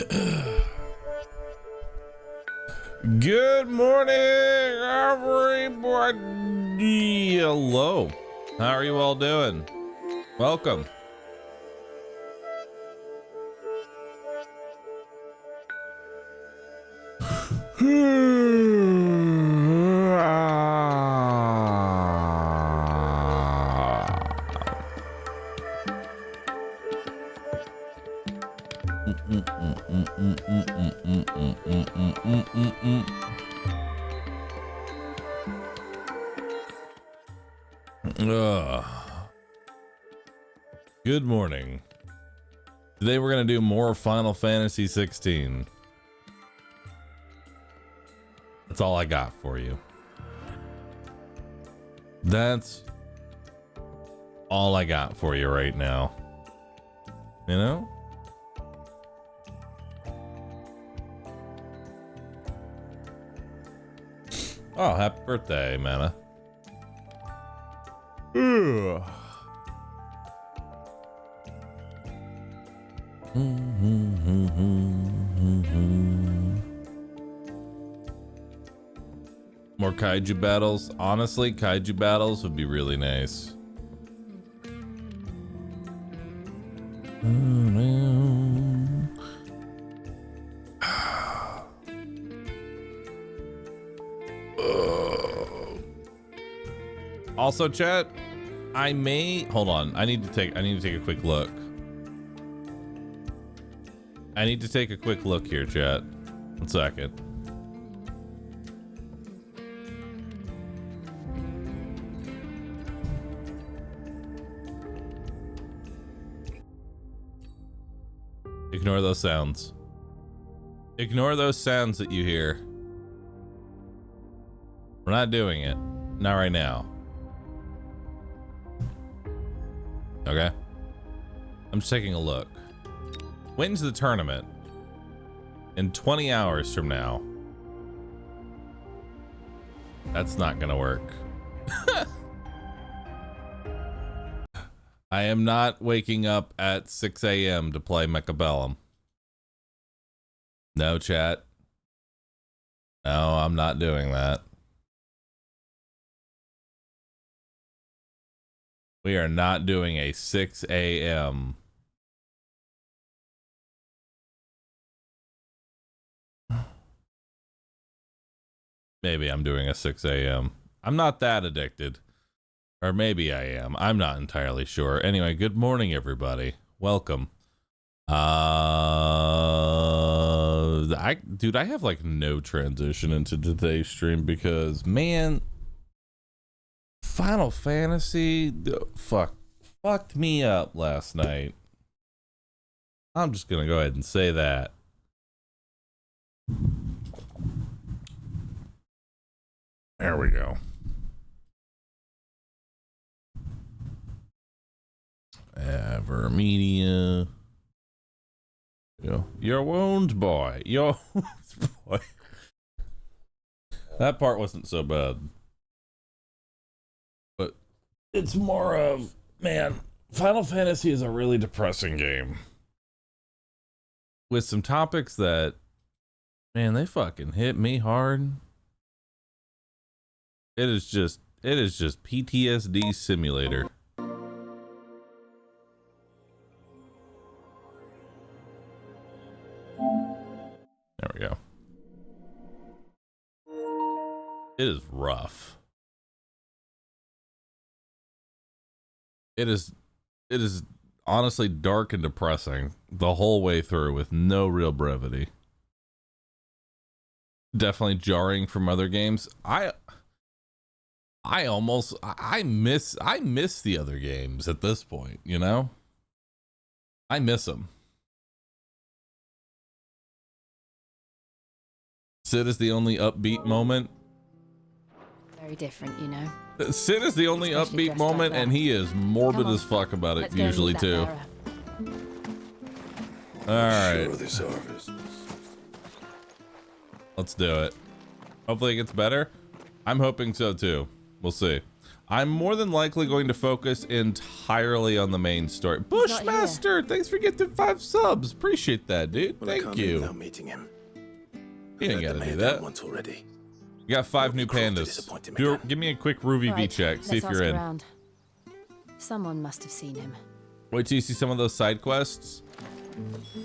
Good morning, everybody. Hello. How are you all doing? Welcome. Good morning. Today we're gonna do more Final Fantasy 16. That's all I got for you. That's all I got for you right now. You know? Oh, happy birthday, Mana. Ugh. More kaiju battles. Honestly, kaiju battles would be really nice. Also, chat, I may hold on. I need to take a quick look. I need to take a quick look here, chat. 1 second. Ignore those sounds. Ignore those sounds that you hear. We're not doing it. Not right now. Okay. I'm just taking a look. When's the tournament? In 20 hours from now. That's not gonna work. I am not waking up at 6 a.m. to play Mechabellum. No, chat. No, I'm not doing that. We are not doing a 6 a.m. Maybe I'm doing a 6 a.m. I'm not that addicted. Or maybe I am. I'm not entirely sure. Anyway, good morning, everybody. Welcome. Dude, I have like no transition into today's stream because, man, Final Fantasy fucked me up last night. I'm just gonna go ahead and say that. There we go. Evermedia. Your wound boy. Your wound boy. That part wasn't so bad. But it's more of, man, Final Fantasy is a really depressing game. With some topics that, man, they fucking hit me hard. It is just PTSD simulator. There we go. It is rough. It is honestly dark and depressing the whole way through with no real brevity. Definitely jarring from other games. I miss the other games at this point, you know? I miss them. Sid is the only upbeat moment. Very different, you know. Sid is the only upbeat moment, and he is morbid as fuck about it usually too. Alright. Let's do it. Hopefully it gets better. I'm hoping so too. We'll see. I'm more than likely going to focus entirely on the main story. Bushmaster, thanks for getting 5 subs. Appreciate that, dude. Well, Thank you. Without meeting him. You ain't gotta do that. Once already. You got 5 new pandas. Give me a quick RooVV check. See if you're in. Around. Someone must have seen him. Wait till you see some of those side quests.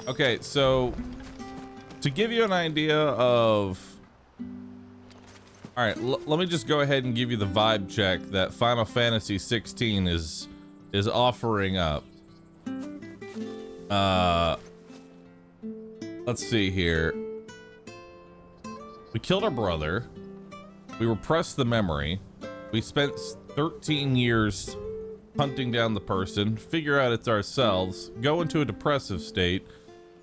Okay, so to give you an idea of... All right, let me just go ahead and give you the vibe check that Final Fantasy 16 is offering up. Let's see here. We killed our brother. We repressed the memory. We spent 13 years hunting down the person, figure out it's ourselves, go into a depressive state.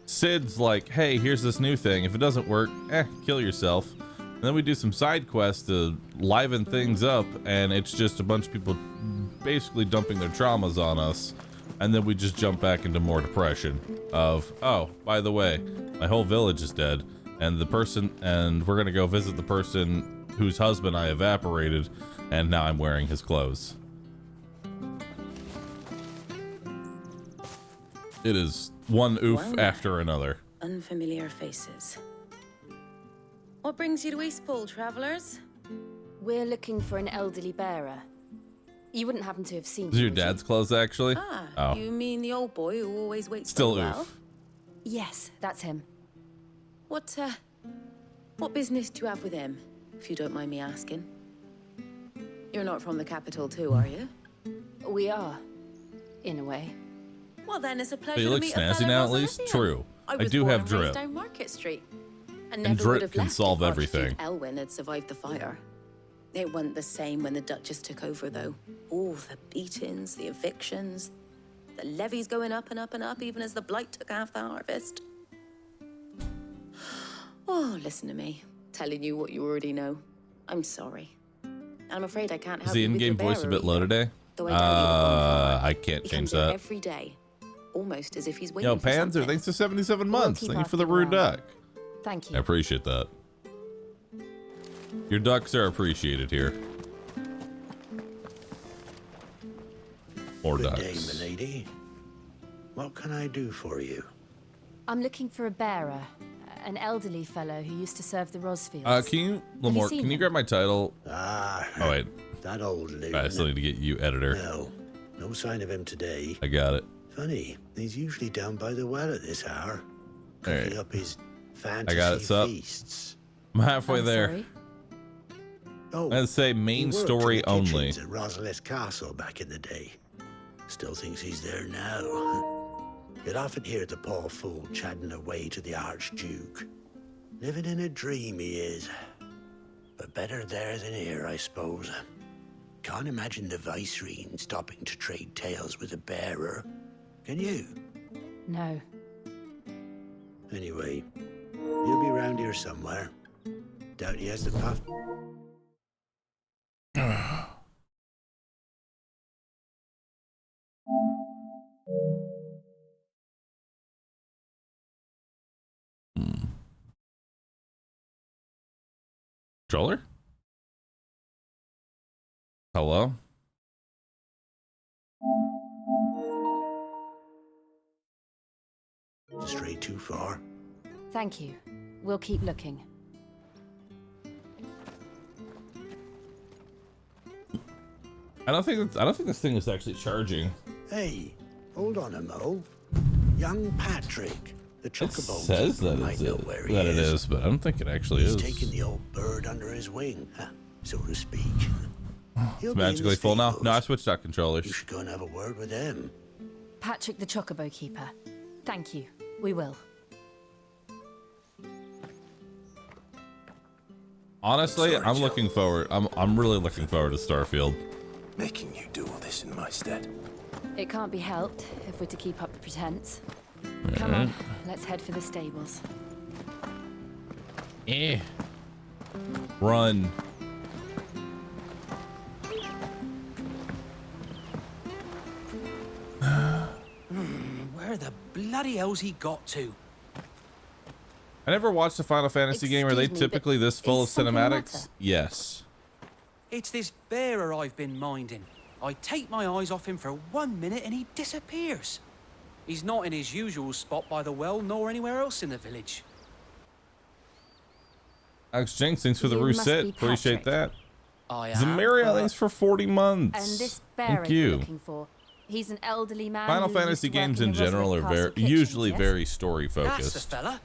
Sid's like, hey, here's this new thing. If it doesn't work, kill yourself. And then we do some side quests to liven things up, and it's just a bunch of people basically dumping their traumas on us. And then we just jump back into more depression of, oh, by the way, my whole village is dead. And we're gonna go visit the person whose husband I evaporated, and now I'm wearing his clothes. It is one oof after another. Unfamiliar faces. What brings you to Eastpool, travelers? We're looking for an elderly bearer. You wouldn't happen to have seen him. Is your dad's clothes actually? Ah, you mean the old boy who always waits Still so oof. well? Yes, that's him. What business do you have with him, if you don't mind me asking? You're not from the capital too, are you? We are, in a way. Well, then it's a pleasure But you look to meet snazzy a fellow now, at least. Rosalind. True. I was do born have and raised drip. down Market Street. And And never drip would have can left solve if everything. Archduke Elwyn had survived the fire. It wasn't the same when the Duchess took over, though. All the beatings, the evictions, the levies going up and up and up, even as the blight took half the harvest. Oh, listen to me, telling you what you already know. I'm sorry. I'm afraid I can't help Is the you with your in-game voice a bearer bit low either. today? Though I doubt you'll go far. I can't He change comes here that. every day, almost as if he's waiting Yo, for Panzer, something. thanks for 77 months. keep Thank you for the asking rude around. duck. Thank I you. appreciate that. Your ducks are appreciated here. More Good ducks. day, milady. What can I do for you? I'm looking for a bearer, an elderly fellow who used to serve the Rosfields. Can you, Lamore, seen can you him? grab my title? Ah, Oh, wait. that old loon. I still need to get you editor. No sign of him today. I got it. Funny, he's usually down by the well at this hour, cooking Alright. up his I got it, fantasy sup? feasts. I'm halfway I'm there. sorry. Oh, I'd say main he worked story in the only. kitchens at Rosalith Castle back in the day. Still thinks he's there now. You'd often hear the poor fool chatting away to the Archduke. Living in a dream he is. But better there than here, I suppose. Can't imagine the Viceroy stopping to trade tales with a bearer. Can you? No. Anyway, he'll be round here somewhere. Doubt he has the puff. Controller? Hello? Stray too far. Thank you. We'll keep looking. I don't think this thing is actually charging. Hey, hold on a mo. Young Patrick, the It chocobo says keeper, that might know where he it is, but I don't think it actually He's is. taking the old bird under his wing, so to speak. He'll It's be in magically the full now. stables. No, I switched out You controllers. should go and have a word with him. Patrick the Chocobo Keeper. Thank you. We will. Honestly, Sorry, I'm Joe. looking forward. I'm really looking forward to Starfield. Making you do all this in my stead. It can't be helped if we're to keep up the pretense. Come on, let's head for the stables. Run. Where the bloody hell's he got to? I never watched a Final Fantasy game. Are they Excuse me, but typically this full of is something the cinematics? matter? Yes. It's this bearer I've been minding. I take my eyes off him for 1 minute and he disappears. He's not in his usual spot by the well, nor anywhere else in the village. Alex Jenks, thanks for the You must rooSit. be Appreciate Patrick. that. I Zamaria, am, thanks for 40 months. And this bearer Thank you're you. looking for. He's an elderly man. Final who used Fantasy to work games in in the general Roswick are Castle kitchens, usually yes? very story That's the focused. fella.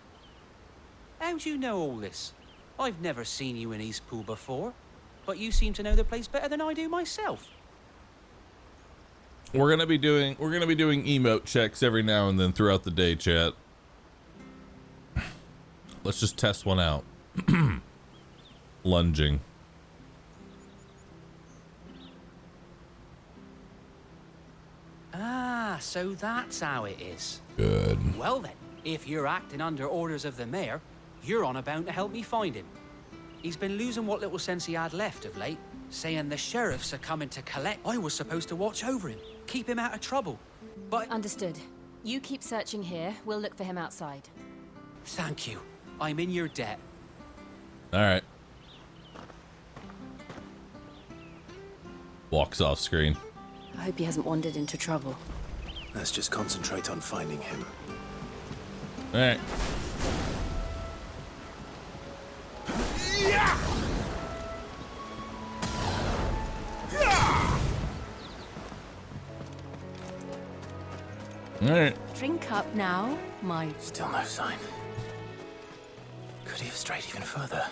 How'd you know all this? I've never seen you in Eastpool before, but you seem to know the place better than I do myself. We're gonna be doing emote checks every now and then throughout the day, chat. Let's just test one out. Lunging. Ah, so that's how it is. Good. Well then, if you're acting under orders of the mayor, you're on about to help me find him. He's been losing what little sense he had left of late, saying the sheriffs are coming to collect. I was supposed to watch over him, keep him out of trouble. But Understood. You keep searching here. We'll look for him outside. thank you. I'm in your debt. All right. Walks off screen. I hope he hasn't wandered into trouble. Let's just concentrate on finding him. All right. All right. Drink up now, my... Still no sign. Could he have strayed even further?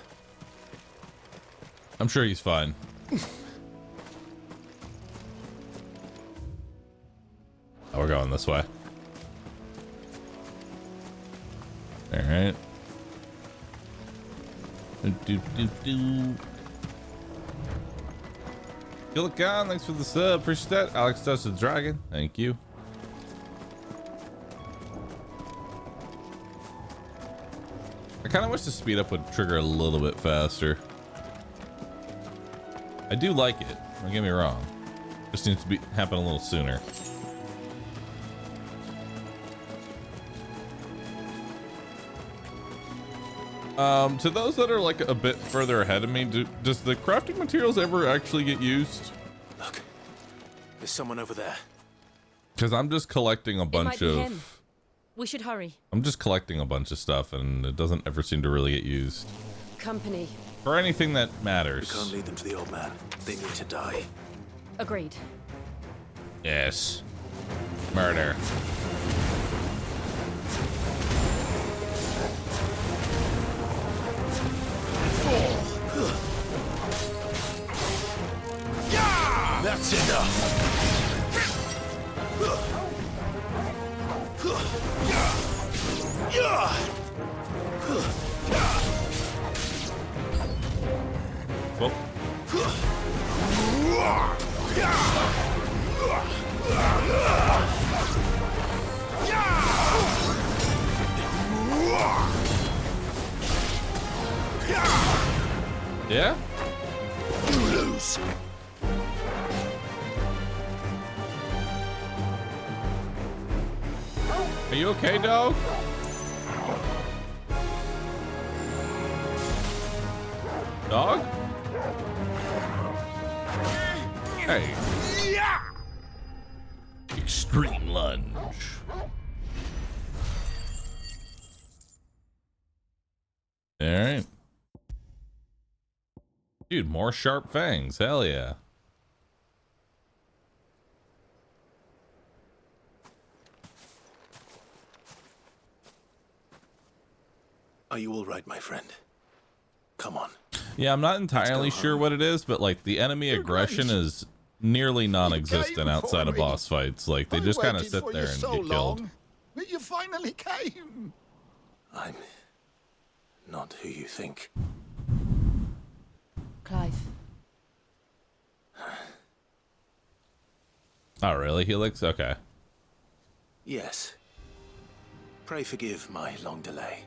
I'm sure he's fine. Oh, we're going this way. All right. Gilligan, thanks for the sub. Appreciate that. Alex Touch the Dragon. Thank you. I kind of wish the speed up would trigger a little bit faster. I do like it. Don't get me wrong. Just needs to happen a little sooner. To those that are like a bit further ahead of me, does the crafting materials ever actually get used? Look, there's someone over there. Because I'm just collecting a It bunch might be him. of. We should hurry. I'm just collecting a bunch of stuff, and it doesn't ever seem to really get used Company. for anything that We matters. can't lead them to the old man. They need to die. Agreed. Yes. Murder. That's enough. Well, yeah? You lose. Are you okay, dog? Dog? Hey. Extreme lunge. All right. Dude, more sharp fangs. Hell yeah. Are you all right, my friend? Come on. Yeah, I'm not entirely go sure home. what it is, but like the enemy aggression is nearly non-existent came outside for of me. boss fights. Like they I just kind of waited sit for there you and so get killed. long, but you finally came. I'm not who you think. Clive. Oh, really, Helix? Okay. Yes. Pray forgive my long delay.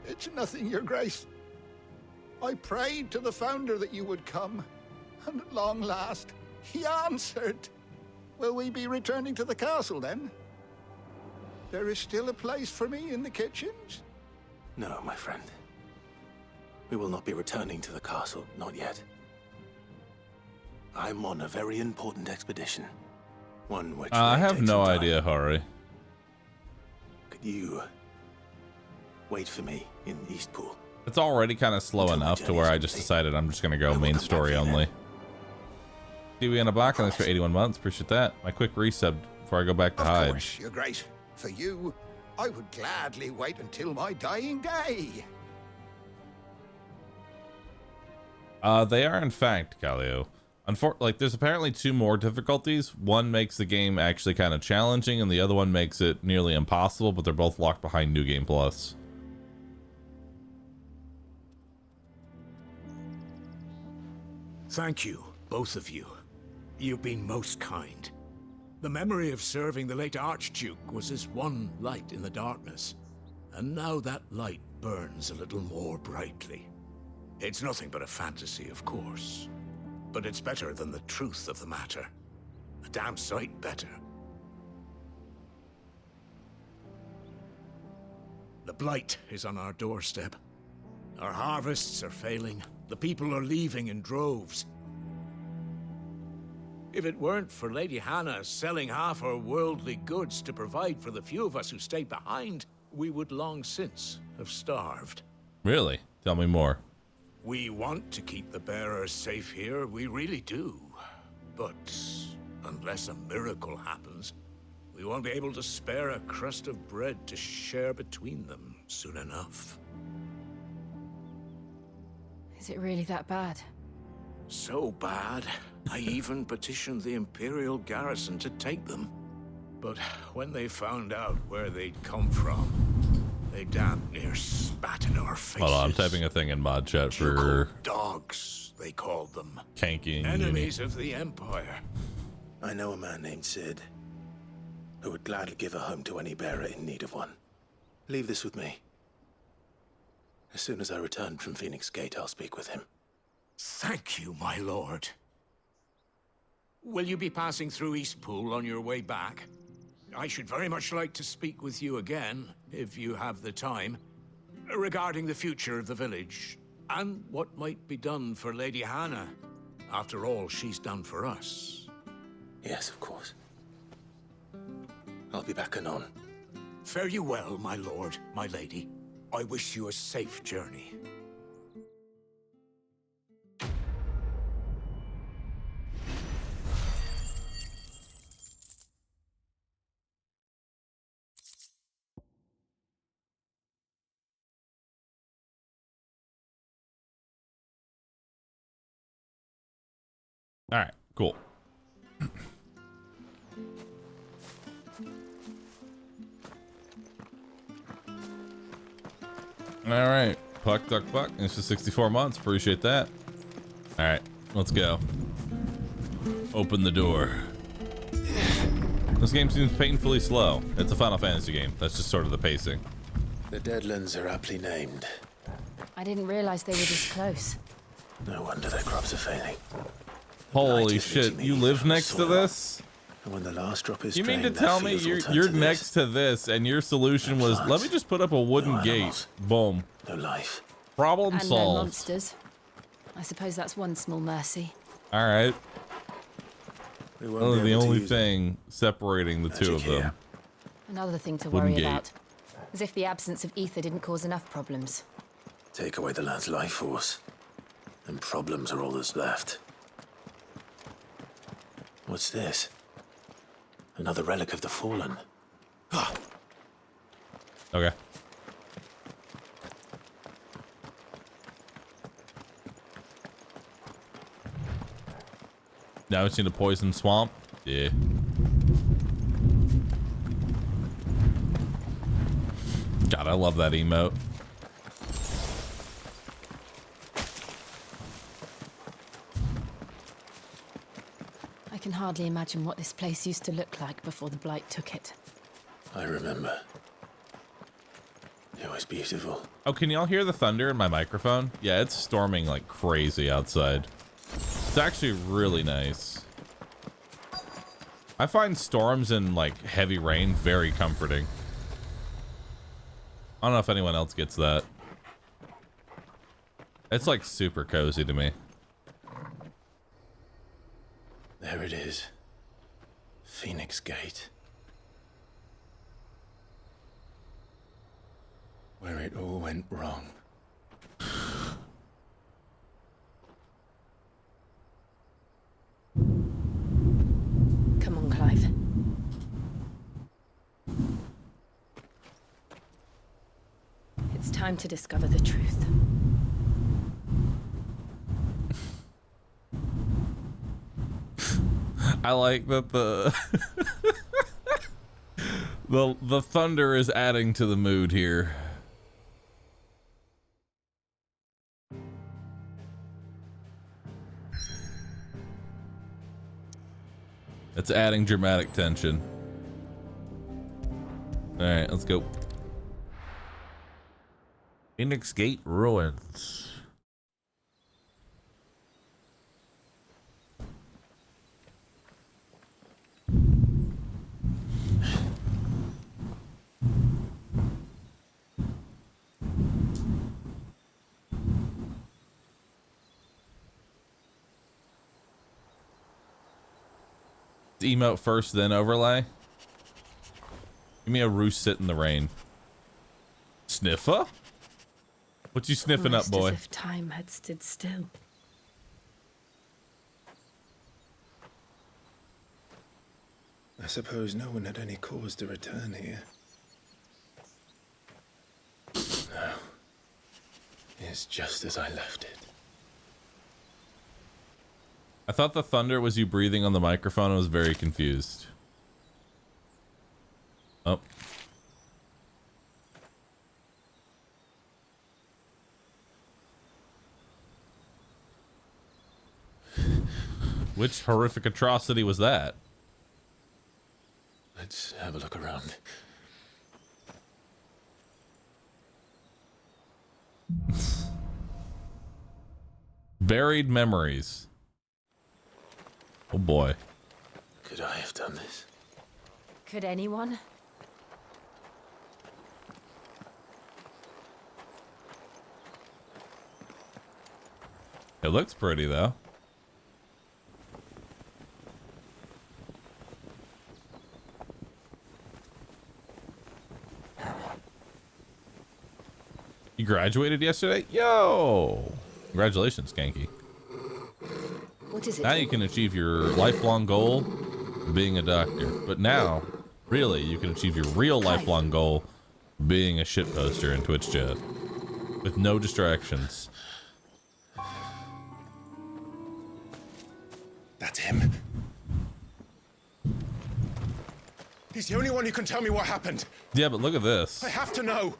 It's nothing, Your Grace. I prayed to the Founder that you would come, and at long last, he answered. Will we be returning to the castle, then? There is still a place for me in the kitchens? No, my friend. We will not be returning to the castle, not yet. I'm on a very important expedition. One which I may have take no some time. idea, Hari. Could you wait for me in Eastpool? It's already kind of slow Until my enough to journey's where I just complete. decided I'm just going to go I will main come back story for you only. then. TV on a block, thanks for 81 months. Appreciate that. My quick resub before I go back to Of hide. course, Your Grace. For you, I would gladly wait until my dying day. They are in fact, Calio. Like, there's apparently 2 more difficulties. One makes the game actually kind of challenging, and the other one makes it nearly impossible, but they're both locked behind New Game Plus. Thank you, both of you. You've been most kind. The memory of serving the late Archduke was as one light in the darkness, and now that light burns a little more brightly. It's nothing but a fantasy, of course, but it's better than the truth of the matter. A damn sight better. The blight is on our doorstep. Our harvests are failing. The people are leaving in droves. If it weren't for Lady Hannah selling half her worldly goods to provide for the few of us who stayed behind, we would long since have starved. Really? Tell me more. We want to keep the bearers safe here, we really do. But unless a miracle happens, we won't be able to spare a crust of bread to share between them soon enough. Is it really that bad? So bad, I even petitioned the Imperial garrison to take them. But when they found out where they'd come from, they damn near spat in our faces. Hold on, I'm typing a thing in mod chat for Ducal dogs, they called them. Kanky and Enemies of the Empire. I know a man named Sid who would gladly give a home to any bearer in need of one. Leave this with me. As soon as I return from Phoenix Gate, I'll speak with him. Thank you, my lord. Will you be passing through Eastpool on your way back? I should very much like to speak with you again, if you have the time, regarding the future of the village, and what might be done for Lady Hannah. After all she's done for us. Yes, of course. I'll be back anon. Fare you well, my lord, my lady. I wish you a safe journey. All right, cool. All right, Puck, Duck, Buck. It's for 64 months. Appreciate that. All right, let's go. Open the door. This game seems painfully slow. It's a Final Fantasy game. That's just sort of the pacing. The Deadlands are aptly named. I didn't realize they were this close. No wonder their crops are failing. Holy Blight is shit, leaching the you ether live from the next to soil. this? And when the last drop is You mean to drained, tell their me fields will turn you're to this. next to this and your solution was, plants. let me just put up a wooden No gate. animals. Boom. No life. Problem And no solved. monsters. I suppose that's one small mercy. All right. We won't Only be the able to only use thing separating the two magic of them. here. Another thing to Wooden worry gate. about. As if the absence of ether didn't cause enough problems. Take away the lad's life force, and problems are all that's left. What's this? Another relic of the fallen. Okay. Now it's in a poison swamp. Yeah. God, I love that emote. I can hardly imagine what this place used to look like before the Blight took it. I remember. It was beautiful. Oh, can y'all hear the thunder in my microphone? Yeah, it's storming like crazy outside. It's actually really nice. I find storms and like heavy rain very comforting. I don't know if anyone else gets that. It's like super cozy to me. Time to discover the truth. I like that the the thunder is adding to the mood here. It's adding dramatic tension. All right, let's go. Phoenix Gate ruins. Emote first, then overlay. Give me a rooSit in the rain. Sniffer? What you sniffing Almost up, boy? As if time had stood still. I suppose no one had any cause to return here. No. It's just as I left it. I thought the thunder was you breathing on the microphone. I was very confused. Oh. Which horrific atrocity was that? Let's have a look around. Buried memories. Oh boy. Could I have done this? Could anyone? It looks pretty though. You graduated yesterday? Yo! Congratulations, Skanky. What is it? Now you can achieve your lifelong goal, being a doctor. But now, really, you can achieve your real lifelong goal, being a shitposter in Twitch chat. With no distractions. That's him. He's the only one who can tell me what happened. Yeah, but look at this. I have to know.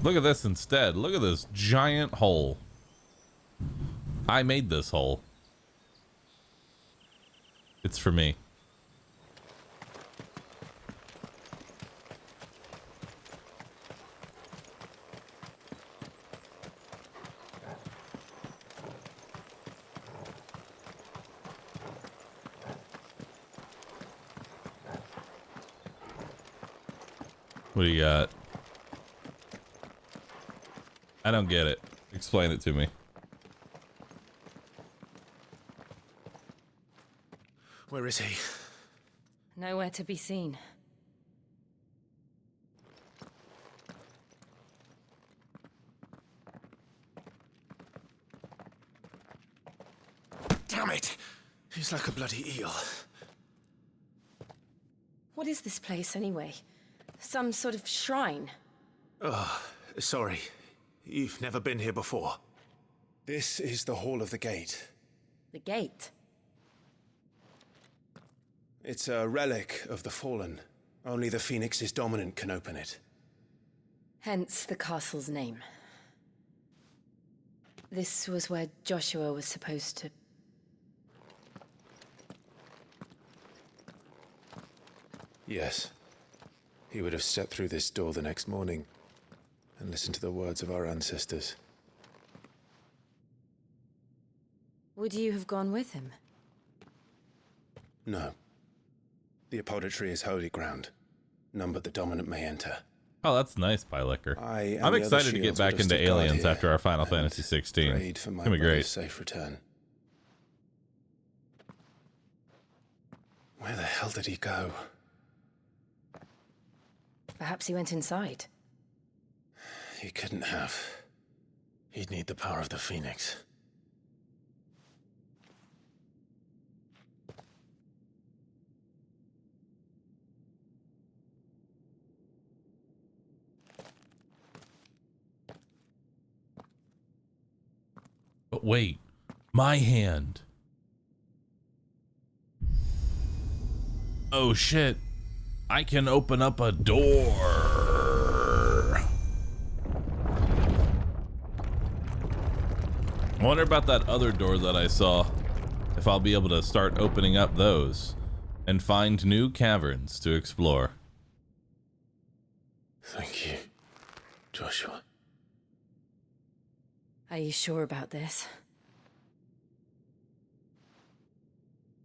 Look at this instead. Look at this giant hole. I made this hole. It's for me. What do you got? I don't get it. Explain it to me. Where is he? Nowhere to be seen. Damn it! He's like a bloody eel. What is this place, anyway? Some sort of shrine? Oh, sorry. You've never been here before. This is the Hall of the Gate. The gate? It's a relic of the Fallen. Only the Phoenix's dominant can open it. Hence the castle's name. This was where Joshua was supposed to... Yes. He would have stepped through this door the next morning and listened to the words of our ancestors. Would you have gone with him? No. The apodatory is holy ground. None but the dominant may enter. Oh, that's nice, Pylicker. I'm excited to get back into Aliens after our Final Fantasy 16. It's gonna be great. Safe return. Where the hell did he go? Perhaps he went inside. He couldn't have. He'd need the power of the Phoenix. But wait, my hand. Oh shit. I can open up a door. I wonder about that other door that I saw. If I'll be able to start opening up those and find new caverns to explore. Thank you, Joshua. Are you sure about this?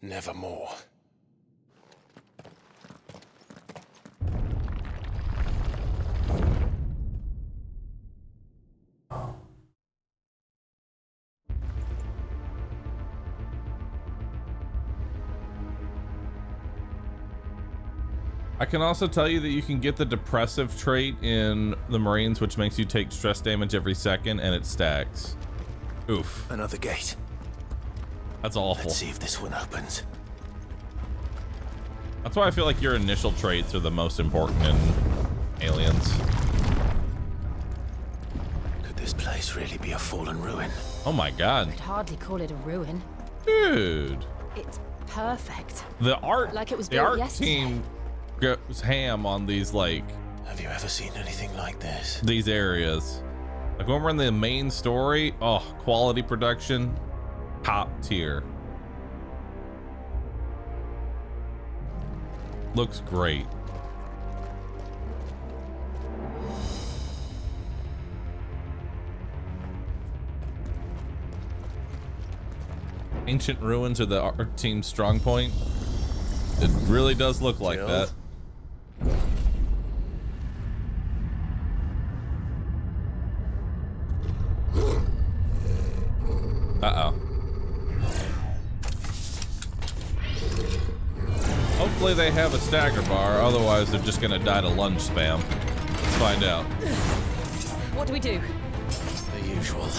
Nevermore. I can also tell you that you can get the depressive trait in the Marines, which makes you take stress damage every second, and it stacks. Oof. Another gate. That's awful. Let's see if this one opens. That's why I feel like your initial traits are the most important in Aliens. Could this place really be a fallen ruin? Oh my god. I'd hardly call it a ruin. Dude. It's perfect. The art, Like it was the built art yesterday. team goes ham on these, like, Have you ever seen anything like this? these areas. Like when we're in the main story, oh, quality production, top tier. Looks great. Ancient ruins are the art team's strong point. It really does look like Jill? that. Uh-oh. Hopefully they have a stagger bar, otherwise they're just gonna die to lunge spam. Let's find out. What do we do? The usual.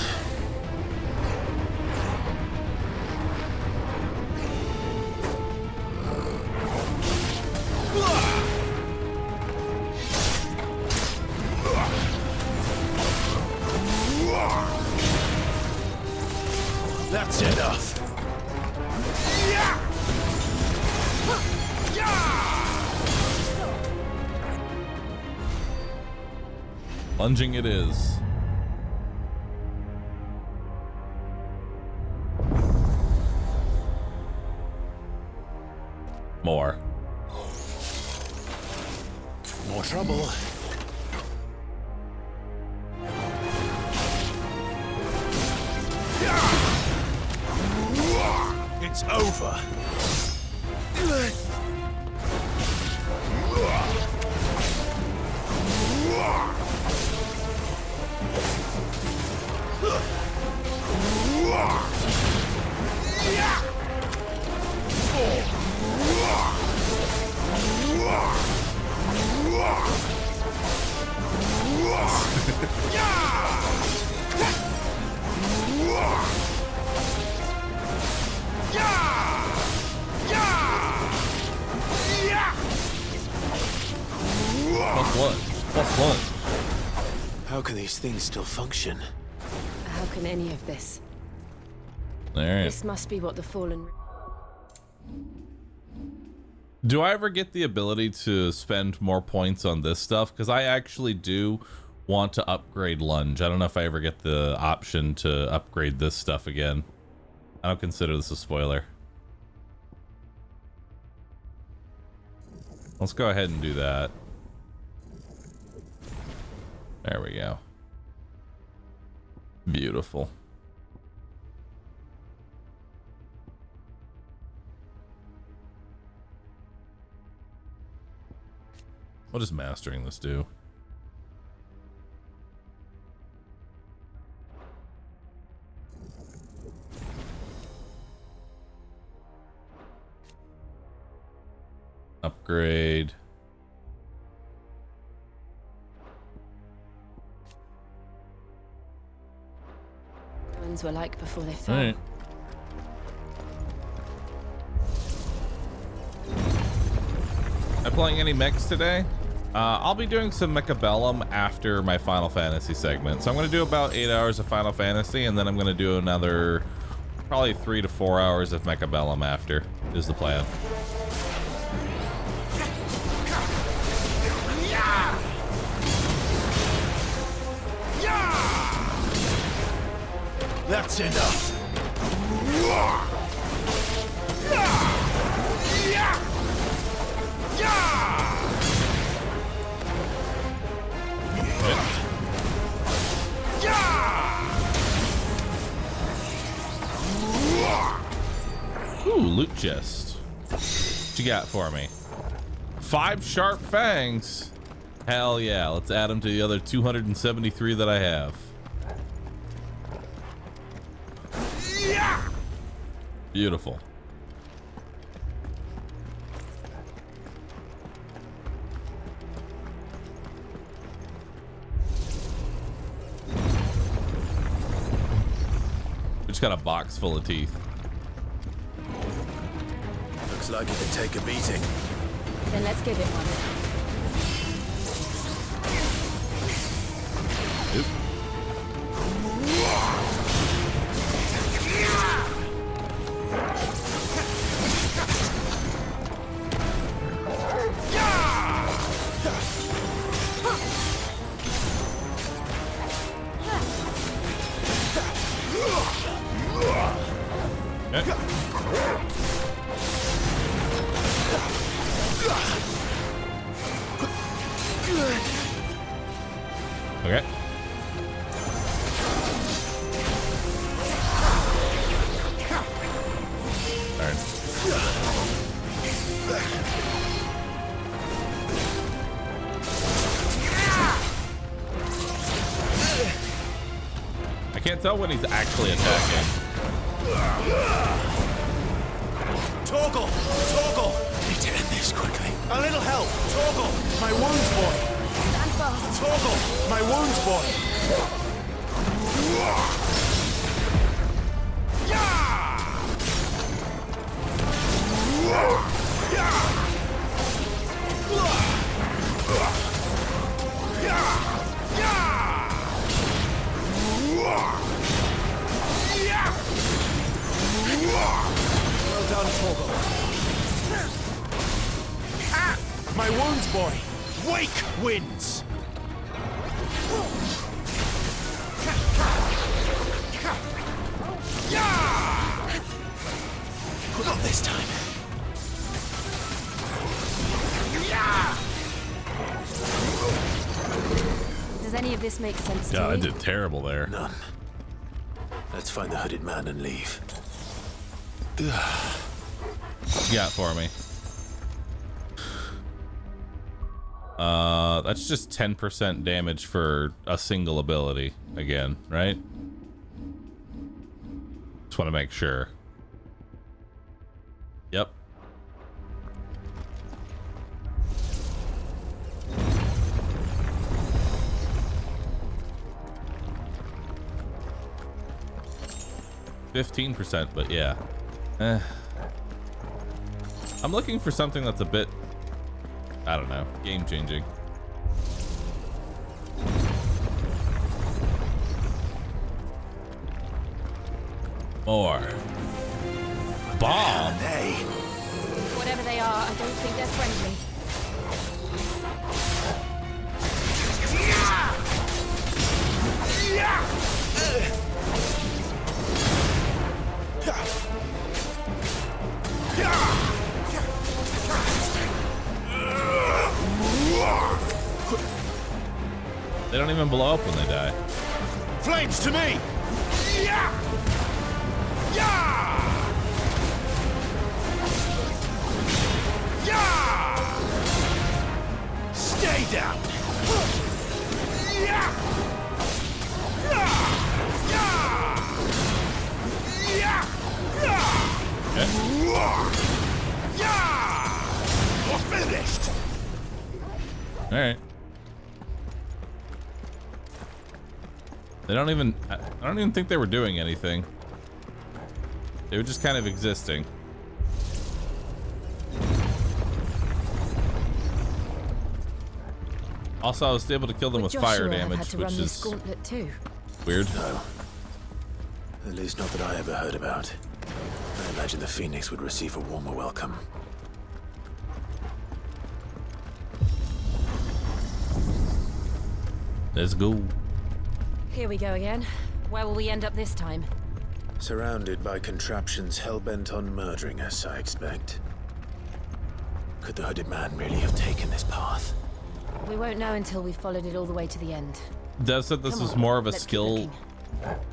That's enough. Lunging it is. More. More trouble. It's over. Plus one. How can these things still function? How can any of this? All right. This must be what the fallen... Do I ever get the ability to spend more points on this stuff? Because I actually do want to upgrade lunge. I don't know if I ever get the option to upgrade this stuff again. I don't consider this a spoiler. Let's go ahead and do that. There we go. Beautiful. What does mastering this do? Upgrade. Ones were like before they fell. All right. Am I playing any mechs today? I'll be doing some Mechabellum after my Final Fantasy segment. So I'm going to do about 8 hours of Final Fantasy, and then I'm going to do another probably 3 to 4 hours of Mechabellum after, is the plan. That's enough. Ooh, loot chest. What you got for me? 5 sharp fangs. Hell yeah, let's add them to the other 273 that I have. Beautiful. We just got a box full of teeth. Looks like it could take a beating. Then let's give it one. Oop. Okay. Darn. I can't tell when he's actually attacking. Torgal! Torgal! Need to end this quickly. A little help! Torgal! My wounds boy! Stand fast. Torgal! My wounds boy! Well done, Torgal. My wounds boy! Wake wins! Not this time. Does any of this make sense God, I to you? did terrible there. None. Let's find the hooded man and leave. What you got for me? That's just 10% damage for a single ability again, right? Just want to make sure. Yep. %, but yeah. I'm looking for something that's a bit, I don't know, game changing. More. Bomb. Hey! Whatever they are, I don't think they're friendly. They don't even blow up when they die. Flames to me! Stay down! You're finished! All right. They don't even, I don't even think they were doing anything. They were just kind of existing. Also, I was able to kill them with fire damage, had to which run this is gauntlet too. weird. No. At least not that I ever heard about. I imagine the Phoenix would receive a warmer welcome. Let's go. Here we go again. Where will we end up this time? Surrounded by contraptions hell-bent on murdering us, I expect. Could the hooded man really have taken this path? We won't know until we've followed it all the way to the end. Dev said this Come is on, more of a let's keep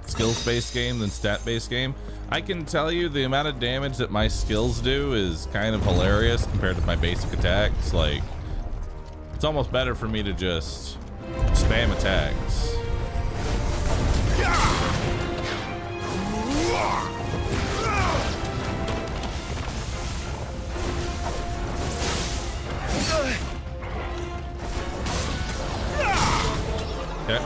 skills-based game than stat-based game. I can tell you the amount of damage that my skills do is kind of hilarious compared to my basic attacks. Like, it's almost better for me to just spam attacks. Okay.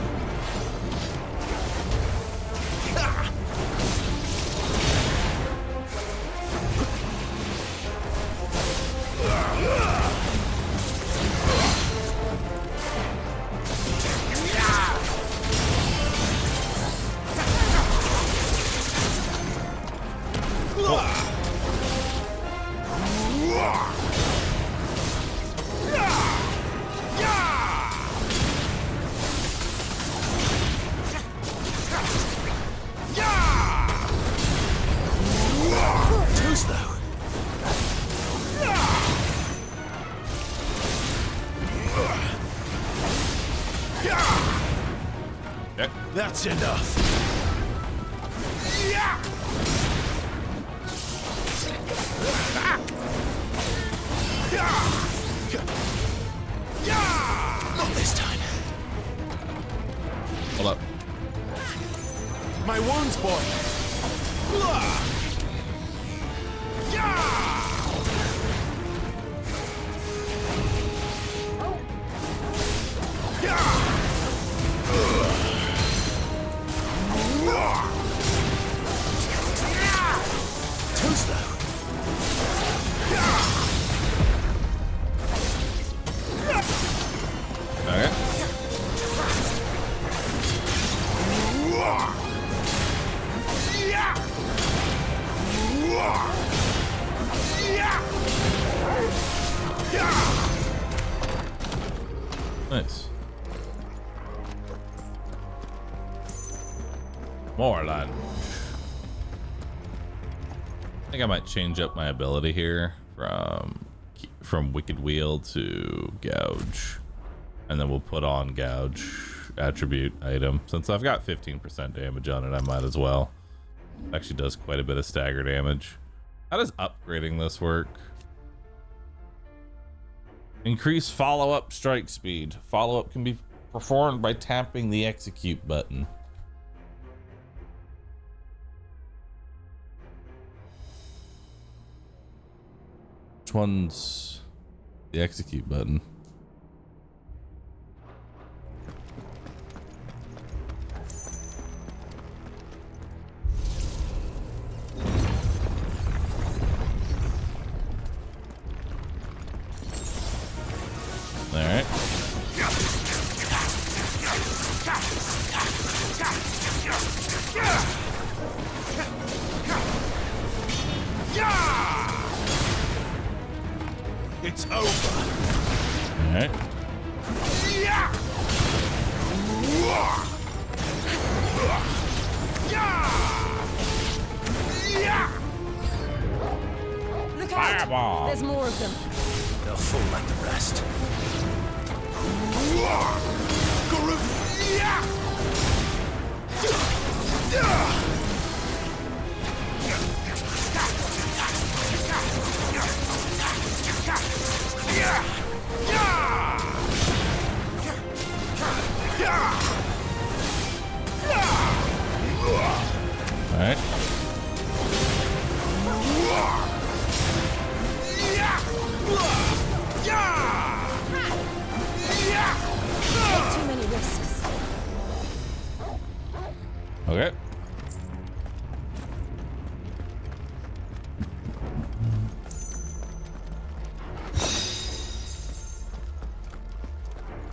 That's enough. Not this time. Hold up. My wounds, boy. Too slow. Okay. Nice. More lunch. I think I might change up my ability here from Wicked Wheel to Gouge. And then we'll put on Gouge attribute item. Since I've got 15% damage on it, I might as well. It actually does quite a bit of stagger damage. How does upgrading this work? Increase follow-up strike speed. Follow-up can be performed by tapping the execute button. Which one's the execute button? All right. It's over. All right. Look out! Fireball. There's more of them. They'll fall like the rest. All right. Too many risks. Okay.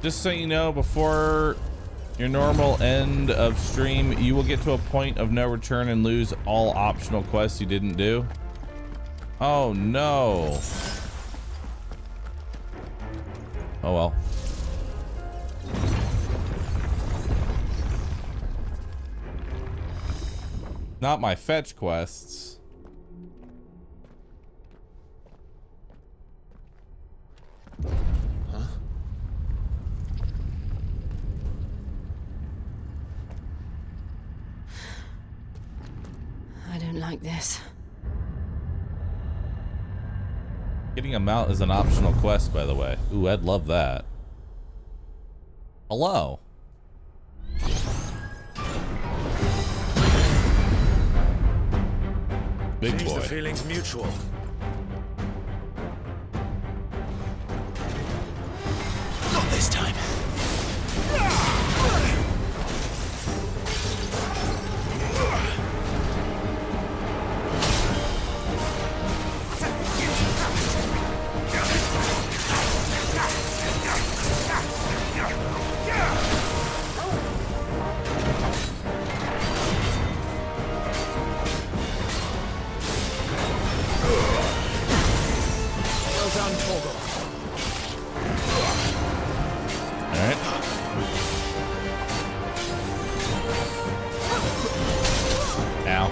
Just so you know, before your normal end of stream, you will get to a point of no return and lose all optional quests you didn't do. Oh no. Oh well. Not my fetch quests. Huh? I don't like this. Getting a mount is an optional quest, by the way. Ooh, I'd love that. Hello. Big Seems boy. the feeling's mutual. Not this time. Well done, Torgal. All right. Ow.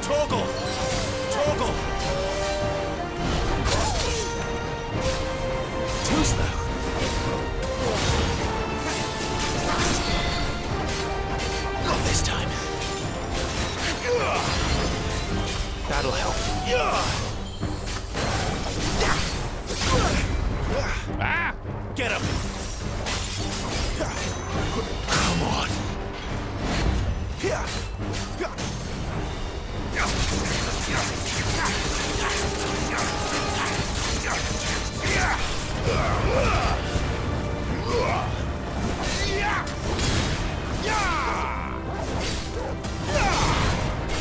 Torgal! Torgal! Too slow. Not this time. That'll help. Ah! Get him! Come on. Yeah!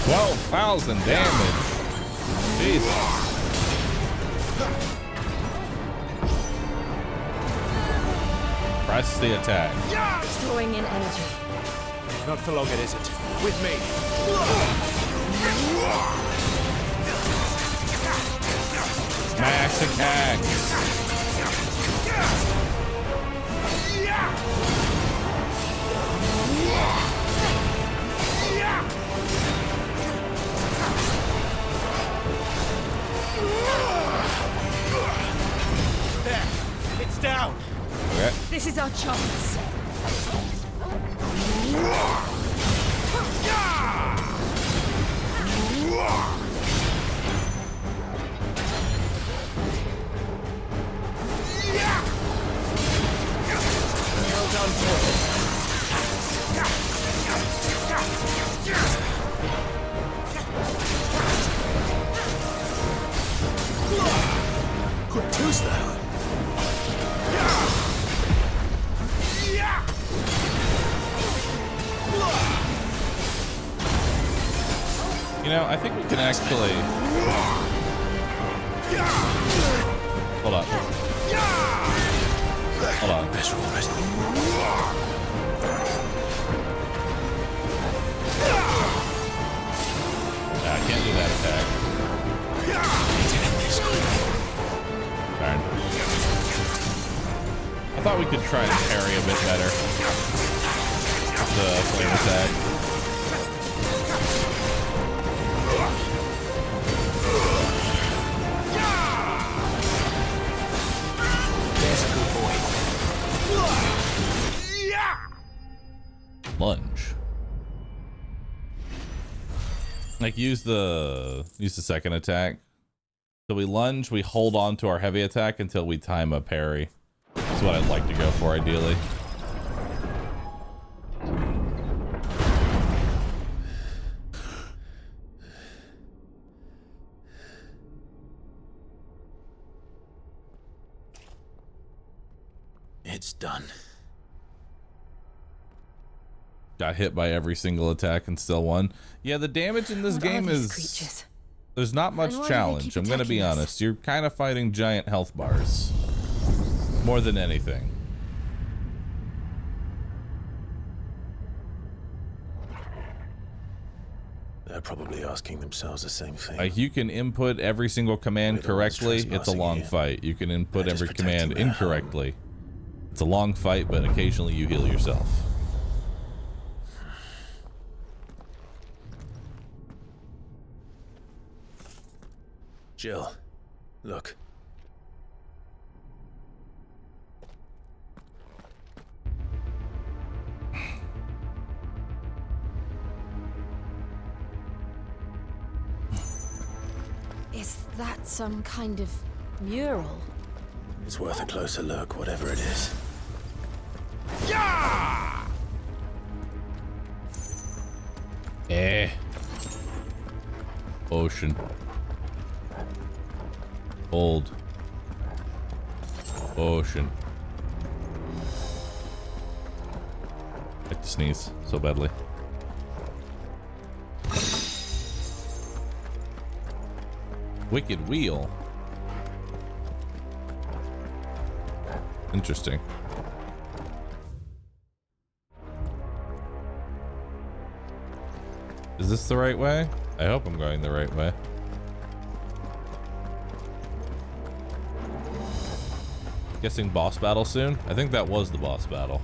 12,000 damage. Jesus. Press the attack. Drawing in energy. Not for long, it isn't. With me. Max attack. There. It's down. Okay. This is our chance. Well done, Torgal. Too slow. You know, I think we can actually... Hold on. Hold on. Best roll, best. Nah, I can't do that attack. Darn. I thought we could try and parry a bit better. The flame attack. There's a good boy. Lunge. Like use the second attack. So we lunge, we hold on to our heavy attack until we time a parry. That's what I'd like to go for ideally. It's done. Got hit by every single attack and still won. Yeah, the damage in this What game are these is... creatures? There's not much And why do they challenge. keep I'm going to be attacking us? honest. You're kind of fighting giant health bars. More than anything. They're probably asking themselves the same thing. Like, you can input every single command We're the ones correctly. It's a trespassing long here. fight. You can input They're just every protecting command their home. incorrectly. It's a long fight, but occasionally you heal yourself. Jill, look. Is that some kind of mural? It's worth a closer look, whatever it is. Ocean. Old. Ocean. I like to sneeze so badly. Wicked Wheel. Interesting. Is this the right way? I hope I'm going the right way. Guessing boss battle soon? I think that was the boss battle.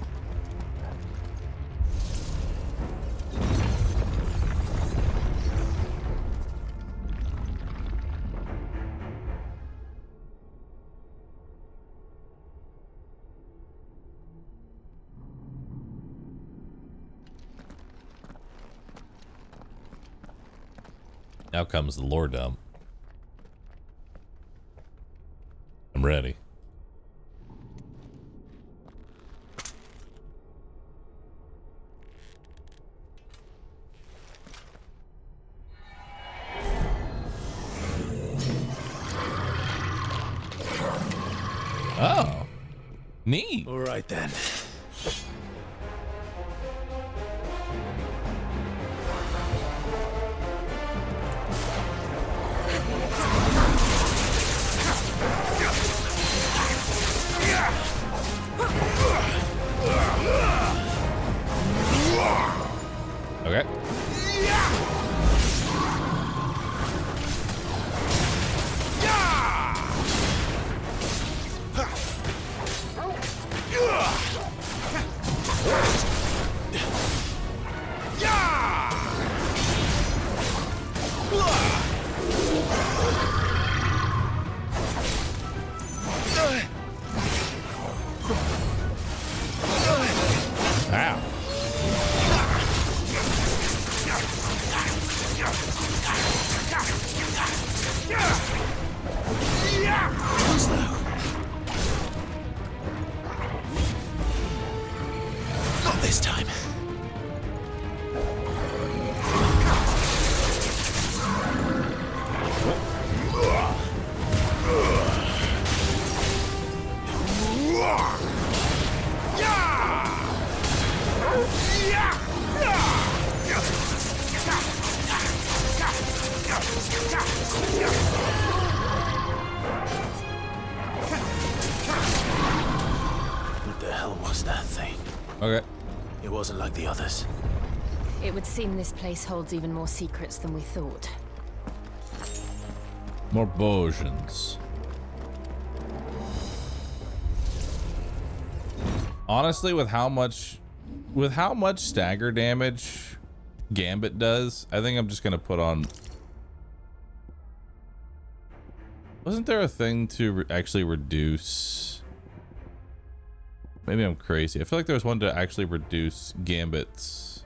Now comes the lore dump. I'm ready. Oh, neat. All right then. Okay. Ow. Not this time. What the hell was that thing? Okay. It wasn't like the others. It would seem this place holds even more secrets than we thought. More potions. Honestly, with how much stagger damage Gambit does, I think I'm just gonna put on. Wasn't there a thing to actually reduce? Maybe I'm crazy. I feel like there was one to actually reduce Gambit's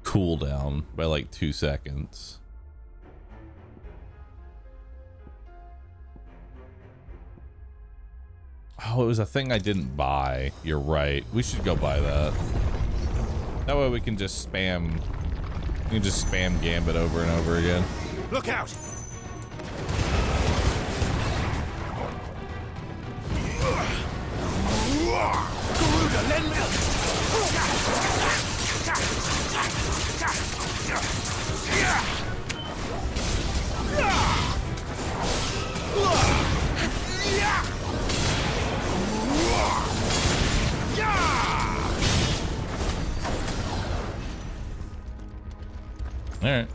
cooldown by like 2 seconds. Oh, it was a thing I didn't buy. You're right. We should go buy that. That way we can just spam. We can just spam Gambit over and over again. Look out! All right.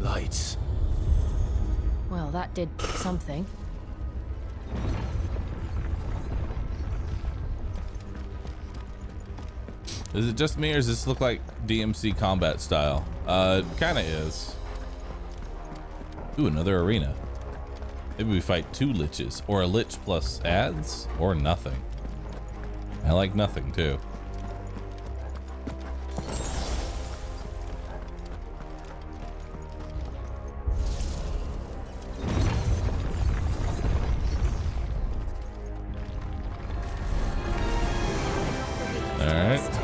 Lights. Well, that did something. Is it just me, or does this look like DMC combat style? Kind of is. Ooh, another arena. Maybe we fight 2 liches, or a lich plus ads, or nothing. I like nothing too. All right.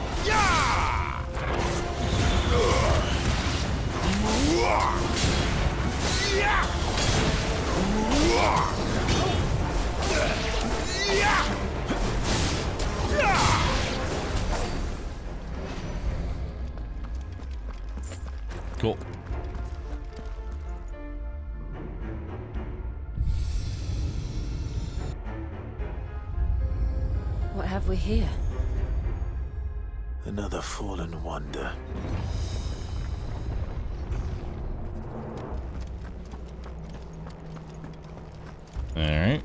Cool. What have we here? Another fallen wonder. All right.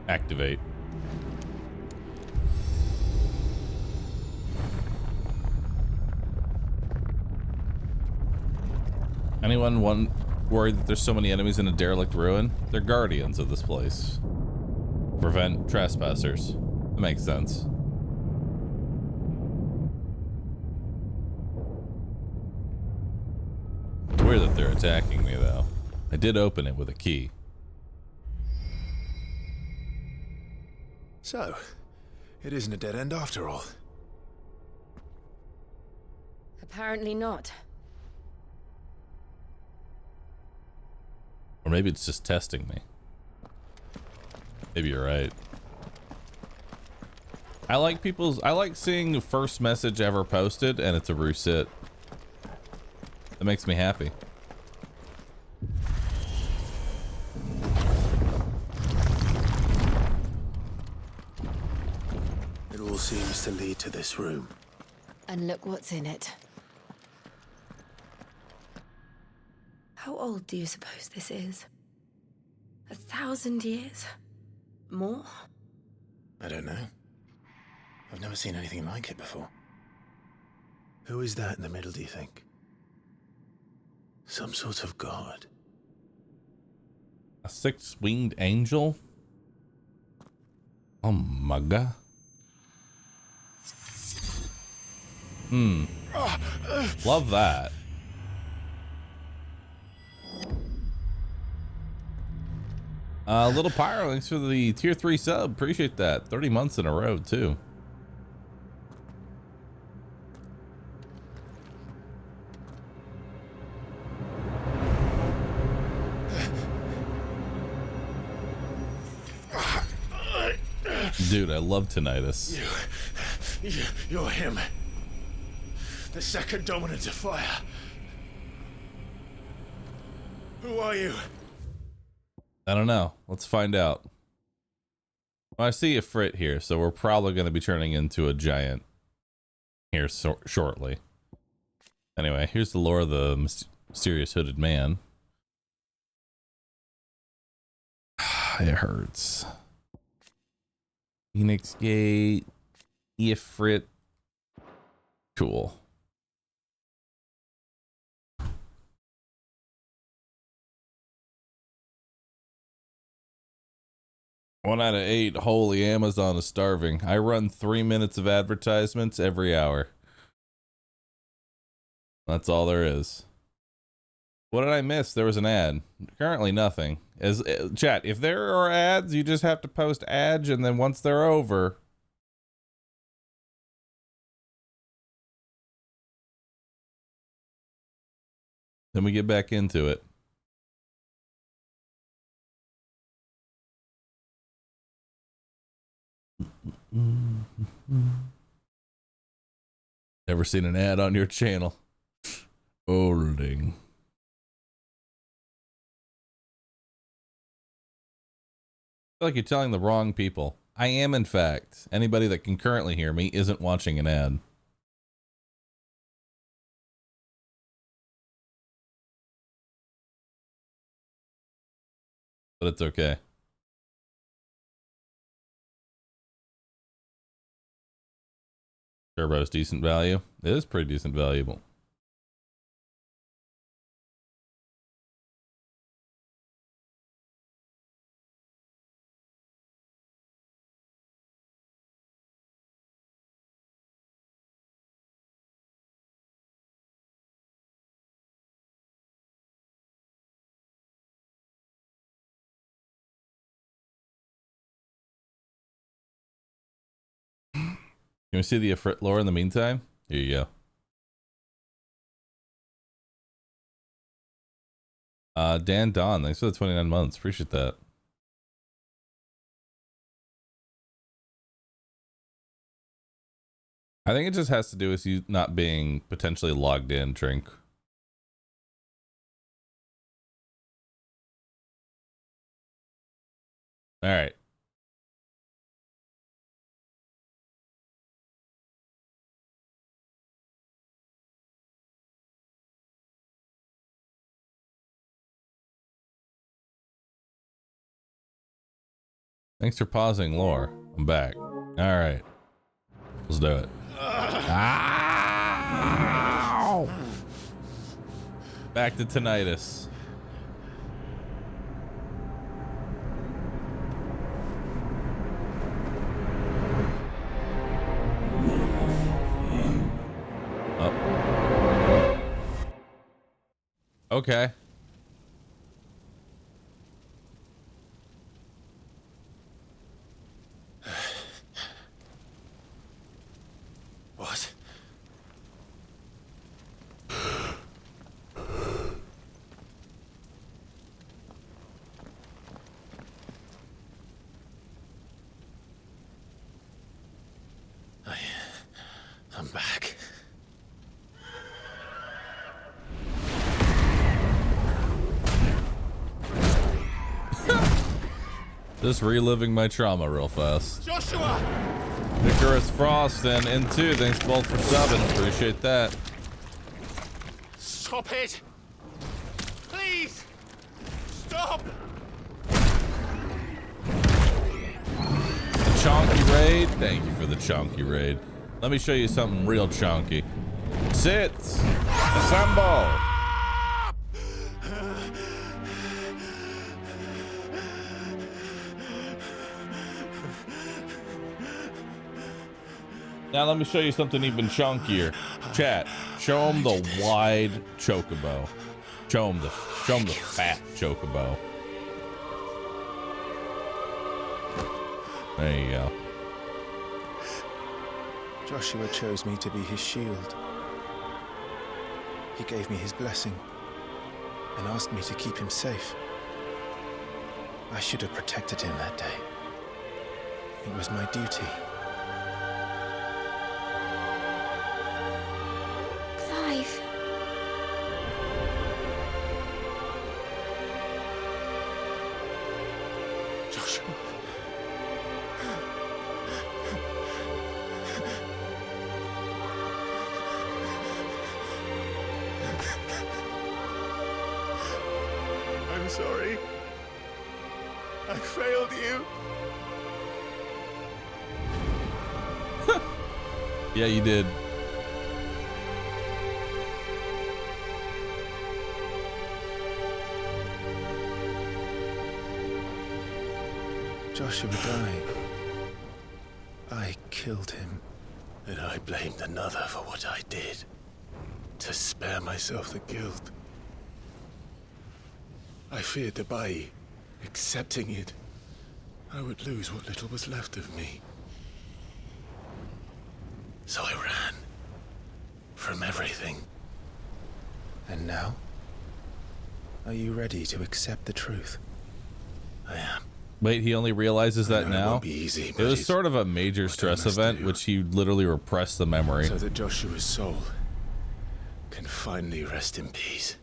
Activate. Anyone worried that there's so many enemies in a derelict ruin? They're guardians of this place. Prevent trespassers. That makes sense. It's weird that they're attacking me though. I did open it with a key. So, it isn't a dead end after all. Apparently not. Or maybe it's just testing me. Maybe you're right. I like seeing the first message ever posted and it's a rooSit. That makes me happy. It all seems to lead to this room. And look what's in it. How old do you suppose this is? 1,000 years? More? I don't know. I've never seen anything like it before. Who is that in the middle, do you think? Some sort of god? A 6-winged angel? Oh my god. Love that. Little Pyro, thanks for the tier 3 sub. Appreciate that. 30 months in a row too. Dude, I love tinnitus. You're him. The second dominant of fire. Who are you? I don't know. Let's find out. Well, I see a Frit here, so we're probably going to be turning into a giant here shortly. Anyway, here's the lore of the mysterious hooded man. It hurts. Phoenix Gate, Ifrit. Cool. One out of 8. Holy, Amazon is starving. I run 3 minutes of advertisements every hour. That's all there is. What did I miss? There was an ad. Currently nothing. As chat, if there are ads, you just have to post ads, and then once they're over, then we get back into it. Never seen an ad on your channel. Holding. I feel like you're telling the wrong people. I am, in fact. Anybody that can currently hear me isn't watching an ad. But it's okay. Turbo's decent value. It is pretty decent valuable. Can we see the Ifrit lore in the meantime? Here you go. Dan Don, thanks for the 29 months. Appreciate that. I think it just has to do with you not being potentially logged in, Trink. All right. Thanks for pausing, lore. I'm back. All right. Let's do it. Ow! Back to tinnitus. Oh. Okay. What? I'm back. Just reliving my trauma real fast. Joshua! Icarus Frost and N2, thanks both for subbing. Appreciate that. Stop it! Please! Stop! The chonky raid. Thank you for the chonky raid. Let me show you something real chonky. Sit! Assemble! Now let me show you something even chunkier. Chat, show them the wide chocobo. Show them the fat chocobo. There you go. Joshua chose me to be his shield. He gave me his blessing and asked me to keep him safe. I should have protected him that day. It was my duty. Clive. Joshua. I'm sorry. I failed you. Yeah, you did. Joshua died. I killed him. And I blamed another for what I did. To spare myself the guilt. I feared that by accepting it, I would lose what little was left of me. So I ran. From everything. And now? Are you ready to accept the truth? I am. Wait, he only realizes that It now? won't be easy, It but was it's sort of a major what I stress must event, do. which he literally repressed the memory. So that Joshua's soul can finally rest in peace.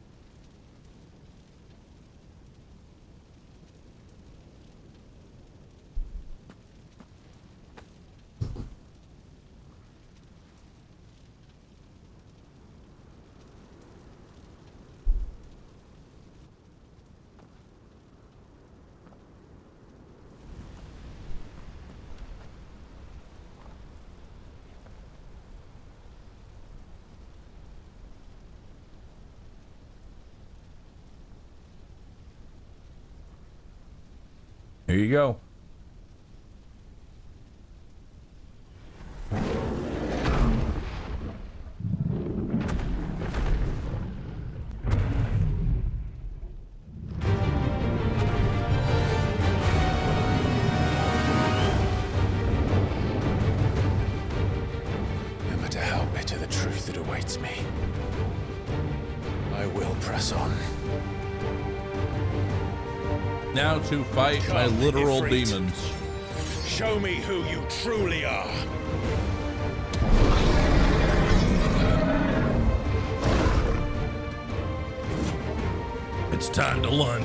Here you go. No matter how bitter the truth that awaits me, I will press on. Now to fight my Come, literal Ifrit. demons. Show me who you truly are. It's time to lunge.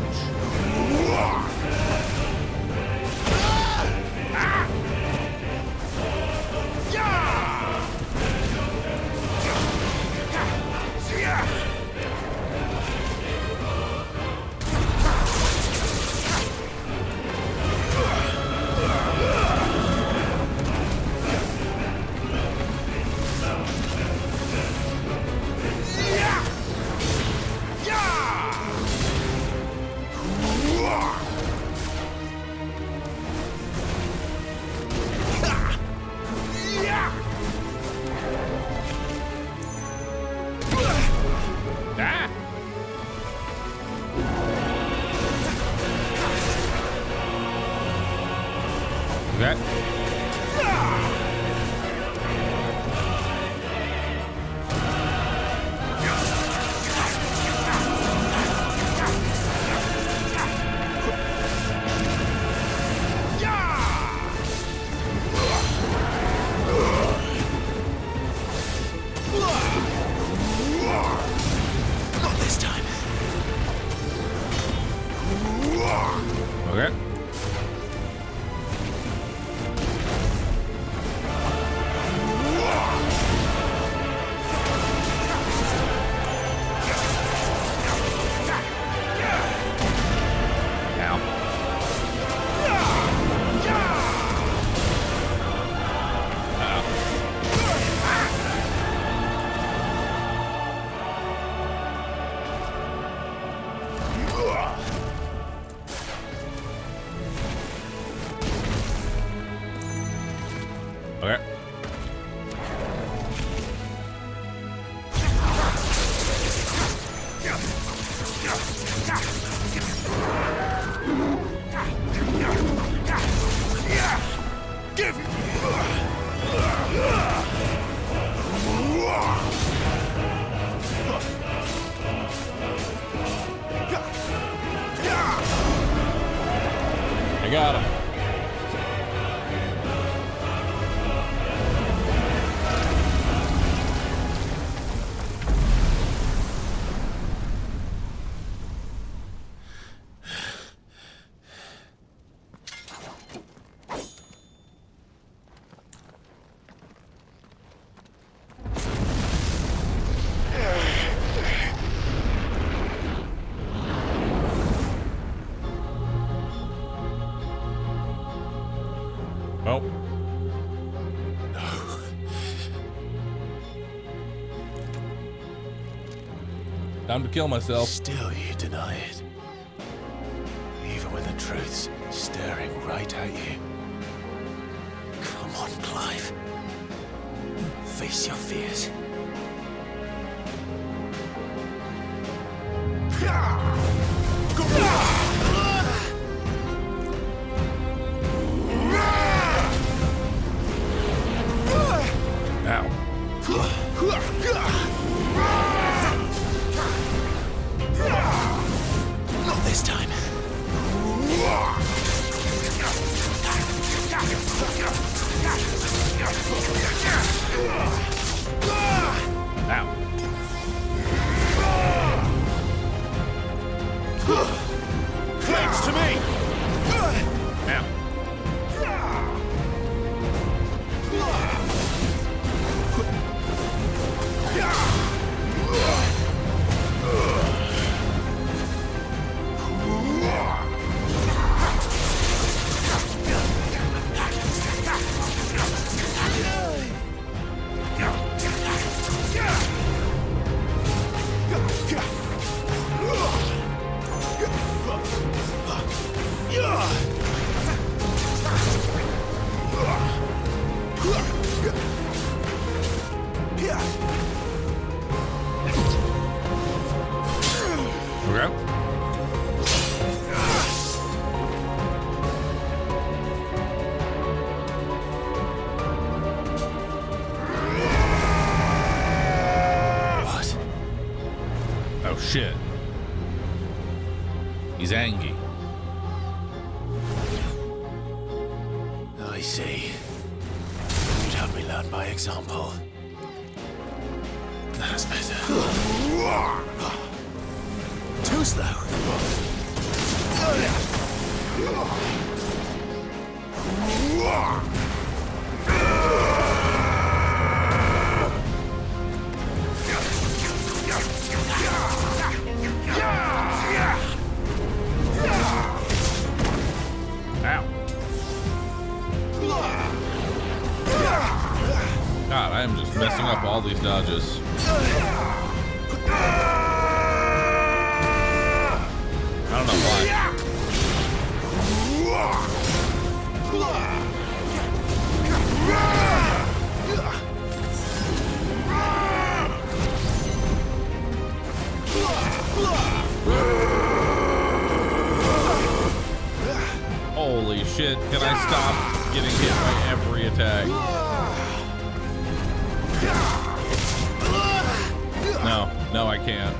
Okay. Not this time. Okay. Okay. I got him. Oh. Time to kill myself. Still you deny it. Even when the truth's staring right at you. Come on, Clive. Face your fears. Go! Ow. Not this time. Ow. Flames to me! Ow. Okay. What? Oh shit. He's angry. I see. You'd have me learn by example. That's better. Too slow. Ow. God, I am just messing up all these dodges. I don't know why. Holy shit, can I stop getting hit by every attack? No, I can't.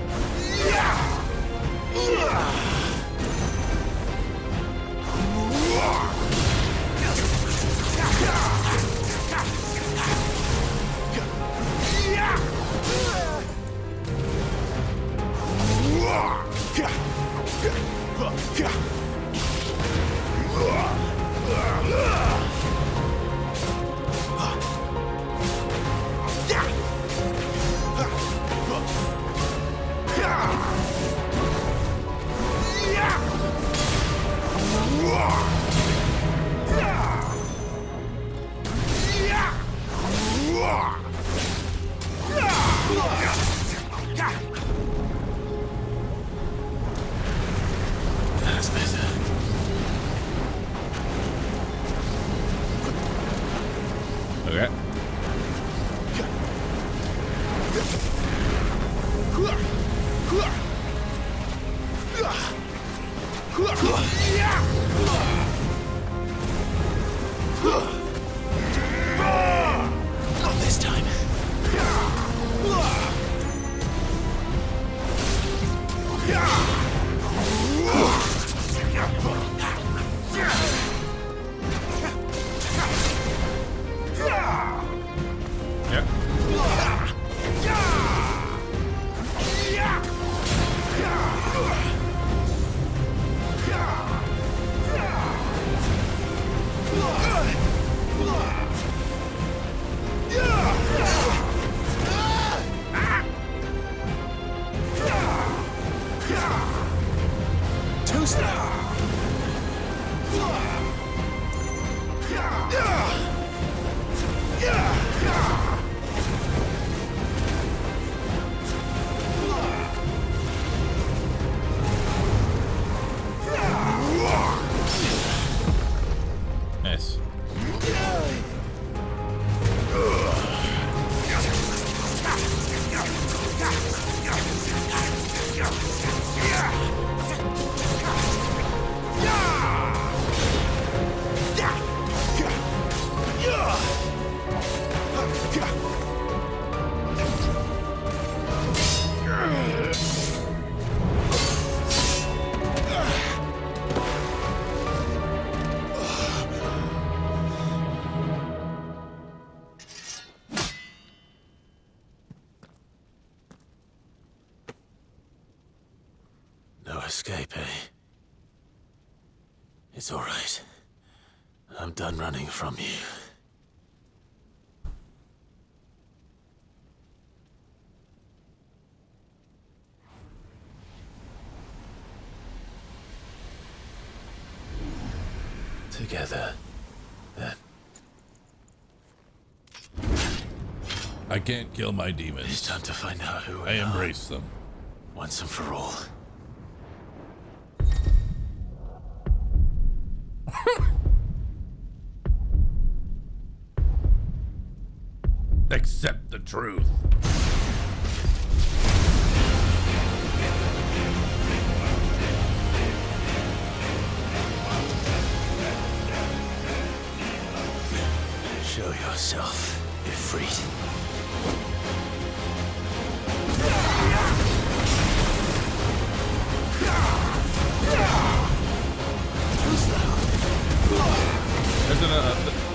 That's better. Okay. Not this time. Yep. It's all right. I'm done running from you. Together, then. I can't kill my It's demons. time to find out who I embrace them. once and for all. Accept the truth. Show yourself, Ifrit.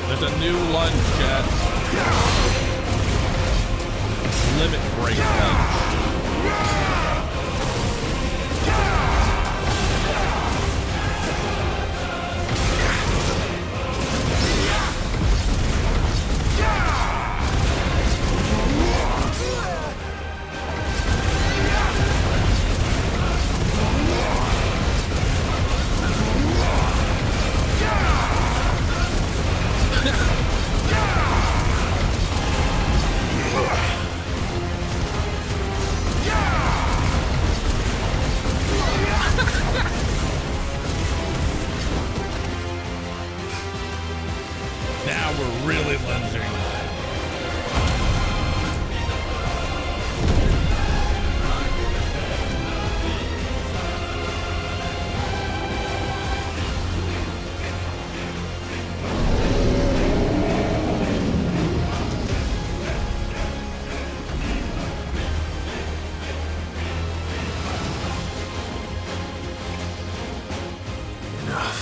There's a new lunge, chat. Limit break lunge. Now we're really lunging. Enough.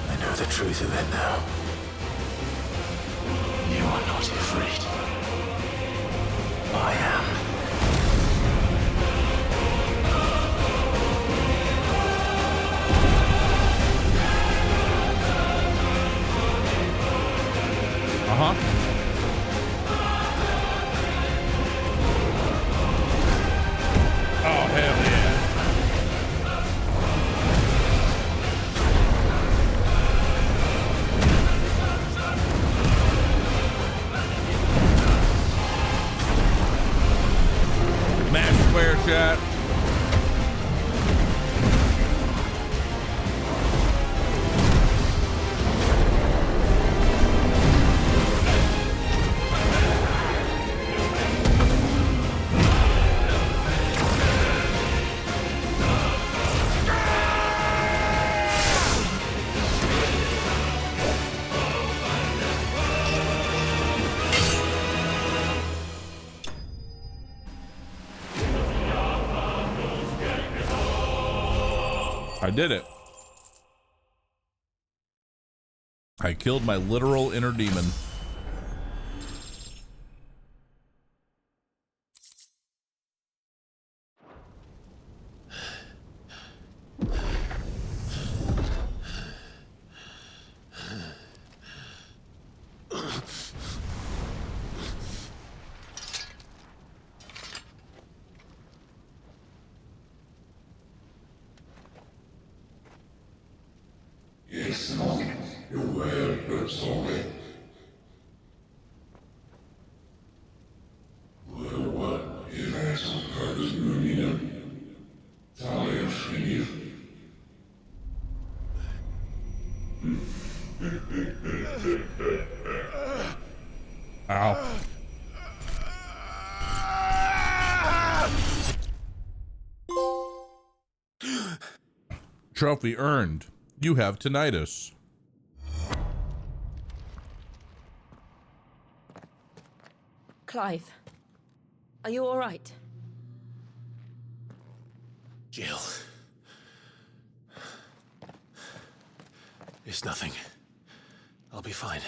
I know the truth of it now. You are not afraid. I am. Uh-huh. Oh, hell yeah. Mash square chat. I did it. I killed my literal inner demon. Ow. Trophy earned. You have tinnitus. Clive, are you all right? Jill. It's nothing. I'll be fine.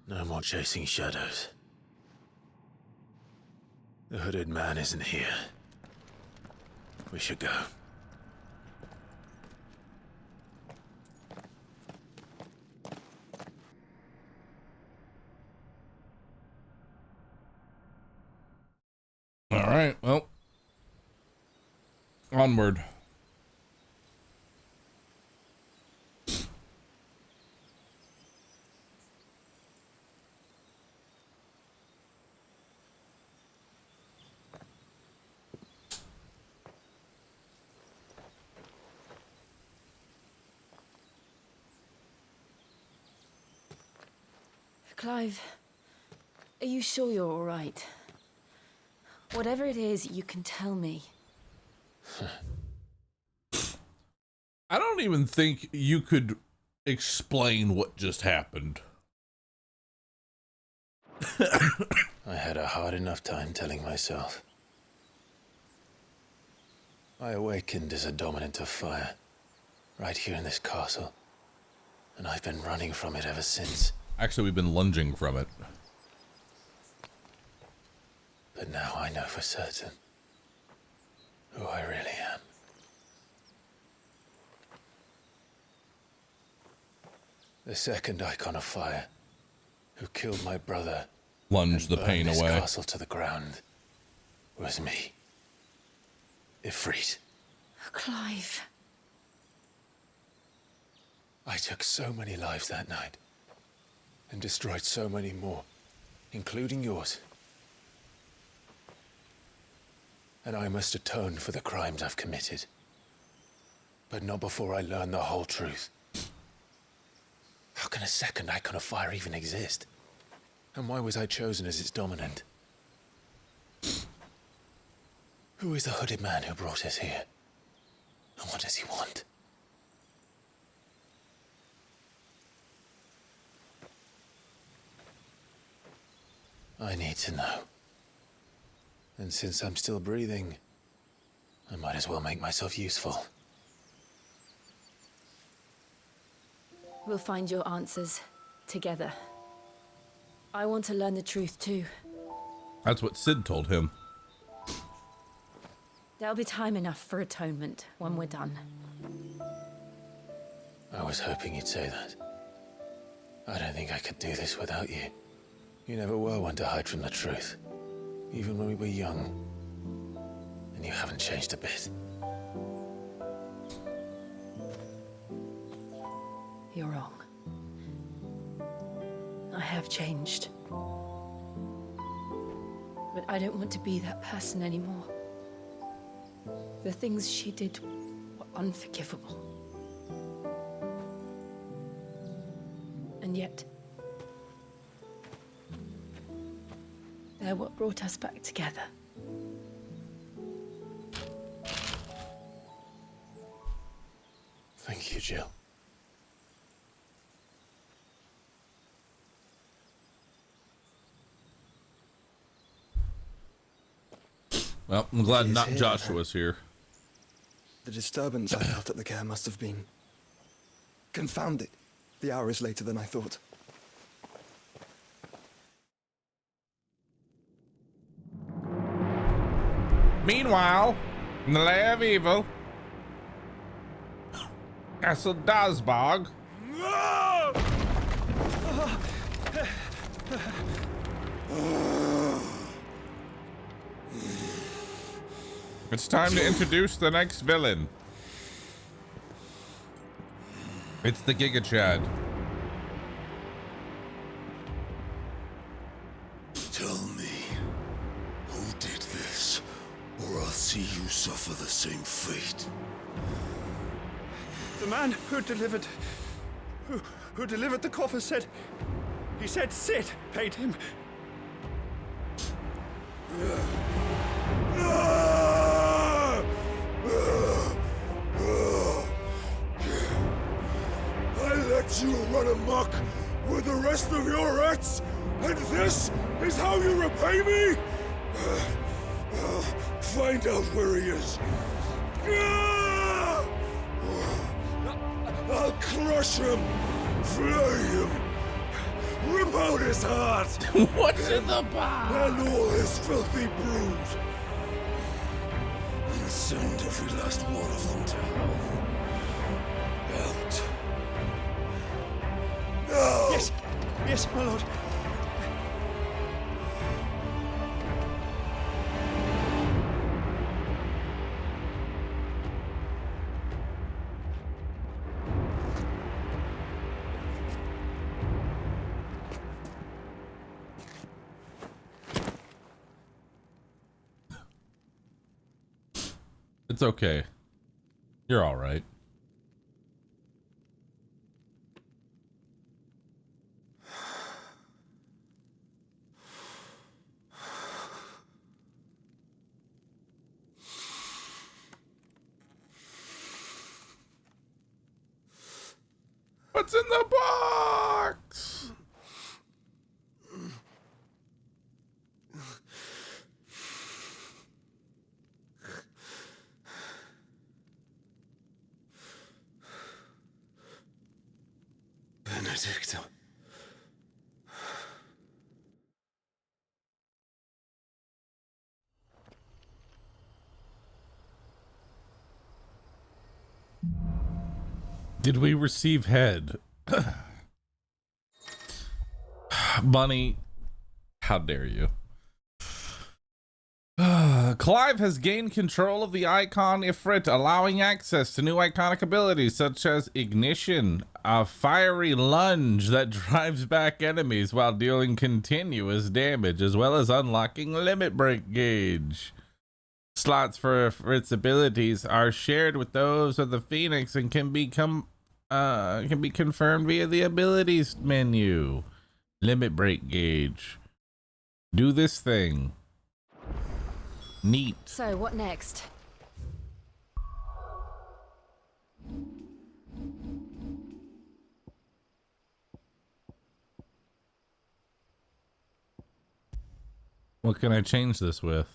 No more chasing shadows. The hooded man isn't here. We should go. All right, well, onward. Clive, are you sure you're all right? Whatever it is, you can tell me. I don't even think you could explain what just happened. I had a hard enough time telling myself. I awakened as a dominant of fire, right here in this castle, and I've been running from it ever since. Actually, we've been lunging from it. But now I know for certain who I really am. The second icon of fire, who killed my brother, Lunge the pain this away. castle to the ground, was me. Ifrit. Clive. I took so many lives that night, and destroyed so many more, including yours. And I must atone for the crimes I've committed. But not before I learn the whole truth. How can a second icon of fire even exist? And why was I chosen as its dominant? Who is the hooded man who brought us here? And what does he want? I need to know. And since I'm still breathing, I might as well make myself useful. We'll find your answers together. I want to learn the truth too. That's what Sid told him. There'll be time enough for atonement when we're done. I was hoping you'd say that. I don't think I could do this without you. You never were one to hide from the truth, even when we were young. And you haven't changed a bit. You're wrong. I have changed. But I don't want to be that person anymore. The things she did were unforgivable. And yet, they're what brought us back together. Thank you, Jill. Well, I'm glad He is not here. Joshua's here. The disturbance I felt at the care must have been confounded. The hour is later than I thought. Meanwhile, in the lair of evil, Castle Dazbog. It's time to introduce the next villain. It's the Giga Chad. Tell me, who did this, or I'll see you suffer the same fate. The man who delivered the coffer said Sid paid him. I let you run amok with the rest of your rats, and this is how you repay me? Find out where he is. I'll crush him, flay him, Rip out his heart! What's in the box? And all his filthy brood! And send every last one of them to hell. Out. No! Yes! Yes, my lord. It's okay. You're all right. What's in the box? Benedicta. Did we receive head? Bunny, how dare you? Clive has gained control of the icon Ifrit, allowing access to new iconic abilities such as Ignition, a fiery lunge that drives back enemies while dealing continuous damage, as well as unlocking Limit Break Gauge. Slots for its abilities are shared with those of the Phoenix and can be confirmed via the abilities menu. Limit Break Gauge. Do this thing. Neat. So, what next? What can I change this with?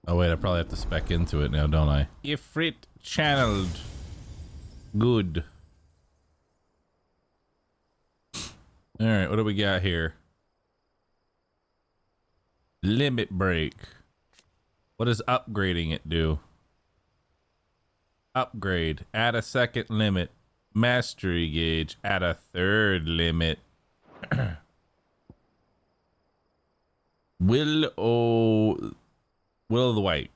Oh wait, I probably have to spec into it now, don't I? Ifrit channeled. Good. Alright, what do we got here? Limit break. What does upgrading it do? Upgrade. Add a second limit. Mastery gauge. Add a third limit. Will of the White.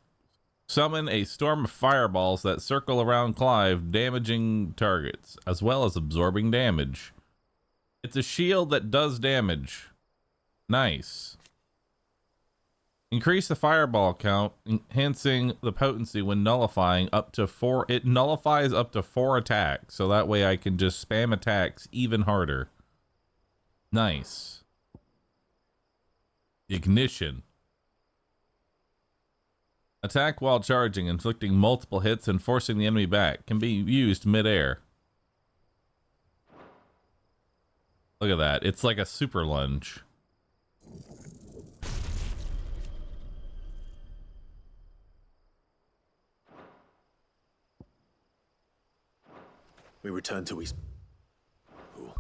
Summon a storm of fireballs that circle around Clive, damaging targets, as well as absorbing damage. It's a shield that does damage. Nice. Increase the fireball count, enhancing the potency when nullifying up to 4. It nullifies up to 4 attacks, so that way I can just spam attacks even harder. Nice. Ignition. Attack while charging, inflicting multiple hits and forcing the enemy back. Can be used mid-air. Look at that. It's like a super lunge. We return to East. Pool.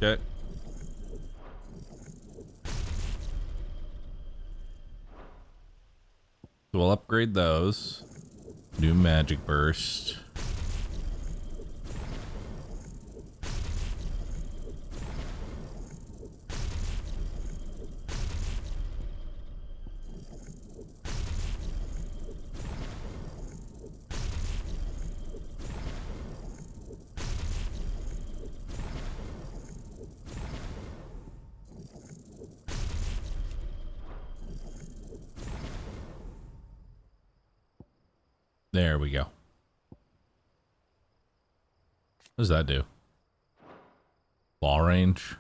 Okay. So we'll upgrade those. New magic burst. There we go. What does that do? Ball range?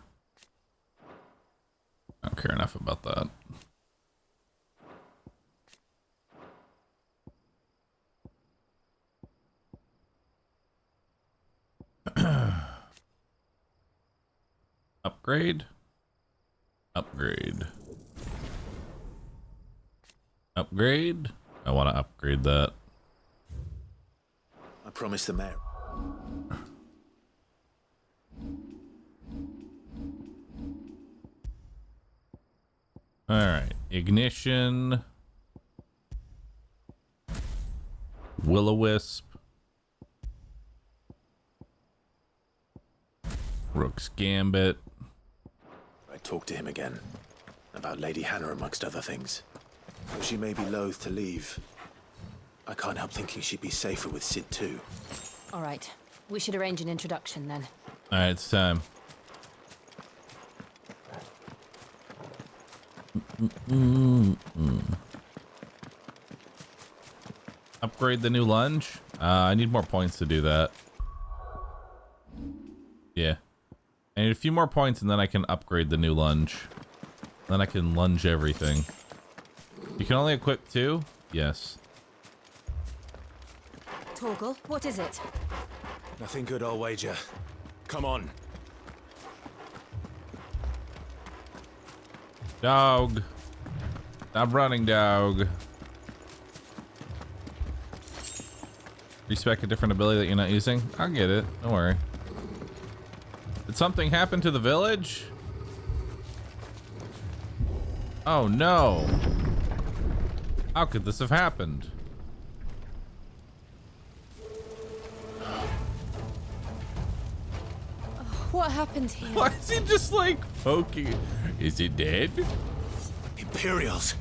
I don't care enough about that. Upgrade? Upgrade. Upgrade? I want to upgrade that. I promised the mayor. Alright. Ignition. Will-o-wisp. Rook's Gambit. I talked to him again. About Lady Hannah, amongst other things. Though she may be loath to leave, I can't help thinking she'd be safer with Sid too. All right. We should arrange an introduction then. Alright, it's time. Upgrade the new lunge? I need more points to do that. Yeah. I need a few more points and then I can upgrade the new lunge. Then I can lunge everything. You can only equip 2? Yes. Torgal, what is it? Nothing good, I'll wager. Come on. Dog. Stop running, dog. Respec a different ability that you're not using? I'll get it. Don't worry. Did something happen to the village? Oh no. How could this have happened? What happened here? Why is he just like poking? Is he dead? Imperials.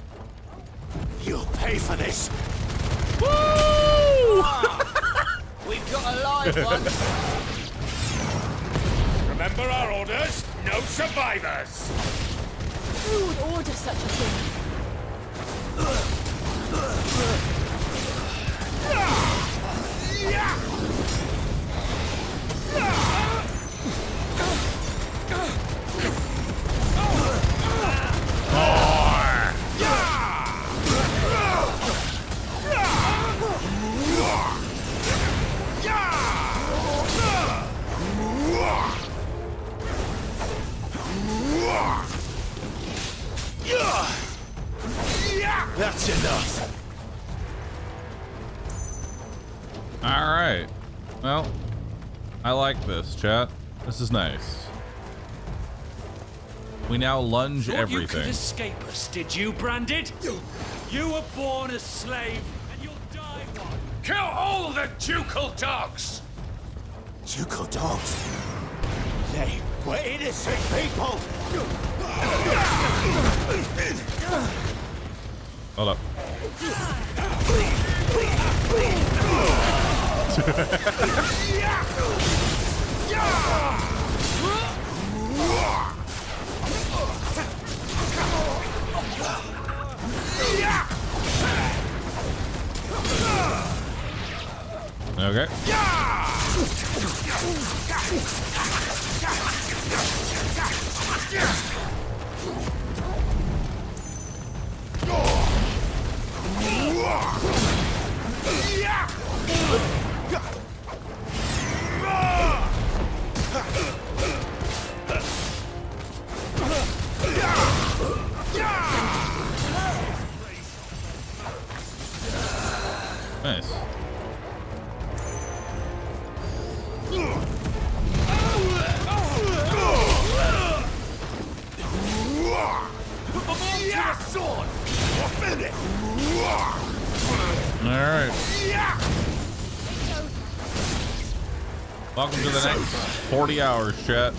You'll pay for this. Woo! We've got a live one. Remember our orders? No survivors! Who would order such a thing? That's enough. All right. Well, I like this, chat. This is nice. We now lunge Thought you could everything. escape us, did you, Branded? You were born a slave, and you'll die one. Kill all the ducal dogs! Ducal dogs. They were innocent people. Hold up. Okay. Nice. All right. Welcome to the next 40 hours, chat.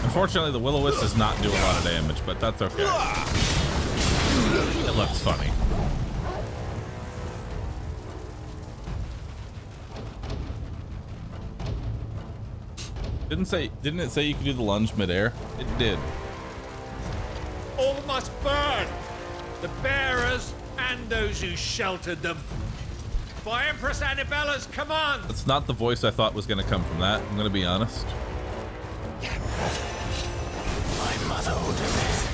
Unfortunately, the will-o-wisp does not do a lot of damage, but that's okay. It looks funny. Didn't it say you could do the lunge midair? It did. All must burn! The bearers and those who sheltered them. By Empress Annabella's command! That's not the voice I thought was going to come from that, I'm going to be honest. My mother ordered this.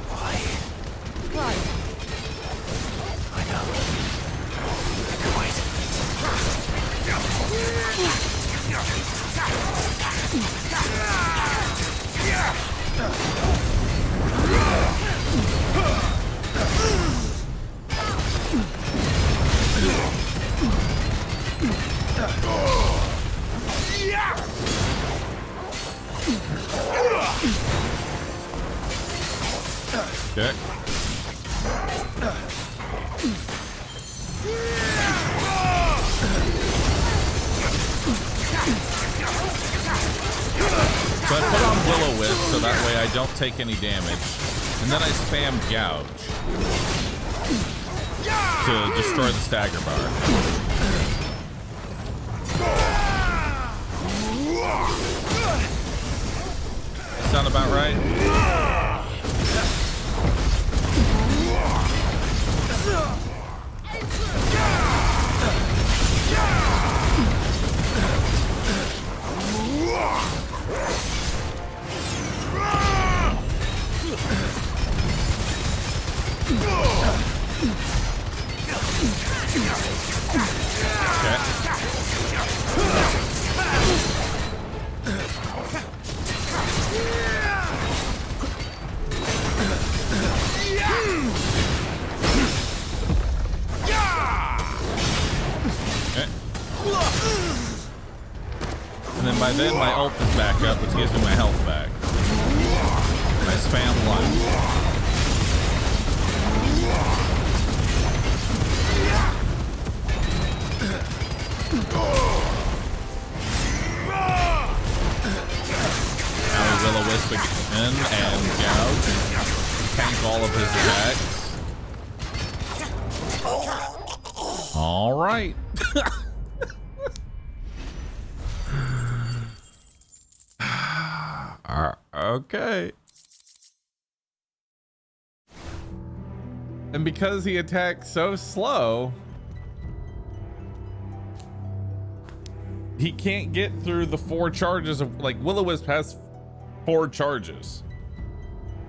Why? Clive. I know. I can wait. Okay. So I put on Will-O-Wisp so that way I don't take any damage. And then I spam Gouge to destroy the stagger bar. That sound about right? And then by then my ult is back up, which gives me my health back. I spam lunge. Now we Will-O-Wisp again and Gouge. Tank all of his attacks. All right. Okay. And because he attacks so slow, he can't get through the 4 charges of, like, Will-O-Wisp has 4 charges.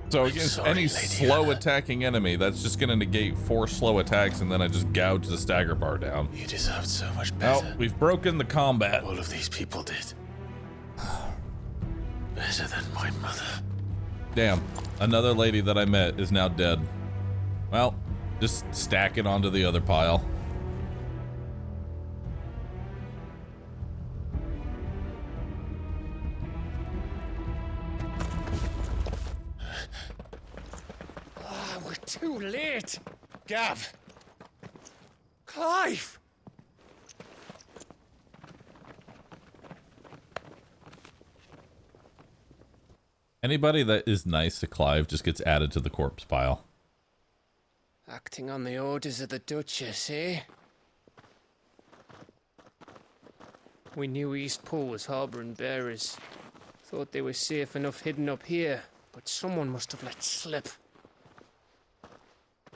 So against any slow attacking enemy, that's just gonna negate 4 slow attacks, and then I just gouge the stagger bar down. You deserved so much better. Well, we've broken the combat. All of these people did. Better than my mother. Damn, another lady that I met is now dead. Well, just stack it onto the other pile. We're too late. Gav. Clive. Anybody that is nice to Clive just gets added to the corpse pile. Acting on the orders of the Duchess, eh? We knew East Pool was harbouring bearers. Thought they were safe enough hidden up here, but someone must have let slip.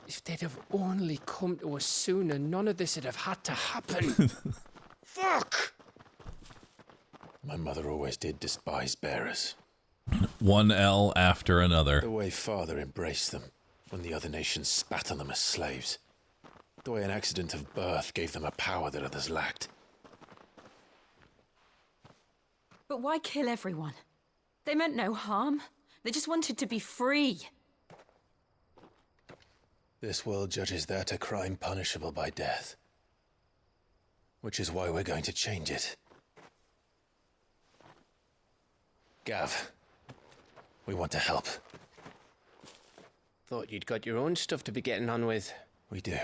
If they'd have only come to us sooner, none of this would have had to happen. Fuck! My mother always did despise bearers. One L after another. The way father embraced them when the other nations spat on them as slaves. The way an accident of birth gave them a power that others lacked. But why kill everyone? They meant no harm. They just wanted to be free. This world judges that a crime punishable by death. Which is why we're going to change it. Gav, we want to help. Thought you'd got your own stuff to be getting on with. We do.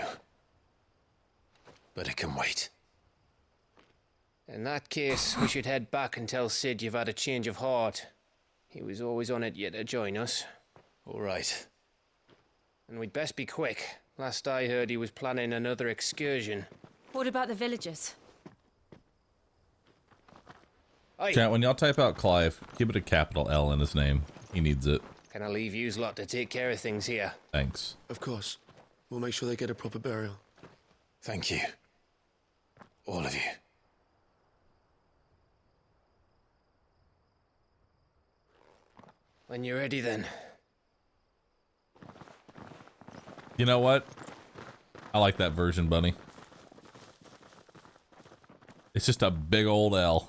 But it can wait. In that case, we should head back and tell Sid you've had a change of heart. He was always on it yet to join us. All right. And we'd best be quick. Last I heard, he was planning another excursion. What about the villagers? Chat, when y'all type out Clive, keep it a capital L in his name. He needs it. Can I leave yous lot to take care of things here? Thanks. Of course. We'll make sure they get a proper burial. Thank you. All of you. When you're ready, then. You know what? I like that version, Bunny. It's just a big old L.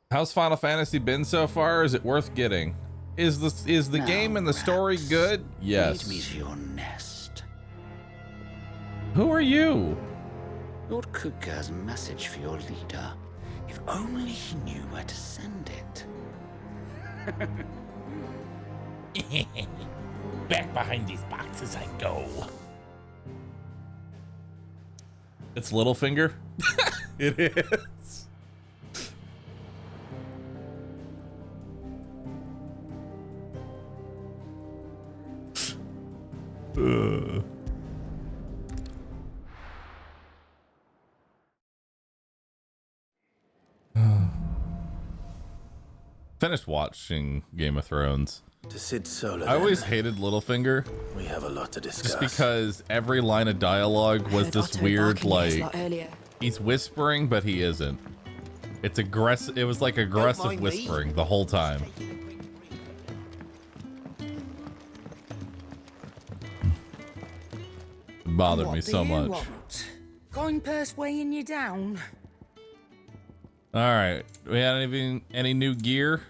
How's Final Fantasy been so far? Is it worth getting? Is the game and the story good? Yes. Lead me to your nest. Who are you? Lord Kupka has a message for your leader. If only he knew where to send it. Back behind these boxes I go. It's Littlefinger? It is. Finished watching Game of Thrones. To Sid Solar, I always hated Littlefinger. We have a lot to discuss. Just because every line of dialogue was this weird, like, he's whispering, but he isn't. It's aggressive. It was like aggressive whispering the whole time. It bothered me so much. Going purse weighing you down. All right, we had any new gear?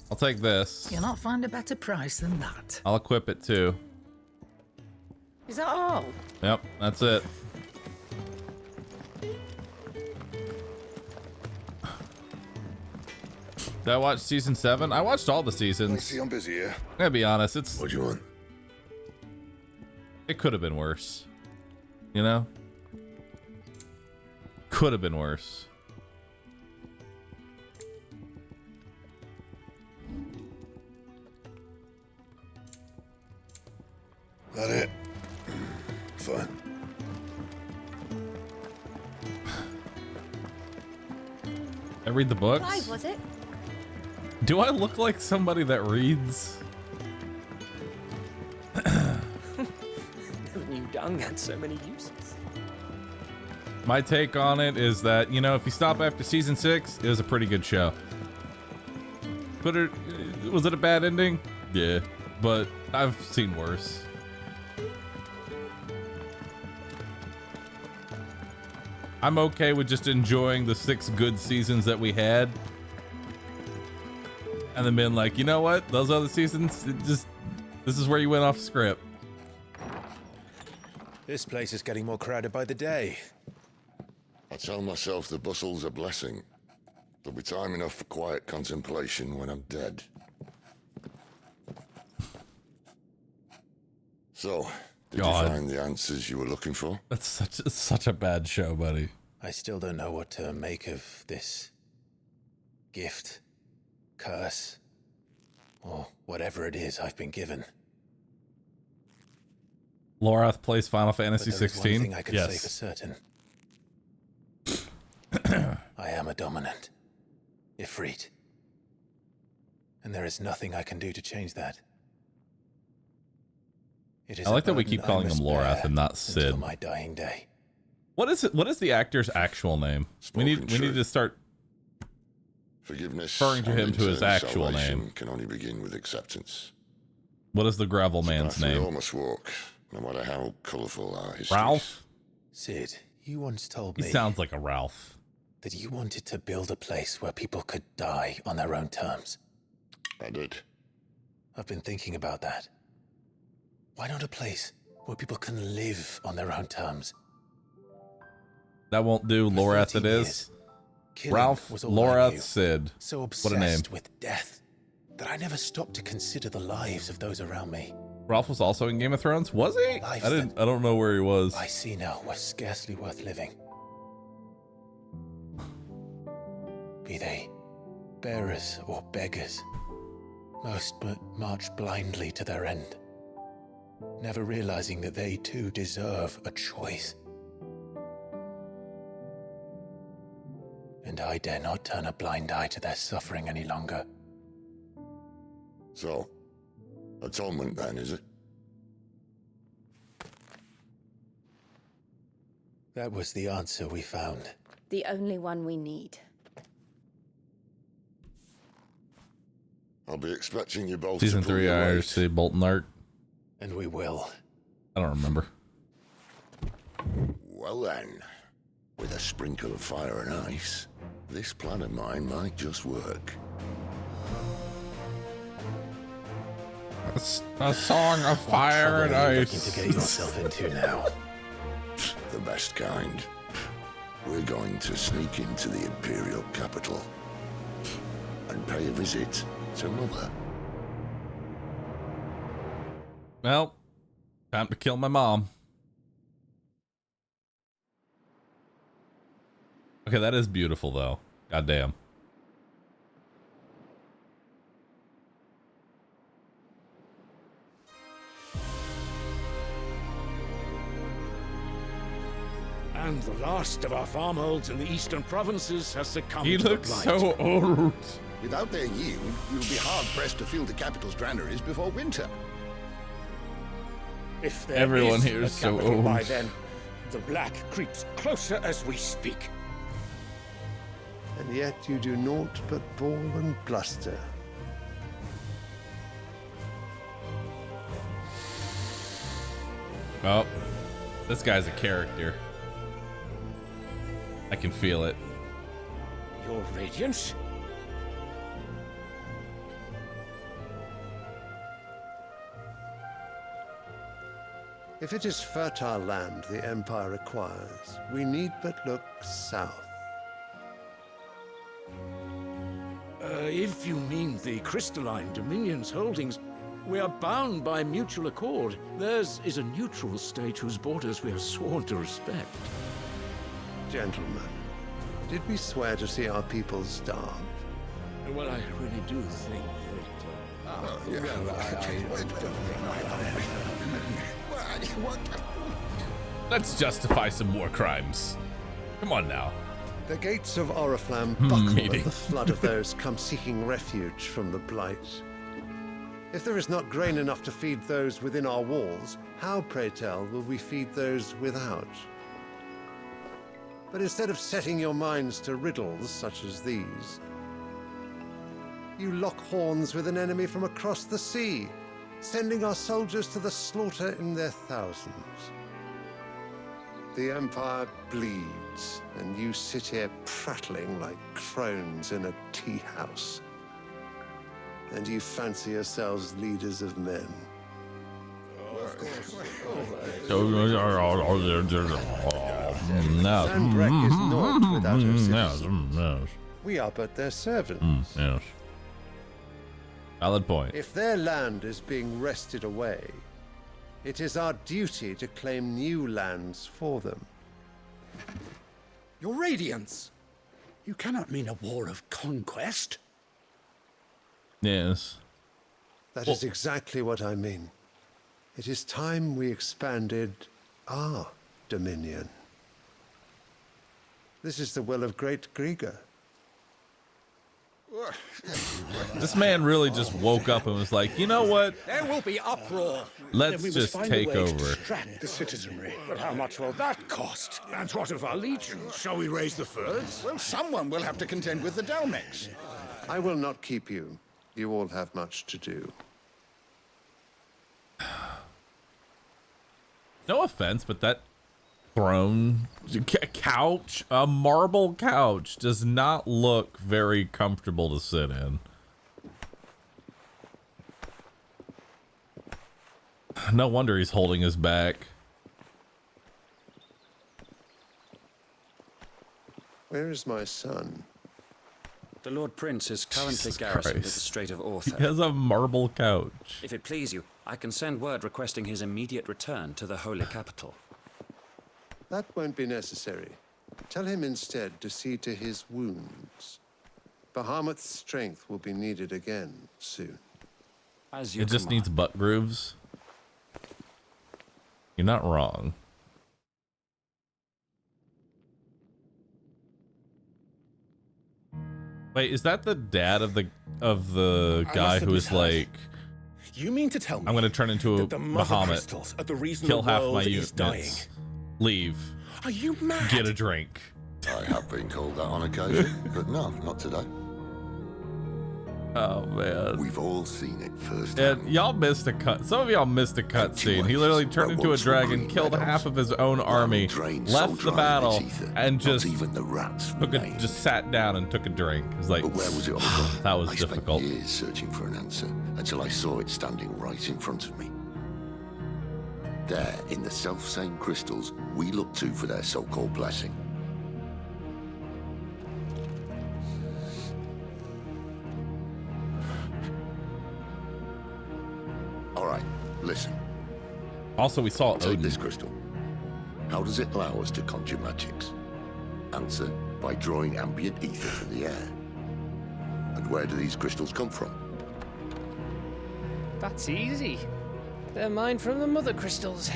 I'll take this. You'll not find a better price than that. I'll equip it too. Is that all? Yep, that's it. Did I watch season 7? I watched all the seasons. I see I'm busy here. I'm gonna be honest, it's... What do you want? It could have been worse. You know? Could have been worse. That it? Fine. I read the books. Clive, was it? Do I look like somebody that reads? Never knew dung had so many uses. My take on it is that, you know, if you stop after season 6, it was a pretty good show. Was it a bad ending? Yeah, but I've seen worse. I'm okay with just enjoying the 6 good seasons that we had. And then being like, you know what? Those other seasons, this is where you went off script. This place is getting more crowded by the day. I tell myself the bustle's a blessing. There'll be time enough for quiet contemplation when I'm dead. So, did you find the answers you were looking for? That's such a bad show, buddy. I still don't know what to make of this gift, curse, or whatever it is I've been given. Lorath plays Final Fantasy 16. One thing I can say for certain. I am a dominant, Ifrit. And there is nothing I can do to change that. It is I like that we keep calling him Lorath and not Sid. Until my dying day. What is it? What is the actor's actual name? We need to start Forgiveness referring to him to his actual salvation name. can only begin with acceptance. What is the gravel man's We name? all must walk, no matter how colourful our history. Ralph? Sid, you once told He me sounds like a Ralph. that you wanted to build a place where people could die on their own terms. I did. I've been thinking about that. Why not a place where people can live on their own terms? That won't do. Lorath it is. Ralph, was all I Lorath, knew. Sid. So What a obsessed name. with death that I never stopped to consider the lives of those around me. Ralph was also in Game of Thrones, was he? Lives I don't know where he was. I see now were scarcely worth living. Be they bearers or beggars, most march blindly to their end, never realizing that they too deserve a choice. I dare not turn a blind eye to their suffering any longer. So, atonement then, is it? That was the answer we found. The only one we need. I'll be expecting you both Season to pull 3 your weight. IRC Bolton Art. And we will. I don't remember. Well then, with a sprinkle of fire and ice, this plan of mine might just work. A song of fire and ice. Looking to get yourself into now. The best kind. We're going to sneak into the Imperial capital and pay a visit to Mother. Well, time to kill my mom. Okay, that is beautiful though. Goddamn. And the last of our farmholds in the eastern provinces has succumbed He to the looks blight. so old. Without their yield, we'll be hard-pressed to fill the capital's granaries before winter. If there Everyone is here a is so capital old. by then, the black creeps closer as we speak. And yet you do naught but bawl and bluster. Oh, this guy's a character. I can feel it. Your radiance? If it is fertile land the Empire requires, we need but look south. If you mean the crystalline Dominion's holdings, we are bound by mutual accord. Theirs is a neutral state whose borders we are sworn to respect. Gentlemen, did we swear to see our people starve? Well, I really do think that... Let's justify some war crimes. Come on now. The gates of Oriflamme buckle Meeting. at the flood of those come seeking refuge from the blight. If there is not grain enough to feed those within our walls, how, pray tell, will we feed those without? But instead of setting your minds to riddles such as these, you lock horns with an enemy from across the sea, sending our soldiers to the slaughter in their thousands. The Empire bleeds, and you sit here prattling like crones in a tea house. And you fancy yourselves leaders of men. Sanbreque is naught without her citizens. We are but their servants. Yes. Valid point. If their land is being wrested away, it is our duty to claim new lands for them. Your Radiance! You cannot mean a war of conquest. Yes. That is exactly what I mean. It is time we expanded our dominion. This is the will of great Grieger. This man really just woke up and was like, you know what? There will be uproar. Let's Then we just must find take a way to over. distract the citizenry. But how much will that cost? And what of our legions? Shall we raise the furs? Well, someone will have to contend with the Dalmex. I will not keep you. You all have much to do. No offense, but that throne, couch, a marble couch, does not look very comfortable to sit in. No wonder he's holding his back. Where is my son? The Lord Prince is currently Jesus garrisoned at the Christ. Strait of He Ortho. has a marble couch. If it please you, I can send word requesting his immediate return to the Holy Capital. That won't be necessary. Tell him instead to see to his wounds. Bahamut's strength will be needed again soon. As you It just command. needs butt grooves. You're not wrong. Wait, is that the dad of the guy who is like, you mean to tell me I'm going to turn into a that the mother Bahamut, crystals are the reason kill the half world my is dying? units, leave. Are you mad? Get a drink. I have been called that on occasion, but no, not today. Oh man, we've all seen it first. And y'all missed a cut. Some of y'all missed a cut scene. He literally turned into a dragon, killed half of his own army, left the battle, and just even the rats just sat down and took a drink. It was like, but where was it all gone? That was I difficult. spent years searching for an answer until I saw it standing right in front of me. There, in the self-same crystals we look to for their so-called blessing. All right, listen. Also, we saw Take Odin. this crystal. How does it allow us to conjure magics? Answer, by drawing ambient ether from the air. And where do these crystals come from? That's easy. They're mine from the mother crystals.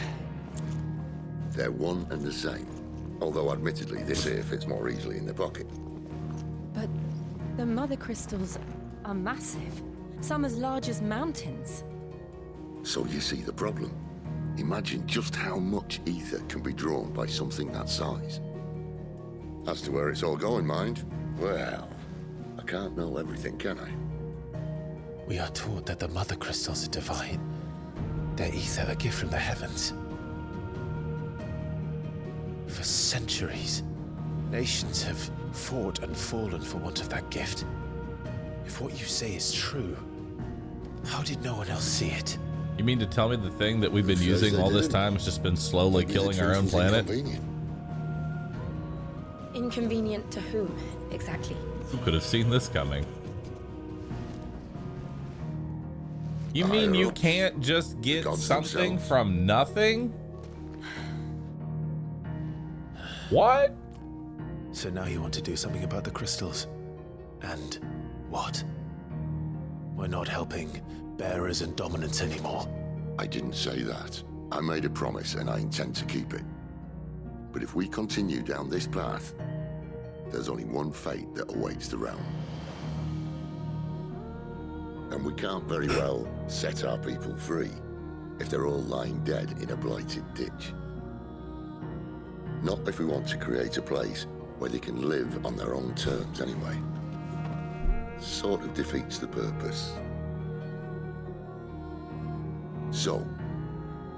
They're one and the same. Although admittedly, this here fits more easily in the pocket. But the mother crystals are massive. Some as large as mountains. So you see the problem. Imagine just how much ether can be drawn by something that size. As to where it's all going, mind, well, I can't know everything, can I? We are taught that the mother crystals are divine. Their ether a gift from the heavens. For centuries, nations have fought and fallen for want of that gift. If what you say is true, how did no one else see it? You mean to tell me the thing that we've been using all this time has just been slowly killing our own planet? Inconvenient to whom, exactly? Who could have seen this coming? You mean you can't just get something from nothing? What? So now you want to do something about the crystals? And what? We're not helping bearers and dominants anymore. I didn't say that. I made a promise and I intend to keep it. But if we continue down this path, there's only one fate that awaits the realm. And we can't very well set our people free if they're all lying dead in a blighted ditch. Not if we want to create a place where they can live on their own terms anyway. Sort of defeats the purpose. So,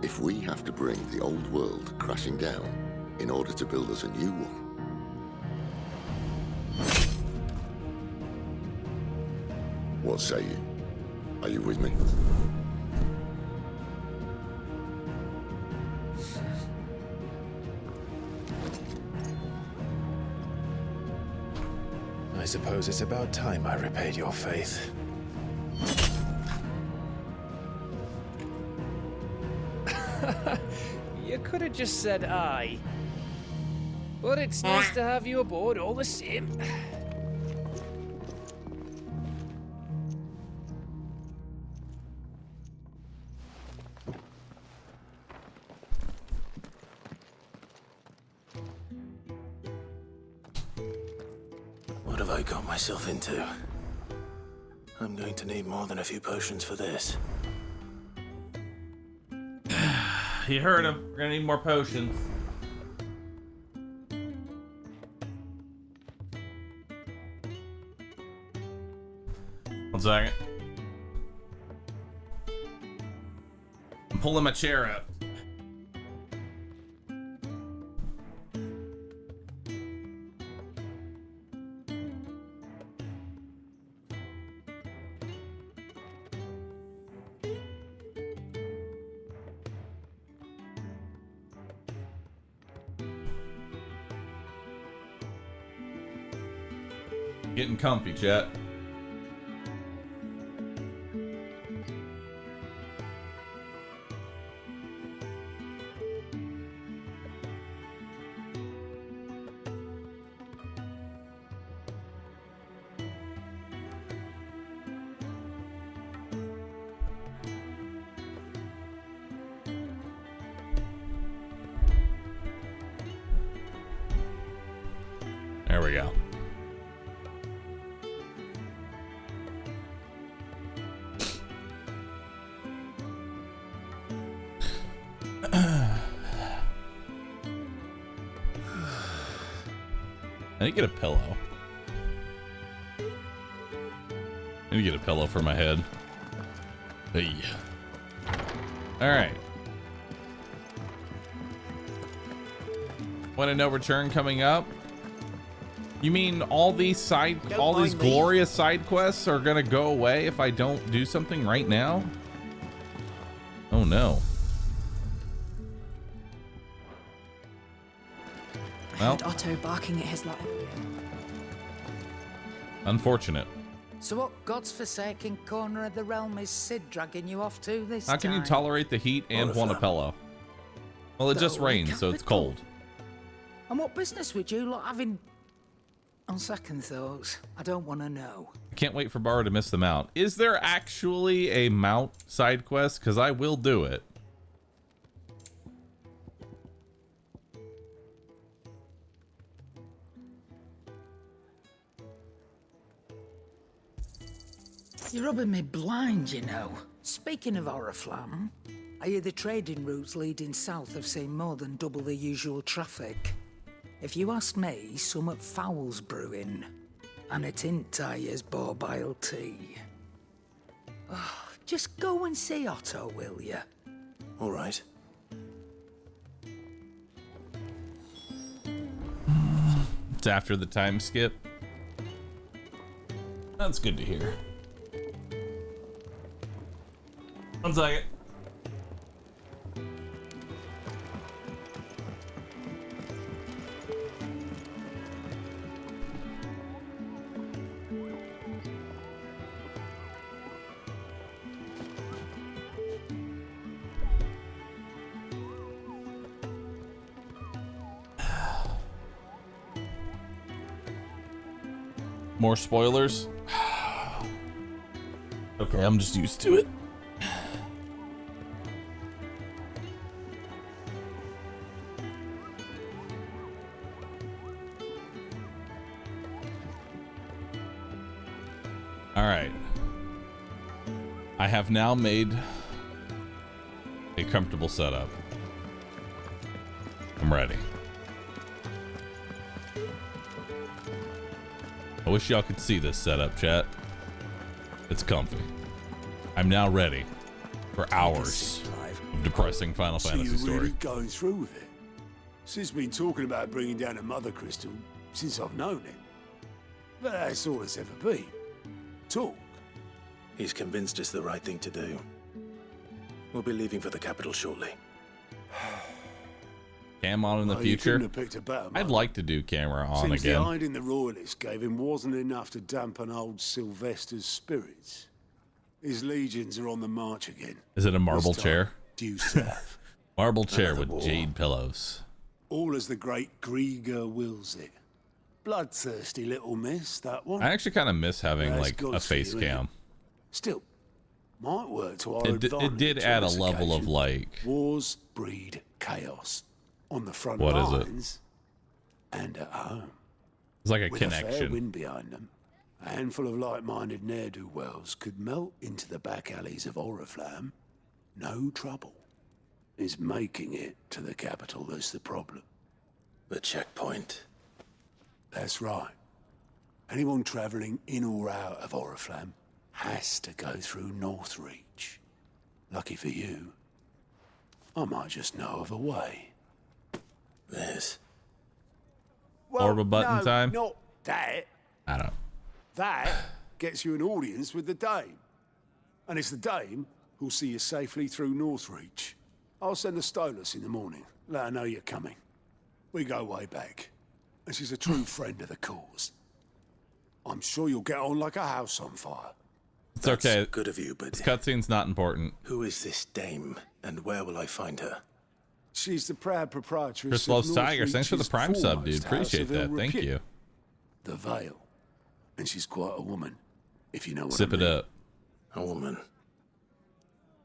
if we have to bring the old world crashing down in order to build us a new one, what say you? Are you with me? I suppose it's about time I repaid your faith. You could have just said aye. But it's nice to have you aboard all the same. What have I got myself into? I'm going to need more than a few potions for this. You heard him. We're gonna need more potions. One second. I'm pulling my chair up. Getting comfy, chat. There we go. I need to get a pillow. I need to get a pillow for my head. Hey. All right. Want to know return coming up? You mean all these glorious side quests are gonna go away if I don't do something right now? Oh no. I heard Otto barking at his life. Unfortunate. So what god's-forsaken corner of the realm is Sid dragging you off to this time? How can you tolerate the heat and want a pillow? Well, it just rains, so it's cold. And what business would you lot having? On second thoughts, I don't want to know. I can't wait for Bahroo to miss the mount. Is there actually a mount side quest? Because I will do it. You're rubbing me blind, you know. Speaking of Oriflamme, I hear the trading routes leading south have seen more than double the usual traffic. If you ask me, somewhat foul's brewing. And it ain't Tyre's borbile tea. Oh, just go and see Otto, will you? All right. It's after the time skip. That's good to hear. 1 second. More spoilers? Okay, I'm just used to it. All right. I have now made a comfortable setup. I'm ready. I wish y'all could see this setup, chat. It's comfy. I'm now ready for hours of depressing Final Fantasy story. Really going through with it. Sid's been talking about bringing down a mother crystal since I've known him. But that's all it's ever been. Talk. He's convinced it's the right thing to do. We'll be leaving for the capital shortly. Cam on in the future. I'd like to do camera on Seems again. the hiding the royalists gave him wasn't enough to dampen old Sylvester's spirits. His legions are on the march again. Is it a marble This time, chair? due south. Marble chair with jade pillows. All as the great Grieger wills it. Bloodthirsty little miss, that one. I actually kind of miss having That's like good a for face you, cam. Still, might work to our It advantage. did on add a this level of occasion. like. Wars breed chaos. On the front What is it? lines and at home. It's like a With a fair connection. wind behind them, a handful of like-minded ne'er-do-wells could melt into the back alleys of Oriflamme. No trouble. Is making it to the capital that's the problem. The checkpoint. That's right. Anyone travelling in or out of Oriflamme has to go through Northreach. Lucky for you, I might just know of a way. This. Orb a button no, time? Not that. I don't. That gets you an audience with the Dame. And it's the Dame who'll see you safely through Northreach. I'll send the Stolas in the morning. Let her know you're coming. We go way back. And she's a true friend of the cause. I'm sure you'll get on like a house on fire. It's okay. Good of you, but This cutscene's not important. who is this dame, and where will I find her? She's the proud proprietress Chris of Loves Tiger, thanks for the Northreach's Prime sub, foremost dude. house Appreciate of that. ill Thank repute. you. The Vale. And she's quite a woman, if you know what Sip I it mean. up. A woman.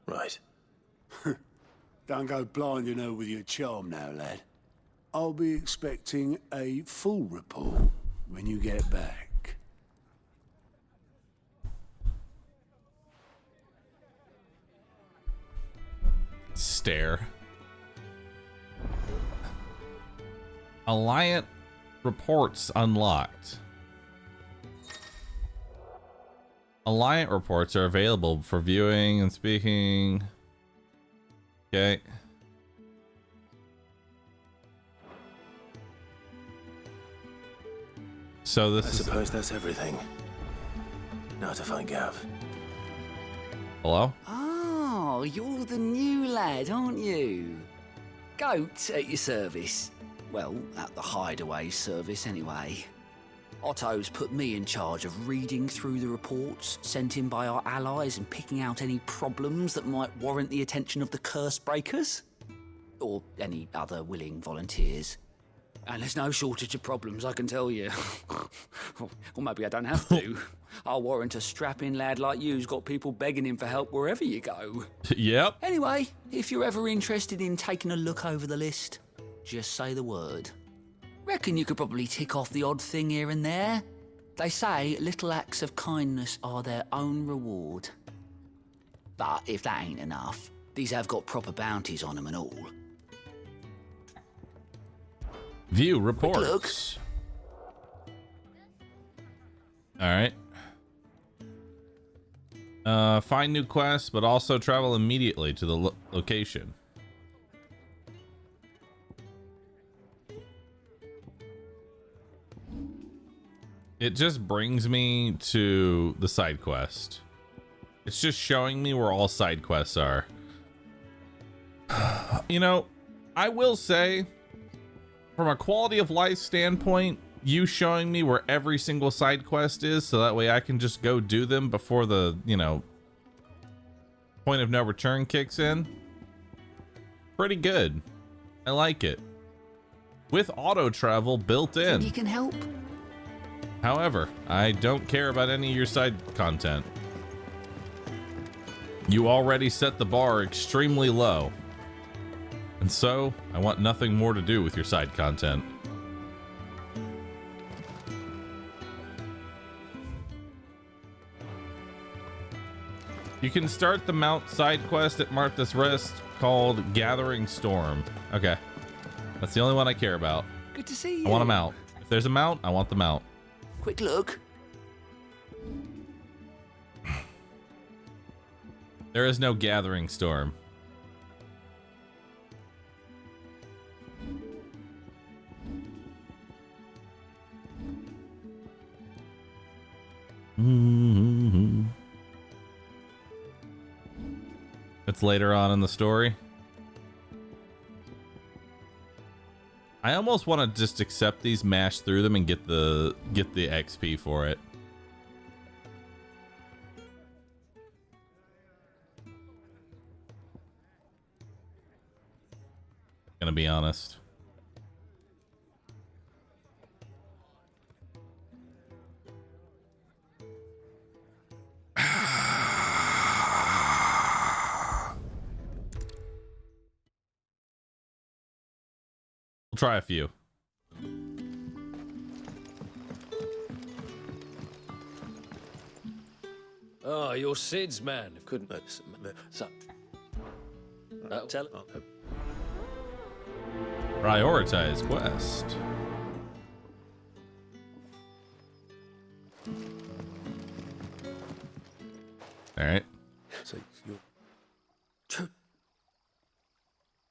Right. Don't go blinding her with your charm now, lad. I'll be expecting a full report when you get back. Stare. Alliant Reports unlocked. Alliant reports are available for viewing and speaking. Okay. So this I suppose that's everything. Now to find Gav. Hello? Oh, you're the new lad, aren't you? Goat at your service. Well, at the hideaway service, anyway. Otto's put me in charge of reading through the reports sent in by our allies and picking out any problems that might warrant the attention of the curse breakers. Or any other willing volunteers. And there's no shortage of problems, I can tell you. Or maybe I don't have to. I'll warrant a strapping lad like you's got people begging him for help wherever you go. Yep. Anyway, if you're ever interested in taking a look over the list, just say the word. Reckon you could probably tick off the odd thing here and there. They say little acts of kindness are their own reward. But if that ain't enough, these have got proper bounties on them and all. View reports. All right. Find new quests, but also travel immediately to the location. It just brings me to the side quest. It's just showing me where all side quests are. You know, I will say, from a quality of life standpoint, you showing me where every single side quest is, so that way I can just go do them before the, you know, point of no return kicks in. Pretty good. I like it. With auto travel built in. Think you can help? However, I don't care about any of your side content. You already set the bar extremely low. And so, I want nothing more to do with your side content. You can start the Mount side quest at Martha's Rest called Gathering Storm. Okay. That's the only one I care about. Good to see you. I want a mount. If there's a mount, I want the mount. Quick look. There is no Gathering Storm. It's later on in the story. I almost want to just accept these, mash through them, and get the XP for it. Gonna be honest. We'll try a few. Oh, you're Sid's man. Couldn't. So, tell it. Prioritize quest. All right. So you're.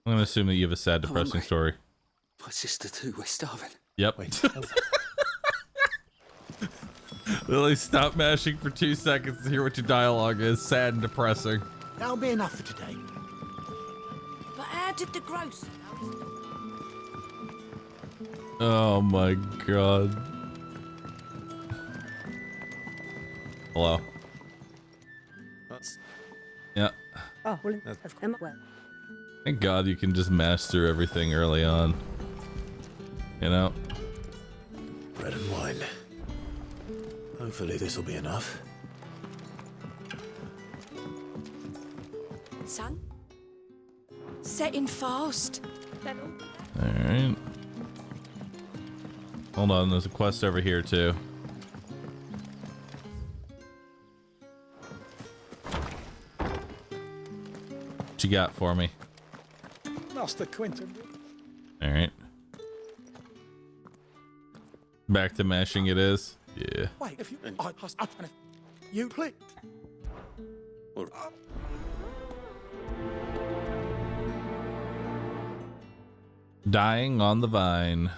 I'm gonna assume that you have a sad, depressing story. My sister too, we're starving. Yep. Lily, stop mashing for 2 seconds to hear what your dialogue is. Sad and depressing. That'll be enough for today. But how did the gross? Oh my god. Hello. Yeah. Oh, well, well. Thank God you can just mash through everything early on. You know? Bread and wine. Hopefully this will be enough. Son? Setting fast. Alright. Hold on, there's a quest over here too. What you got for me? Master Quentin. Alright. Back to mashing it is. Yeah. Wait, if you... you play... Dying on the vine.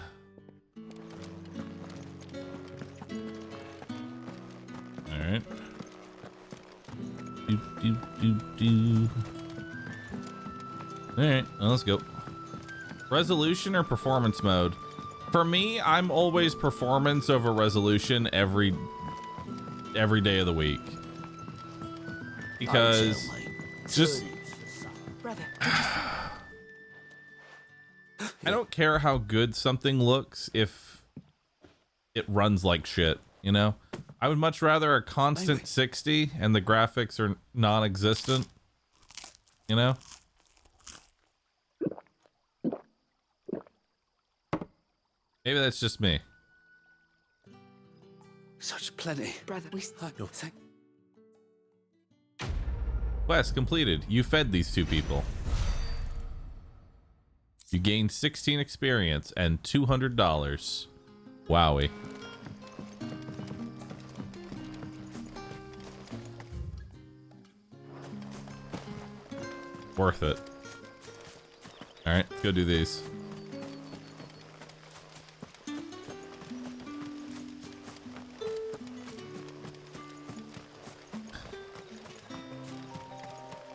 All right. All right, well, let's go. Resolution or performance mode? For me, I'm always performance over resolution every day of the week. Because just I don't care how good something looks if it runs like shit, you know? I would much rather a constant 60 and the graphics are non-existent, you know? Maybe that's just me. Such plenty. Brother, we... No, thank... Quest completed. You fed these two people. You gained 16 experience and $200. Wowie. Worth it. Alright, let's go do these.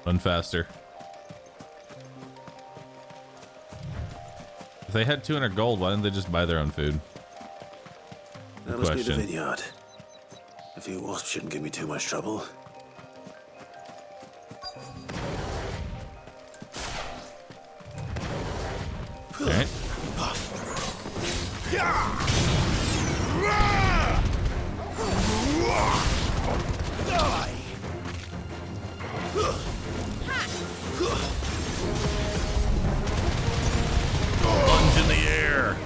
Run faster. If they had 200 gold, why didn't they just buy their own food? That must be the vineyard. A few wasps shouldn't give me too much trouble. Alright. Lunge in the air.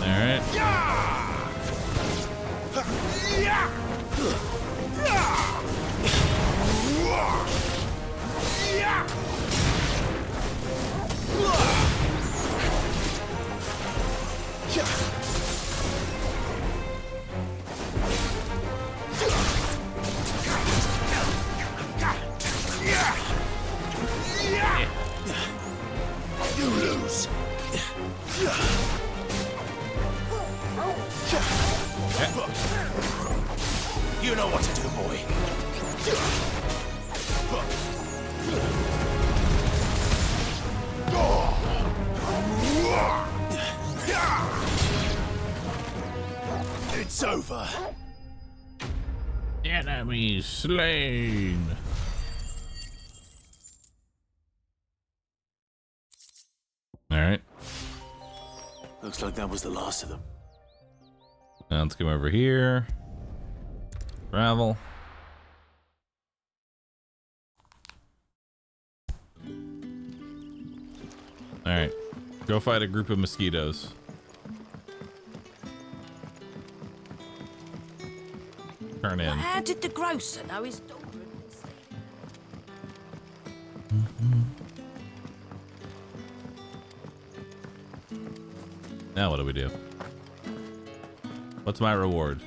Alright. You lose. You know what to do, boy. It's over. Enemy slain. All right. Looks like that was the last of them. Now let's come over here. Travel. All right. Go fight a group of mosquitoes. Turn in. How did the grocer know his daughter? Now what do we do? What's my reward?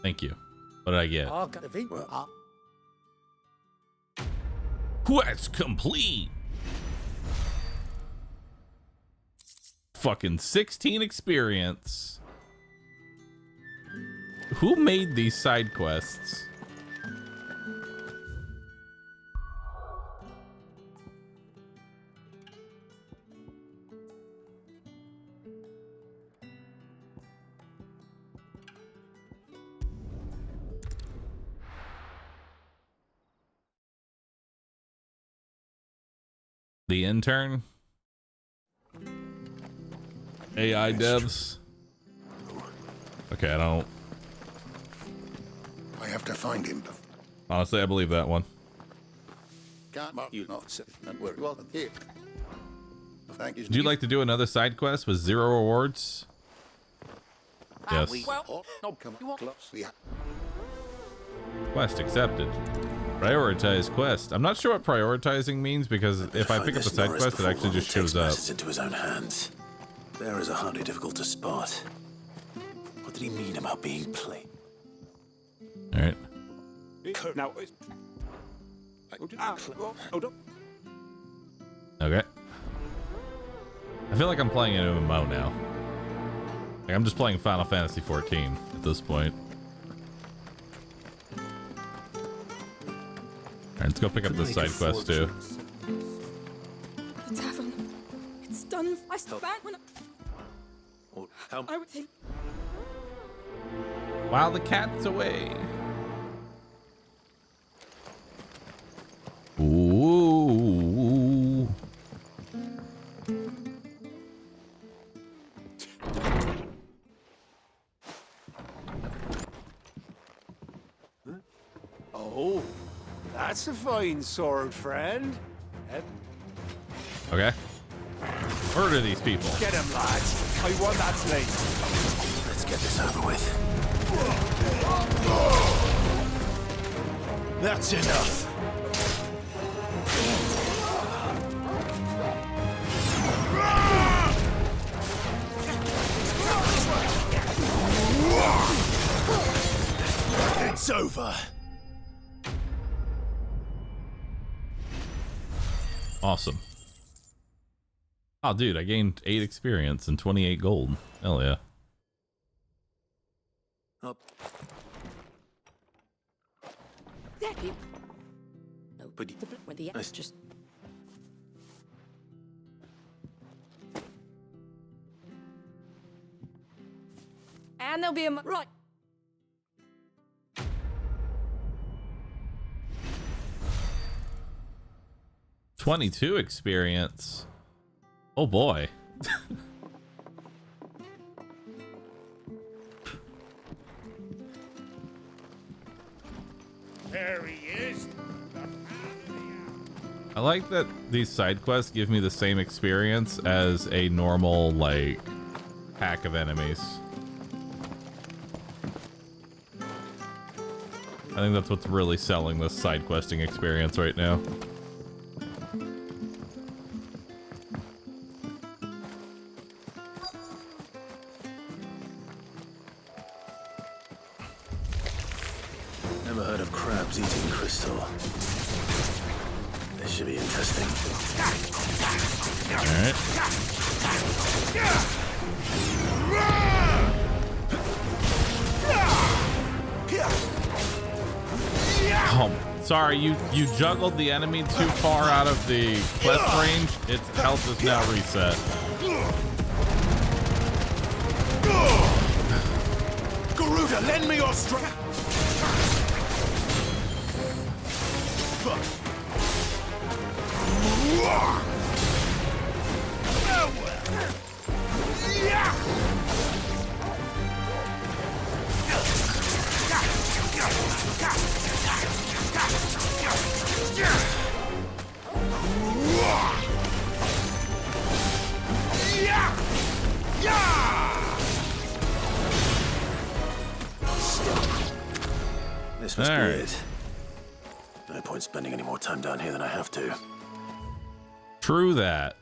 Thank you. What did I get? Quest complete. Fucking 16 experience. Who made these side quests? The intern? AI devs? Okay, I don't... I have to find him. Honestly, I believe that one. Can't you not sit and worry. Well, here. Thank you. Would you like to do another side quest with 0 rewards? Yes. Well, no, come on. Yeah. Quest accepted. Prioritize quest. I'm not sure what prioritizing means because if I pick up the side quest, it actually just shows up. Into his own hands. Bearers are hardly difficult to spot. What did he mean about being played? All right. Now, Okay. I feel like I'm playing an MMO now. Like I'm just playing Final Fantasy 14 at this point. Alright, let's go pick up this side quest too. The tavern. It's done. I stood back when I would think. While the cat's away. Ooh. oh, that's a fine sword, friend. Okay. Murder these people. Get him, lads. I want that plate. Let's get this over with. That's enough. It's over. Awesome. Oh, dude, I gained 8 experience and 28 gold. Hell yeah. Up. No, but the just. And there'll be a right. 22 experience. Oh boy. There he is. I like that these side quests give me the same experience as a normal, like, pack of enemies. I think that's what's really selling this side questing experience right now. Never heard of crabs eating crystal. This should be interesting. Alright. Oh, sorry, you juggled the enemy too far out of the quest range. Its health is now reset. Garuda, lend me your strength. This must All be right. it. No point spending any more time down here than I have to. True that.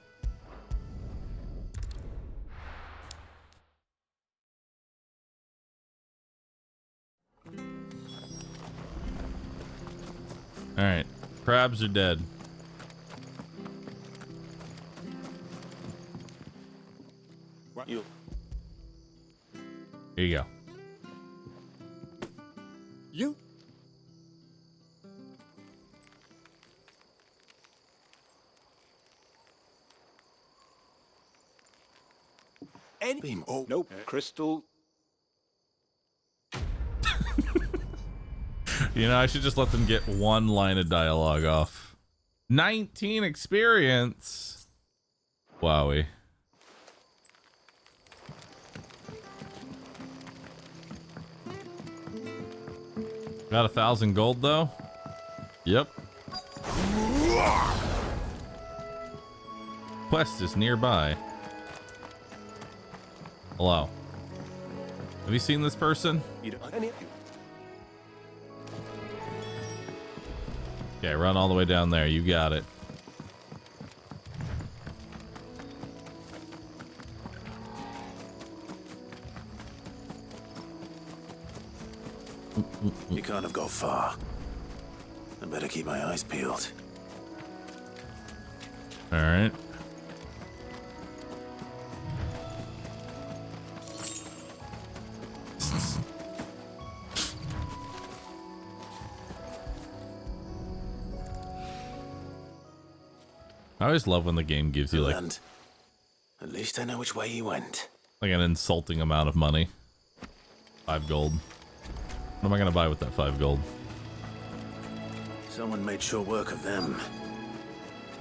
All right, crabs are dead. What you? Here you go. You? Any beam? Oh, nope. Crystal. You know, I should just let them get one line of dialogue off. 19 experience. Wowie. Got 1,000 gold though. Yep. Quest is nearby. Hello. Have you seen this person? You don't any Okay, run all the way down there. You got it. You can't have got far. I better keep my eyes peeled. All right. I always love when the game gives you like At least I know which way you went. like an insulting amount of money. 5 gold. What am I gonna buy with that 5 gold? Someone made sure work of them.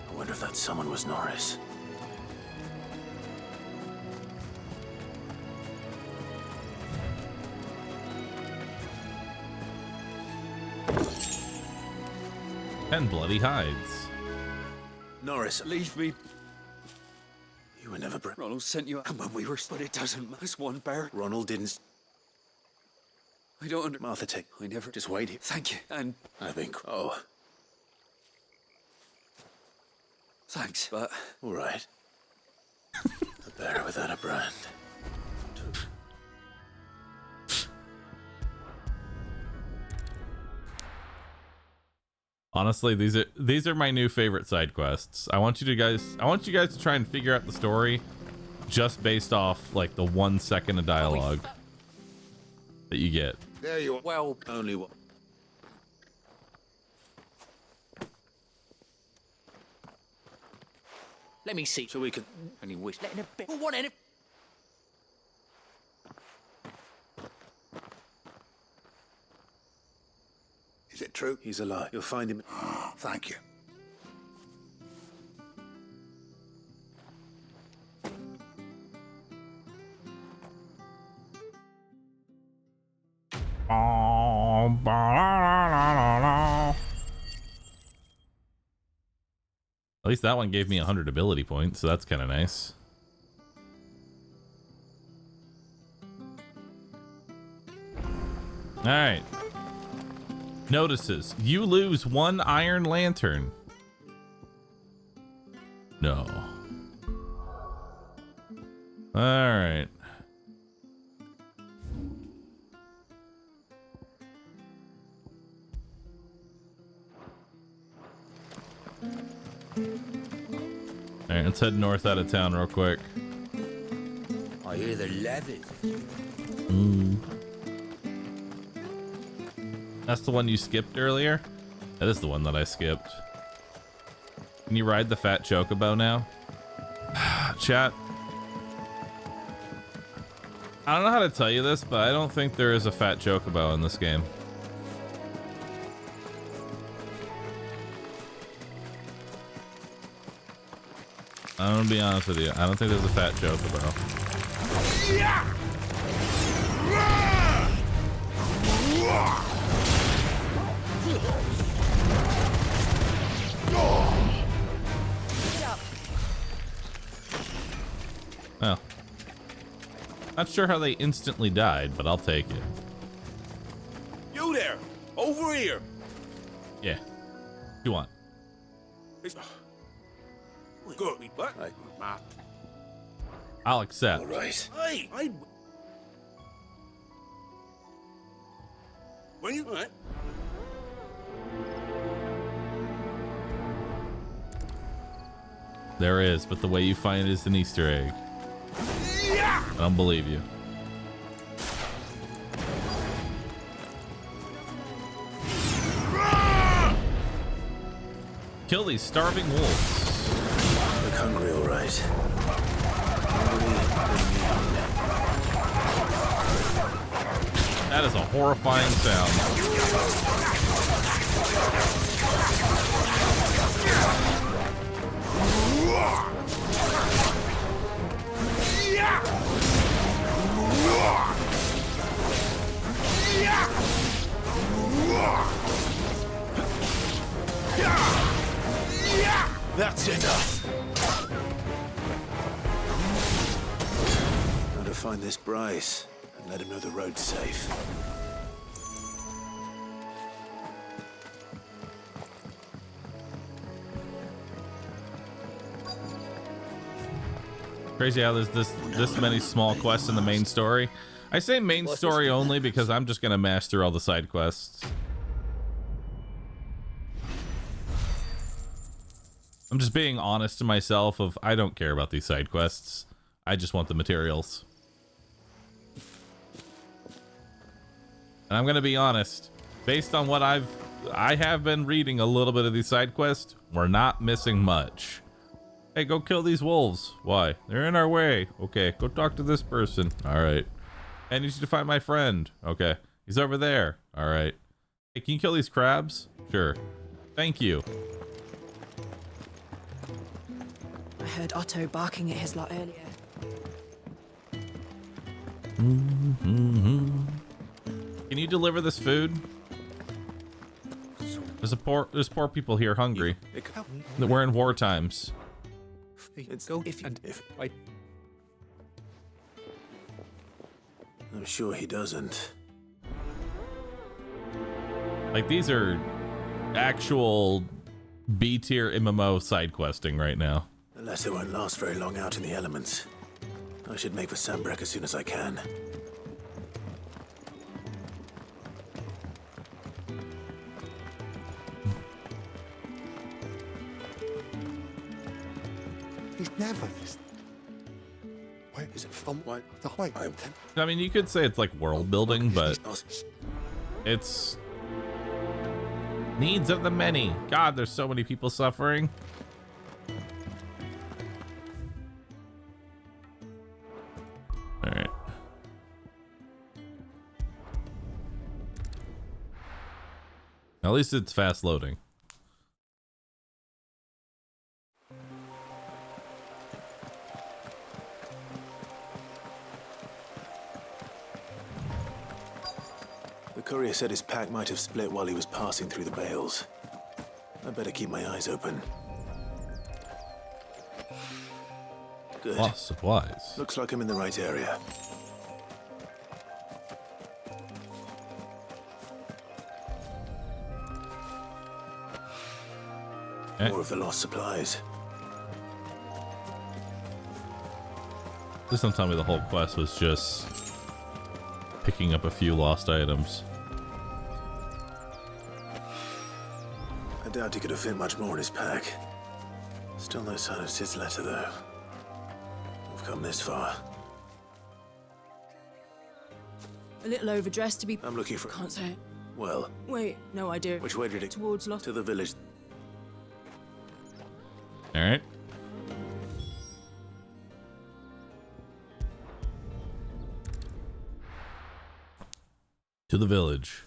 I wonder if that someone was Norris. And bloody hides. Norris, Leave me. you were never Ronald sent you out when we were, but it doesn't matter. There's one bear. Ronald didn't. I don't under... Martha, take. I never... Just wait here. Thank you, and... I've been. Oh. Thanks, but... All right. A bear without a brand. Honestly, these are my new favorite side quests. I want you guys to try and figure out the story just based off like the 1 second of dialogue that you get. There you are. Well, only one. Let me see. So we can. Any wish? Letting a bit. Who want any? Is it true? He's alive. You'll find him. Thank you. At least that one gave me 100 ability points, so that's kind of nice. All right. Notices. You lose 1 iron lantern. No. All right. All right, let's head north out of town real quick. I hear the levies. That's the one you skipped earlier? That is the one that I skipped. Can you ride the fat chocobo now? Chat. I don't know how to tell you this, but I don't think there is a fat chocobo in this game. I'm gonna be honest with you. I don't think there's a fat chocobo. Yeah! Well, not sure how they instantly died, but I'll take it. You there! Over here! Yeah. You want? Good. What? I'll accept. All right. Hey! When you... What? There is, but the way you find it is an Easter egg. I don't believe you. Kill these starving wolves. Look hungry, all right. That is a horrifying sound. That's enough. Gotta find this Bryce and let him know the road's safe. Crazy how there's this many small quests in the main story. I say main story only because I'm just gonna mash through all the side quests. I'm just being honest to myself of I don't care about these side quests. I just want the materials. And I'm gonna be honest, based on what I have been reading a little bit of these side quests, we're not missing much. Hey, go kill these wolves. Why? They're in our way. Okay, go talk to this person. All right. I need you to find my friend. Okay, he's over there. All right. Hey, can you kill these crabs? Sure. Thank you. I heard Otto barking at his lot earlier. Can you deliver this food? There's poor people here hungry. We're in war times. I'm sure he doesn't. Like, these are actual B-tier MMO side questing right now. Unless it won't last very long out in the elements. I should make for Sandbreck as soon as I can. He's never this. Where is it from? What? The height. I mean, you could say it's like world building, but it's needs of the many. God, there's so many people suffering. All right. At least it's fast loading. The courier said his pack might have split while he was passing through the bales. I'd better keep my eyes open. Good. Lost supplies. Looks like I'm in the right area. Okay. More of the lost supplies. Please don't tell me the whole quest was just picking up a few lost items. I doubt he could have fit much more in his pack. Still no sign of Sid's letter, though. We've come this far. A little overdressed to be. I'm looking for. Can't say it. Well. Wait, no idea. Which way did it? Towards Lost. To the village. All right. To the village.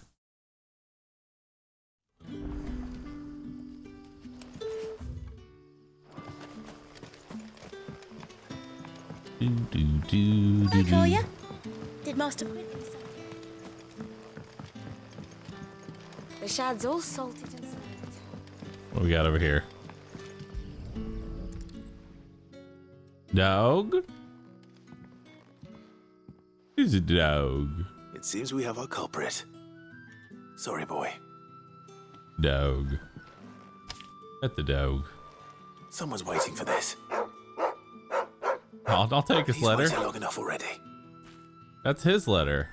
Hi, Claudia. Did Master quit? The shad's all salted and sweet. What we got over here? Dog? Who's a dog? It seems we have our culprit. Sorry, boy. Dog. At the dog. Someone's waiting for this. I'll take his letter. He's waited long enough already. That's his letter.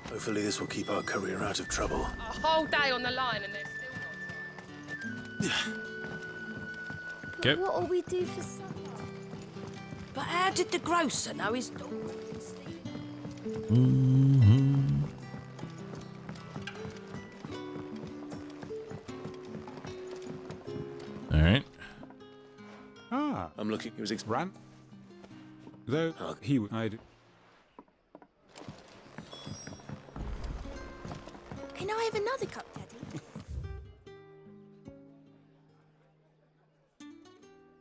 Hopefully this will keep our career out of trouble. A whole day on the line and they're still But Yep. what'll we do for supper? But how did the grocer know his daughter? All right. Ah, I'm looking. He was ran. Though he would. Can I have another cup, Daddy?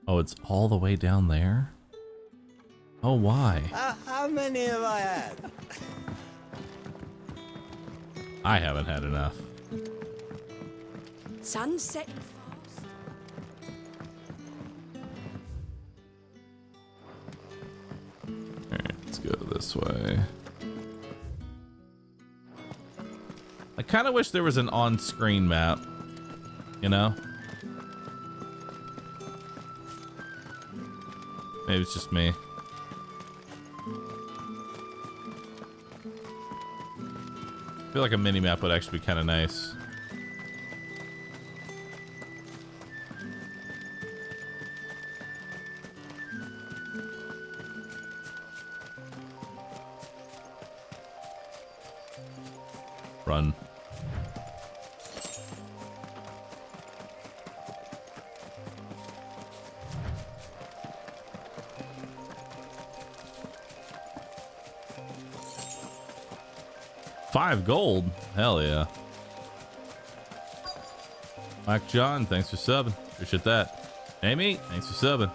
Oh, it's all the way down there? Oh, why? How many have I had? I haven't had enough. Sun's setting fast. Alright, let's go this way. I kind of wish there was an on-screen map, you know? Maybe it's just me. I feel like a mini map would actually be kind of nice. Run. $5 gold. Hell yeah. Mike John, thanks for subbing. Appreciate that. Amy, thanks for subbing.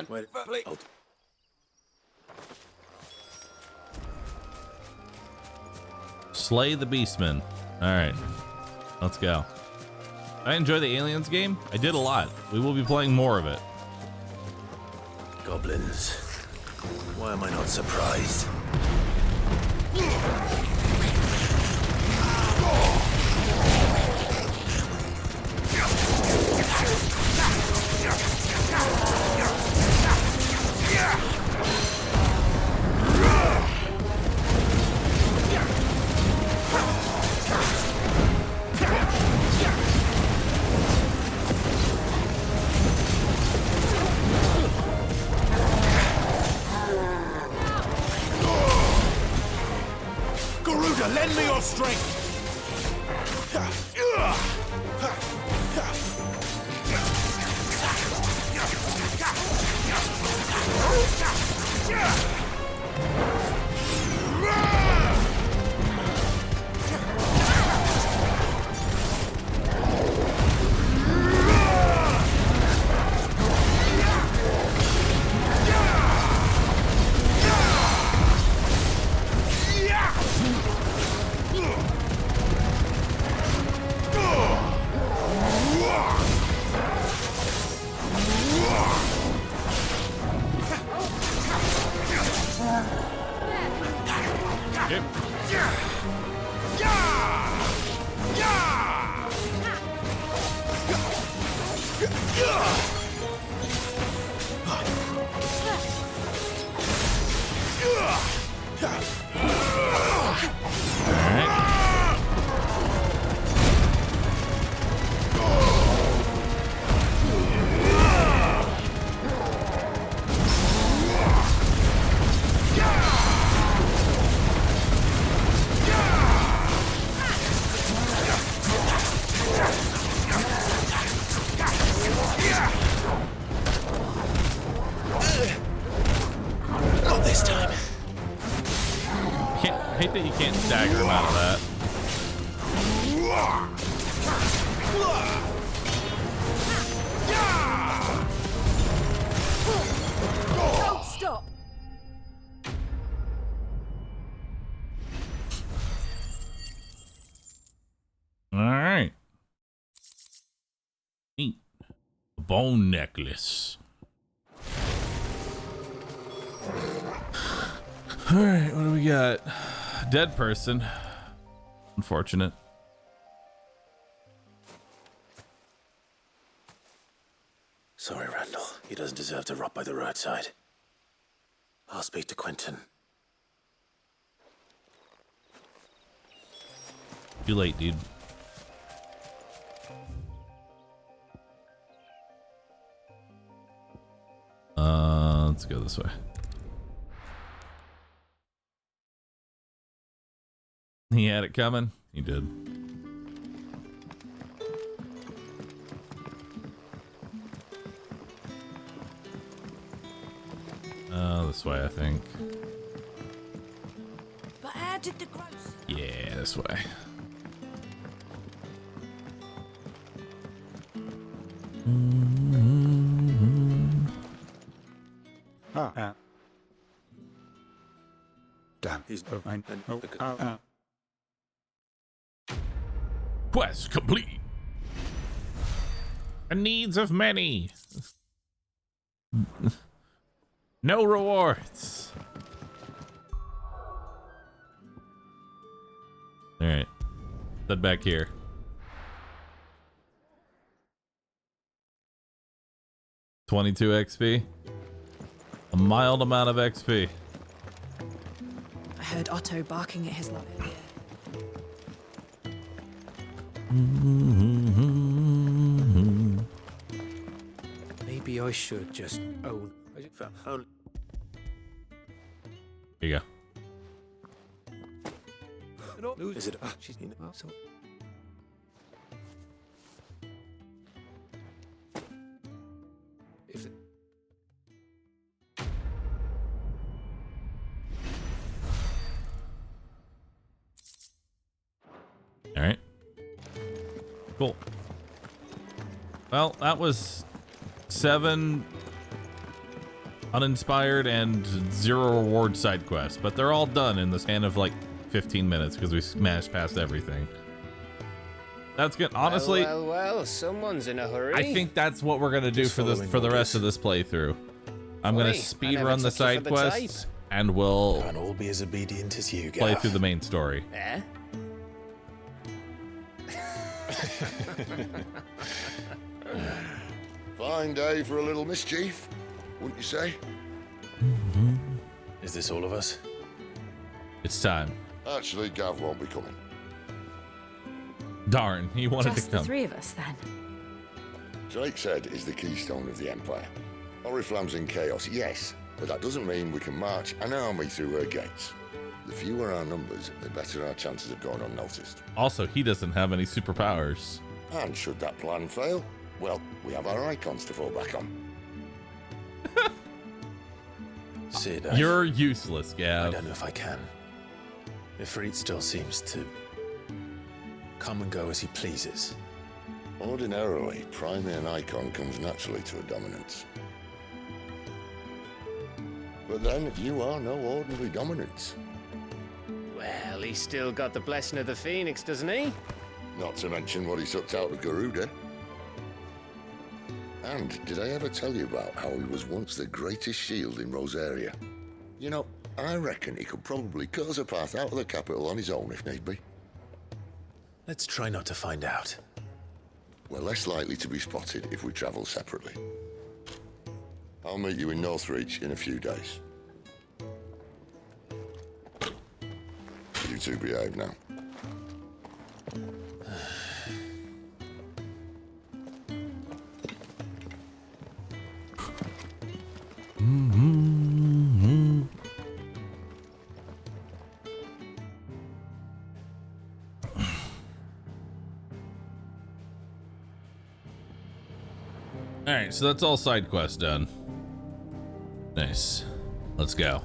Wait, oh. Slay the Beastman. Alright. Let's go. I enjoy the Aliens game. I did a lot. We will be playing more of it. Goblins. Why am I not surprised? Lend me your strength! Bone necklace. All right, what do we got? Dead person. Unfortunate. Sorry, Randall. He doesn't deserve to rot by the roadside. I'll speak to Quentin. Too late, dude. Let's go this way. He had it coming. He did. This way, I think. But how did the grocer? Yeah, this way. Damn, he's fine. Quest complete. The needs of many. No rewards. All right, head back here. 22 XP. A mild amount of XP. I heard Otto barking at his love earlier. Maybe I should just own. Here you go. Is it? She's so. If it, all right. Cool. Well, that was 7 uninspired and 0 reward side quests, but they're all done in the span of like 15 minutes because we smashed past everything. That's good. Honestly, Well, someone's in a hurry. I think that's what we're gonna do for the rest of this playthrough. I'm gonna speed run the side quests, and we'll can't all be as obedient as you, play Gav. through the main story. Eh? Fine day for a little mischief, wouldn't you say? Is this all of us? It's time. Actually, Gav won't be coming. Darn, he wanted Just to come. the 3 of us, then. Drake's Head is the keystone of the Empire. Oriflamme's in chaos, yes, but that doesn't mean we can march an army through her gates. The fewer our numbers, the better our chances of going unnoticed. Also, he doesn't have any superpowers. And should that plan fail, well, we have our icons to fall back on. Sid, You're useless, Gav. I don't know if I can. Ifrit still seems to come and go as he pleases. Ordinarily, priming an icon comes naturally to a dominance. But then, you are no ordinary dominance. Well, he's still got the blessing of the Phoenix, doesn't he? Not to mention what he sucked out of Garuda. And did I ever tell you about how he was once the greatest shield in Rosaria? You know, I reckon he could probably cut us a path out of the capital on his own if need be. Let's try not to find out. We're less likely to be spotted if we travel separately. I'll meet you in Northreach in a few days. You two behave now. All right, so that's all side quests done. Nice. Let's go.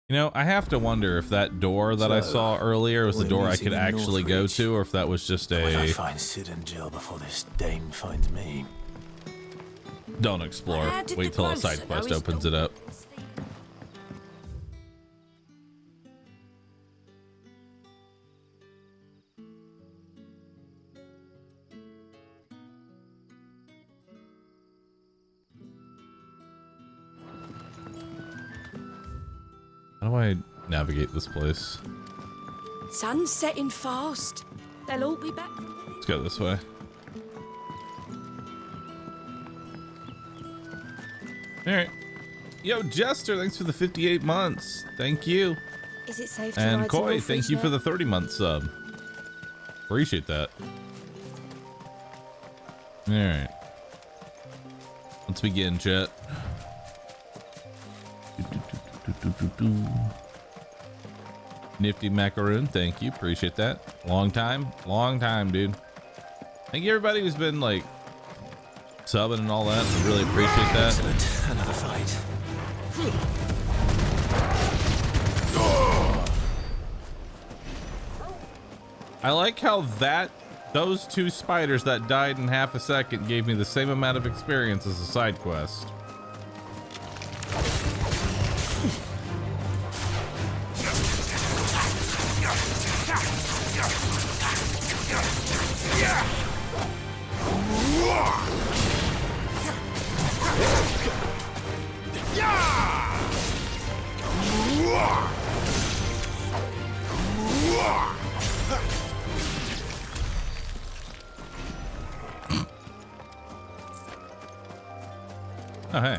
You know, I have to wonder if that door that I saw earlier was the door I could actually go to, or if that was just Will I a... find Sid and Jill before this dame finds me? Don't explore. Wait till a side quest opens it up. How do I navigate this place? Sun's setting fast. They'll all be back. Let's go this way. All right. Yo, Jester, thanks for the 58 months. Thank you. Is it safe to And ride to Koi, Northreach thank you for now? the 30-month sub. Appreciate that. All right. Let's begin, chat. Nifty macaroon, thank you, appreciate that. Long time, dude. Thank you everybody who's been like subbing and all that. I really appreciate that. Excellent. Another fight. I like how those 2 spiders that died in half a second gave me the same amount of experience as a side quest. Oh, hey.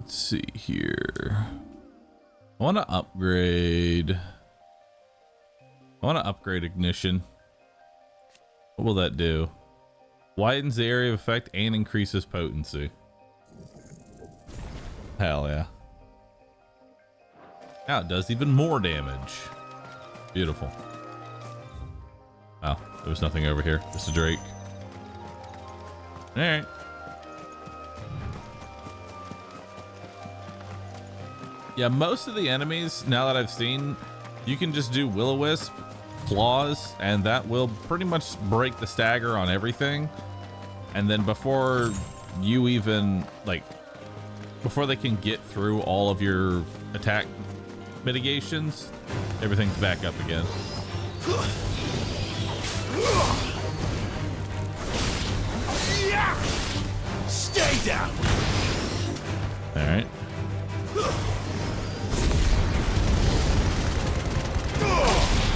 See here. I want to upgrade. Ignition. What will that do? Widens the area of effect and increases potency. Hell yeah. Now it does even more damage. Beautiful. Oh, there was nothing over here. Just a Drake. All right. Yeah, most of the enemies, now that I've seen, you can just do Will-O-Wisp, claws, and that will pretty much break the stagger on everything. And then before you even, like, before they can get through all of your attack mitigations, everything's back up again. Stay down. All right.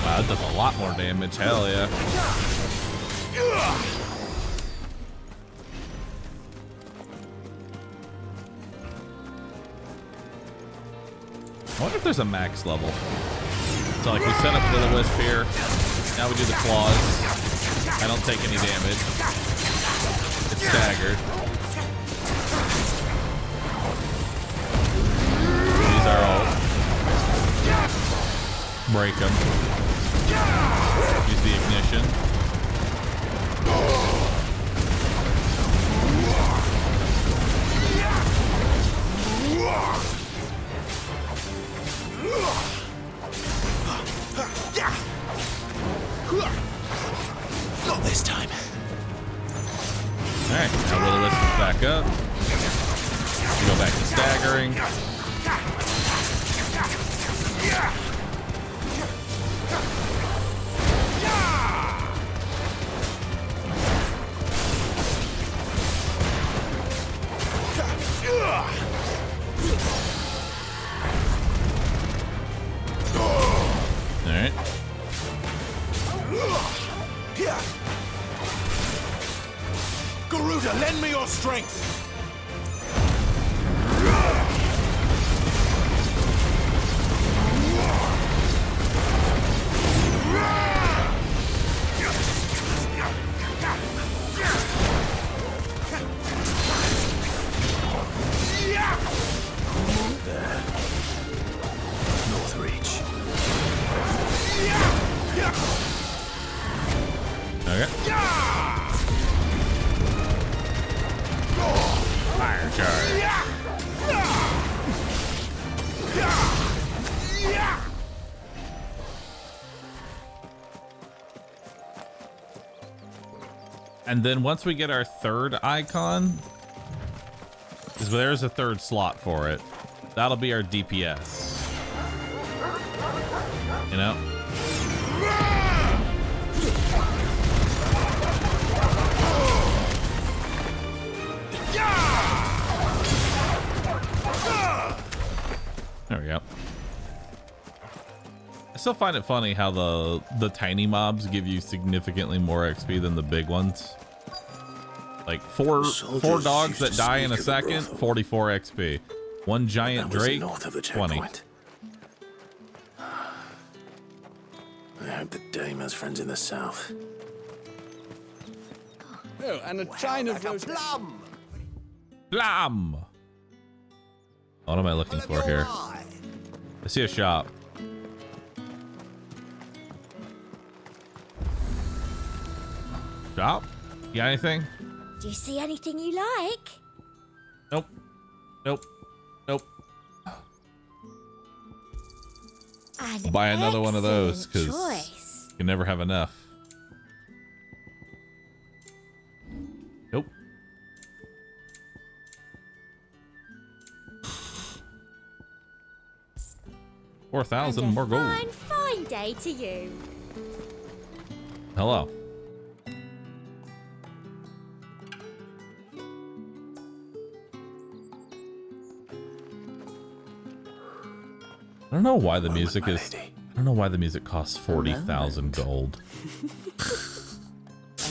Wow, that does a lot more damage. Hell yeah. I wonder if there's a max level. So like we set up Will-O-Wisp here. Now we do the claws. I don't take any damage. It's staggered. Use our ult. Break them. Use the ignition. Not this time. Alright, now Will-O-Wisp is back up. Go back to staggering. Alright. Garuda, lend me your strength. Okay. And then once we get our third icon, because there's a third slot for it, that'll be our DPS. You know? There we go. I still find it funny how the tiny mobs give you significantly more XP than the big ones. Like four dogs that die in a second, 44 XP. One giant drake, 20. I hope the Dame has friends in the south. Oh, and a china of rose plum. Plum. What am I looking for here? I see a shop. Shop? You got anything? Do you see anything you like? Nope. Nope. Nope. An Buy another one of those because choice. you can never have enough. Nope. $4,000 more gold. Fine day to you. Hello. I don't know why the music is. I don't know why the music costs 40,000 gold.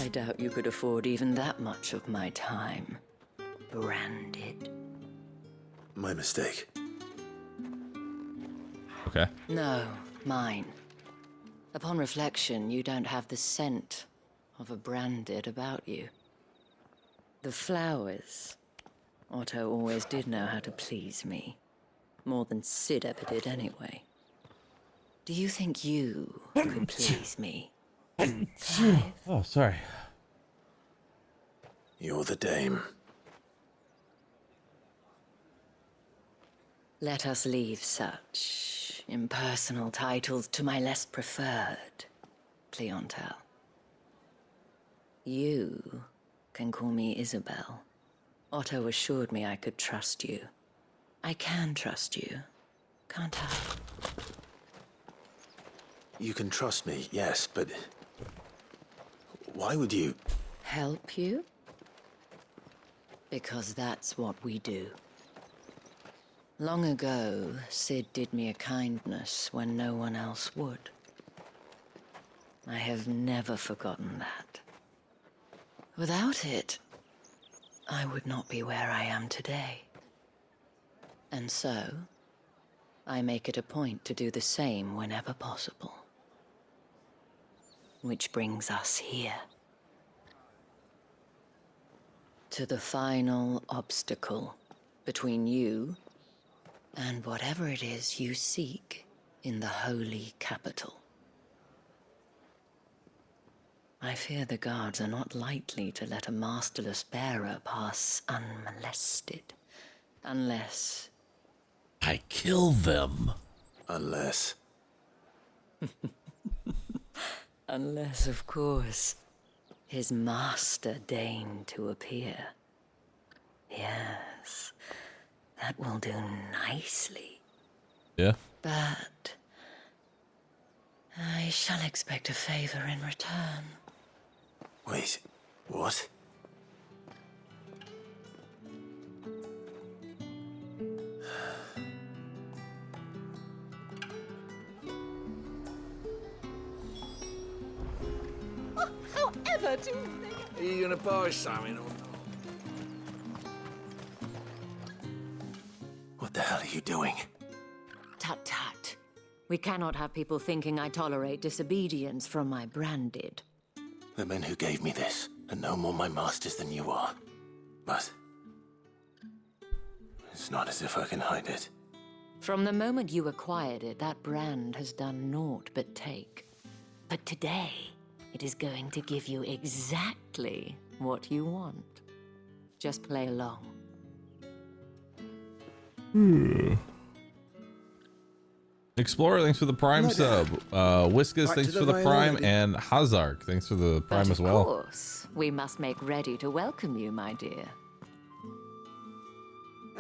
I doubt you could afford even that much of my time. Branded. My mistake. Okay. No, mine. Upon reflection, you don't have the scent of a branded about you. The flowers. Otto always did know how to please me. More than Sid ever did anyway. Do you think you could please me? Oh, sorry. You're the Dame. Let us leave such impersonal titles to my less preferred clientele. You can call me Isabel. Otto assured me I could trust you. I can trust you, can't I? You can trust me, yes, but why would you? Help you? Because that's what we do. Long ago, Sid did me a kindness when no one else would. I have never forgotten that. Without it, I would not be where I am today. And so, I make it a point to do the same whenever possible. Which brings us here. To the final obstacle between you and whatever it is you seek in the holy capital. I fear the guards are not likely to let a masterless bearer pass unmolested. Unless... I kill them. Unless... Unless, of course, his master deigned to appear. Yes, that will do nicely. Yeah. But I shall expect a favor in return. Wait, what? However do Are you gonna buy something or not? What the hell are you doing? Tut tut. We cannot have people thinking I tolerate disobedience from my branded. The men who gave me this are no more my masters than you are. But it's not as if I can hide it. From the moment you acquired it, that brand has done naught but take. But today, it is going to give you exactly what you want. Just play along. Explorer, thanks for the Prime No sub. Whiskas, Back thanks to for the the veil Prime, already. and Hazark, thanks for the Prime But as of well. course, we must make ready to welcome you, my dear.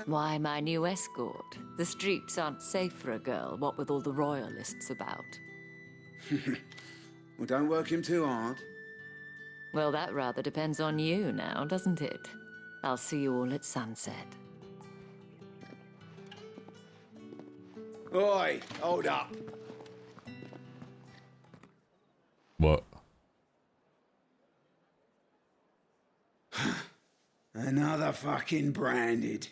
Why, my new escort? The streets aren't safe for a girl, what with all the royalists about. Well, don't work him too hard. Well, that rather depends on you now, doesn't it? I'll see you all at sunset. Oi, hold up. What? Another fucking branded.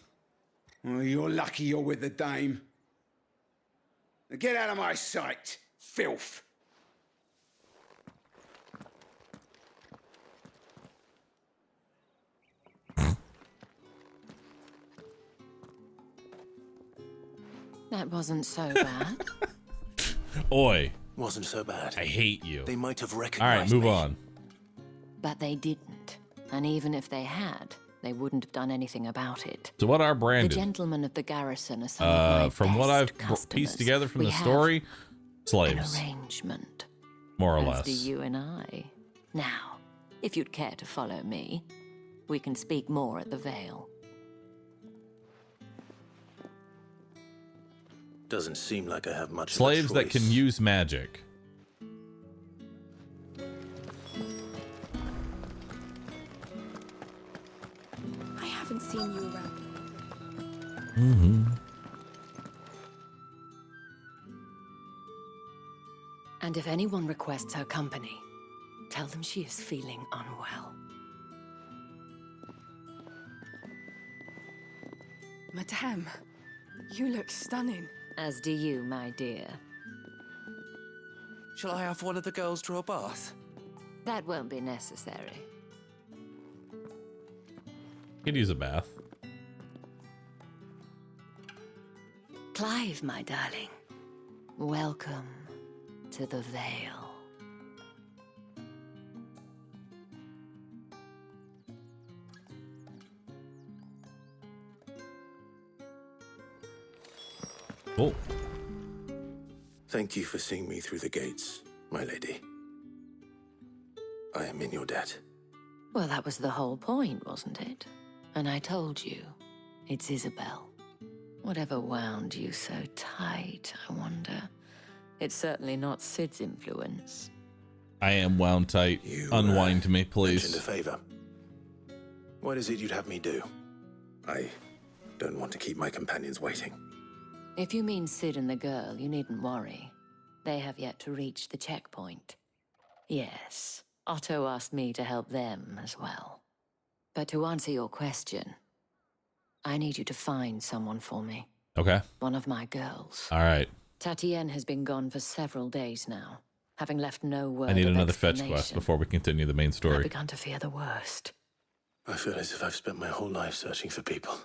Well, you're lucky you're with the dame. Now get out of my sight, filth. That wasn't so bad. Oi. Wasn't so bad. I hate you. They might have All recognized right, move me. on. But they didn't. And even if they had, they wouldn't have done anything about it. So what are The branded? gentlemen of the garrison are some of my From what best I've customers. pieced together from We the have story, an slaves, arrangement. more or As less. do you and I. Now, if you'd care to follow me, we can speak more at the Vale. Doesn't seem like I have much Slaves of a that can choice. use magic. I haven't seen you around. Mm-hmm. And if anyone requests her company, tell them she is feeling unwell. Madame, you look stunning. As do you, my dear. Shall I have one of the girls draw a bath? That won't be necessary. Could use a bath. Clive, my darling. Welcome to the Vale. Oh. Thank you for seeing me through the gates, my lady. I am in your debt. Well, that was the whole point, wasn't it? And I told you, it's Isabel. Whatever wound you so tight, I wonder. It's certainly not Sid's influence. I am wound tight. Unwind me, Mentioned a please. favor. What is it you'd have me do? I don't want to keep my companions waiting. If you mean Sid and the girl, you needn't worry. They have yet to reach the checkpoint. Yes, Otto asked me to help them as well. But to answer your question, I need you to find someone for me. Okay. One of my girls. All right. Tatienne has been gone for several days now, having left no word I need of another fetch explanation. quest before we continue the main I've story. begun to fear the worst. I feel as if I've spent my whole life searching for people.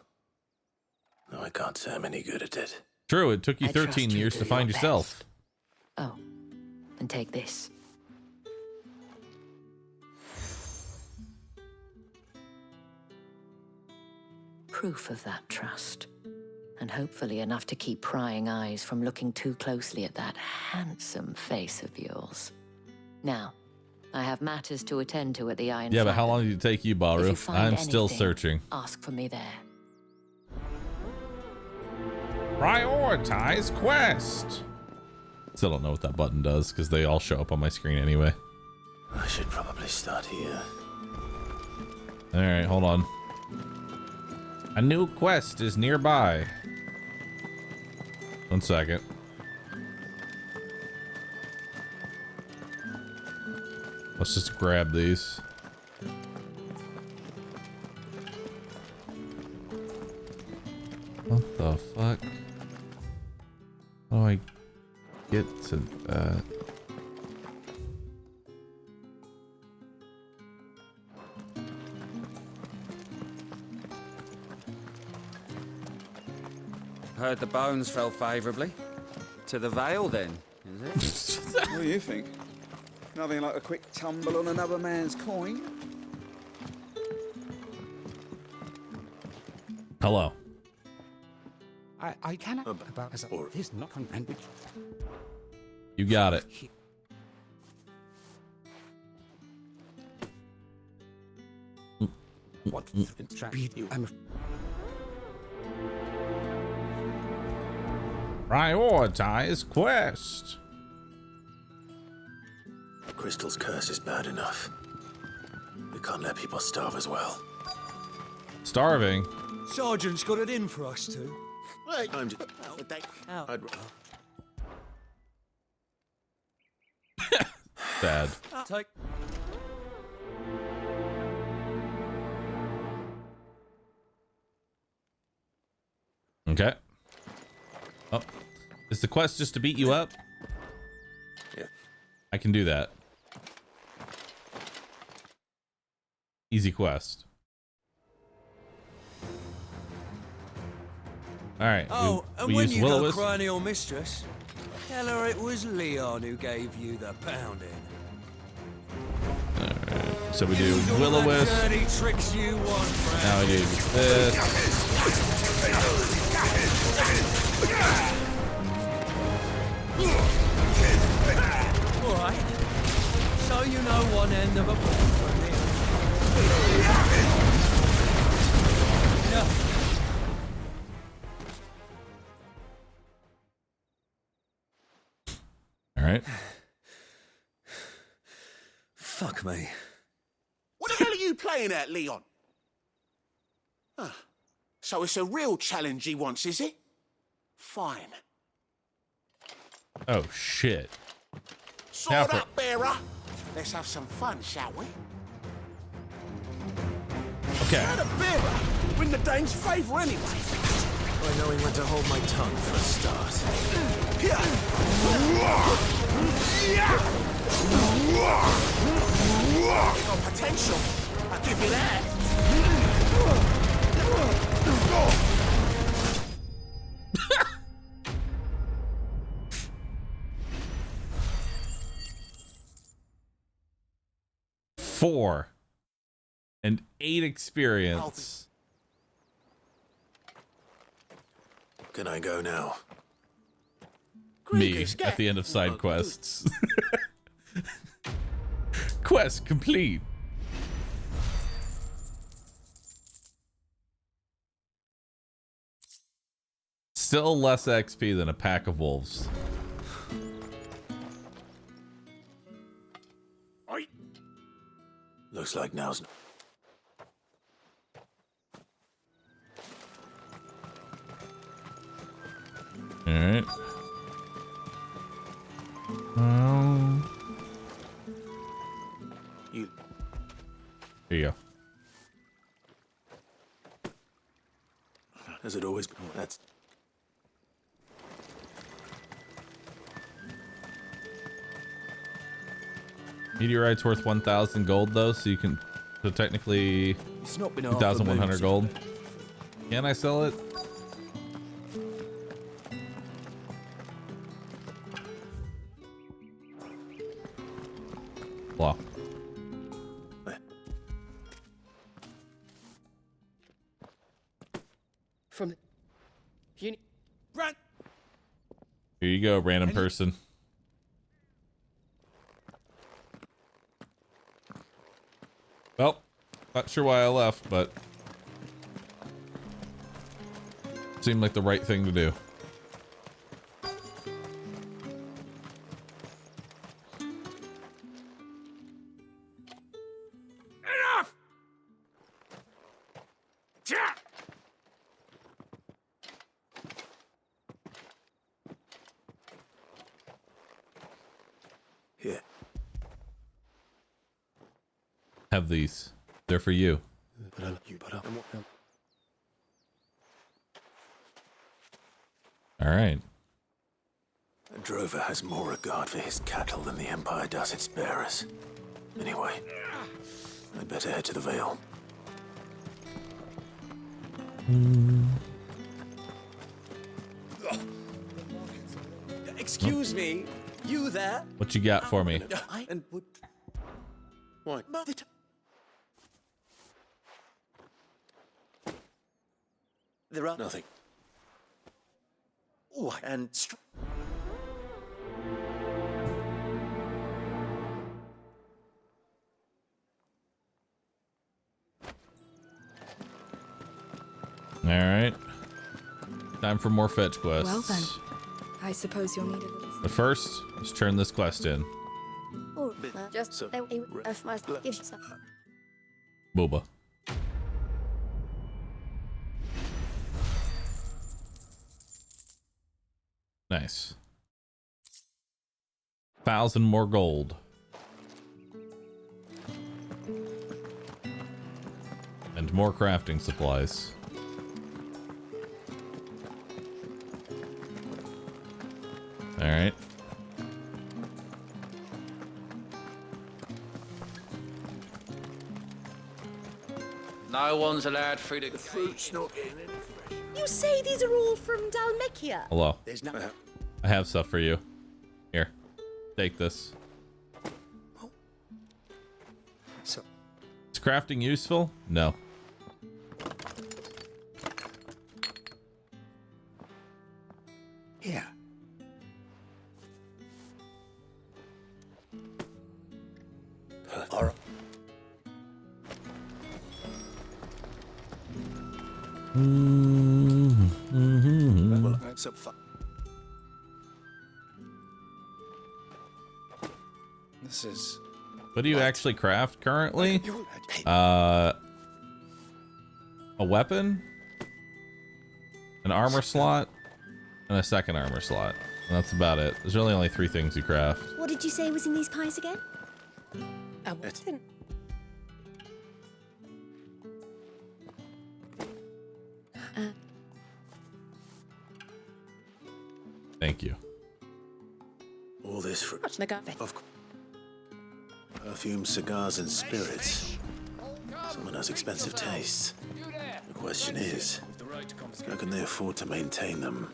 No, I can't say I'm any good at it. True, it took you I trust 13 you years do to find your yourself. Oh, and take this. Proof of that trust. And hopefully enough to keep prying eyes from looking too closely at that handsome face of yours. Now, I have matters to attend to at the Iron Yeah, but how Flagon. long did it take you, If Bahroo? you find I'm still anything, searching. Ask for me there. Prioritize quest. Still don't know what that button does because they all show up on my screen anyway. I should probably start here. All right, hold on. A new quest is nearby. 1 second. Let's just grab these. What the fuck? How do I get to that? Heard the bones fell favourably. To the Vale, then, is it? What do you think? Nothing like a quick tumble on another man's coin. Hello. I cannot about as or this not comprehend. You got it. What speed you? I'm. Prioritize quest. Crystal's curse is bad enough. We can't let people starve as well. Starving? Sergeant's got it in for us too. Hey, I'm just... I'd... Bad. Take... Okay. Oh. Is the quest just to beat you up? Yeah. I can do that. Easy quest. Alright. Oh, we and when use you go Will-O-Wisp. crying to your mistress, tell her it was Leon who gave you the pounding. Alright. So we do Will-O-Wisp. Dirty tricks you want, friend. Now we do this. Alright. So you know one end of a ball from here. Alright. Fuck me. What the hell are you playing at, Leon? Ah, so it's a real challenge he wants, is it? Fine. Oh shit. Sword up, bearer. Let's have some fun, shall we? Okay. Let a bearer win the dame's favour anyway. By knowing when to hold my tongue for a start. You got potential. I'll give you that. 4 and 8 experience. Can I go now? Me at the end of side quests. Quest complete. Still less XP than a pack of wolves. Looks like now's... Alright. You... Here you go. Has it always been? That's... Meteorite's worth 1,000 gold though, so you can... So technically... It's not been 2,100 gold. Can I sell it? Blah. From the... Run! Here you go, random person. Well, not sure why I left, but seemed like the right thing to do. Enough! Here. Have these. They're for you. All right. A drover has more regard for his cattle than the Empire does its bearers. Anyway, I'd better head to the Vale. Excuse me, you there? What you got for me? And would... What? There are... Nothing. Oh, and All right. Time for more fetch quests. Well then, I suppose you'll need a little. But first, let's turn this quest in. Oh, just so, Booba. Nice. 1,000 more gold. And more crafting supplies. All right. No one's allowed through the fruit's not getting any fresh. You say these are all from Dalmekia? Hello. There's no. I have stuff for you. Here. Take this. So. Is crafting useful? No. Here. All right. Well, that's up fun. This is. What do you actually craft currently? A weapon, an armor slot, and a second armor slot. And that's about it. There's really only 3 things you craft. What did you say was in these pies again? A weapon. Thank you. All this for perfume, cigars, and spirits. Someone has expensive tastes. The question is, how can they afford to maintain them?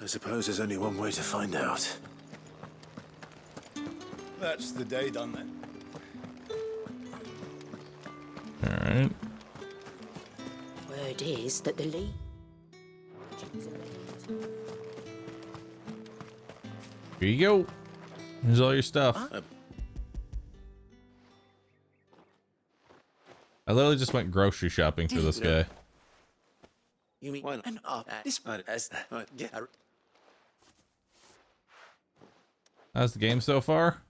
I suppose there's only one way to find out. That's the day done then. All right. Word is that the Lee. Here you go. Here's all your stuff. I literally just went grocery shopping for this guy. You mean why not? This yeah. How's the game so far?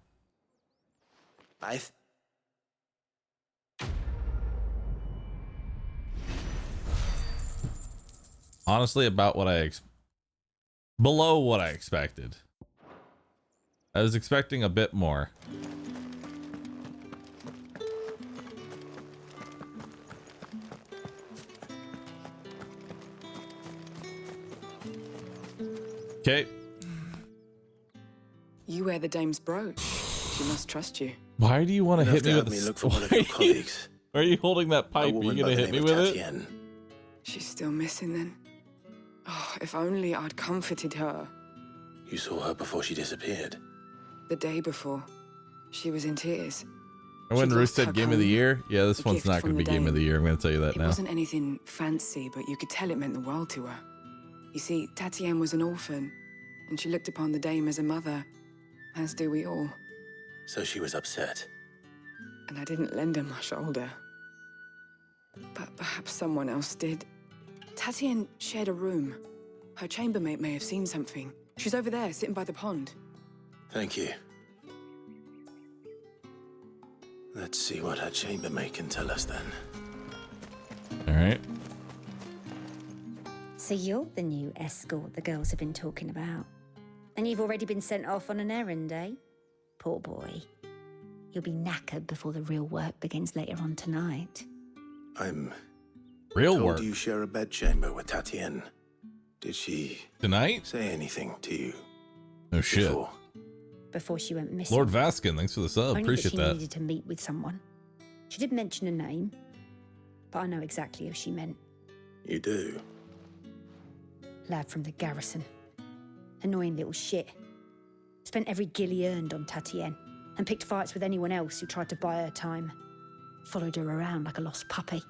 Honestly, about what below what I expected. I was expecting a bit more. Okay. You wear the dame's brooch. She must trust you. Why do you want to hit me with look for one of your colleagues? Why are you holding that pipe? Are you gonna hit me with it? She's still missing then. Oh, if only I'd comforted her. You saw her before she disappeared. The day before. She was in tears. And when She'd Roos lost her said game of the comb, year, yeah, this a one's gift not from going to be the game of the dame. year. I'm going to tell you that It now. wasn't anything fancy, but you could tell it meant the world to her. You see, Tatienne was an orphan, and she looked upon the dame as a mother, as do we all. So she was upset. And I didn't lend her my shoulder. But perhaps someone else did. Tatienne shared a room. Her chambermaid may have seen something. She's over there, sitting by the pond. Thank you. Let's see what her chambermaid can tell us then. All right. So you're the new escort the girls have been talking about. And you've already been sent off on an errand, eh? Poor boy. You'll be knackered before the real work begins later on tonight. I'm real told work. You share a bedchamber with Tatienne. Did she tonight say anything to you? No shit. Before she went missing. Lord Vaskin, thanks for the sub. Only Appreciate that. She that. needed to meet with someone. She did mention a name, but I know exactly who she meant. You do? Lad from the garrison. Annoying little shit. Spent every gil he earned on Tatienne and picked fights with anyone else who tried to buy her time. Followed her around like a lost puppy.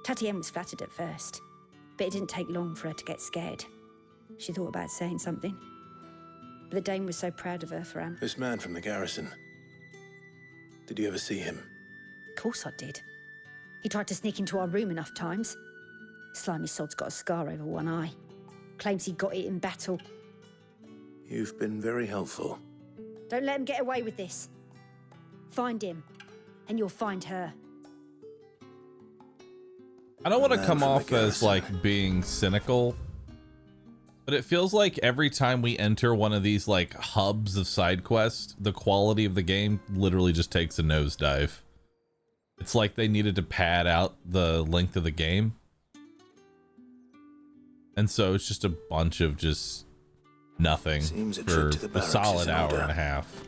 Tatienne was flattered at first, but it didn't take long for her to get scared. She thought about saying something. But the Dane was so proud of her for Am. This man from the garrison. Did you ever see him? Of course I did. He tried to sneak into our room enough times. Slimy sod's got a scar over one eye. Claims he got it in battle. You've been very helpful. Don't let him get away with this. Find him, and you'll find her. I don't want to come off as like being cynical, but it feels like every time we enter one of these like hubs of side quests, the quality of the game literally just takes a nosedive. It's like they needed to pad out the length of the game. And so it's just a bunch of just nothing for a solid hour and a half.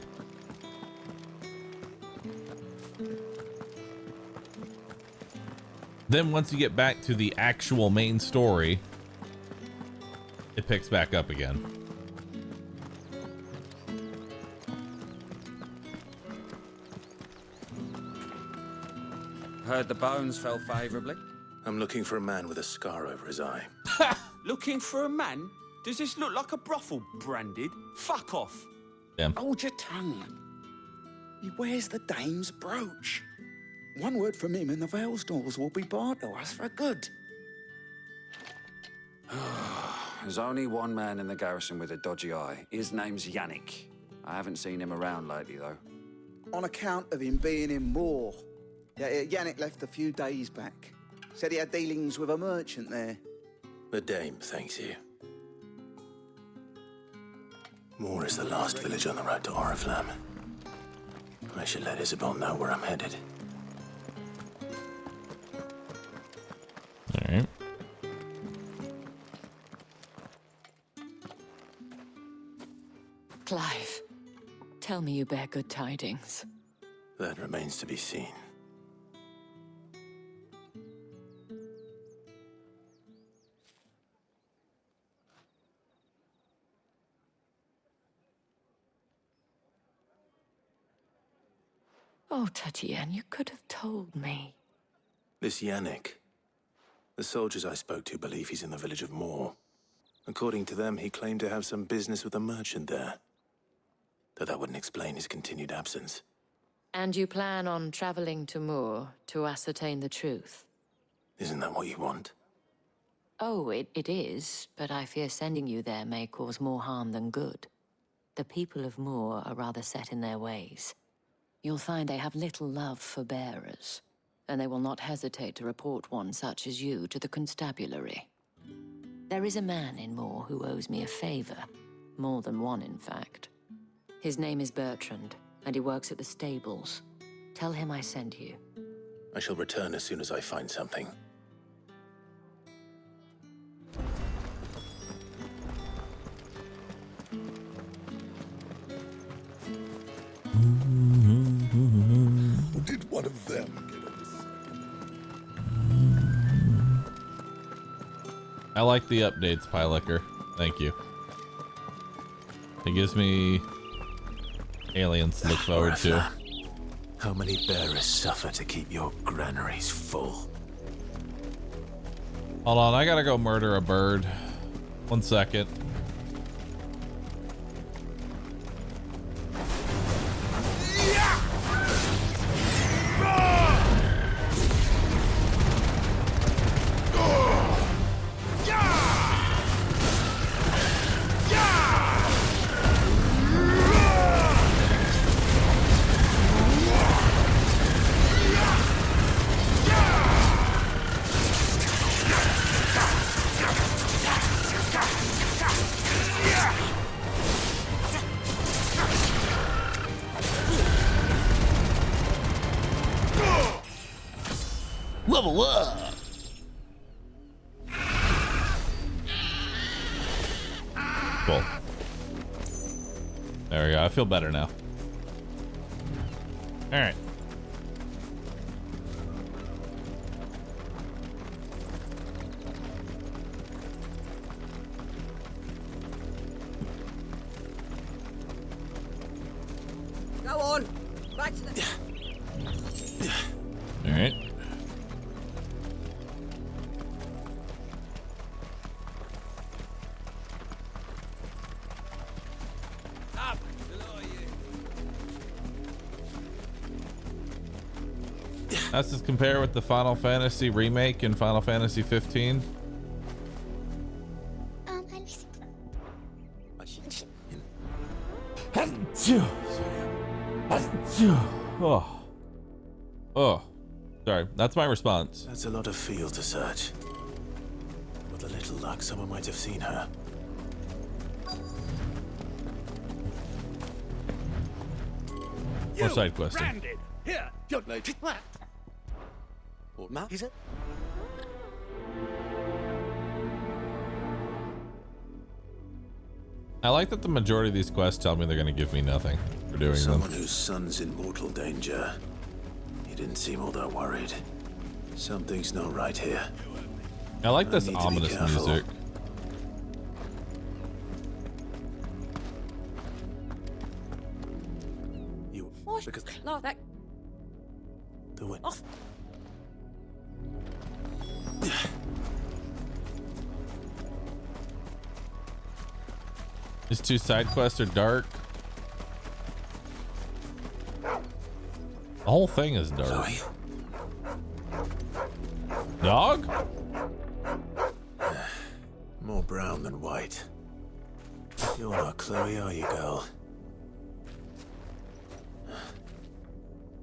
Then once you get back to the actual main story, it picks back up again. Heard the bones fell favorably. I'm looking for a man with a scar over his eye. Looking for a man? Does this look like a brothel, Branded? Fuck off. Damn. Hold your tongue. He wears the dame's brooch. One word from him and the Vale's doors will be barred to us for good. There's only one man in the garrison with a dodgy eye. His name's Yannick. I haven't seen him around lately, though. On account of him being in Moor. Yeah, Yannick left a few days back. Said he had dealings with a merchant there. The dame thanks you. Moor is the last village on the road to Oriflamme. I should let Isabel know where I'm headed. All right. Clive, tell me you bear good tidings. That remains to be seen. Oh, Tatienne, you could have told me. This Yannick. The soldiers I spoke to believe he's in the village of Moor. According to them, he claimed to have some business with a merchant there. Though that wouldn't explain his continued absence. And you plan on traveling to Moor to ascertain the truth? Isn't that what you want? Oh, it is, but I fear sending you there may cause more harm than good. The people of Moor are rather set in their ways. You'll find they have little love for bearers, and they will not hesitate to report one such as you to the constabulary. There is a man in Moor who owes me a favor, more than one in fact. His name is Bertrand, and he works at the stables. Tell him I sent you. I shall return as soon as I find something. Did one of them get I like the updates, Pielicker. Thank you. It gives me aliens to look forward to. How many bearers suffer to keep your granaries full? Hold on, I gotta go murder a bird. 1 second. Level up. Cool. There we go. I feel better now. All right. Go on. Back to the... All right. How's this compare with the Final Fantasy remake in Final Fantasy 15? Oh, sorry. That's my response. That's a lot of field to search. With a little luck, someone might have seen her. More side questing. Branded. Here, you're loaded. What map is it? I like that the majority of these quests tell me they're going to give me nothing for doing Someone them. whose son's in mortal danger. He didn't seem all that worried. Something's not right here. I like I this need to be ominous careful. music. What? Because No, that. the way. Off. These two side quests are dark. The whole thing is dark. Dog? More brown than white. You're not Chloe, are you, girl?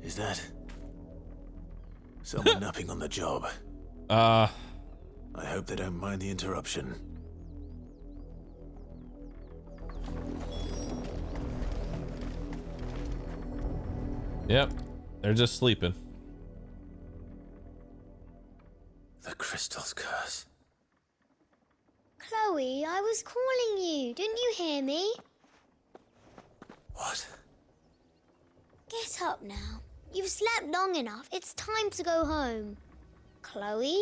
Is that someone napping on the job? I hope they don't mind the interruption. Yep, they're just sleeping. The crystal's curse. Chloe, I was calling you. Didn't you hear me? What? Get up now. You've slept long enough. It's time to go home. Chloe?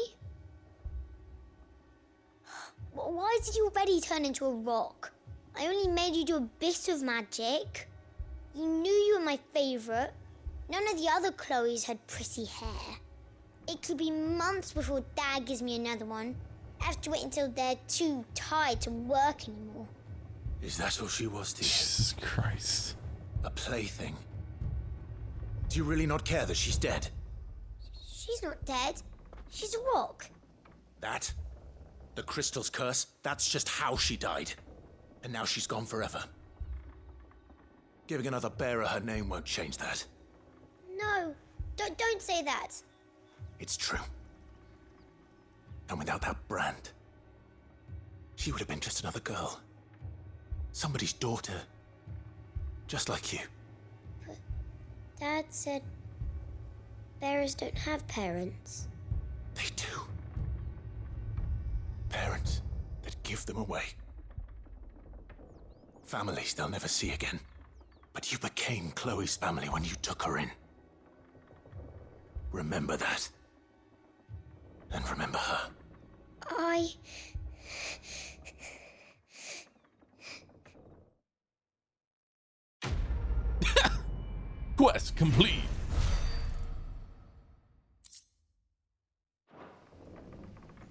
Why did you already turn into a rock? I only made you do a bit of magic. You knew you were my favorite. None of the other Chloes had pretty hair. It could be months before Dad gives me another one. I have to wait until they're too tired to work anymore. Is that all she was to you? Jesus Christ. A plaything? Do you really not care that she's dead? She's not dead. She's a rock. That? The crystal's curse? That's just how she died. And now she's gone forever. Giving another bearer her name won't change that. No, don't say that. It's true. And without that brand, she would have been just another girl. Somebody's daughter. Just like you. Dad said bearers don't have parents. They do. Parents that give them away. Families they'll never see again. But you became Chloe's family when you took her in. Remember that. And remember her. Quest complete.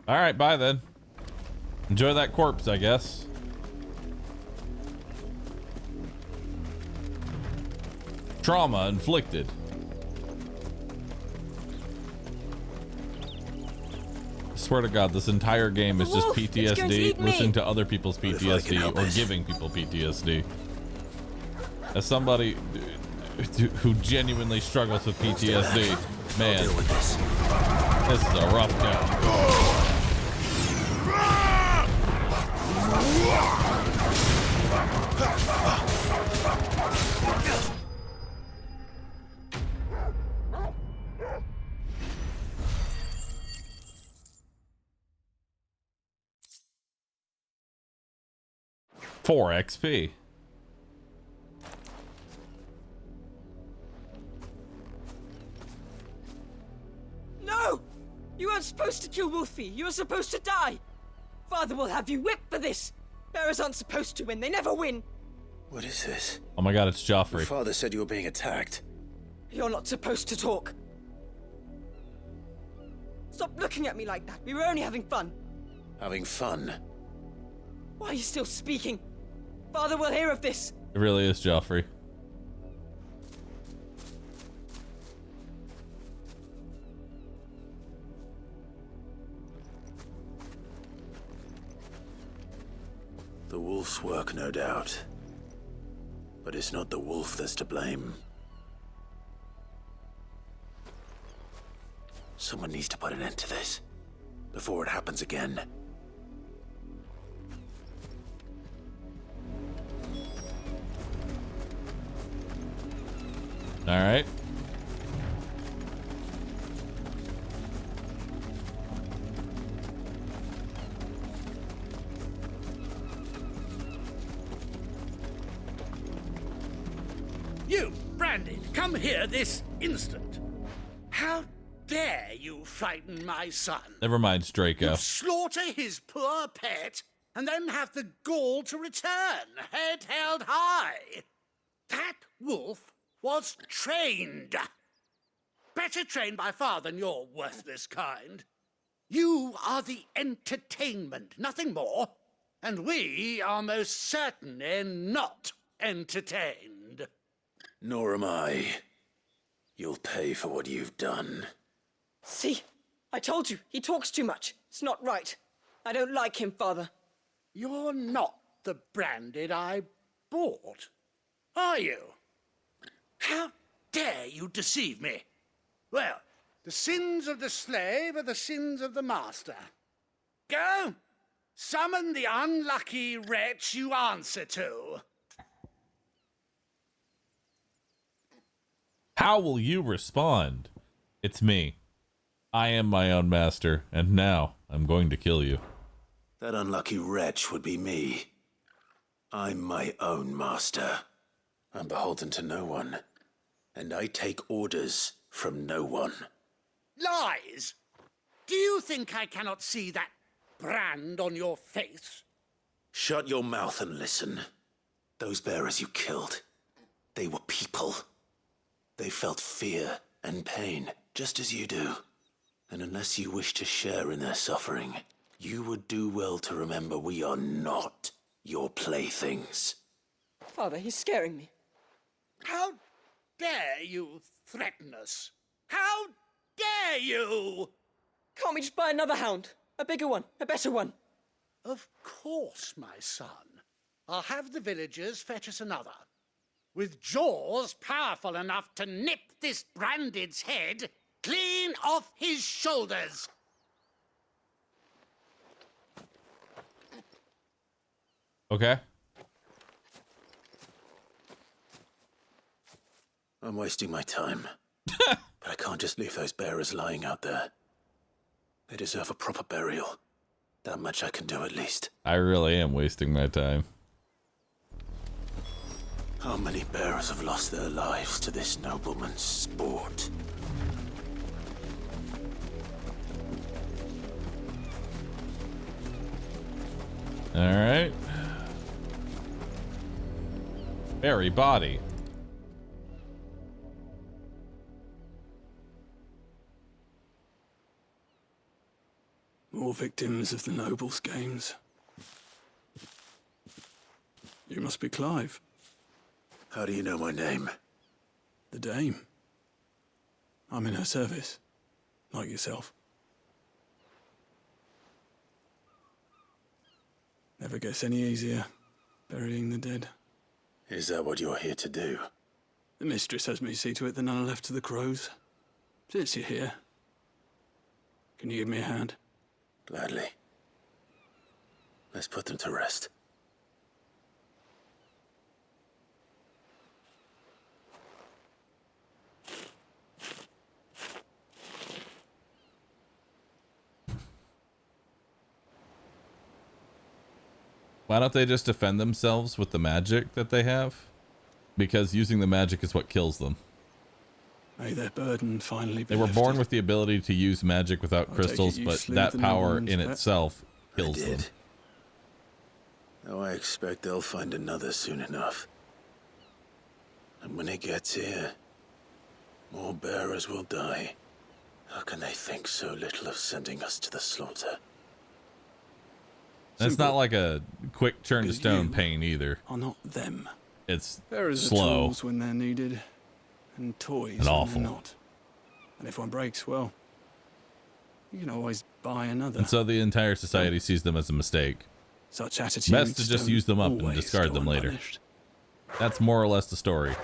All right, bye then. Enjoy that corpse, I guess. Trauma inflicted. I swear to God, this entire game is just PTSD, listening to other people's PTSD or giving people PTSD. As somebody who genuinely struggles with PTSD, man, this is a rough go. Four XP. No! You weren't supposed to kill Wolfie. You were supposed to die. Father will have you whipped for this. Bearers aren't supposed to win. They never win. What is this? Oh my God, it's Joffrey. Your father said you were being attacked. You're not supposed to talk. Stop looking at me like that. We were only having fun. Having fun? Why are you still speaking? Father will hear of this. It really is Joffrey. wolf's work, no doubt. But it's not the wolf that's to blame. Someone needs to put an end to this before it happens again. All right. You, Brandon, come here this instant. How dare you frighten my son? Never mind, Draco. You slaughter his poor pet and then have the gall to return, head held high. That wolf was trained. Better trained by far than your worthless kind. You are the entertainment, nothing more. And we are most certainly not entertained. Nor am I. You'll pay for what you've done. See? I told you, he talks too much. It's not right. I don't like him, Father. You're not the Branded I bought, are you? How dare you deceive me? Well, the sins of the slave are the sins of the master. Go, summon the unlucky wretch you answer to. How will you respond? It's me. I am my own master, and now I'm going to kill you. That unlucky wretch would be me. I'm my own master. I'm beholden to no one, and I take orders from no one. Lies! Do you think I cannot see that brand on your face? Shut your mouth and listen. Those bearers you killed, they were people. They felt fear and pain, just as you do. And unless you wish to share in their suffering, you would do well to remember we are not your playthings. Father, he's scaring me. How dare you threaten us? How dare you? Can't we just buy another hound? A bigger one, a better one. Of course, my son. I'll have the villagers fetch us another. With jaws powerful enough to nip this Branded's head clean off his shoulders. Okay. I'm wasting my time. But I can't just leave those bearers lying out there. They deserve a proper burial. That much I can do at least. I really am wasting my time. How many bearers have lost their lives to this nobleman's sport? All right. Bury body. More victims of the nobles' games. You must be Clive. How do you know my name? The Dame. I'm in her service, like yourself. Never gets any easier, burying the dead. Is that what you're here to do? The mistress has me see to it that none are left to the crows. Since you're here, can you give me a hand? Gladly. Let's put them to rest. Why don't they just defend themselves with the magic that they have? Because using the magic is what kills them. May their burden finally be They were born lifted. with the ability to use magic without crystals, but that power in itself kills them. Now I expect they'll find another soon enough. And when it gets here, more bearers will die. How can they think so little of sending us to the slaughter? That's not like a quick turn to stone pain either. Are not them. It's Bearers are slow tools when they're needed, and toys and when awful. they're not. And if one breaks, well, you can always buy another. And so the entire society sees them as a mistake. Such attitudes. Best to just don't use them up and always discard go them later. unpunished. That's more or less the story.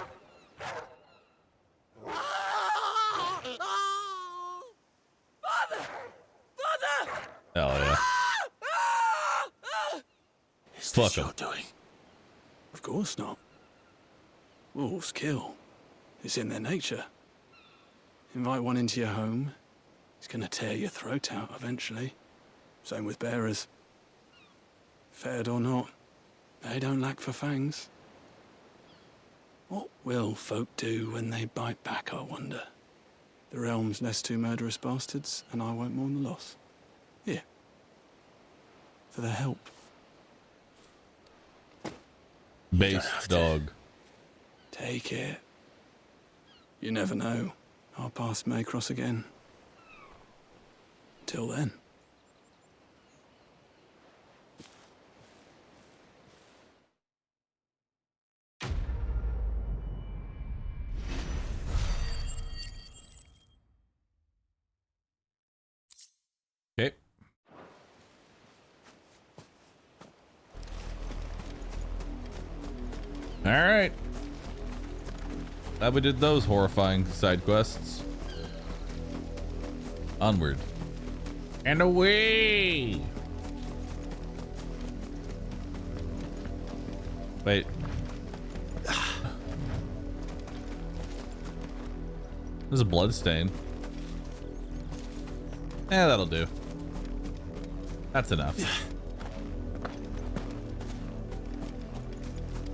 Hell yeah. Fuck 'em. Doing? Of course not. Wolves kill. It's in their nature. Invite one into your home, it's gonna tear your throat out eventually. Same with bearers. Fed or not, they don't lack for fangs. What will folk do when they bite back, I wonder? The realm's less two murderous bastards, and I won't mourn the loss. Here. For their help. Base dog. Take it. You never know. Our paths may cross again. Till then. Okay. All right. Glad we did those horrifying side quests. Onward. And away! Wait. There's a blood stain. That'll do. That's enough.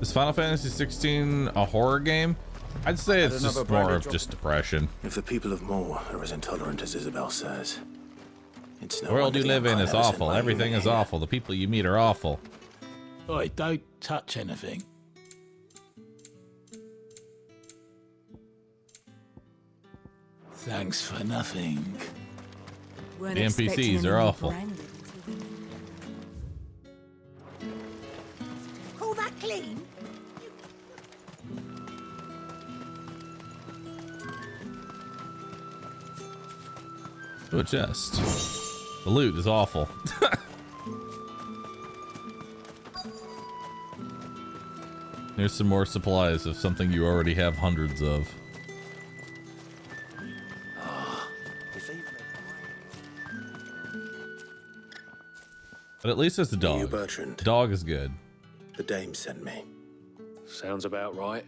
Is Final Fantasy 16 a horror game? I'd say it's just more of just depression. If the people of Moor are as intolerant as Isabel says, it's no The world wonder you the live in Empire is has awful. invited Everything me is here. awful. The people you meet are awful. Oi, don't touch anything. Thanks for nothing. The NPCs are awful. Call that clean? Oh, a chest. The loot is awful. Here's some more supplies of something you already have hundreds of. But at least there's the dog. You, Bertrand. Dog is good. The dame sent me. Sounds about right.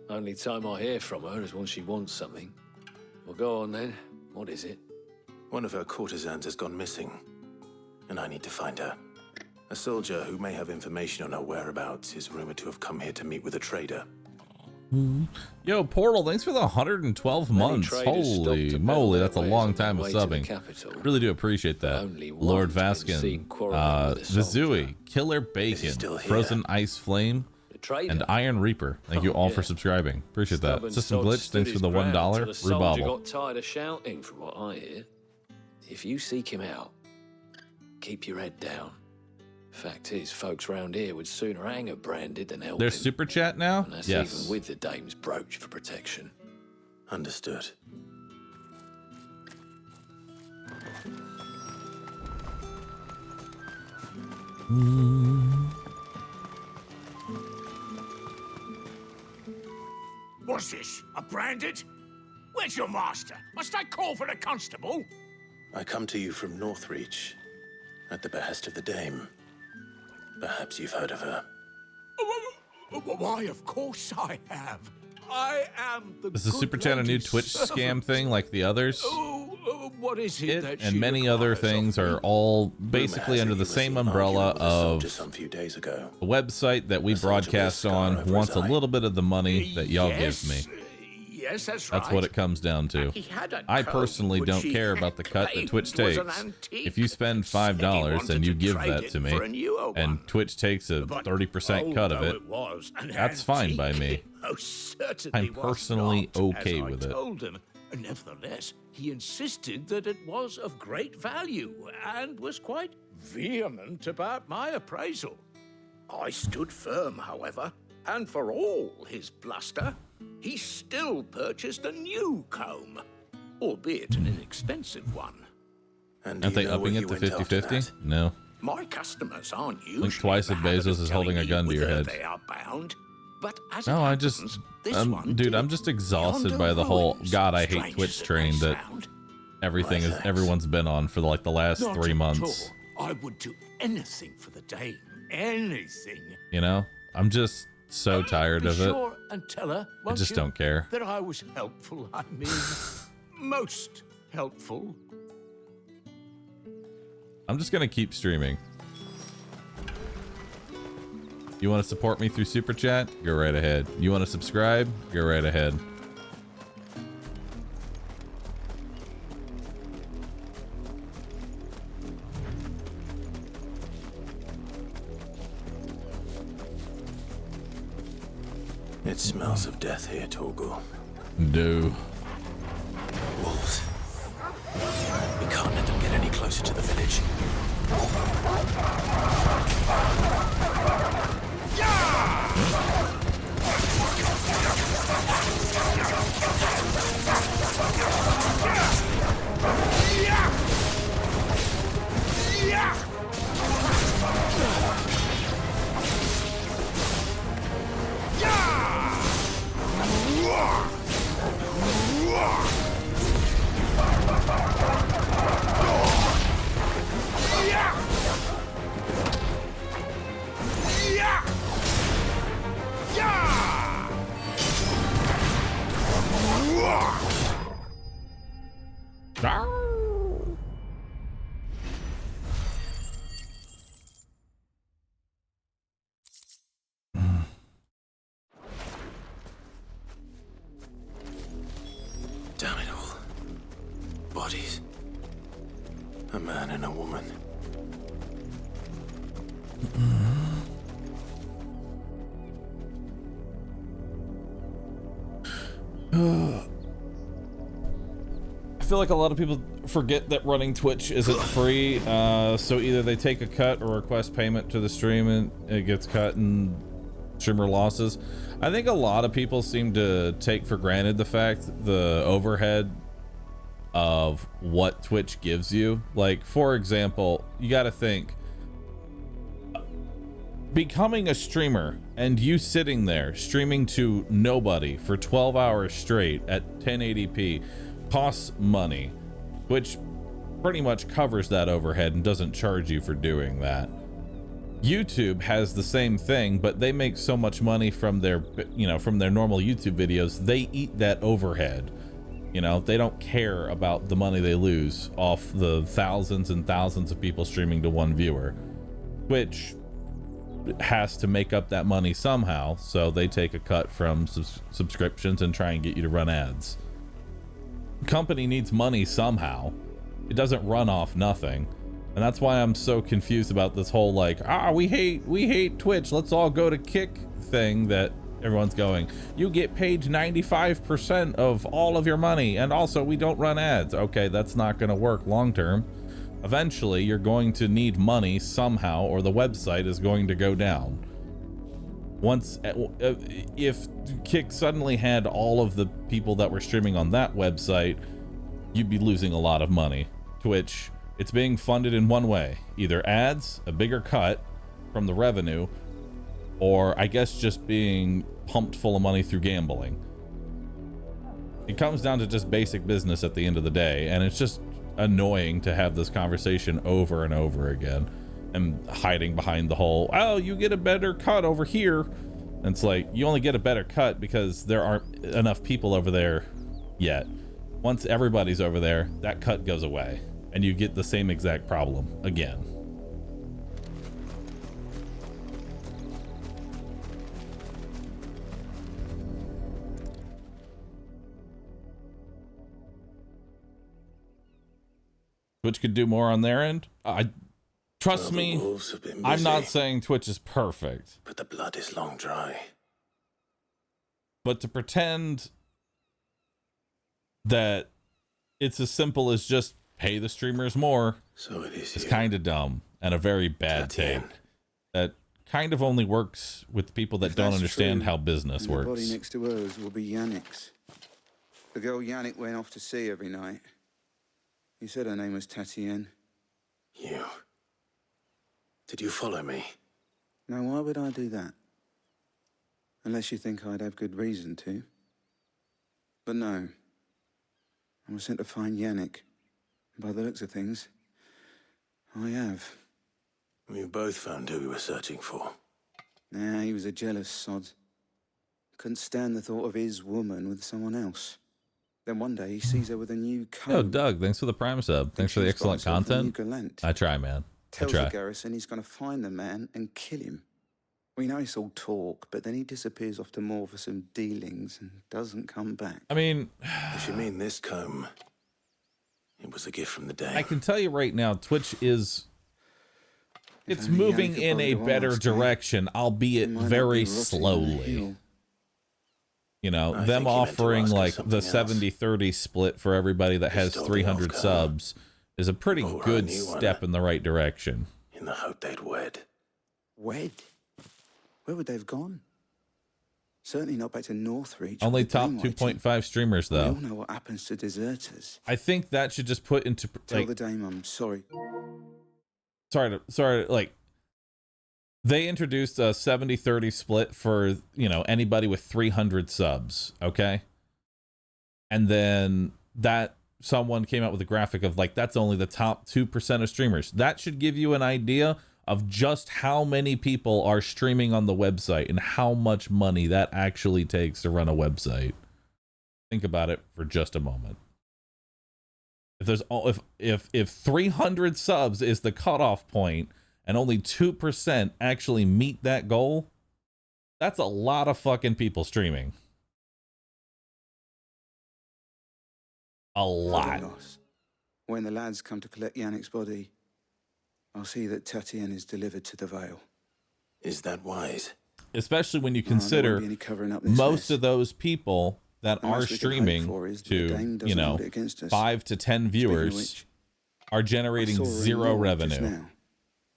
Only time I hear from her is when she wants something. Well, go on then. What is it? One of her courtesans has gone missing, and I need to find her. A soldier who may have information on her whereabouts is rumored to have come here to meet with a trader. Yo, Portal, thanks for the 112 months. Holy moly, that's a long time of subbing. Really do appreciate that. Lord Vaskin, Vizui, Killer Bacon, Frozen Ice Flame, and Iron Reaper. Thank you all for subscribing. Appreciate that. System Glitch, thanks for the $1. Rubabble. Rubabble. Got tired of shouting, from what I hear. If you seek him out, keep your head down. Fact is, folks round here would sooner hang a branded than help There's him. super chat now? And that's Yes. even with the dame's brooch for protection. Understood. What's this? A branded? Where's your master? Must I call for the constable? I come to you from Northreach, at the behest of the dame. Perhaps you've heard of her. Why, of course I have. I am the Is the super chat a new Twitch scam thing like the others? What is it that And she many other things are all basically under the same umbrella of some few days ago. a website that we broadcast on wants a little bit of the money that y'all give me. Yes, that's That's right. what it comes down to. He had a I coat personally which don't he care had about the cut that claimed Twitch was an takes. antique. If you spend $5 and you give that to me, for a newer and Twitch takes a 30% cut of although it, it was an that's fine by me. antique, it most certainly I'm was personally not, okay as I with it. told him. Nevertheless, he insisted that it was of great value and was quite vehement about my appraisal. I stood firm, however, and for all his bluster, he still purchased a new comb, albeit an inexpensive one. And Aren't they upping it to 50-50? No. My customers aren't Blink usually twice in if the habit Bezos of is holding a telling gun to you your whither head. they are bound, but as it No, happens, this one dude, did. I'm just exhausted by the Yonder whole ruins, God, I hate strange Twitch as it train may that sound. everything everyone's been on for like the last Not 3 at months. all. I would do anything for the Dame. Anything. You know, I'm just so tired Be of it. sure and tell her, I won't just you, don't care. that I was helpful. I mean, most helpful. I'm just gonna keep streaming. You want to support me through Super Chat? Go right ahead. You want to subscribe? Go right ahead. It smells of death here, Torgal. Do. Wolves. We can't let them get any closer to the village. Damn it all. Bodies. A man and a woman. I feel like a lot of people forget that running Twitch isn't free, so either they take a cut or request payment to the stream and it gets cut and streamer losses. I think a lot of people seem to take for granted the overhead of what Twitch gives you. Like, for example, you got to think, becoming a streamer and you sitting there streaming to nobody for 12 hours straight at 1080p costs money, which pretty much covers that overhead and doesn't charge you for doing that. YouTube has the same thing, but they make so much money from their, from their normal YouTube videos, they eat that overhead. They don't care about the money they lose off the thousands and thousands of people streaming to one viewer. Twitch has to make up that money somehow, so they take a cut from subscriptions and try and get you to run ads. Company needs money somehow. It doesn't run off nothing. And that's why I'm so confused about this whole we hate Twitch, let's all go to Kick thing that everyone's going. You get paid 95% of all of your money, and also we don't run ads. Okay, that's not going to work long term. Eventually, you're going to need money somehow, or the website is going to go down. If Kick suddenly had all of the people that were streaming on that website, you'd be losing a lot of money. Twitch, it's being funded in one way, either ads, a bigger cut from the revenue, or I guess just being pumped full of money through gambling. It comes down to just basic business at the end of the day, and it's just annoying to have this conversation over and over again and hiding behind the whole, oh, you get a better cut over here. And it's like, you only get a better cut because there aren't enough people over there yet. Once everybody's over there, that cut goes away and you get the same exact problem again. Twitch could do more on their end. Trust me, I'm not saying Twitch is perfect. But the blood is long dry. But to pretend that it's as simple as just pay the streamers more is kind of dumb and a very bad take. That kind of only works with people that don't understand how business works. The body next to hers will be Yannick's. The girl Yannick went off to sea every night. He said her name was Tatienne. You. Did you follow me? Now, why would I do that? Unless you think I'd have good reason to. But no. I was sent to find Yannick. By the looks of things, I have. We both found who we were searching for. Nah, he was a jealous sod. Couldn't stand the thought of his woman with someone else. Then one day he sees her with a new coat. Oh, Doug, thanks for the Prime sub. Thanks for the excellent content. I try, man. Tells the garrison he's going to find the man and kill him. We know it's all talk, but then he disappears off to Moor for some dealings and doesn't come back. I mean... If you mean this comb, it was a gift from the day. I can tell you right now, Twitch is... It's moving in a better direction, albeit very slowly. You know, them offering like the 70-30 split for everybody that has 300 subs is a pretty good step in the right direction. In the hope they'd wed. Wed? Where would they have gone? Certainly not back to Northreach. Only top 2.5 streamers, though. We all know what happens to deserters. I think that should just put into... Tell the dame I'm sorry. Sorry, like... They introduced a 70-30 split for, you know, anybody with 300 subs, okay? And then that someone came out with a graphic of like, that's only the top 2% of streamers. That should give you an idea of just how many people are streaming on the website and how much money that actually takes to run a website. Think about it for just a moment. If there's if 300 subs is the cutoff point, and only 2% actually meet that goal, that's a lot of fucking people streaming. A lot. When the lads come to collect Yannick's body, I'll see that Tatienne is delivered to the Vale. Is that wise? Especially when you consider most of those people that are streaming to, you know, 5 to 10 viewers are generating zero revenue.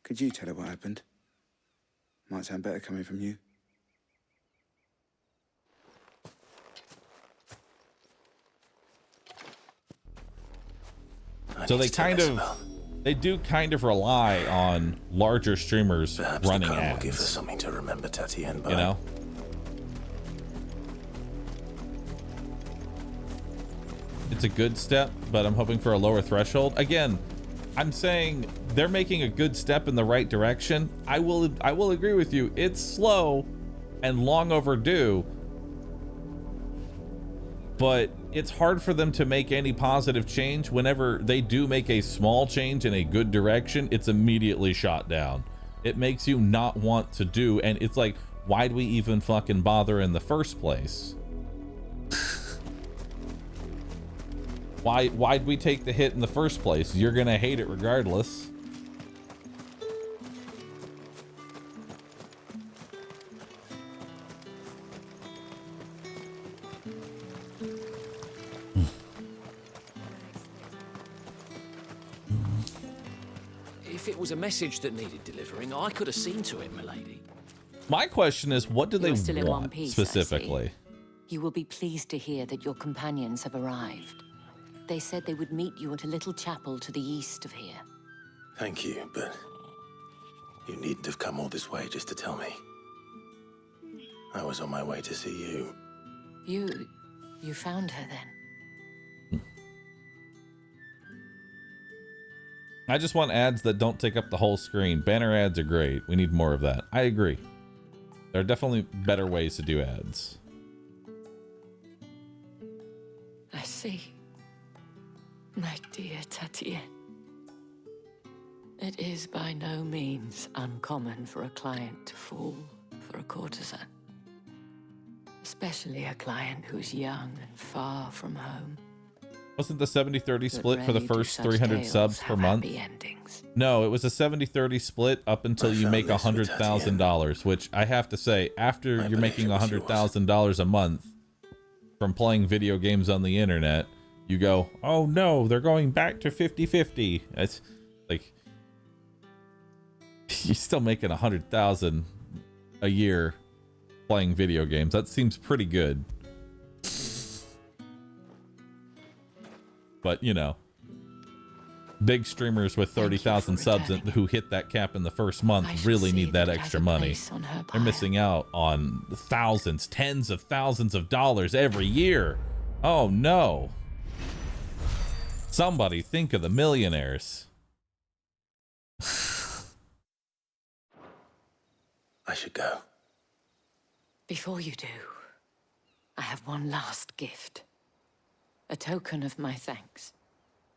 Could you tell her what happened? Might sound better coming from you. So they do kind of rely on larger streamers running ads. Will give us something to remember Tatienne by. You know? It's a good step, but I'm hoping for a lower threshold. Again, I'm saying they're making a good step in the right direction. I will agree with you. It's slow and long overdue, but it's hard for them to make any positive change. Whenever they do make a small change in a good direction, it's immediately shot down. It makes you not want to do, and it's like, why'd we even fucking bother in the first place? Why'd we take the hit in the first place? You're gonna hate it regardless. If it was a message that needed delivering, I could have seen to it, milady. My question is, what do they You're still in one want piece, specifically? I see. You will be pleased to hear that your companions have arrived. They said they would meet you at a little chapel to the east of here. Thank you, but you needn't have come all this way just to tell me. I was on my way to see you. You found her then? I just want ads that don't take up the whole screen. Banner ads are great. We need more of that. I agree. There are definitely better ways to do ads. I see. My dear Tatienne. It is by no means uncommon for a client to fall for a courtesan. Especially a client who's young and far from home. Wasn't the 70-30 split for the first 300 subs per month? No, it was a 70-30 split up until you make $100,000, which I have to say, after you're making $100,000 a month from playing video games on the internet, you go, oh no, they're going back to 50-50. It's like, you're still making $100,000 a year playing video games. That seems pretty good. But, you know, big streamers with 30,000 subs who hit that cap in the first month really need that extra money. They're missing out on thousands, tens of thousands of dollars every year. Oh no. Somebody think of the millionaires. I should go. Before you do, I have one last gift. A token of my thanks.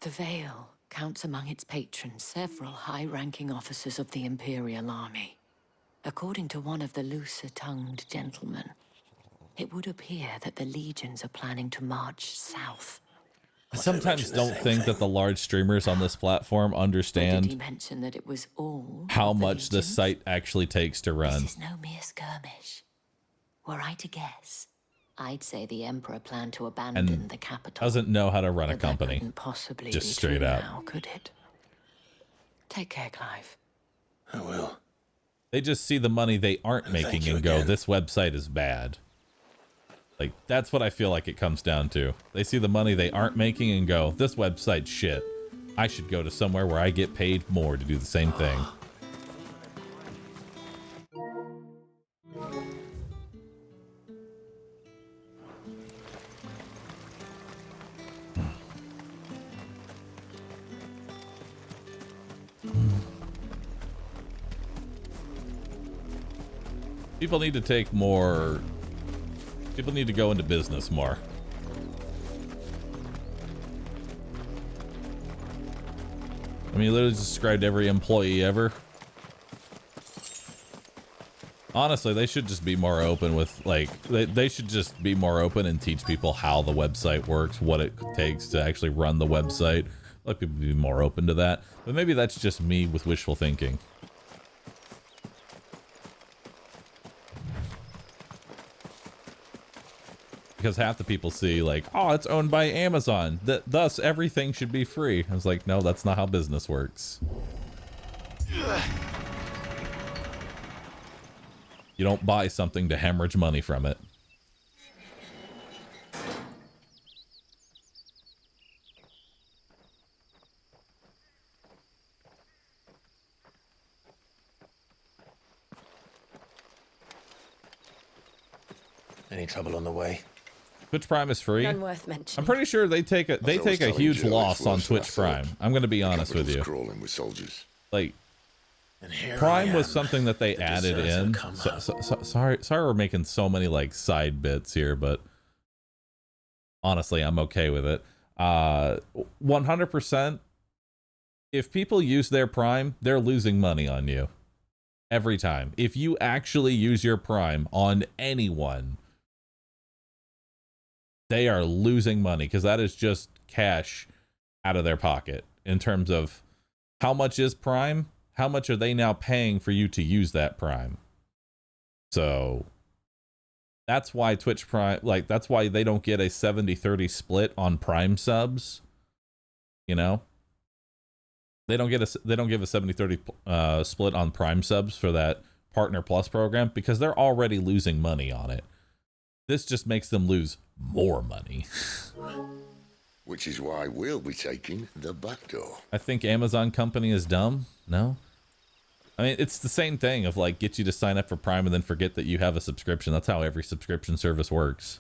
The Vale counts among its patrons several high-ranking officers of the Imperial Army. According to one of the looser-tongued gentlemen, it would appear that the legions are planning to march south. I sometimes don't think that the large streamers on this platform understand Did he mention that it was all how much this site actually takes to run. This is no mere skirmish. Were I to guess, I'd say the Emperor planned to abandon And the capital. doesn't know how to run a But that company. couldn't possibly Just be straight true out. now, could it? Take care, Clive. I will. They just see the money they aren't making and go, this website is bad. Like, that's what I feel like it comes down to. They see the money they aren't making and go, this website's shit. I should go to somewhere where I get paid more to do the same thing. People need to take more... People need to go into business more. I mean, you literally described every employee ever. Honestly, they should just be more open with, like, they should just be more open and teach people how the website works, what it takes to actually run the website. Let people be more open to that. But maybe that's just me with wishful thinking. Because half the people see, like, oh, it's owned by Amazon, thus everything should be free. I was like, no, that's not how business works. You don't buy something to hemorrhage money from it. Any trouble on the way? Twitch Prime is free. None worth mentioning. I'm pretty sure they take a huge loss on Twitch Prime. I'm going to be honest with you. Crawling with soldiers. Like, Prime was something that they added in. Sorry we're making so many like side bits here, but honestly, I'm okay with it. 100%. If people use their Prime, they're losing money on you every time. If you actually use your Prime on anyone, they are losing money because that is just cash out of their pocket in terms of how much is Prime, how much are they now paying for you to use that Prime. So that's why Twitch Prime, like, that's why they don't get a 70-30 split on Prime subs. You know, they don't give a 70-30 split on Prime subs for that Partner Plus program because they're already losing money on it. This just makes them lose more money. Which is why we'll be taking the back door. I think Amazon company is dumb. No? I mean, it's the same thing of like get you to sign up for Prime and then forget that you have a subscription. That's how every subscription service works.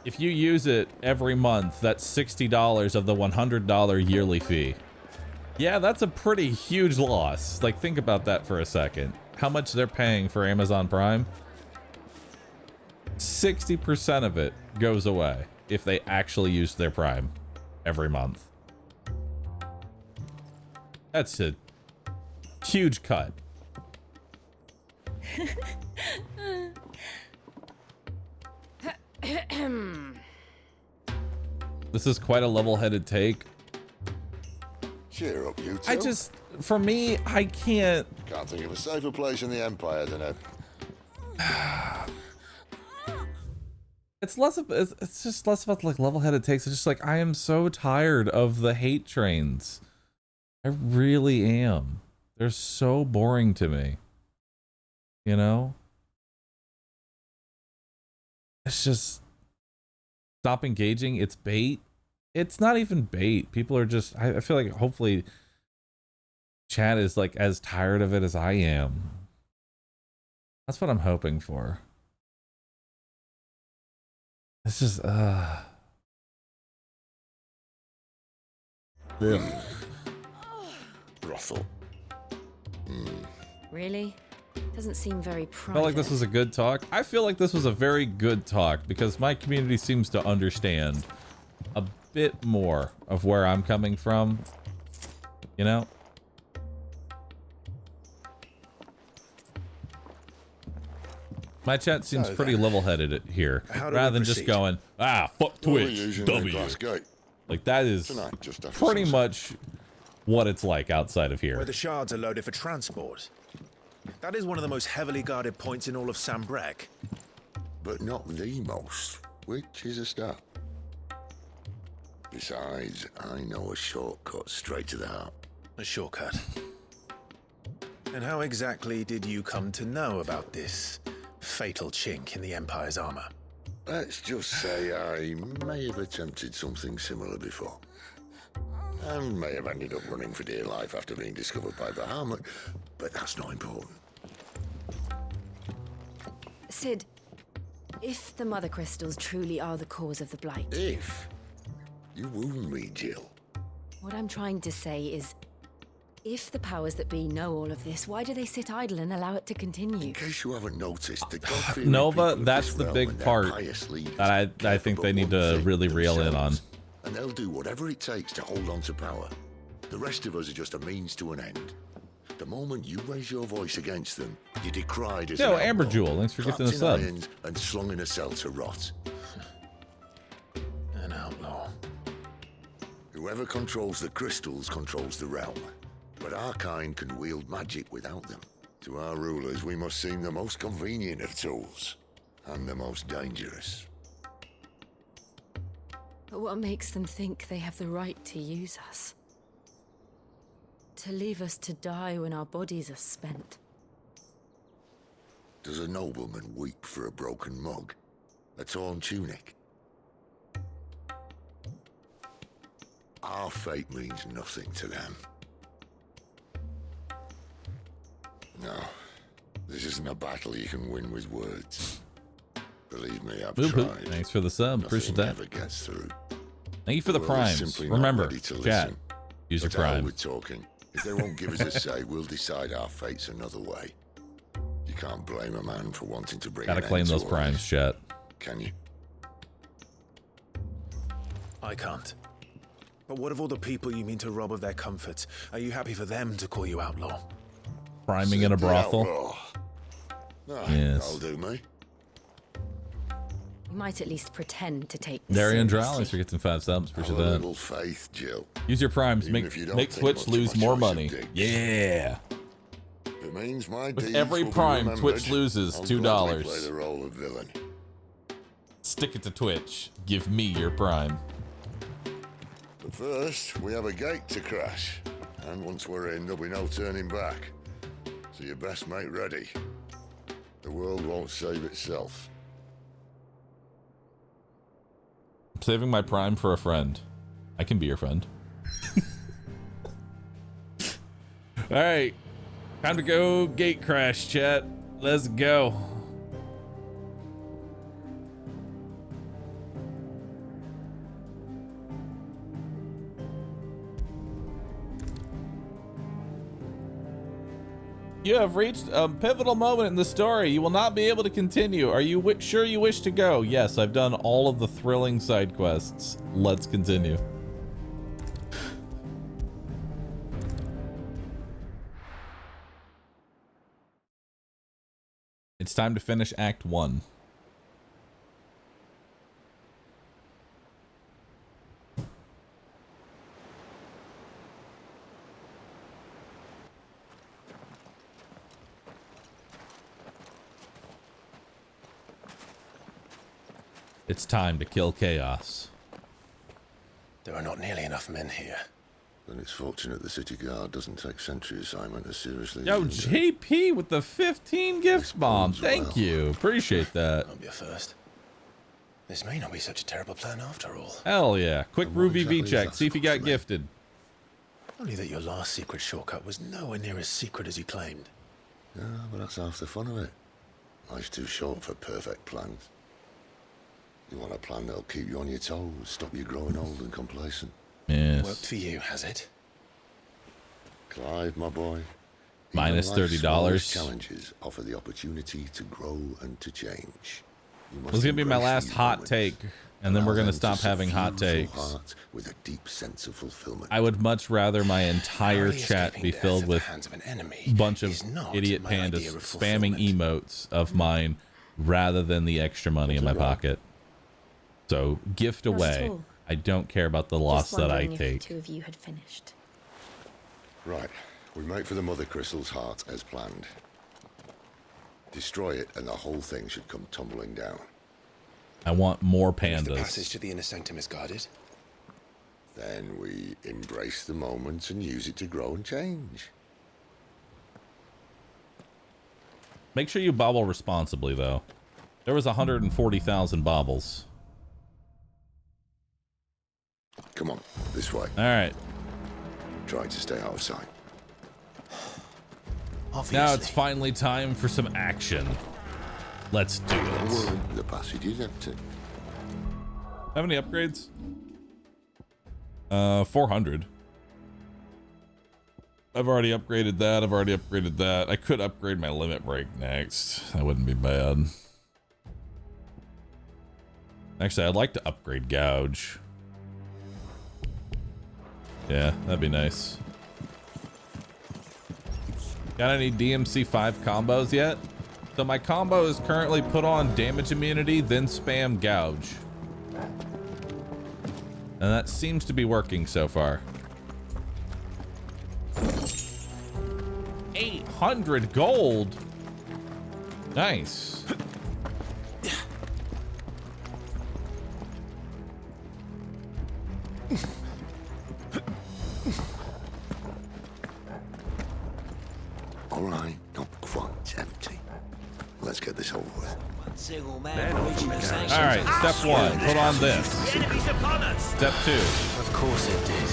If you use it every month, that's $60 of the $100 yearly fee. Yeah, that's a pretty huge loss. Like, think about that for a second. How much they're paying for Amazon Prime? 60% of it goes away if they actually use their Prime every month. That's a huge cut. This is quite a level-headed take. Cheer up, you two. For me, I can't think of a safer place in the Empire than a... it's just less about like level-headed takes. It's just like I am so tired of the hate trains. I really am. They're so boring to me. You know? It's just stop engaging. It's bait. It's not even bait. People are just I feel like hopefully chat is like as tired of it as I am. That's what I'm hoping for. It's just Yeah. Brothel. Really? Doesn't seem very I private. felt like this was a good talk. I feel like this was a very good talk because my community seems to understand a bit more of where I'm coming from. You know? My chat seems So pretty then, level-headed here, how do rather we than just proceed? going, ah, fuck Well, we're Twitch, using the W. glass gate. Like, that is Tonight, just after pretty sunset. much what it's like outside of here. Where the shards are loaded for transport. That is one of the most heavily guarded points in all of Sambrek. But not the most, which is a start. Besides, I know a shortcut straight to the heart. A shortcut. And how exactly did you come to know about this fatal chink in the Empire's armor? Let's just say I may have attempted something similar before. And may have ended up running for dear life after being discovered by Bahamut, but that's not important. Sid, if the Mother Crystals truly are the cause of the Blight... If? You wound me, Jill. What I'm trying to say is, if the powers that be know all of this, why do they sit idle and allow it to continue? In case you haven't noticed, the God-fearing Nova, people of that's this the realm big and their part pious leaders that I think they need to really reel in on. And they'll do whatever it takes to hold on to power. The rest of us are just a means to an end. The moment you raise your voice against them, you're decried as Yo, an Amber outlaw, Jewel, thanks for gifting clapped the in sub. irons and slung in a cell to rot. An outlaw. Whoever controls the crystals controls the realm. But our kind can wield magic without them. To our rulers, we must seem the most convenient of tools. And the most dangerous. But what makes them think they have the right to use us? To leave us to die when our bodies are spent? Does a nobleman weep for a broken mug? A torn tunic? Our fate means nothing to them. No, this isn't a battle you can win with words. Believe me, I've Boop, boop. tried. Thanks for the sub. Nothing Appreciate that. ever gets through. Thank you for the The world is primes. simply not Remember, ready to chat, listen. use your But to hell prime. with talking. If they won't give us a say, we'll decide our fates another way. You can't blame a man for wanting to bring Gotta an claim end those to all primes, this, chat. can you? I can't. But what of all the people you mean to rob of their comforts? Are you happy for them to call you outlaw? Priming in a brothel. Outlaw. Ah, Yes. That'll do me. You might at least pretend to take this Darian Drow, seriously. thanks for getting 5 subs. Have Appreciate a that. little faith, Jill. Use your primes. Even if you don't Make think Twitch much lose of my more choice of money. digs. Yeah. It means my With deeds every will be prime, remembered. Twitch loses I'll $2. gladly play the role of villain. Stick it to Twitch. Give me your prime. But first, we have a gate to crash. And once we're in, there'll be no turning back. So you best make ready. The world won't save itself. I'm saving my prime for a friend. I can be your friend. Alright. Time to go gate crash, chat. Let's go. You have reached a pivotal moment in the story. You will not be able to continue. Are you sure you wish to go? Yes, I've done all of the thrilling side quests. Let's continue. It's time to finish Act 1. It's time to kill chaos. There are not nearly enough men here. Then it's fortunate the city guard doesn't take sentry assignment as seriously Yo, as you do. JP with the 15 gift bomb. Thank you. Appreciate that. I'll be a first. This may not be such a terrible plan after all. Hell yeah. Quick And what Rue VV exactly is check. that See if you supposed got to mean? gifted. Only that your last secret shortcut was nowhere near as secret as you claimed. Yeah, but that's half the fun of it. Life's too short for perfect plans. You want a plan that'll keep you on your toes, stop you growing old and complacent. Yes. Worked for you, has it? Clive, my boy. Minus even life's $30. smallest challenges offer the opportunity to grow and to change. You must This is gonna be my embrace last these hot moments, take, and then we're allow gonna them stop to having hot suffuse your takes. heart with a deep sense of fulfillment. I would much rather my entire Narrowly chat escaping be death filled at the with hands of an enemy a bunch of is not idiot my pandas idea of spamming emotes of mine rather than the extra money in my pocket. So gift Not at away. all. I don't care about the loss Just that I wondering if the take. two of you had finished. Right, we make for the Mother Crystal's heart as planned. Destroy it and the whole thing should come tumbling down. I want more If the pandas. passage to the inner sanctum is guarded, Then we embrace the moment and use it to grow and change. Make sure you bobble responsibly, though. There was 140,000 bobbles. Come on, this way. All right. Try to stay out of sight. Now it's finally time for some action. Let's do Don't it. worry, the passage is empty. Have any upgrades? 400. I've already upgraded that. I've already upgraded that. I could upgrade my limit break next. That wouldn't be bad. Actually, I'd like to upgrade gouge. Yeah, that'd be nice. Got any DMC5 combos yet? So my combo is currently put on damage immunity, then spam gouge. And that seems to be working so far. 800 gold. Nice. All right, not quite empty. Let's get this over with. Single man reaching the sanctum. All right, step one, put on this. The enemy's upon us. Step two. of course it did.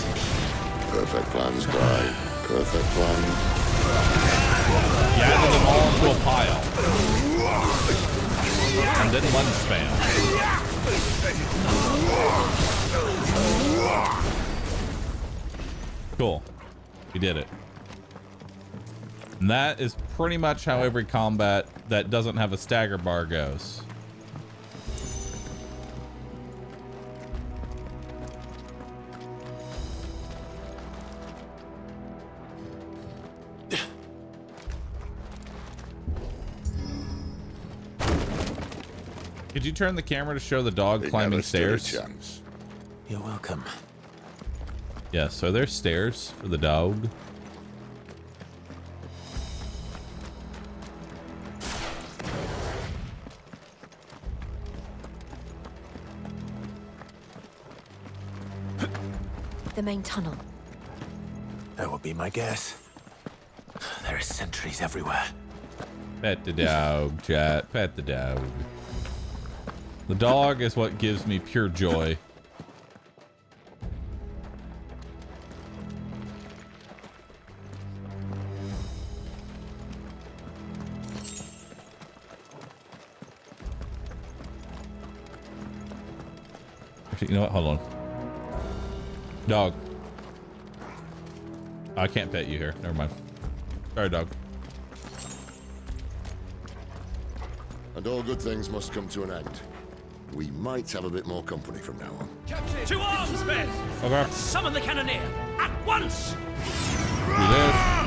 Perfect plans, guy. Perfect plans. Gather them all into a pile. And then lunge spam. Cool. We did it. And that is pretty much how every combat that doesn't have a stagger bar goes. Could you turn the camera to show the dog climbing never stood a stairs? chance. You're welcome. Yes, are there stairs for the dog? The main tunnel. That would be my guess. There are sentries everywhere. Pet the dog, chat. Pet the dog. The dog is what gives me pure joy. Actually, you know what? Hold on. Dog. I can't pet you here. Never mind. Sorry, dog. And all good things must come to an end. We might have a bit more company from now on. Captain! To arms, men! Okay. Summon the cannoneer! At once! Do this.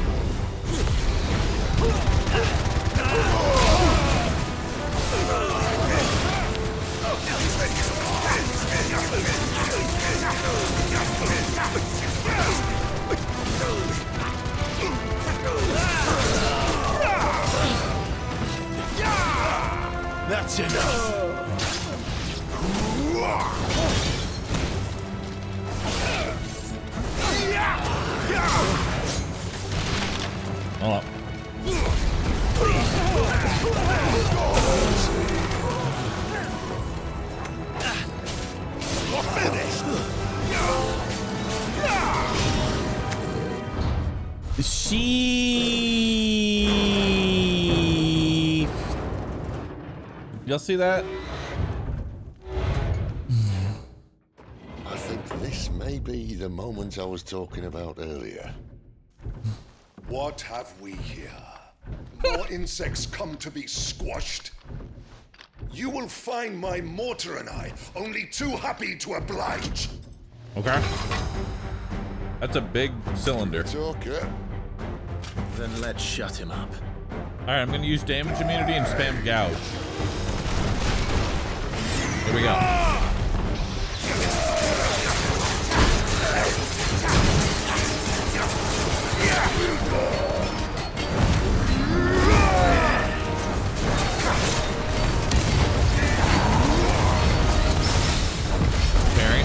That's enough. Hold up. You're finished. Sheep. Y'all see that? I think this may be the moment I was talking about earlier. What have we here? More insects come to be squashed? You will find my mortar and I only too happy to oblige. Okay. That's a big cylinder. It's okay. Then let's shut him up. Alright, I'm gonna use damage immunity and spam gouge. Here we go. Parry.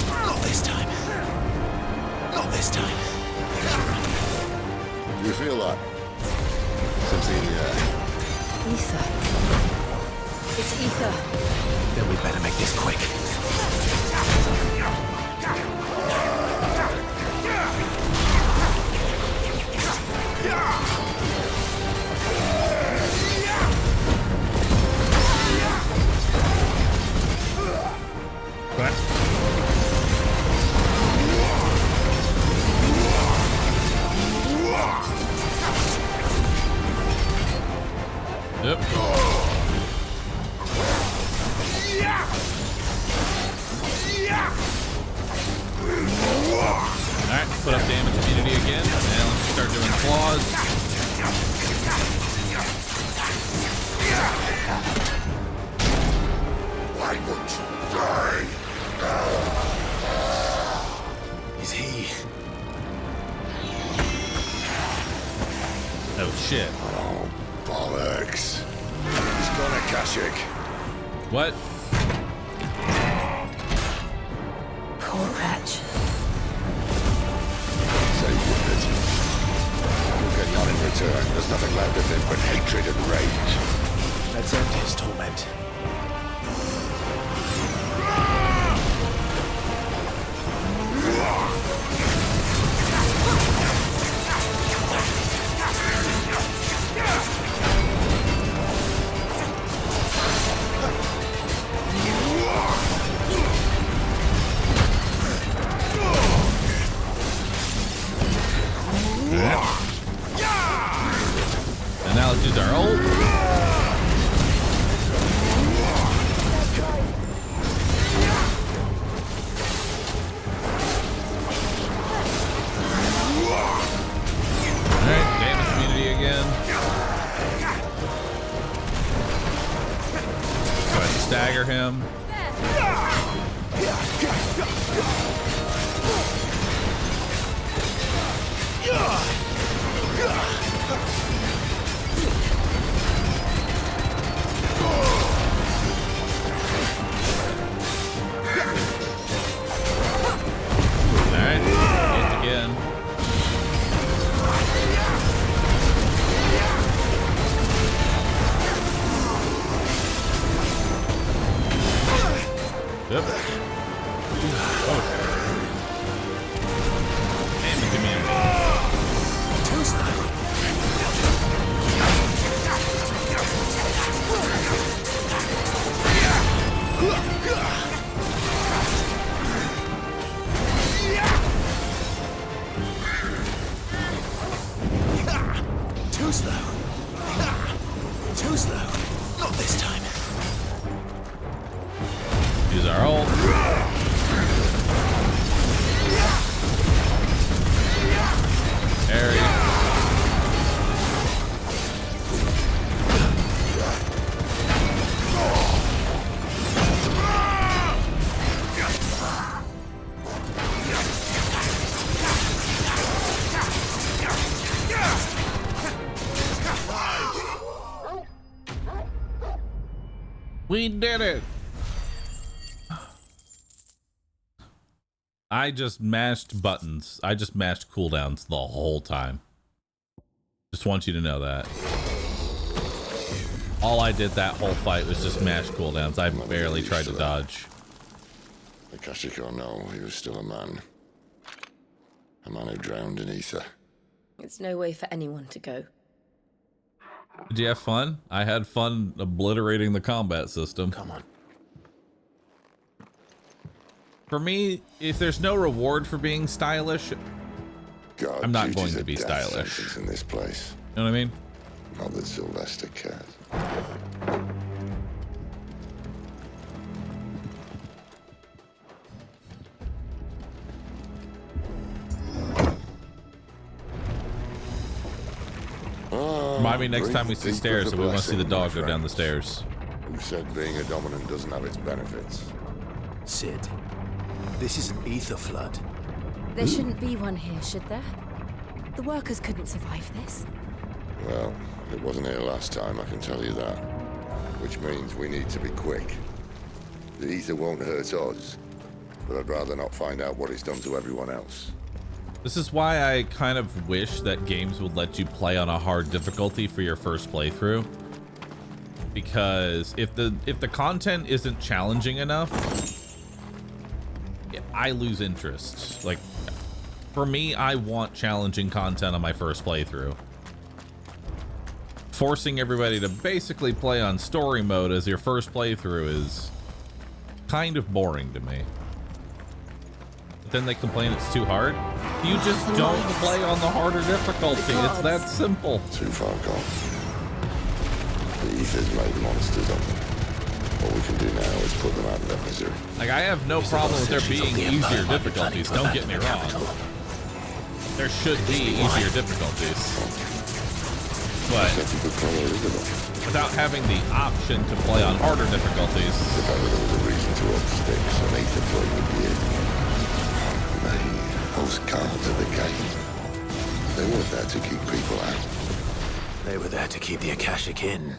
Not this time. Not this time. You feel that? Something in the air. Ether. It's ether. Then we better make this quick. Yep. Alright, put up damage immunity again. And let's start doing claws. Why won't you die? Is he? Oh shit. Oh, bollocks. He's gone Akashic. What? Poor wretch. Say with it. You'll get none in return. There's nothing left of him but hatred and rage. Let's end his torment. And now let's use our ult. We did it. I just mashed buttons. I just mashed cooldowns the whole time. Just want you to know that. All I did that whole fight was just mash cooldowns. I barely tried to dodge. Akashic or no, he was still a man. A man who drowned in ether. It's no way for anyone to go. Did you have fun? I had fun obliterating the combat system. Come on. For me, if there's no reward for being stylish, God, I'm not going duties to are be death stylish. sentence in this place. You know what I mean? Not that Sylvester cares. Remind me next time we see stairs that we want to see the dog go down the stairs. Who said being a dominant doesn't have its benefits? Sid, this is an ether flood. There shouldn't be one here, should there? The workers couldn't survive this. Well, it wasn't here last time, I can tell you that. Which means we need to be quick. The ether won't hurt us, but I'd rather not find out what it's done to everyone else. This is why I kind of wish that games would let you play on a hard difficulty for your first playthrough. Because if the content isn't challenging enough, I lose interest. Like, for me, I want challenging content on my first playthrough. Forcing everybody to basically play on story mode as your first playthrough is kind of boring to me. But then they complain it's too hard. You just don't play on the harder difficulty. It's that simple. Too far gone. The ether's made monsters of them. What we can do now is put them out of their misery. Like, I have no problem with there being easier difficulties, don't get me wrong. There should be easier difficulties. But without having the option to play on harder difficulties. If ever there was a reason to up sticks, an ether flood would be it. Those guards at the gate, they weren't there to keep people out. They were there to keep the Akashic in.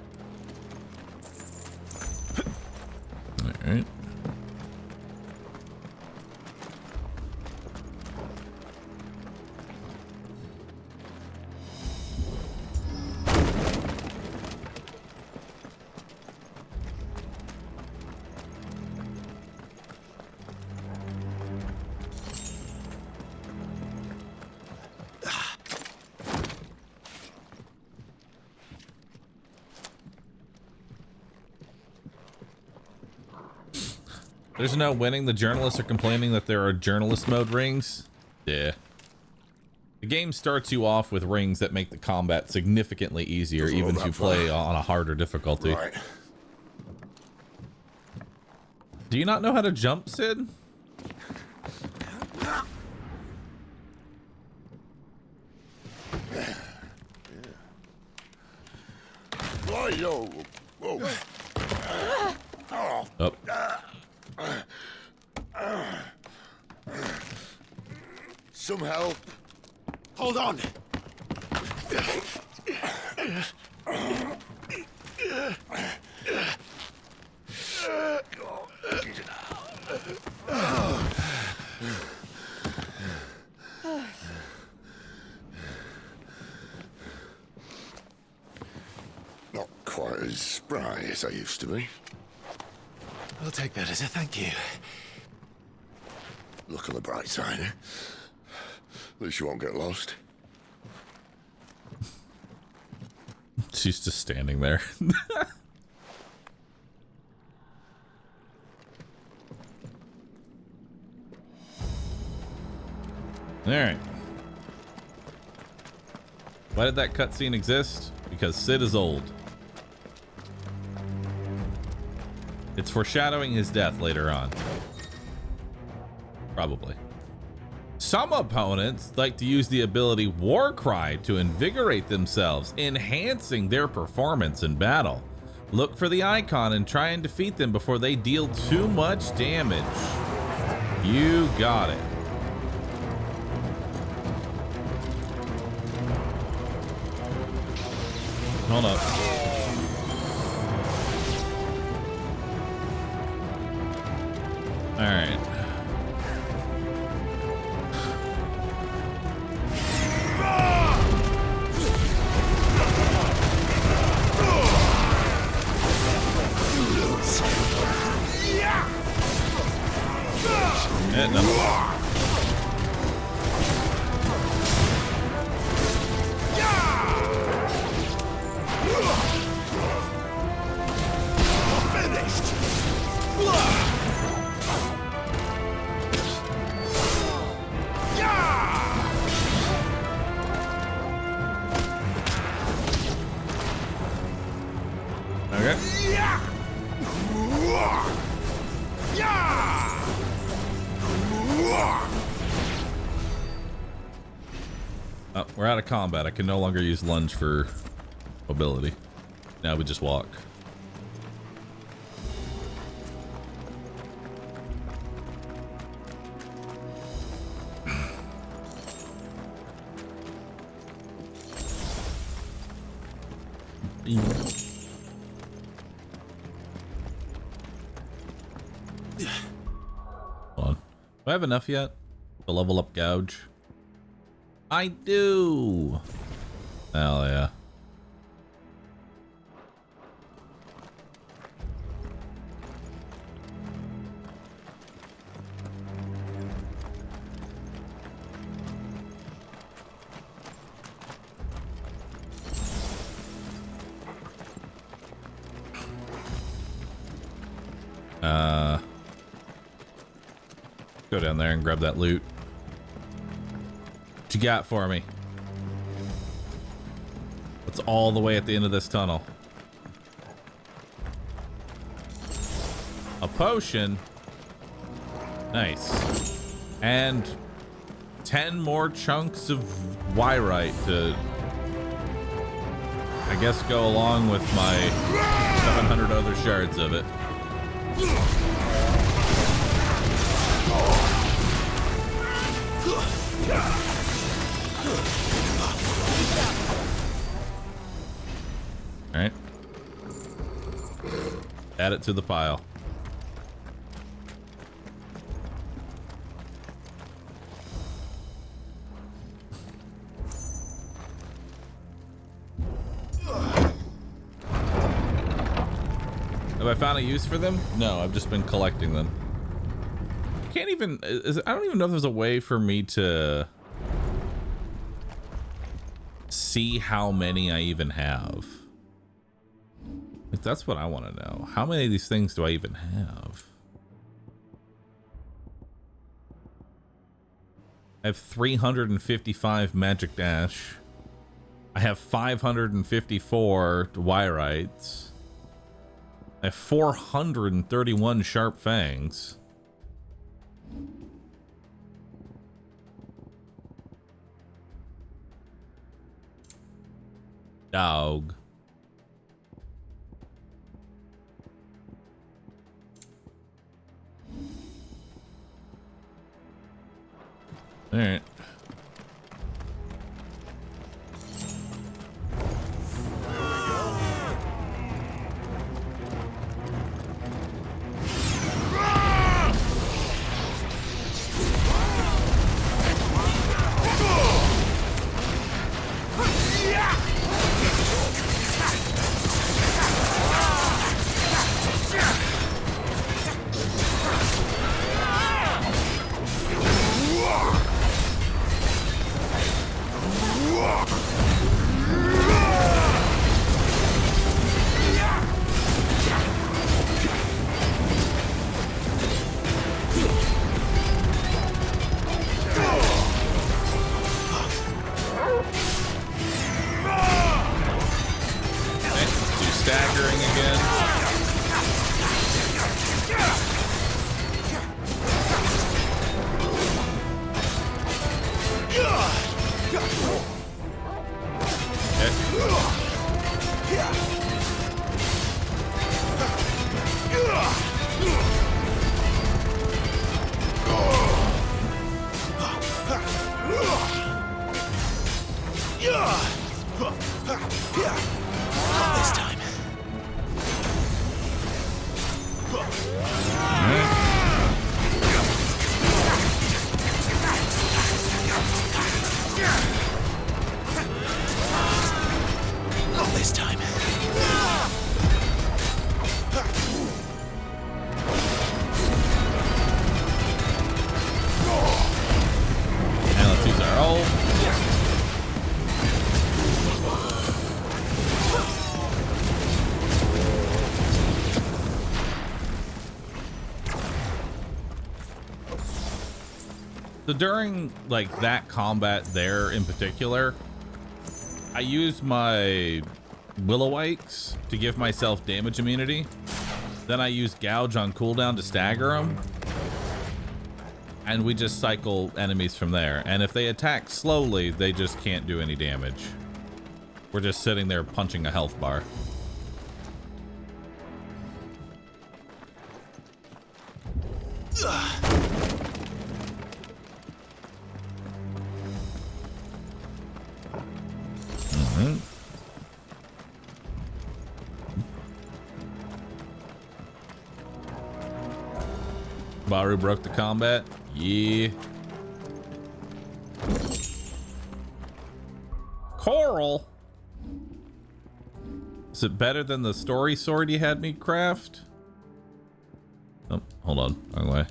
All right. There's no winning. The journalists are complaining that there are journalist mode rings. Yeah. The game starts you off with rings that make the combat significantly easier, even if you play on a harder difficulty. Right. Do you not know how to jump, Sid? Why, yo? Whoa. Oh. Some help. Hold on. Not quite as spry as I used to be. I'll take that as a thank you. Look on the bright side, eh? At least you won't get lost. She's just standing there. All right. Why did that cutscene exist? Because Sid is old. It's foreshadowing his death later on. Probably. Some opponents like to use the ability War Cry to invigorate themselves, enhancing their performance in battle. Look for the icon and try and defeat them before they deal too much damage. You got it. Hold up. All right. No. Oh, we're out of combat. I can no longer use lunge for mobility. Now we just walk. Hold on. Do I have enough yet to level up Gouge? I do. Hell yeah. Go down there and grab that loot. What you got for me? It's all the way at the end of this tunnel. A potion. Nice. And 10 more chunks of Wyrite to, I guess, go along with my 700 other shards of it. All right. Add it to the pile. Have I found a use for them? No, I've just been collecting them. Can't even, I don't even know if there's a way for me to see how many I even have. Like, that's what I want to know. How many of these things do I even have? I have 355 magic dash. I have 554 Wyrites. I have 431 sharp fangs. Dog. All right. So during like that combat there in particular, I used my Will-O-Wisps to give myself damage immunity. Then I used Gouge on cooldown to stagger them. And we just cycle enemies from there. And if they attack slowly, they just can't do any damage. We're just sitting there punching a health bar. Bahroo broke the combat. Yeah. Coral. Is it better than the story sword you had me craft? Oh, hold on. Wrong way.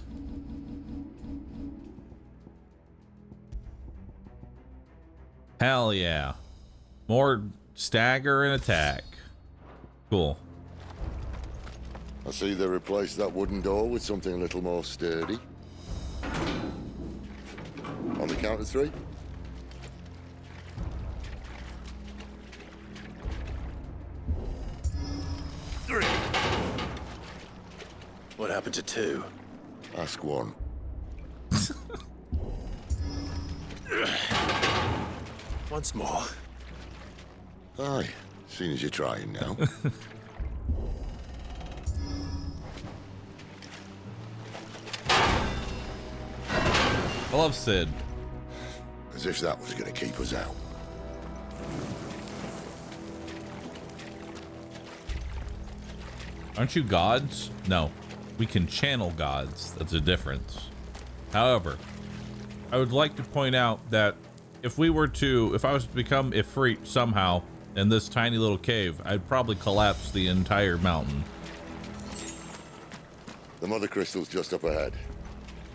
Hell yeah. More stagger and attack. Cool. I see they replaced that wooden door with something a little more sturdy. On the count of 3. What happened to 2? Ask 1. Once more. Aye, seeing as you're trying now. I love Sid. As if that was going to keep us out. Aren't you gods? No. We can channel gods. That's a difference. However, I would like to point out that if I was to become Ifrit somehow in this tiny little cave, I'd probably collapse the entire mountain. The mother crystal's just up ahead.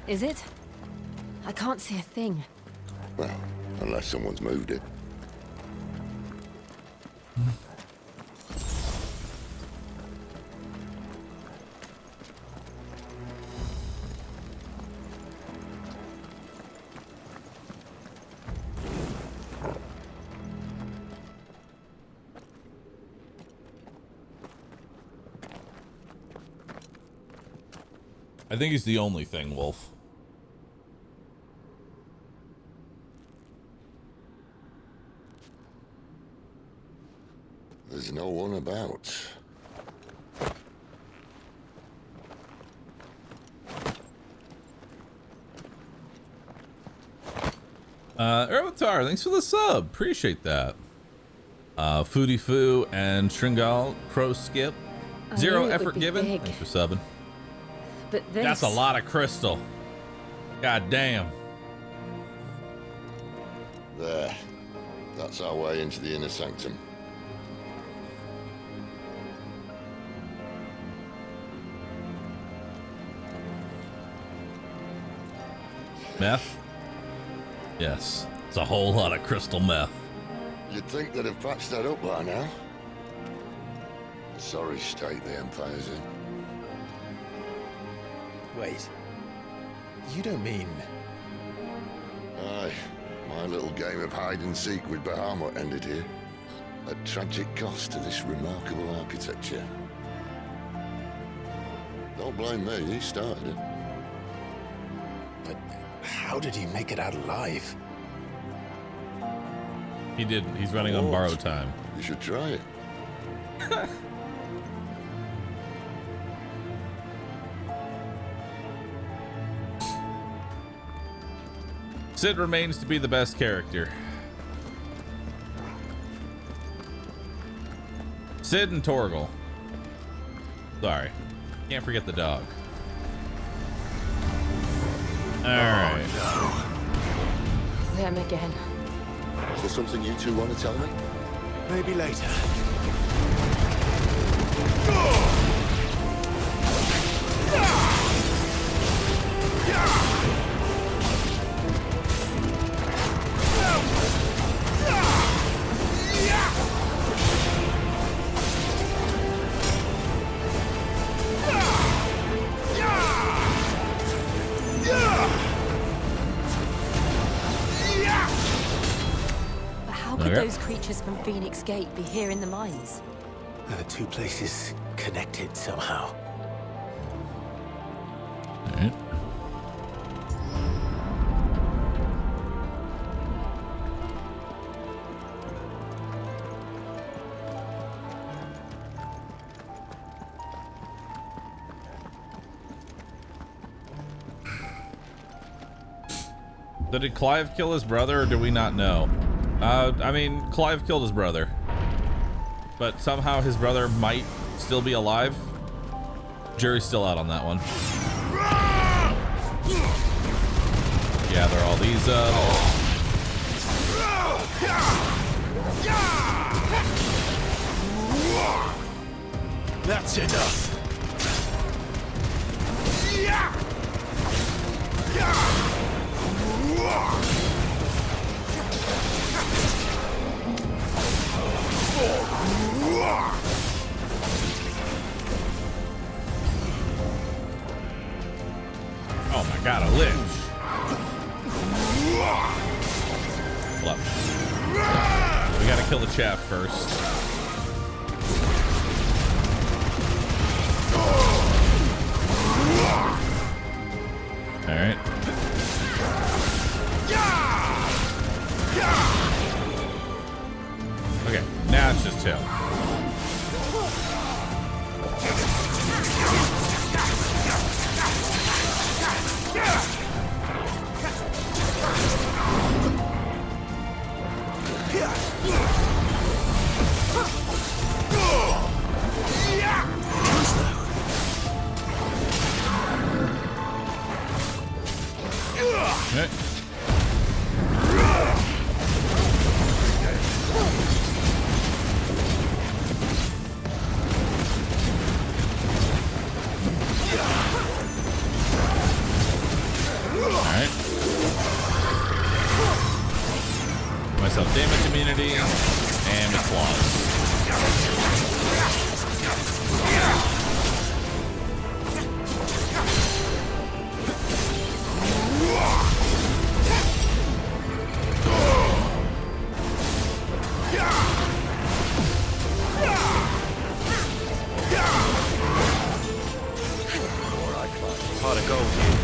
Is it? I can't see a thing. Well, unless someone's moved it. I think he's the only thing, Wolf. There's no one about. Erwatar, thanks for the sub. Appreciate that. Foodie Foo and Stringal, Crow Skip. Zero effort given. Big. Thanks for subbing. But this... That's a lot of crystal. God damn. There. That's our way into the inner sanctum. Meth? Yes. It's a whole lot of crystal meth. You'd think they'd have patched that up by now. Sorry state the Empire's in. Wait. You don't mean... Aye. My little game of hide-and-seek with Bahamut ended here. At tragic cost to this remarkable architecture. Don't blame me, he started it. But how did he make it out alive? He didn't. He's running on borrowed time. You should try it. Sid remains to be the best character. Sid and Torgal. Sorry. Can't forget the dog. Alright. Them again. Is there something you two want to tell me? Maybe later. could Okay. those creatures from Phoenix Gate be here in the mines? Are the two places connected somehow? All right. So did Clive kill his brother, or do we not know? I mean, Clive killed his brother, but somehow his brother might still be alive. Jury's still out on that one. Gather all these up. That's enough. Oh my god, a lich. Hold up. We gotta kill the chaff first. Alright. Okay, now it's just him. Okay. Alright. Myself damage immunity and the claws. Pot of gold here.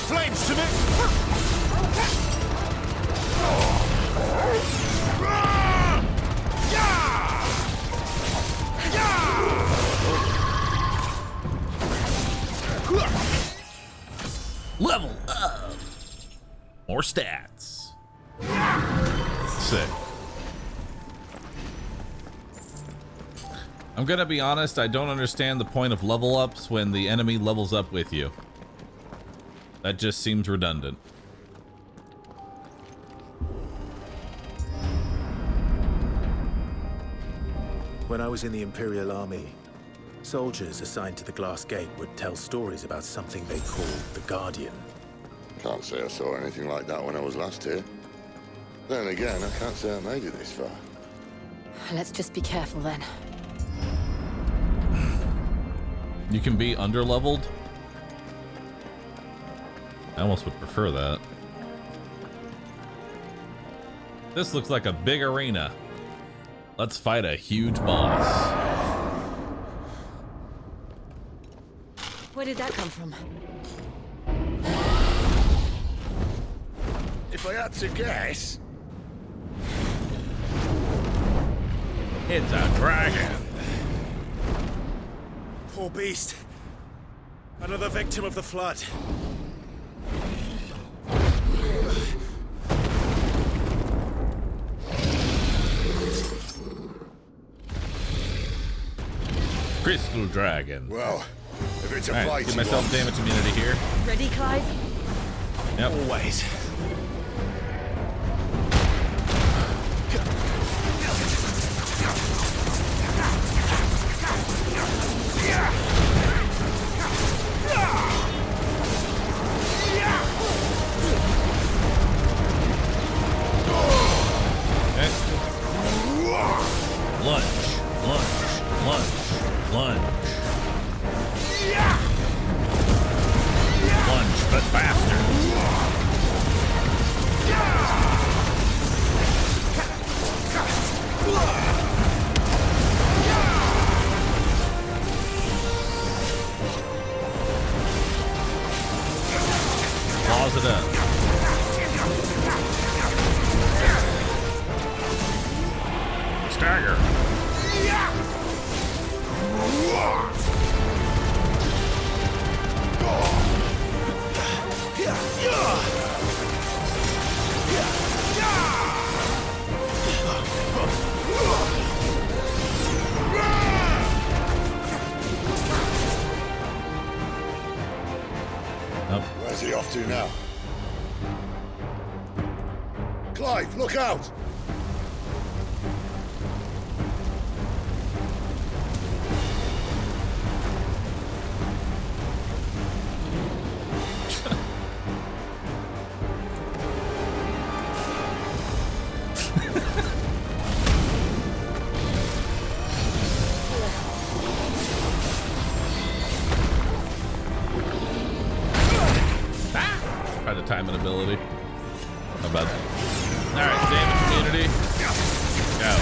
Flames to me! Level up. More stats. Sick. I'm gonna be honest, I don't understand the point of level ups when the enemy levels up with you. That just seems redundant. When I was in the Imperial Army, soldiers assigned to the Glass Gate would tell stories about something they called the Guardian. Can't say I saw anything like that when I was last here. Then again, I can't say I made it this far. Let's just be careful then. You can be underleveled. I almost would prefer that. This looks like a big arena. Let's fight a huge boss. Where did that come from? If I had to guess... It's a dragon. Poor beast. Another victim of the flood. Crystal dragon. Well, if it's a All right, fight, give myself damage immunity here. Ready, Clive? Yep. Always. Stagger. Where's he off to now? Clive, look out! Try the timing ability. How about that? All right, damage community. Go.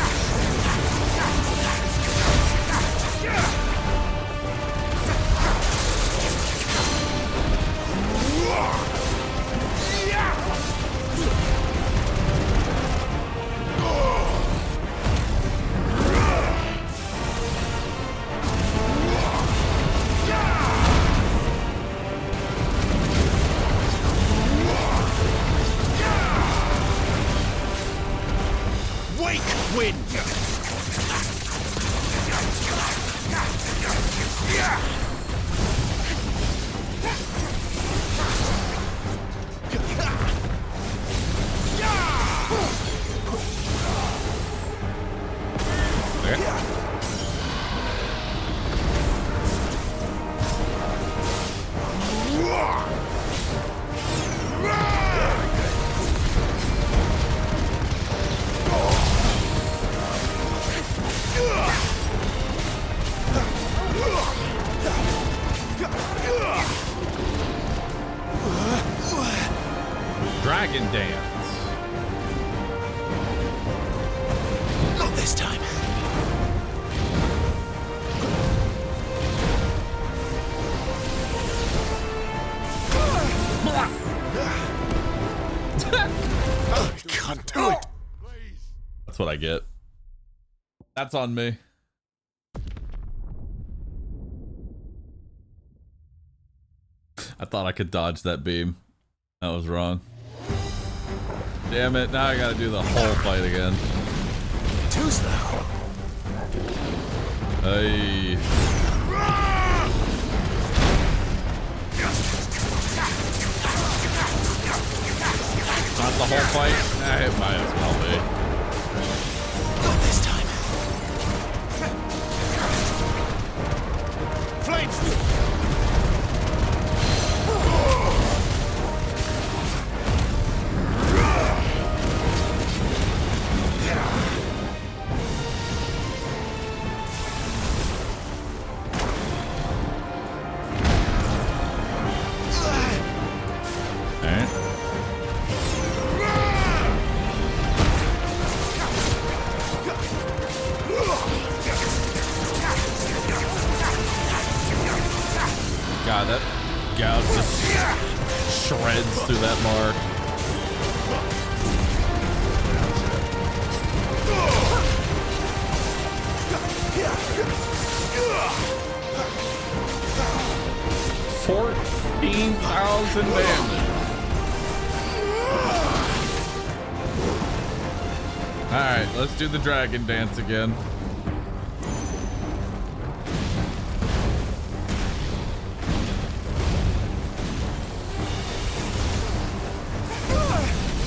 Win! Dragon dance. Not this time. I can't do it. That's what I get. That's on me. I thought I could dodge that beam. That was wrong. Damn it, now I gotta do the whole fight again. Too slow. Hey. Not the whole fight? It might as well be. Not this time. Flames! God, that gouge just shreds through that mark. $14,000 damage. Alright, let's do the dragon dance again.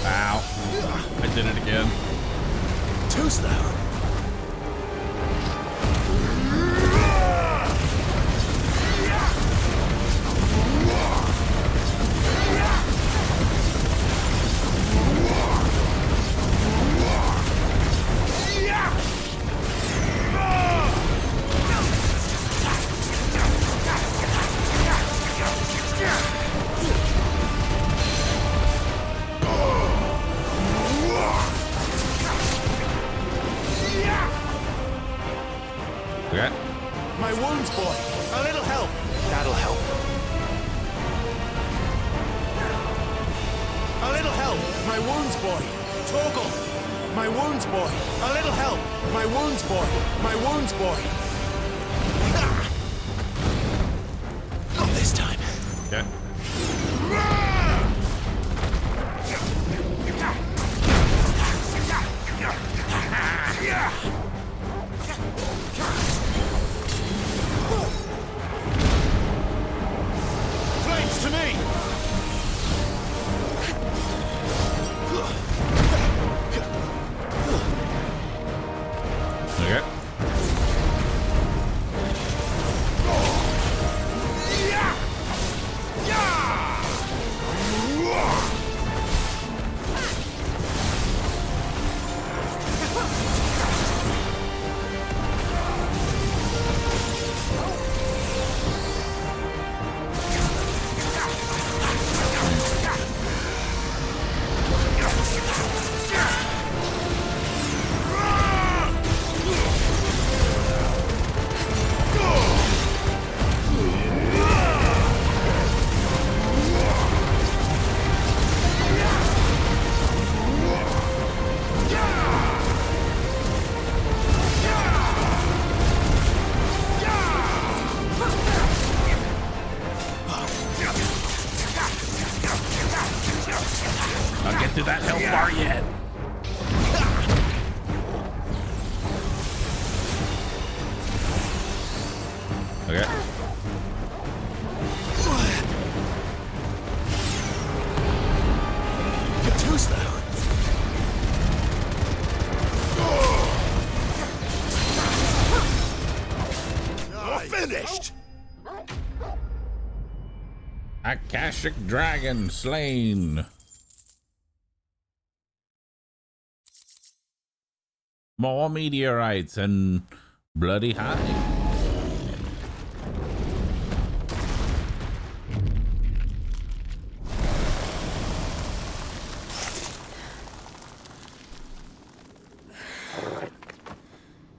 Ow. I did it again. Too slow. Okay. My wounds, boy. A little help. That'll help. A little help, my wounds boy. Torgal, my wounds boy. A little help, my wounds boy. My wounds boy. Not this time. Yeah. Flames to me! Okay. I'll get to that health bar yet. Okay. You're too slow. You're finished. Akashic dragon slain. More meteorites and bloody hive.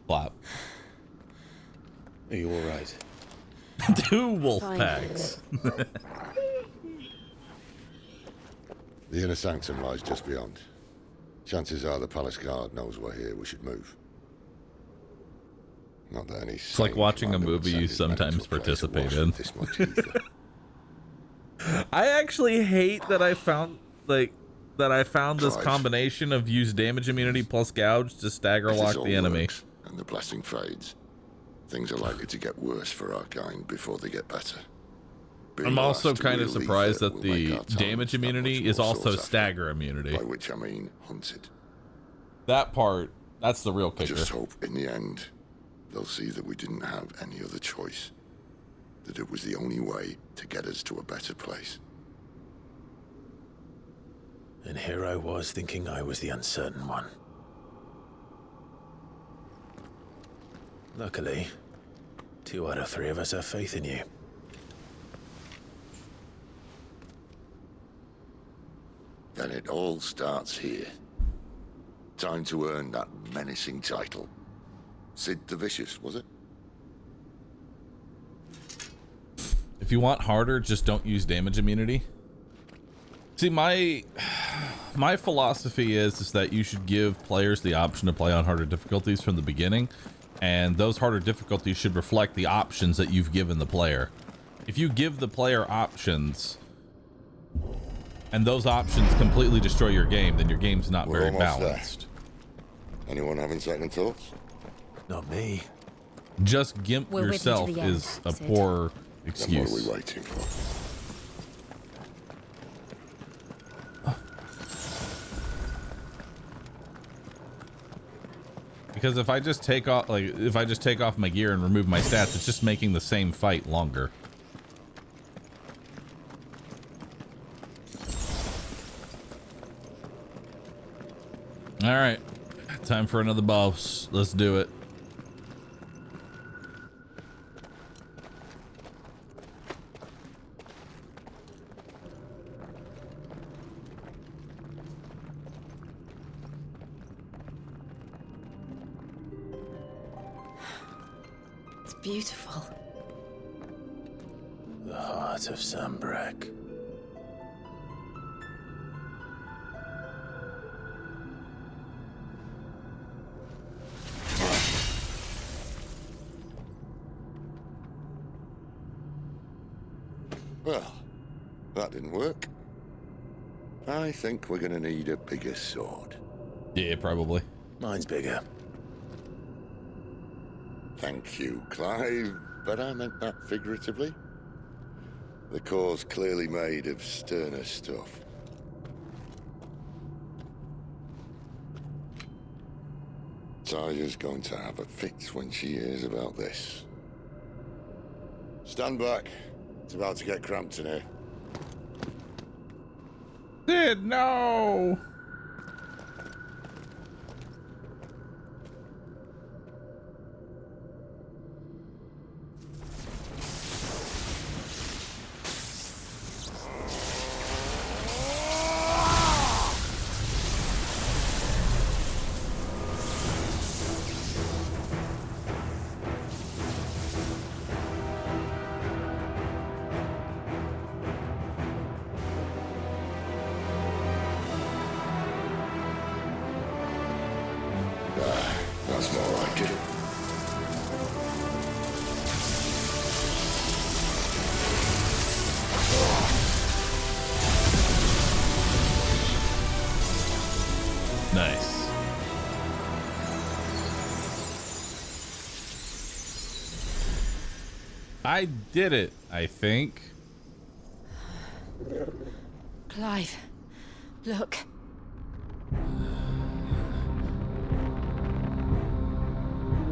Flop. Are you all right? 2 wolf Fine. packs. The inner sanctum lies just beyond. Chances are the palace guard knows we're here. We should move. Not that any. It's like watching a movie you sometimes participate in. This much ether. I actually hate that I found this combination of use damage immunity plus gouge to stagger If this lock all the enemy. works and the blessing fades, things are likely to get worse for our kind before they get better. Being I'm the also last to kind of wield surprised ether that will the make our time damage that much immunity is more also sought after, stagger immunity. by which I mean hunted. That part, that's the real I kicker. just hope in the end they'll see that we didn't have any other choice. That it was the only way to get us to a better place. And here I was thinking I was the uncertain one. Luckily, 2 out of 3 of us have faith in you. Then it all starts here. Time to earn that menacing title. Sid the Vicious, was it? If you want harder, just don't use damage immunity. See, my philosophy is that you should give players the option to play on harder difficulties from the beginning, and those harder difficulties should reflect the options that you've given the player. If you give the player options and those options completely destroy your game, then your game's not We're very almost balanced. there. Anyone having second thoughts? Not me. Just gimp We're with you to yourself the end, is a Sid. poor Then excuse. what are we waiting for? Because if I just take off, my gear and remove my stats, it's just making the same fight longer. All right, time for another boss. Let's do it. It's beautiful. The heart of Sunbreak. Well, that didn't work. I think we're gonna need a bigger sword. Yeah, probably. Mine's bigger. Thank you, Clive, but I meant that figuratively. The core's clearly made of sterner stuff. Taya's going to have a fit when she hears about this. Stand back. It's about to get cramped in here. Sid, no! That's more like it. Nice. I did it, I think. Clive, look.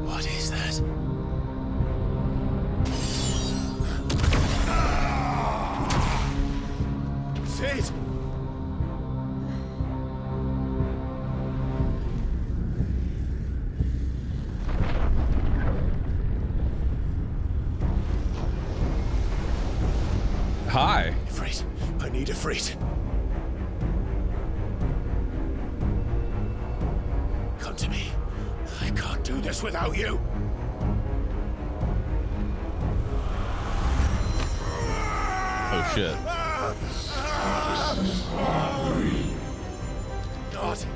What is that? Sid! Hi. Ifrit, I need Ifrit. Come to me. I can't do this without you. Oh shit. Not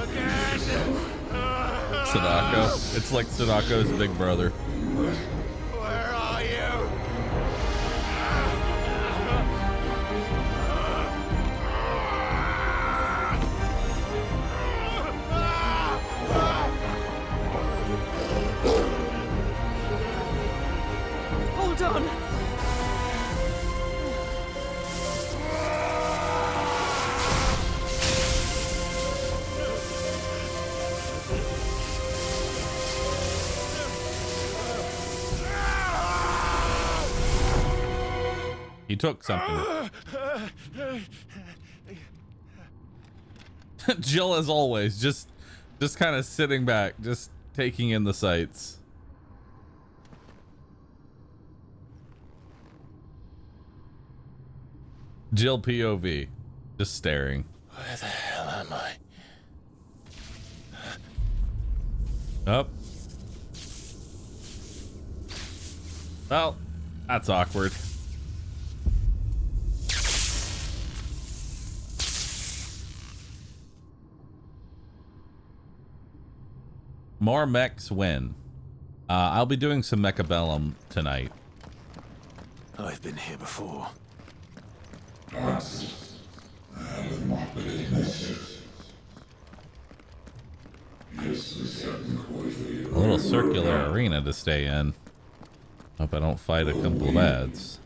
again. Sadako. It's like Sadako's big brother. Where are you? Hold on. He took something. Jill, as always, just kind of sitting back, just taking in the sights. Jill POV, just staring. Where the hell am I? Up. Well, that's awkward. More mechs win. I'll be doing some Mechabellum tonight. I've been here before. A little circular arena to stay in. Hope I don't fight a couple of ads.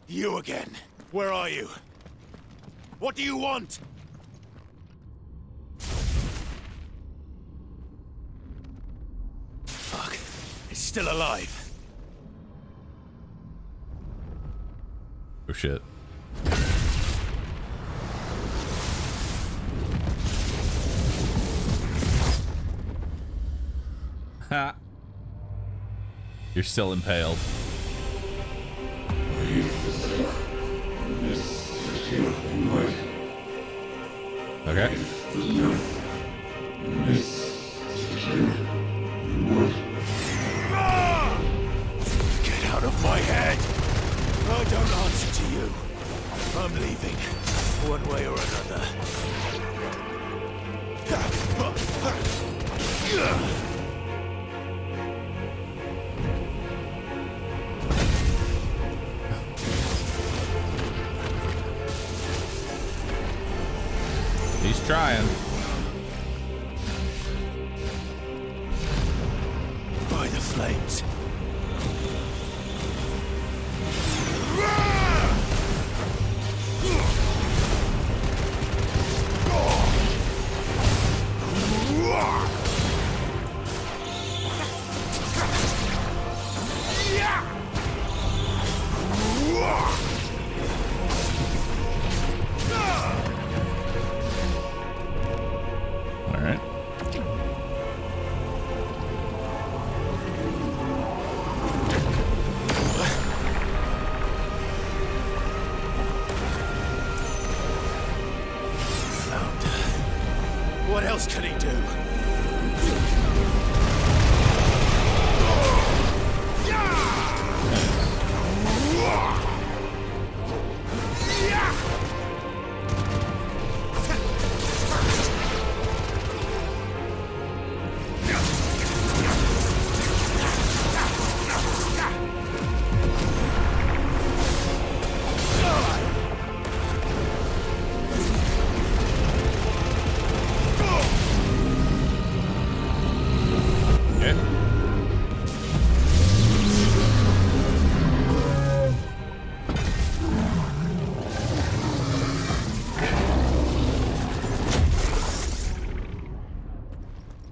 You again. Where are you? What do you want? Fuck. It's still alive. Oh shit. Ha. You're still impaled. Okay. Get out of my head! I don't answer to you. I'm leaving, one way or another. He's trying. By the flames. All right. What else can he do?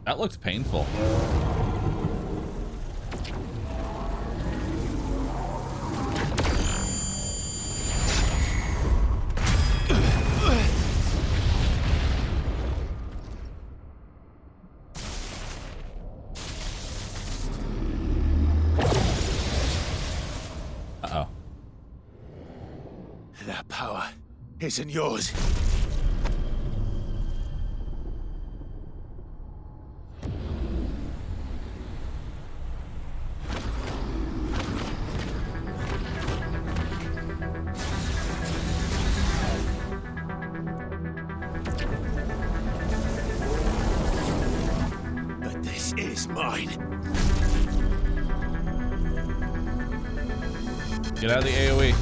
That looks painful. Uh-oh. That power isn't yours. But this is mine. Get out of the AoE.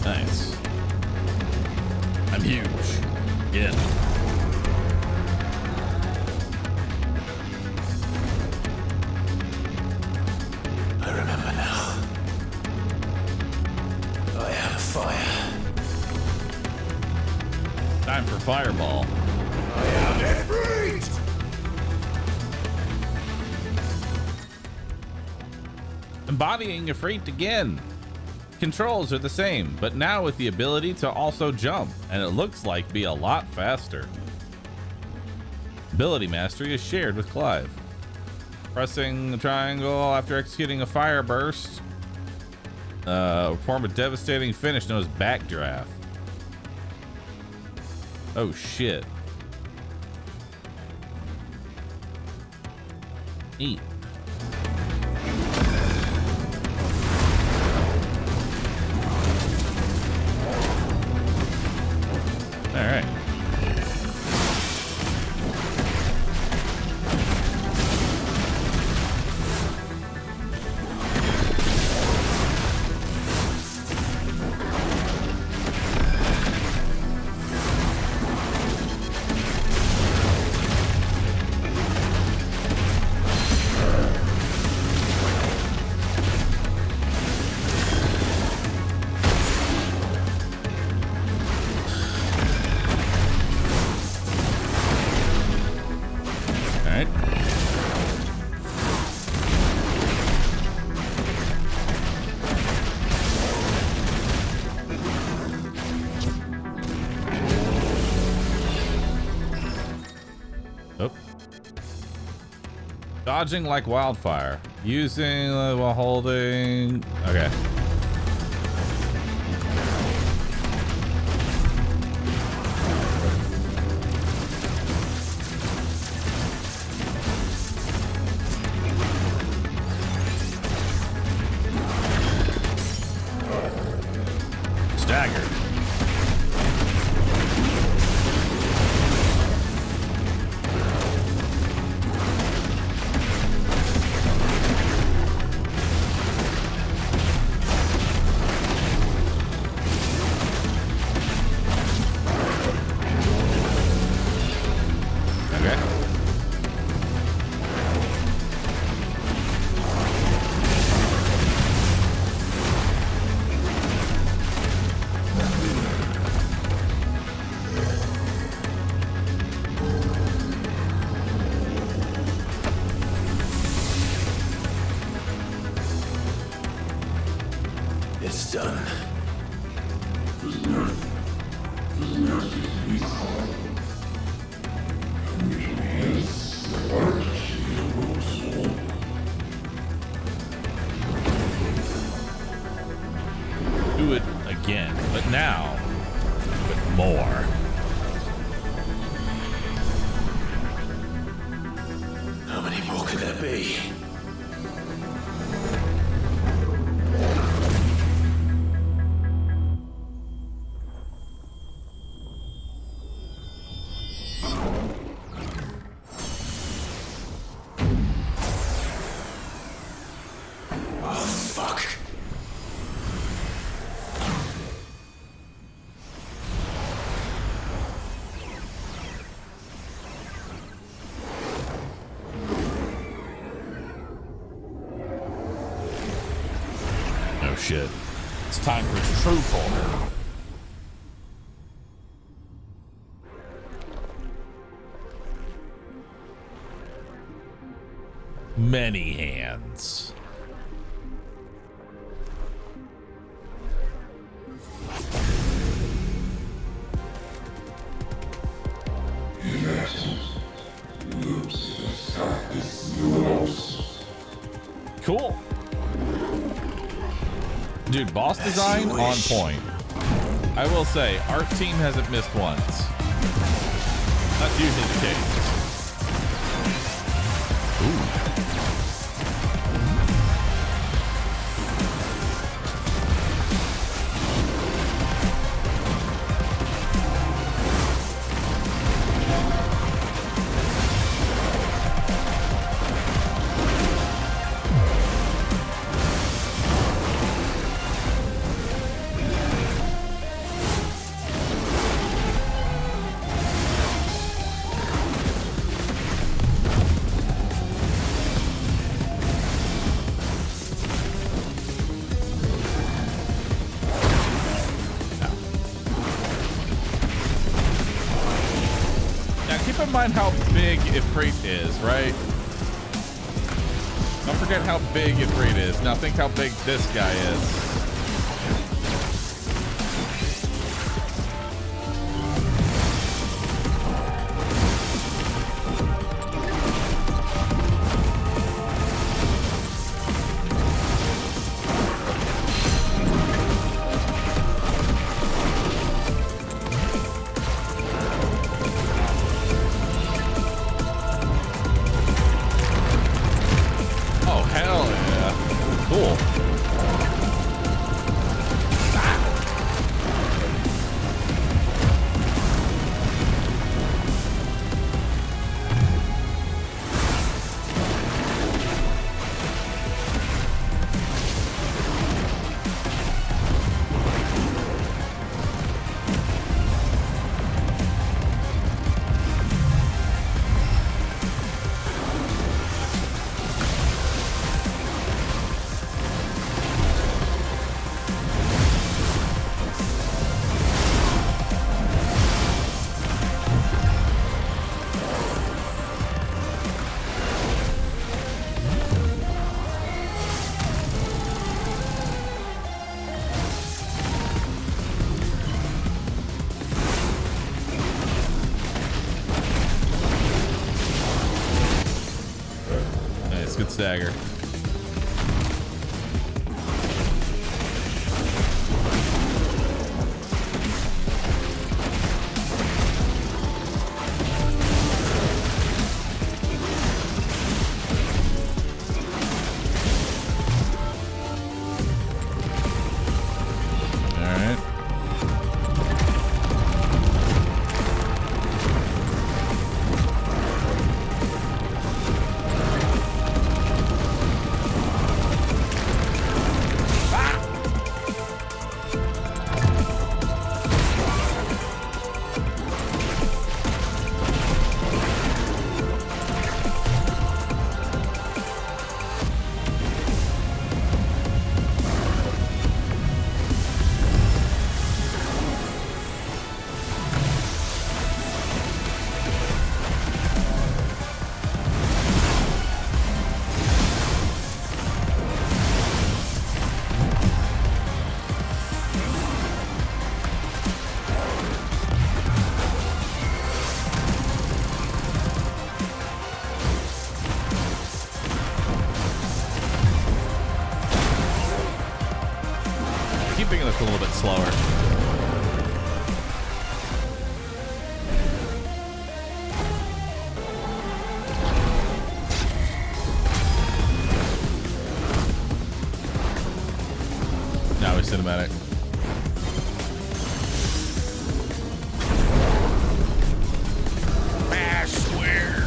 Nice. I'm huge. Again. I remember now. I have fire. Time for fireball. I am freed! Embodying Ifrit again. Controls are the same, but now with the ability to also jump, and it looks like be a lot faster. Ability mastery is shared with Clive. Pressing the triangle after executing a fire burst. Perform a devastating finish known as backdraft. Oh shit. Eat. All right. Dodging like wildfire. Using while holding. Okay. Stagger. Do it again, but now with more. How many more could there be? Shit. It's time for true corner. Many hands. Cool. Dude, boss design on point. I will say, art team hasn't missed once. That's usually the case. Ooh. How big Ifrit is, right? Don't forget how big Ifrit is. Now think how big this guy is. Dagger. minute. I swear.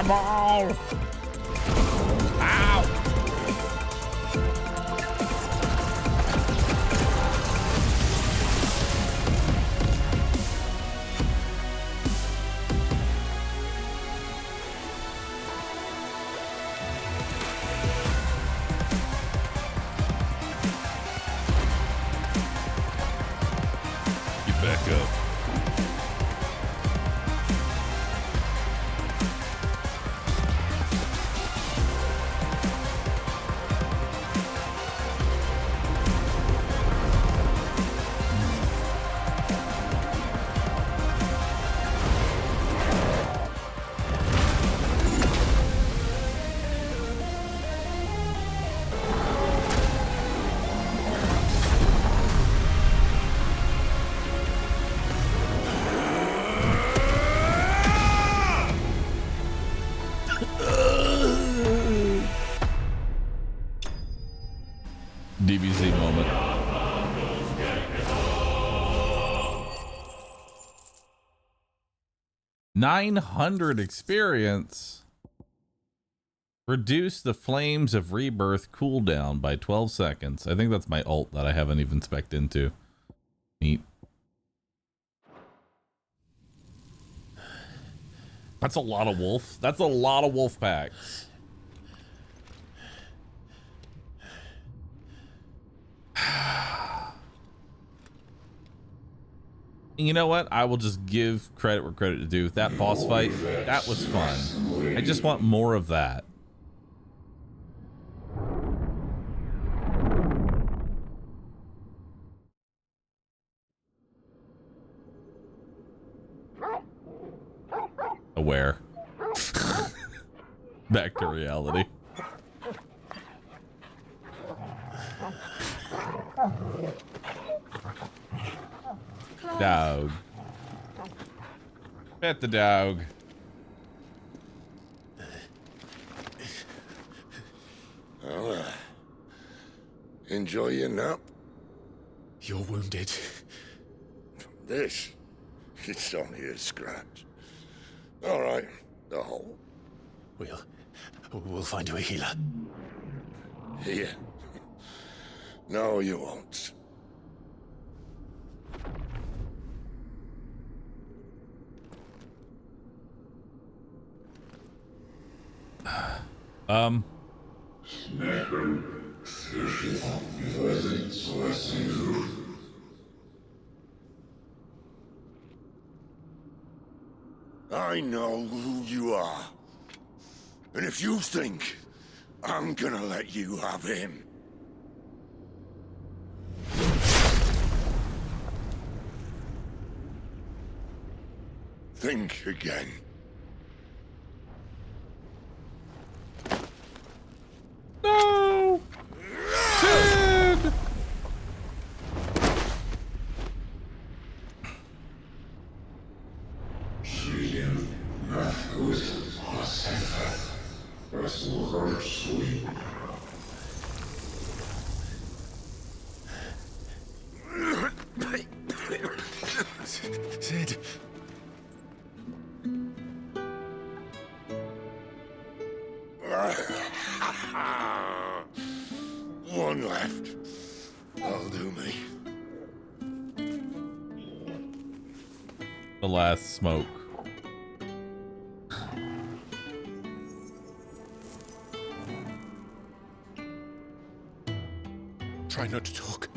Fireball! Ow! Get back up. DBZ moment. $900 experience. Reduce the flames of rebirth cooldown by 12 seconds. I think that's my ult that I haven't even spec'd into. Neat. That's a lot of wolf. That's a lot of wolf packs. You know what? I will just give credit where credit is due. That boss fight, that was fun. I just want more of that. Aware. Back to reality. Dog. Pet the dog. Well, enjoy your nap. You're wounded. This, it's only a scratch. All right, the hole. We'll find you a healer. Here. No, you won't. I know who you are. And if you think I'm gonna let you have him... think again. No! Sid! Sid. One left. That'll do me. The last smoke. Try not to talk.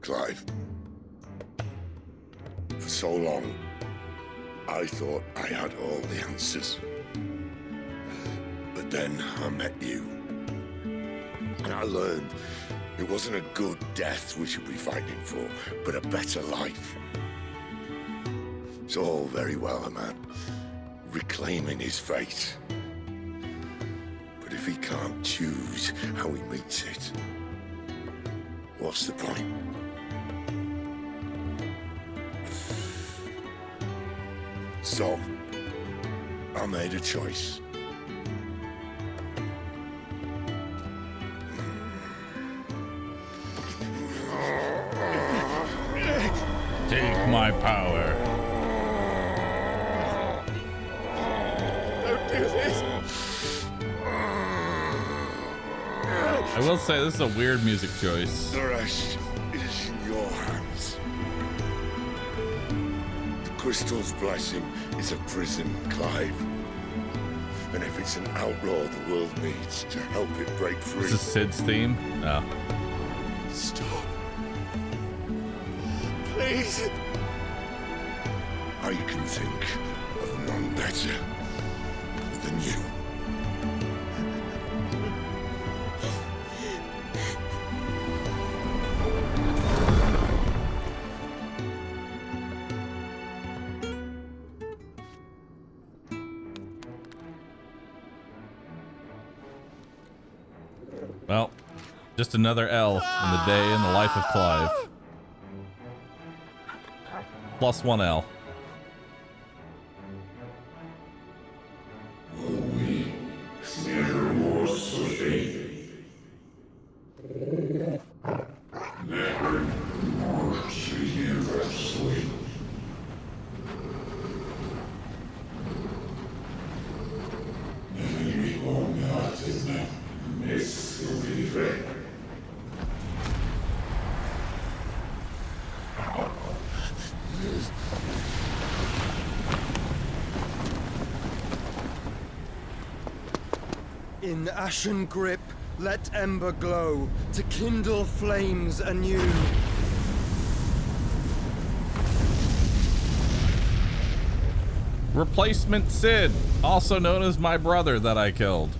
Clive. For so long, I thought I had all the answers. But then I met you. And I learned it wasn't a good death we should be fighting for, but a better life. It's all very well, a man reclaiming his fate. But if he can't choose how he meets it, what's the point? So, I made a choice. Take my power. Don't do this. I will say this is a weird music choice. The rest is in your hands. The crystal's blessing is a prison, Clive. And if it's an outlaw the world needs to help it break free... This is Sid's theme? No. Stop. Please. I can think of none better than you. Well, just another L in the day in the life of Clive. Plus 1 L. In ashen grip, let ember glow to kindle flames anew. Replacement Sid, also known as my brother that I killed.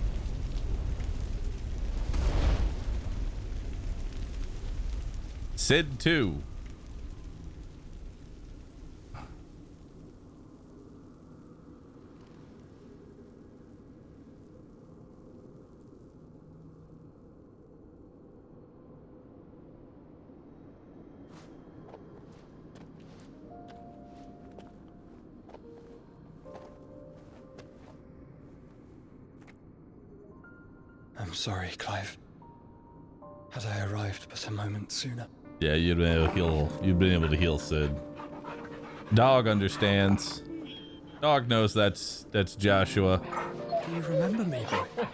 Sid 2. I'm sorry, Clive. Had I arrived but a moment sooner. Yeah, you'd been able to heal. You'd been able to heal Sid. Dog understands. Dog knows that's Joshua. Do you remember me, boy?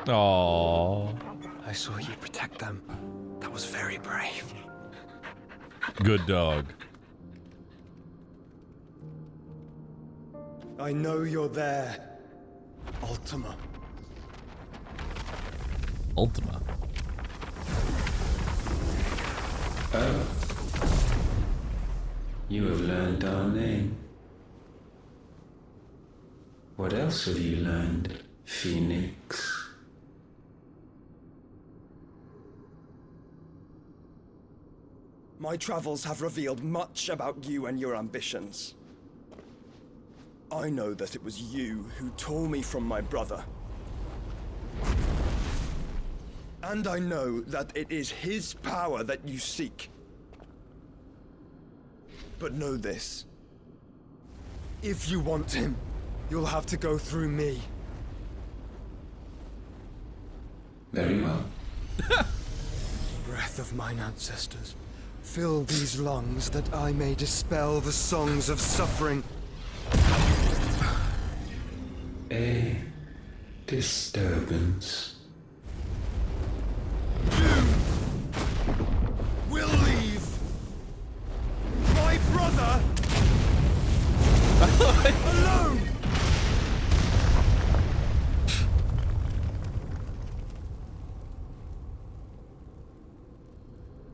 Aww. I saw you protect them. That was very brave. Good dog. I know you're there, Ultima. Ultima. Oh. You have learned our name. What else have you learned, Phoenix? My travels have revealed much about you and your ambitions. I know that it was you who tore me from my brother. And I know that it is his power that you seek. But know this. If you want him, you'll have to go through me. Very well. Breath of mine ancestors, fill these lungs that I may dispel the songs of suffering. A disturbance. Will leave my brother alone.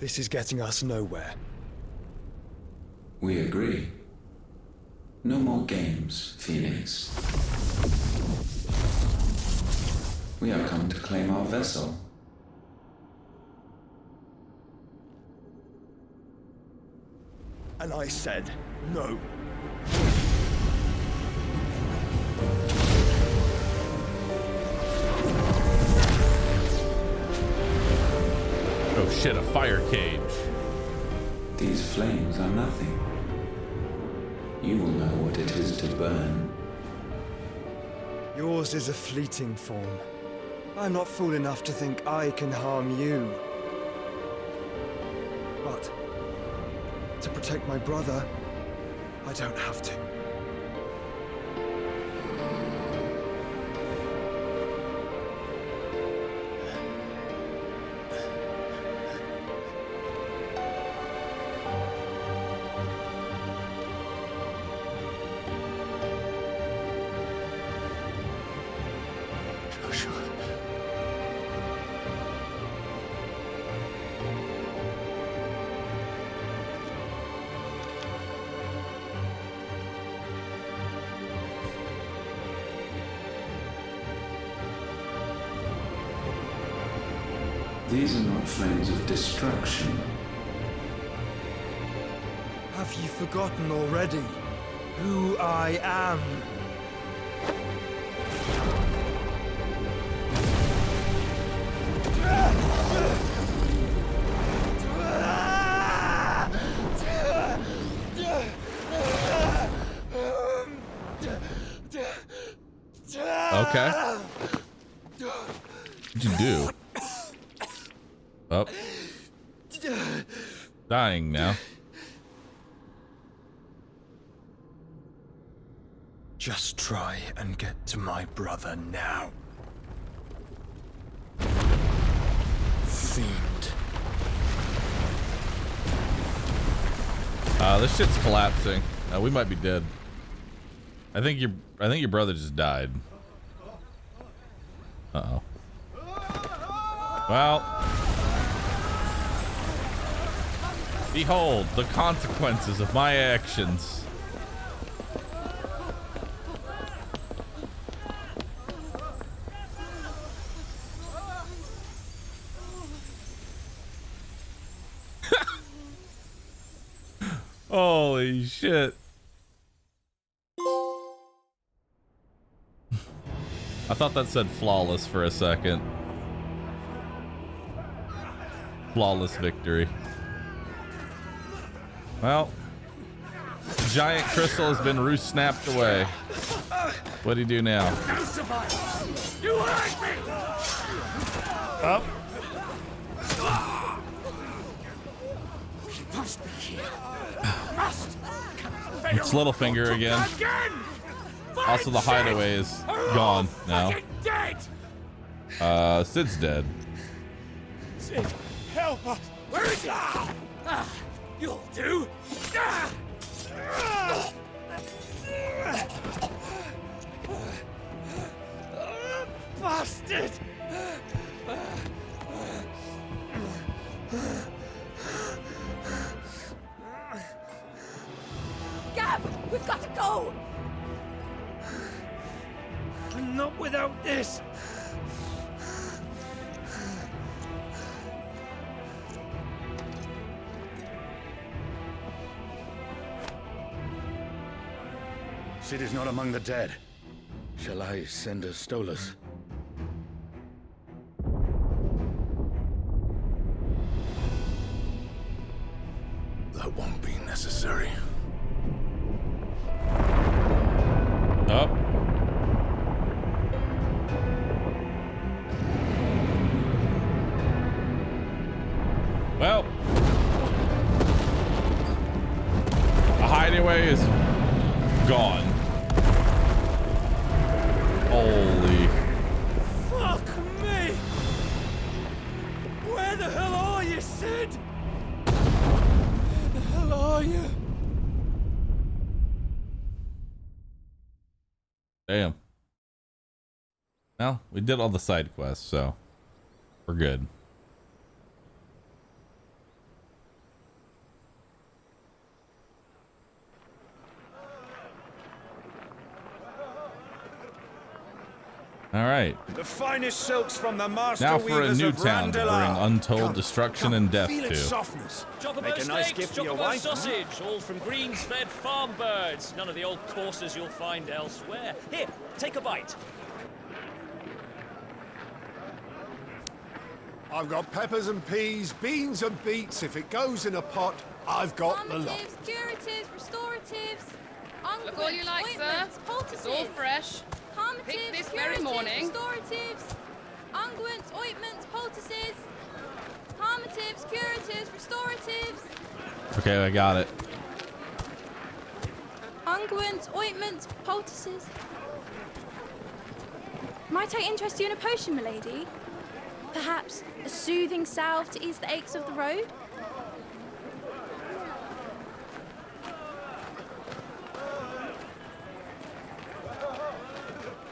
This is getting us nowhere. We agree. No more games, Phoenix. We have come to claim our vessel. And I said no. Oh shit, a fire cage. These flames are nothing. You will know what it is to burn. Yours is a fleeting form. I'm not fool enough to think I can harm you. But to protect my brother, I don't have to. These are not flames of destruction. Have you forgotten already who I am? Okay. What'd you do? Oh. Dying now. Just try and get to my brother now. Fiend. This shit's collapsing. We might be dead. I think your brother just died. Uh-oh. Well. Behold the consequences of my actions. Holy shit. I thought that said flawless for a second. Flawless victory. Well, giant crystal has been roost snapped away. What do you do now? You hurt me! Up. He must be here. Must! It's Littlefinger again. Also, the hideaway is gone now. Sid's dead. Sid, help us! Where is he? You'll do. Bastard! Gab, we've got to go! Not without this! Sid is not among the dead. Shall I send a Stolas? That won't be necessary. Up. Well, the hideaway is gone. Holy. Fuck me! Where the hell are you, Sid? Where the hell are you? Damn. Well, we did all the side quests, so we're good. All right. The finest silks from the master Now for a weavers new of town to bring Randalar. untold destruction and death Feel its to. softness. Chocobo Make a nice steaks, gift for your chocobo wife. sausage, all from greens-fed farm birds. None of the old courses you'll find elsewhere. Here, take a bite. I've got peppers and peas, beans and beets. If it goes in a pot, I've got the lot. Calmatives, curatives, restoratives, Look all you like, sir. It's all fresh. Picked this very morning. Restoratives, unguents, ointments, poultices, calmatives, curatives, restoratives, Okay, I got it. unguents, ointments, poultices. Might I interest you in a potion, milady? Perhaps a soothing salve to ease the aches of the road?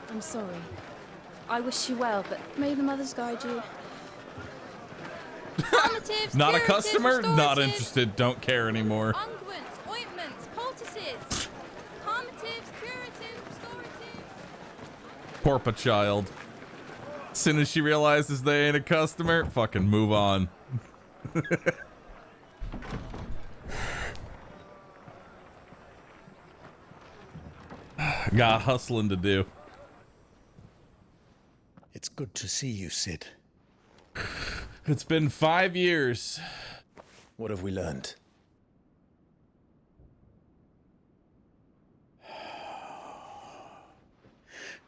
I'm sorry. I wish you well, but may the mothers guide you. Calmatives, Not a curatives, customer? Not restoratives, interested. Don't care anymore. unguents, ointments, poultices. Calmatives, curatives, restoratives. Porpa child. As soon as she realizes they ain't a customer, fucking move on. Got hustling to do. It's good to see you, Sid. It's been 5 years. What have we learned?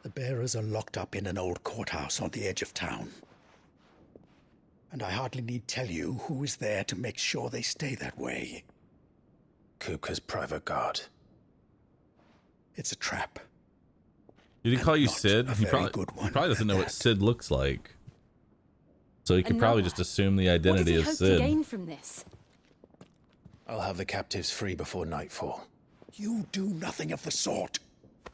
The bearers are locked up in an old courthouse on the edge of town. And I hardly need tell you who is there to make sure they stay that way. Kupka's private guard. It's a trap. Did he call you Sid? He very probably, good one he probably doesn't know what Sid looks like. So he could And probably now just assume the What identity does he of hope to Sid. gain from this? I'll have the captives free before nightfall. You do nothing of the sort.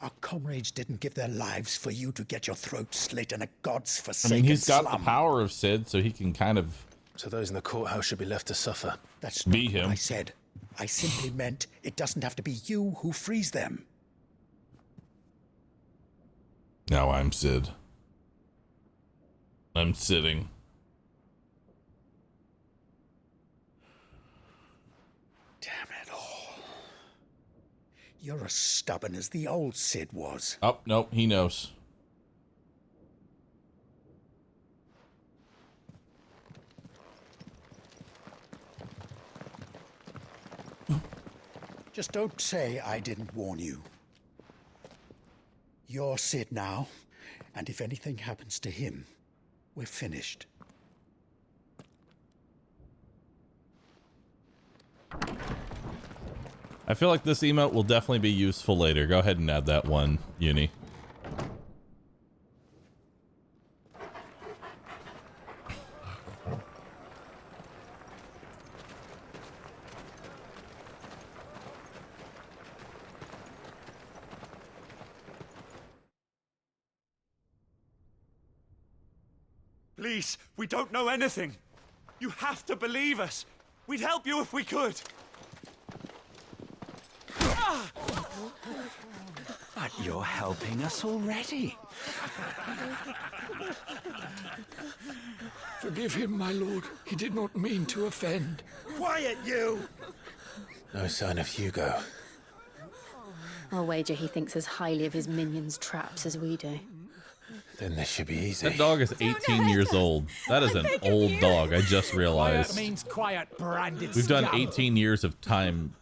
Our comrades didn't give their lives for you to get your throat slit in a god's I forsaken mean, he's got slum. the power of Sid, so he can kind of So those in the courthouse should be left to suffer. That's be not what him. I said. I simply meant it doesn't have to be you who frees them. Now I'm Sid. I'm sitting. Damn it all. You're as stubborn as the old Sid was. Oh, nope, he knows. Just don't say I didn't warn you. You're Sid now, and if anything happens to him, we're finished. I feel like this emote will definitely be useful later. Go ahead and add that one, Uni. Please, we don't know anything. You have to believe us. We'd help you if we could. But you're helping us already. Forgive him, my lord. He did not mean to offend. Quiet, you! No sign of Hugo. I'll wager he thinks as highly of his minions' traps as we do. Then this should be easy. That dog is 18 years old. That is an old dog. I just realized. Quiet means quiet, branded We've done scum. 18 years of time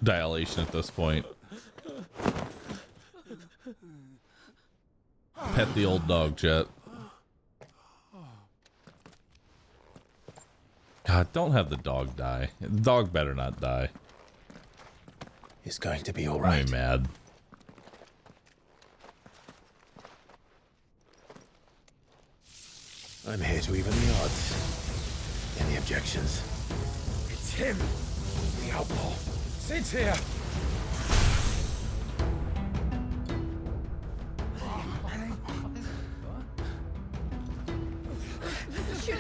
dilation at this point. Pet the old dog, Jet. God, don't have the dog die. The dog better not die. He's going to be all right. I'm mad. I'm here to even the odds. Any objections? It's him, the outlaw. Sid's here.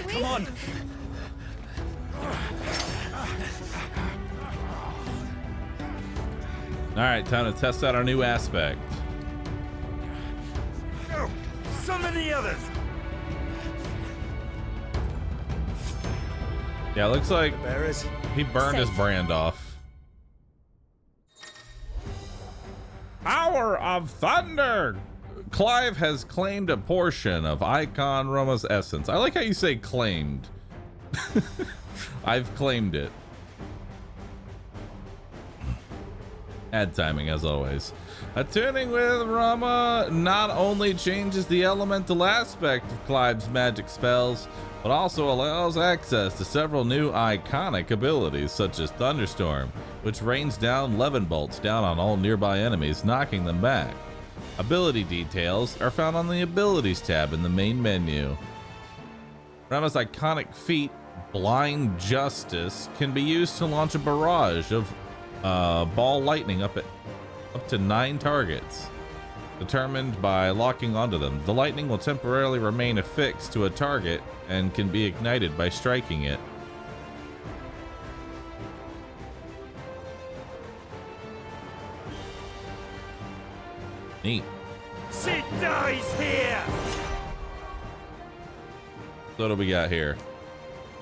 Come on. All right, time to test out our new aspect. others. Yeah, looks like he burned his Safe. brand off. Power of Thunder! Clive has claimed a portion of Icon Roma's essence. I like how you say claimed. I've claimed it. Ad timing as always. Attuning with Rama not only changes the elemental aspect of Clive's magic spells, but also allows access to several new iconic abilities such as Thunderstorm, which rains down Levin bolts down on all nearby enemies, knocking them back. Ability details are found on the Abilities tab in the main menu. Rama's iconic feat, Blind Justice, can be used to launch a barrage of ball lightning up to 9 targets, determined by locking onto them. The lightning will temporarily remain affixed to a target and can be ignited by striking it. Neat. Sid dies here! So what do we got here?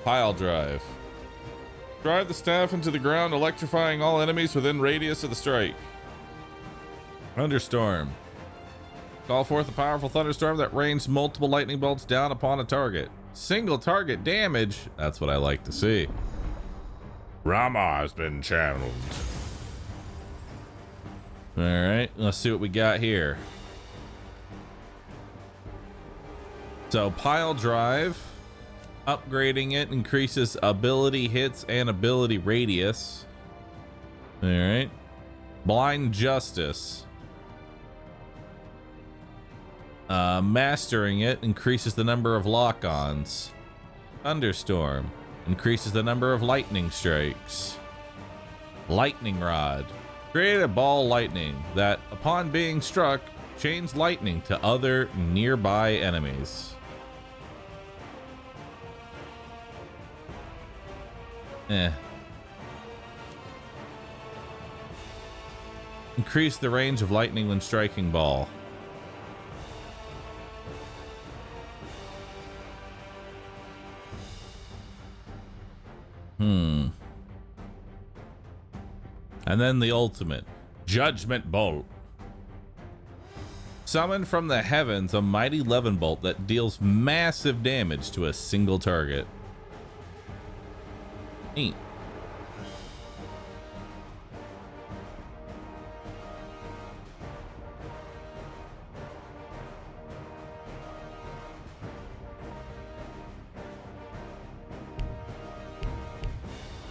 Pile drive. Drive the staff into the ground, electrifying all enemies within radius of the strike. Thunderstorm. Call forth a powerful thunderstorm that rains multiple lightning bolts down upon a target. Single target damage. That's what I like to see. Rama has been channeled. All right, let's see what we got here. So pile drive, upgrading it increases ability hits and ability radius. All right. Blind Justice. Mastering it increases the number of lock-ons. Thunderstorm increases the number of lightning strikes. Lightning Rod. Create a ball lightning that, upon being struck, chains lightning to other nearby enemies. Increase the range of lightning when striking ball. And then the ultimate, Judgment Bolt. Summon from the heavens a mighty Levin bolt that deals massive damage to a single target. Neat.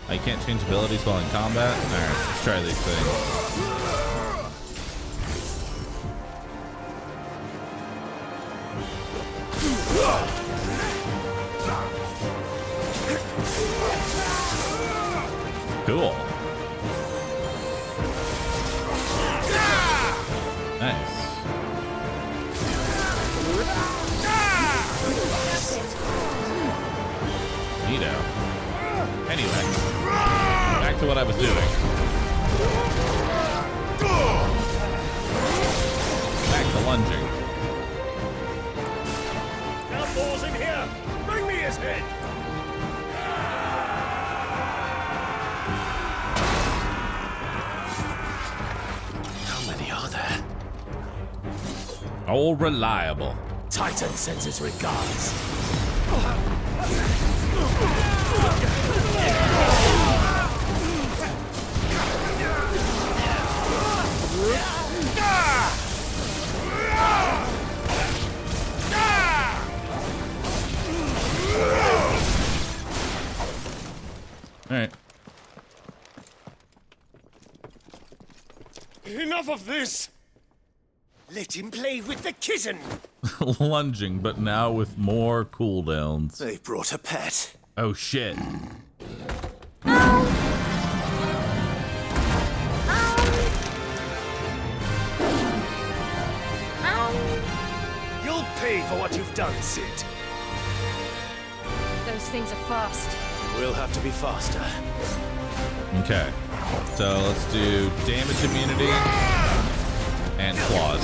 I can't change abilities while in combat? Alright, let's try these things. Cool. Nice. Neato. Anyway, back to what I was doing. Back to lunging. Outlaws in here! Bring me his head! How many are there? All reliable. Titan sends his regards. All right. Enough of this! Let him play with the kitten! Lunging, but now with more cooldowns. They brought a pet. Oh shit. You'll pay for what you've done, Sid. Those things are fast. We'll have to be faster. Okay. So let's do damage immunity and claws.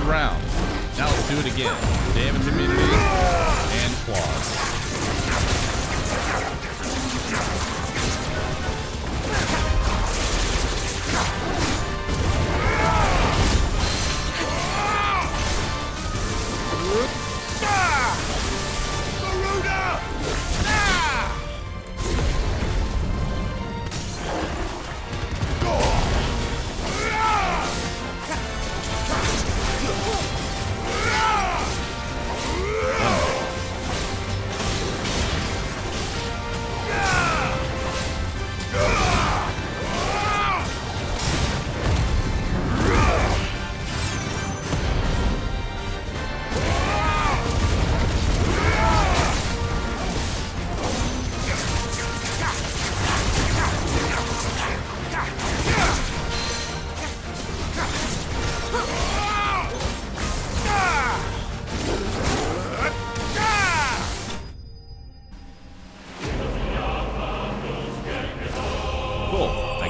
round. Now let's do it again. Damage immunity and claws.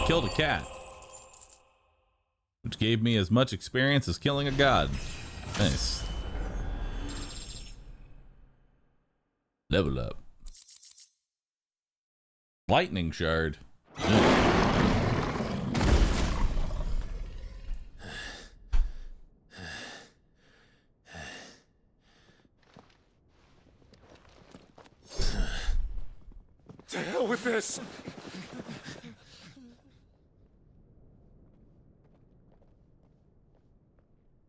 Killed a cat, which gave me as much experience as killing a god. Nice. Level up. Lightning shard. To hell with this!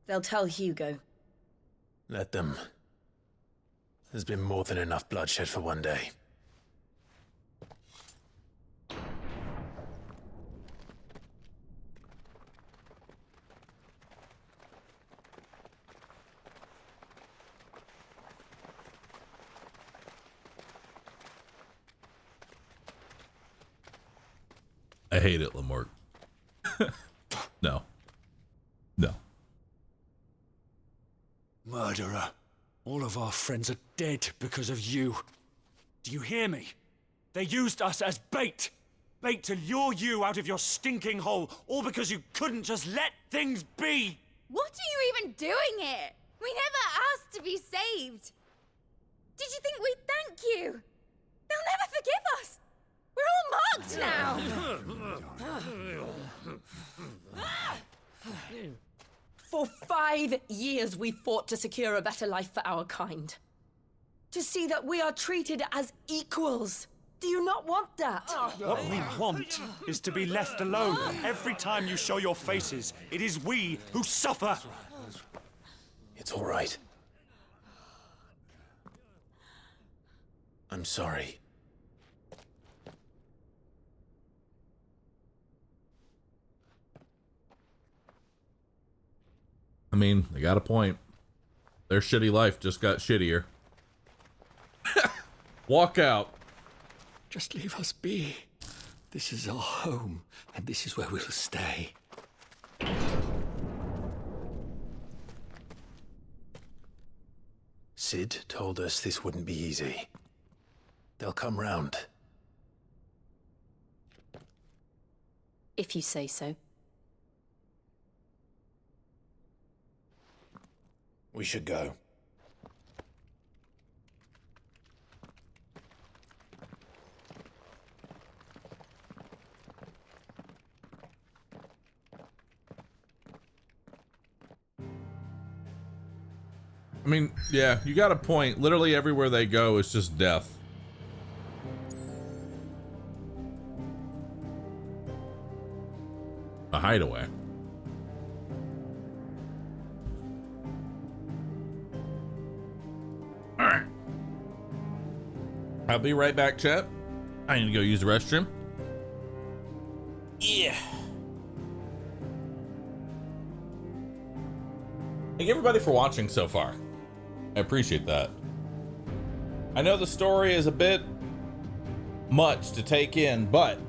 They'll tell Hugo. Let them. There's been more than enough bloodshed for one day. I hate it, Lamort. No. No. Murderer. All of our friends are dead because of you. Do you hear me? They used us as bait. Bait to lure you out of your stinking hole, all because you couldn't just let things be. What are you even doing here? We never asked to be saved. Did you think we'd thank you? They'll never forgive us. We're all marked now. For 5 years we fought to secure a better life for our kind. To see that we are treated as equals. Do you not want that? What we want is to be left alone. Every time you show your faces, it is we who suffer. It's all right. I'm sorry. I mean, they got a point. Their shitty life just got shittier. Walk out. Just leave us be. This is our home, and this is where we'll stay. Sid told us this wouldn't be easy. They'll come round. If you say so. We should go. I mean, yeah, you got a point. Literally everywhere they go is just death. A hideaway. Alright. I'll be right back, chat. I need to go use the restroom. Yeah. Thank everybody for watching so far. I appreciate that. I know the story is a bit much to take in, but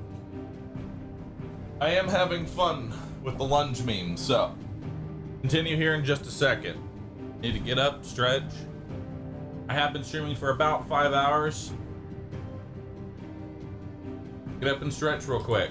I am having fun with the lunge meme, so continue here in just a second. Need to get up, stretch. I have been streaming for about 5 hours. Get up and stretch real quick.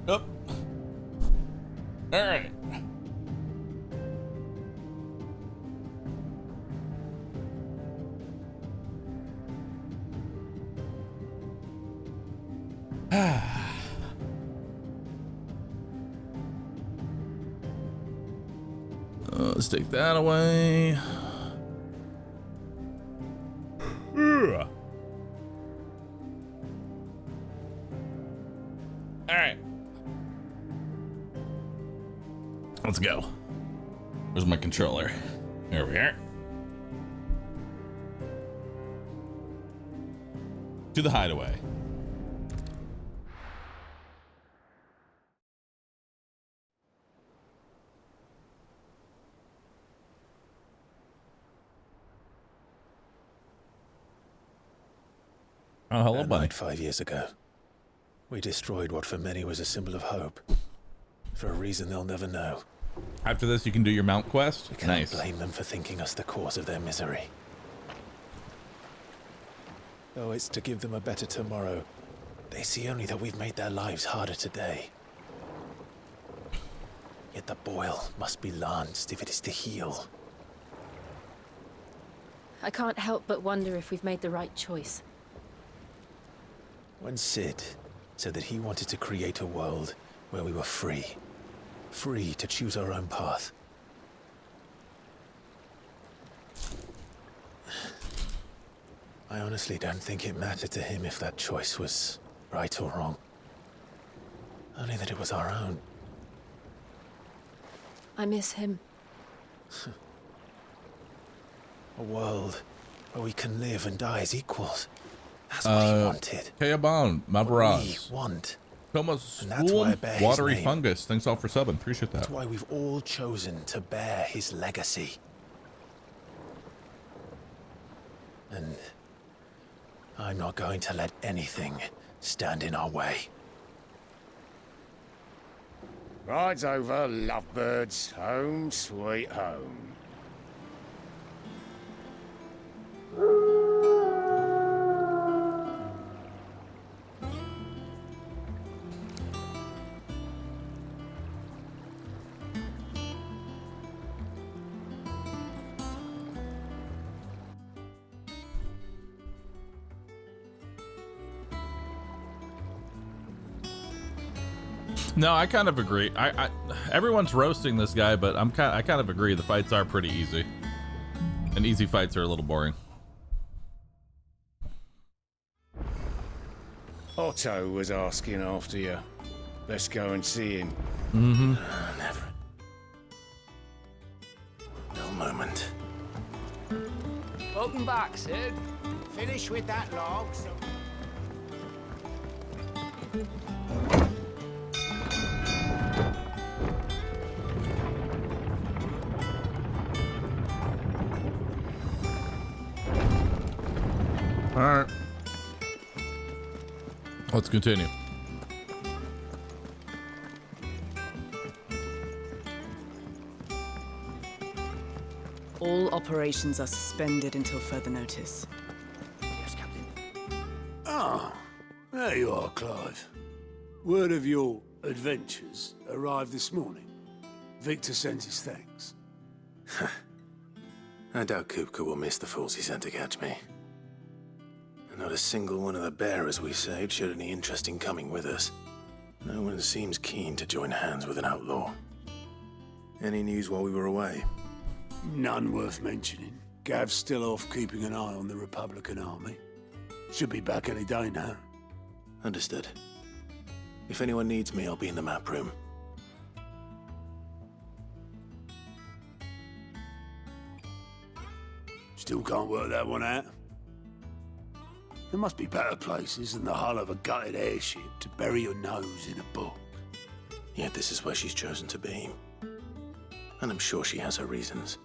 Up. All right. Let's take that away. All right. Let's go. Where's my controller? There we are. To the hideaway. Oh, hello, That buddy. night 5 years ago, we destroyed what for many was a symbol of hope. For a reason they'll never know. After this, you can do your mount quest. We cannot Nice. blame them for thinking us the cause of their misery. Though it's to give them a better tomorrow, they see only that we've made their lives harder today. Yet the boil must be lanced if it is to heal. I can't help but wonder if we've made the right choice. When Sid said that he wanted to create a world where we were free. Free to choose our own path. I honestly don't think it mattered to him if that choice was right or wrong. Only that it was our own. I miss him. A world where we can live and die as equals. That's what he wanted. Kayabon, Mavraz. We want. Thomas And that's why I bear his Watery name. Fungus. Thanks all for subbing. Appreciate that. That's why we've all chosen to bear his legacy. And I'm not going to let anything stand in our way. Rides over, lovebirds. Home, sweet home. No, I kind of agree. Everyone's roasting this guy, but I kind of agree. The fights are pretty easy, and easy fights are a little boring. Otto was asking after you. Let's go and see him. Mm-hmm. Never. No moment. Welcome back, Sid. Finish with that log, so... All right. Let's continue. All operations are suspended until further notice. Yes, Captain. Ah, there you are, Clive. Word of your adventures arrived this morning. Victor sent his thanks. I doubt Kupka will miss the fools he sent to catch me. And not a single one of the bearers we saved showed any interest in coming with us. No one seems keen to join hands with an outlaw. Any news while we were away? None worth mentioning. Gav's still off keeping an eye on the Republican army. Should be back any day now. Understood. If anyone needs me, I'll be in the map room. Still can't work that one out. There must be better places than the hull of a gutted airship to bury your nose in a book. Yet this is where she's chosen to be. And I'm sure she has her reasons.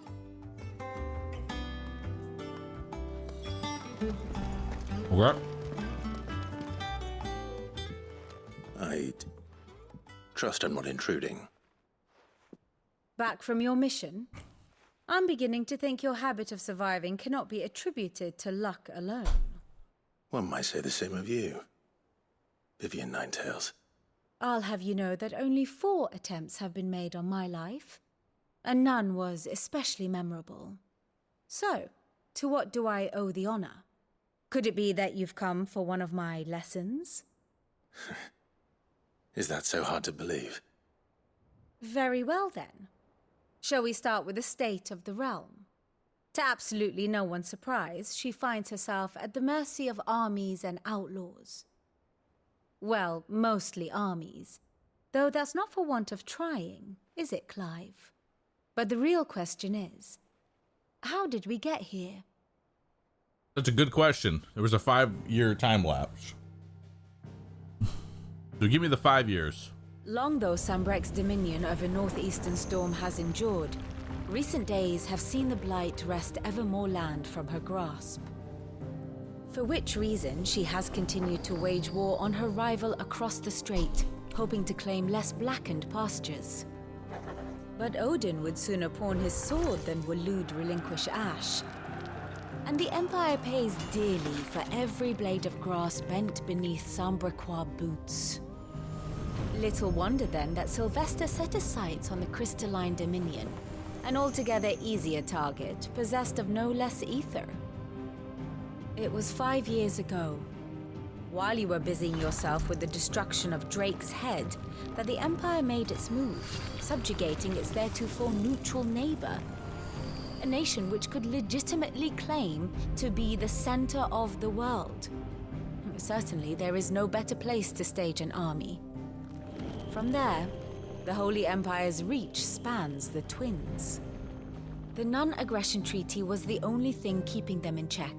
Okay. I'd trust I'm not intruding. Back from your mission? I'm beginning to think your habit of surviving cannot be attributed to luck alone. One might say the same of you, Vivian Ninetails. I'll have you know that only 4 attempts have been made on my life, and none was especially memorable. So, to what do I owe the honor? Could it be that you've come for one of my lessons? Is that so hard to believe? Very well then. Shall we start with the state of the realm? To absolutely no one's surprise, she finds herself at the mercy of armies and outlaws. Well, mostly armies. Though that's not for want of trying, is it, Clive? But the real question is, how did we get here? That's a good question. There was a 5-year time lapse. So give me the 5 years. Long though Sambrek's dominion over northeastern Storm has endured, recent days have seen the Blight wrest ever more land from her grasp. For which reason she has continued to wage war on her rival across the strait, hoping to claim less blackened pastures. But Odin would sooner pawn his sword than Waloed relinquish Ash. And the Empire pays dearly for every blade of grass bent beneath Sambrequois boots. Little wonder then that Sylvester set his sights on the crystalline dominion, an altogether easier target, possessed of no less ether. It was 5 years ago, while you were busying yourself with the destruction of Drake's head, that the Empire made its move, subjugating its theretofore neutral neighbor. A nation which could legitimately claim to be the center of the world. Certainly, there is no better place to stage an army. From there, the Holy Empire's reach spans the Twins. The non-aggression treaty was the only thing keeping them in check.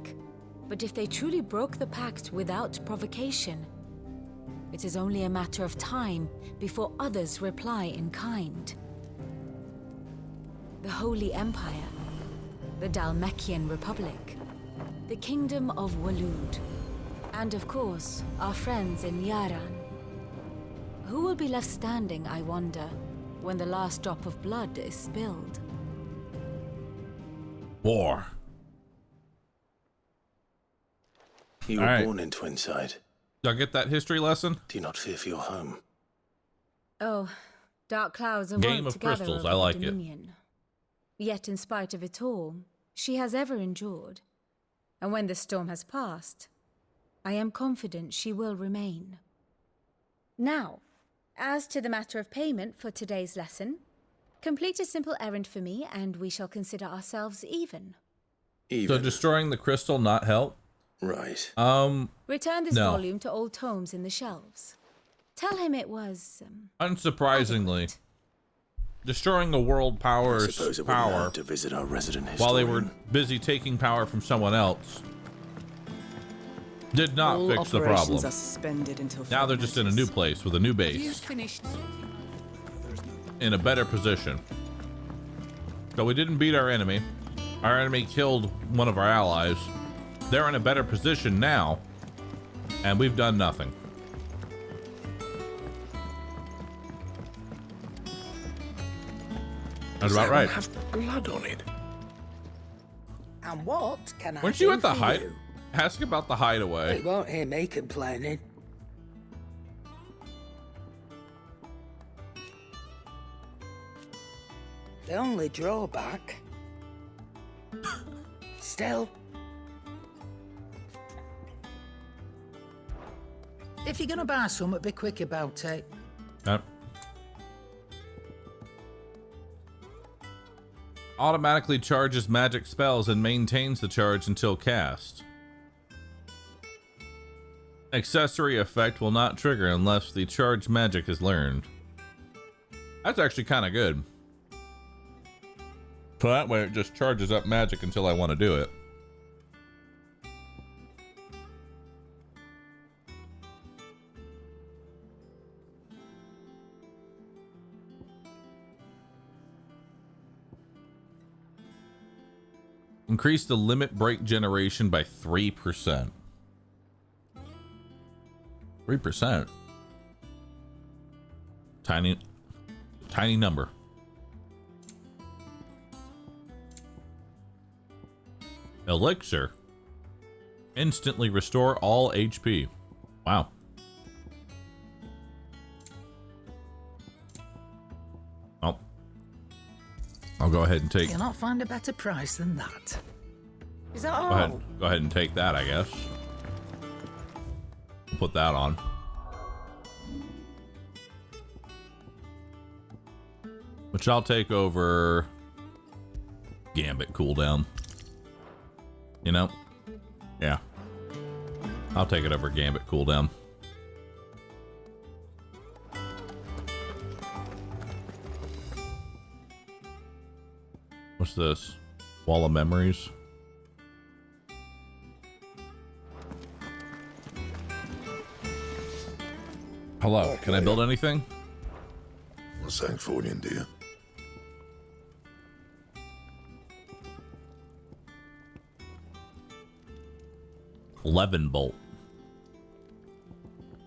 But if they truly broke the pact without provocation, it is only a matter of time before others reply in kind. The Holy Empire, the Dhalmekian Republic, the Kingdom of Waloed, and of course, our friends in Yaran. Who will be left standing, I wonder, when the last drop of blood is spilled? War. You were born in Twinside. Did I get that history lesson? Do you not fear for your home? Oh, dark clouds are Game wont of to gather crystals, over I the like it. Dominion. Yet in spite of it all, she has ever endured. And when the storm has passed, I am confident she will remain. Now, as to the matter of payment for today's lesson, complete a simple errand for me and we shall consider ourselves even. So destroying the crystal not help? Right. Return this No. volume to old tomes in the shelves. Tell him it was... Unsurprisingly, destroying a world power's Suppose it wouldn't power hurt to visit our resident while they historian. were busy taking power from someone else did not All fix the operations problem. are suspended until Now they're just in a new place with a new Have you base finished? in a better position. So we didn't beat our enemy. Our enemy killed one of our allies. They're in a better position now, and we've done nothing. That's about right. Have blood on it. And what can I Weren't do you at the for hide? you? Ask about the hideaway. You won't hear me complaining. The only drawback... Still... If you're gonna buy something, be quick about it. Yep. Automatically charges magic spells and maintains the charge until cast. Accessory effect will not trigger unless the charged magic is learned. That's actually kind of good. So that way it just charges up magic until I want to do it. Increase the limit break generation by 3%. 3%. Tiny number. Elixir. Instantly restore all HP. Wow. I'll go ahead and take. Cannot find a better price than that. Is that all? Go ahead and take that, I guess. Put that on. Which I'll take over Gambit cooldown. You know? Yeah. I'll take it over Gambit cooldown. What's this? Wall of Memories? Hello, can I build anything? What's that for you, dear? Levin bolt.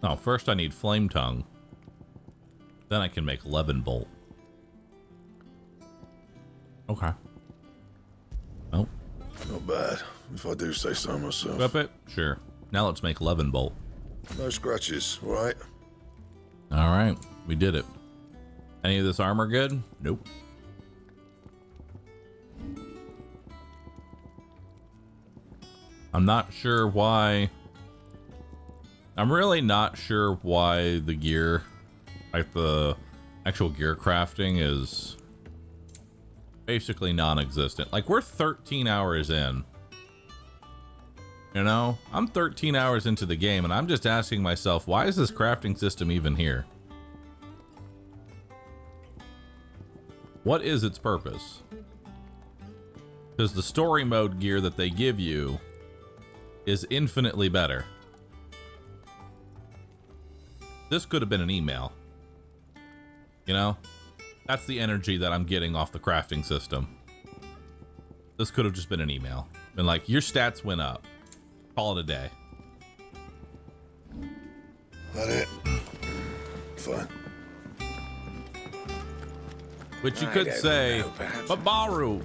Oh, first I need flame tongue. Then I can make levin bolt. Okay. Oh. Not bad, if I do say so myself. Equip it? Sure. Now let's make levin bolt. No scratches, right? All right, we did it. Any of this armor good? Nope. I'm not sure why. I'm really not sure why the gear, like the actual gear crafting, is basically non-existent. Like, we're 13 hours in. You know, I'm 13 hours into the game and I'm just asking myself, why is this crafting system even here? What is its purpose? Because the story mode gear that they give you is infinitely better. This could have been an email. You know? That's the energy that I'm getting off the crafting system. This could have just been an email. Been like, your stats went up. Call it a day. That it? Fine. Which you could say, but Bahroo,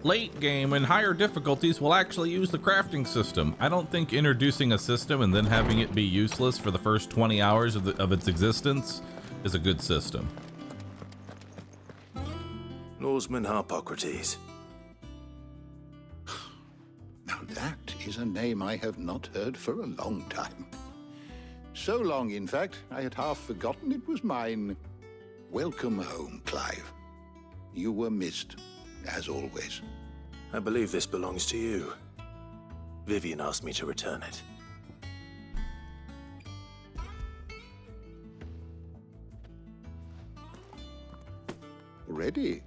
late game and higher difficulties will actually use the crafting system. I don't think introducing a system and then having it be useless for the first 20 hours of its existence is a good system. Norseman Harpocrates. Now that is a name I have not heard for a long time. So long, in fact, I had half forgotten it was mine. Welcome home, Clive. You were missed, as always. I believe this belongs to you. Vivian asked me to return it. Ready?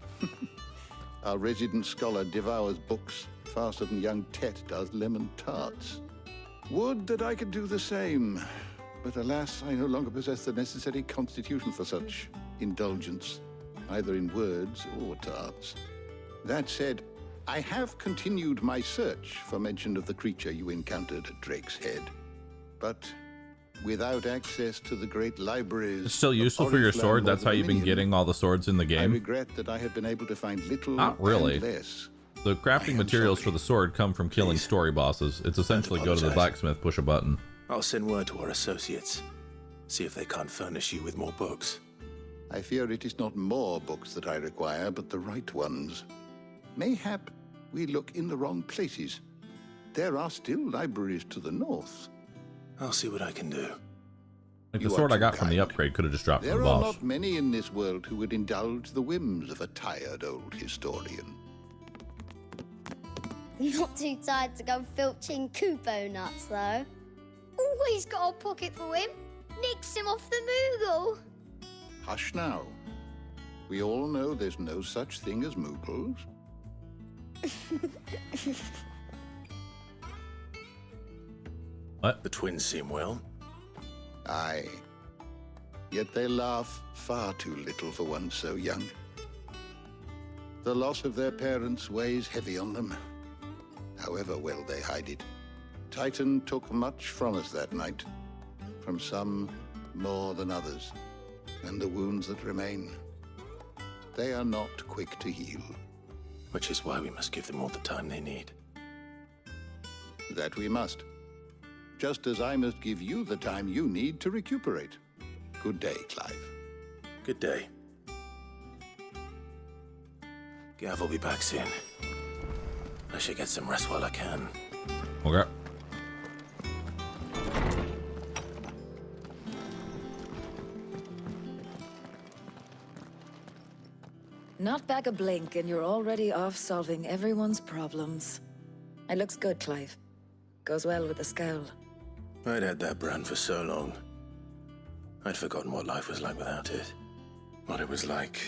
Our resident scholar devours books faster than young Tet does lemon tarts. Would that I could do the same. But alas, I no longer possess the necessary constitution for such indulgence, either in words or tarts. That said, I have continued my search for mention of the creature you encountered at Drake's Head. But without access to the great libraries... It's still useful for your sword? That's how you've been getting all the swords in the game? I regret that I have been able to find little Not really. and less. The crafting materials for the sword come from killing story bosses. It's essentially go to the blacksmith, push a button. I'll send word to our associates. See if they can't furnish you with more books. I fear it is not more books that I require, but the right ones. Mayhap we look in the wrong places. There are still libraries to the north. I'll see what I can do. Like the sword I got from the upgrade could have just dropped from the There are boss. not many in this world who would indulge the whims of a tired old historian. Not too tired to go filching Kupo nuts, though. Always got a pocket for him. Nicks him off the Moogle. Hush now. We all know there's no such thing as Moogles. What? The twins seem well. Aye. Yet they laugh far too little for one so young. The loss of their parents weighs heavy on them, however well they hide it. Titan took much from us that night, from some more than others, and the wounds that remain, they are not quick to heal. Which is why we must give them all the time they need. That we must. Just as I must give you the time you need to recuperate. Good day, Clive. Good day. Gav will be back soon. I should get some rest while I can. Okay. Not back a blink and you're already off solving everyone's problems. It looks good, Clive. Goes well with the scowl. I'd had that brand for so long. I'd forgotten what life was like without it. What it was like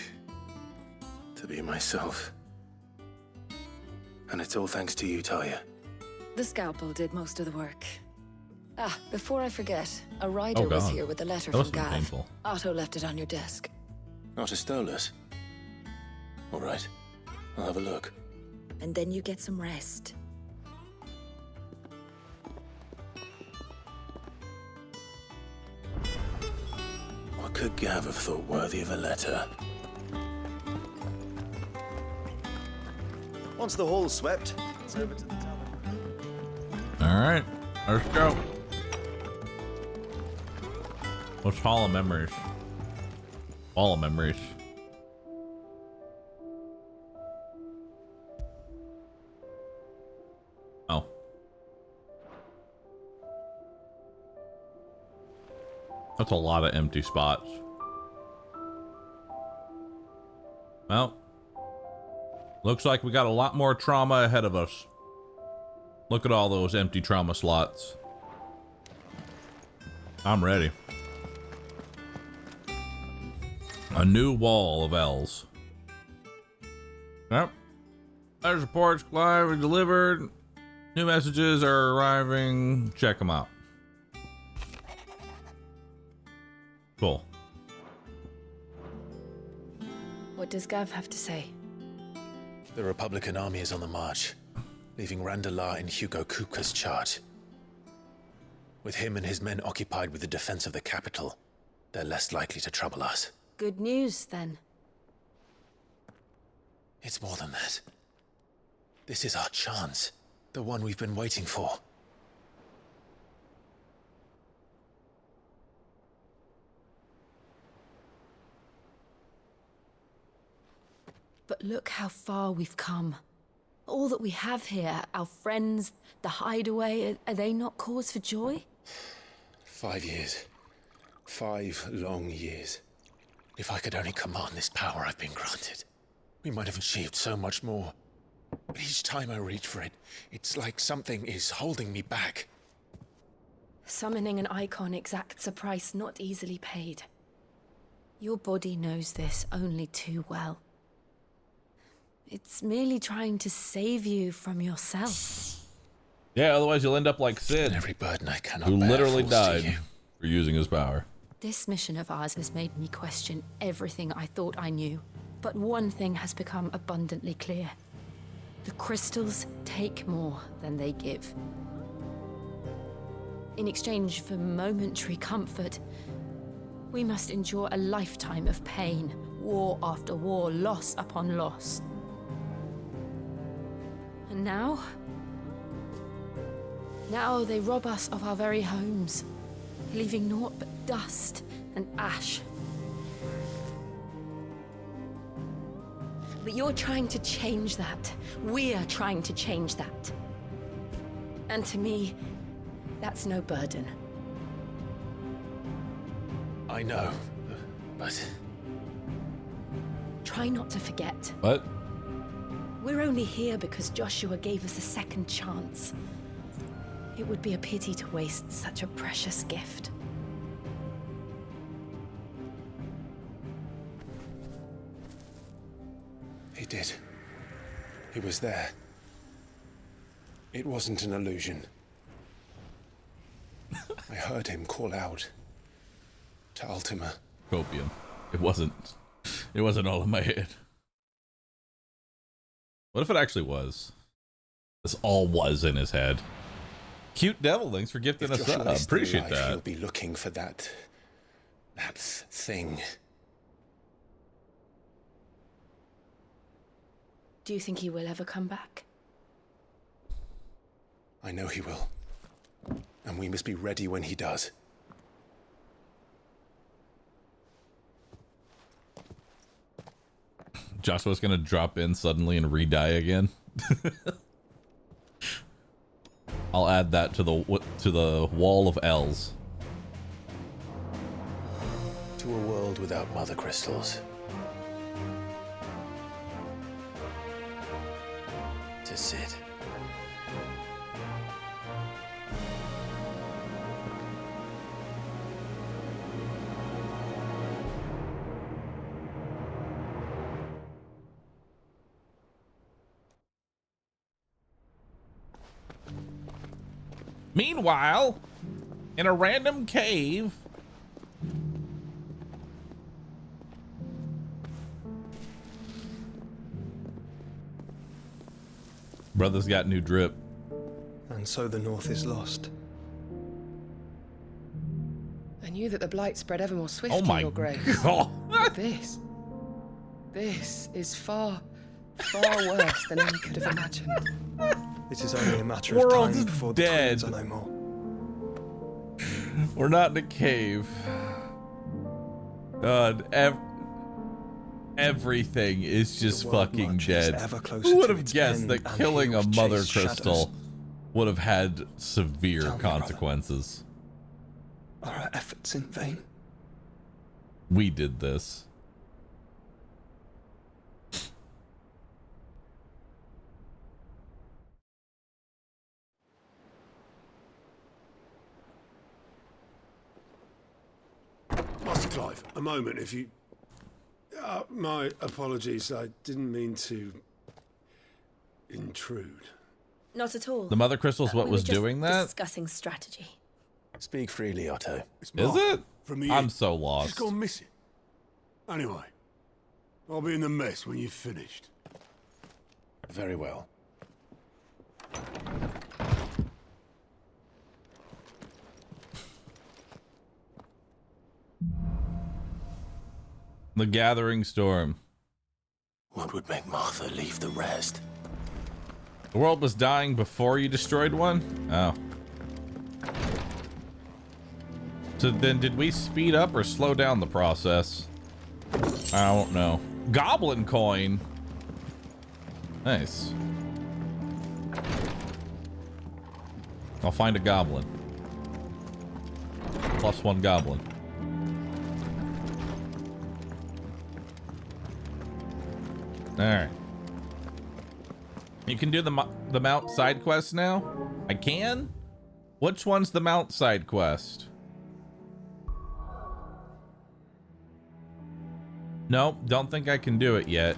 to be myself. And it's all thanks to you, Talia. The scalpel did most of the work. Ah, before I forget, a rider Oh, was God. here with a letter That from must have been Gav. painful. Otto left it on your desk. Not a stolus. All right. I'll have a look. And then you get some rest. What could Gav have thought worthy of a letter? Once the hall's swept, it's over to the tavern. All right, let's go. What's Hall of Memories? Hall of Memories. Oh. That's a lot of empty spots. Well, looks like we got a lot more trauma ahead of us. Look at all those empty trauma slots. I'm ready. A new wall of L's. Yep. Letters, reports, Clive delivered. New messages are arriving. Check them out. Cool. What does Gav have to say? The Republican army is on the march, leaving Randalar in Hugo Kupka's charge. With him and his men occupied with the defense of the capital, they're less likely to trouble us. Good news, then. It's more than that. This is our chance, the one we've been waiting for. But look how far we've come. All that we have here, our friends, the hideaway, are they not cause for joy? 5 years. 5 long years. If I could only command this power I've been granted, we might have achieved so much more. But each time I reach for it, it's like something is holding me back. Summoning an icon exacts a price not easily paid. Your body knows this only too well. It's merely trying to save you from yourself. Yeah, otherwise you'll end up like Sid, Every burden I cannot who bear literally falls to died you. for using his power. This mission of ours has made me question everything I thought I knew. But one thing has become abundantly clear. The crystals take more than they give. In exchange for momentary comfort, we must endure a lifetime of pain, war after war, loss upon loss. And now they rob us of our very homes, leaving naught but dust and ash. But you're trying to change that. We're trying to change that. And to me, that's no burden. I know, but... Try not to forget. What? We're only here because Joshua gave us a second chance. It would be a pity to waste such a precious gift. He did. He was there. It wasn't an illusion. I heard him call out to Ultima. Copium. It wasn't all in my head. What if it actually was? This all was in his head. Cute devil, thanks for gifting us up. Appreciate He'll that. be looking for that thing. Do you think he will ever come back? I know he will. And we must be ready when he does. Joshua's gonna drop in suddenly and re-die again. I'll add that to the wall of L's. To a world without mother crystals. To Sid. Meanwhile, in a random cave, brother's got new drip. And so the North is lost. I knew that the blight spread ever more swiftly, Oh my Your Grace. God. This is far, far worse than any could have imagined. It is only a matter of time before the dead. twins are no more. We're not in a cave. God, everything is just fucking dead. Who would have guessed that killing a mother crystal would have had severe consequences? Are our efforts in vain? We did this. Master Clive, a moment, if you... my apologies, I didn't mean to intrude. Not at all. The mother crystal's what We was were just doing that? Discussing strategy. Speak freely, Otto. It's Is Martha it? From the I'm inn. so She's lost. gone missing. Anyway, I'll be in the mess when you've finished. Very well. The Gathering Storm. What would make Martha leave the rest? The world was dying before you destroyed one? Oh. So then did we speed up or slow down the process? I don't know. Goblin coin. Nice. I'll find a goblin. +1 goblin. Alright. You can do the mount side quest now? I can? Which one's the mount side quest? Nope, don't think I can do it yet.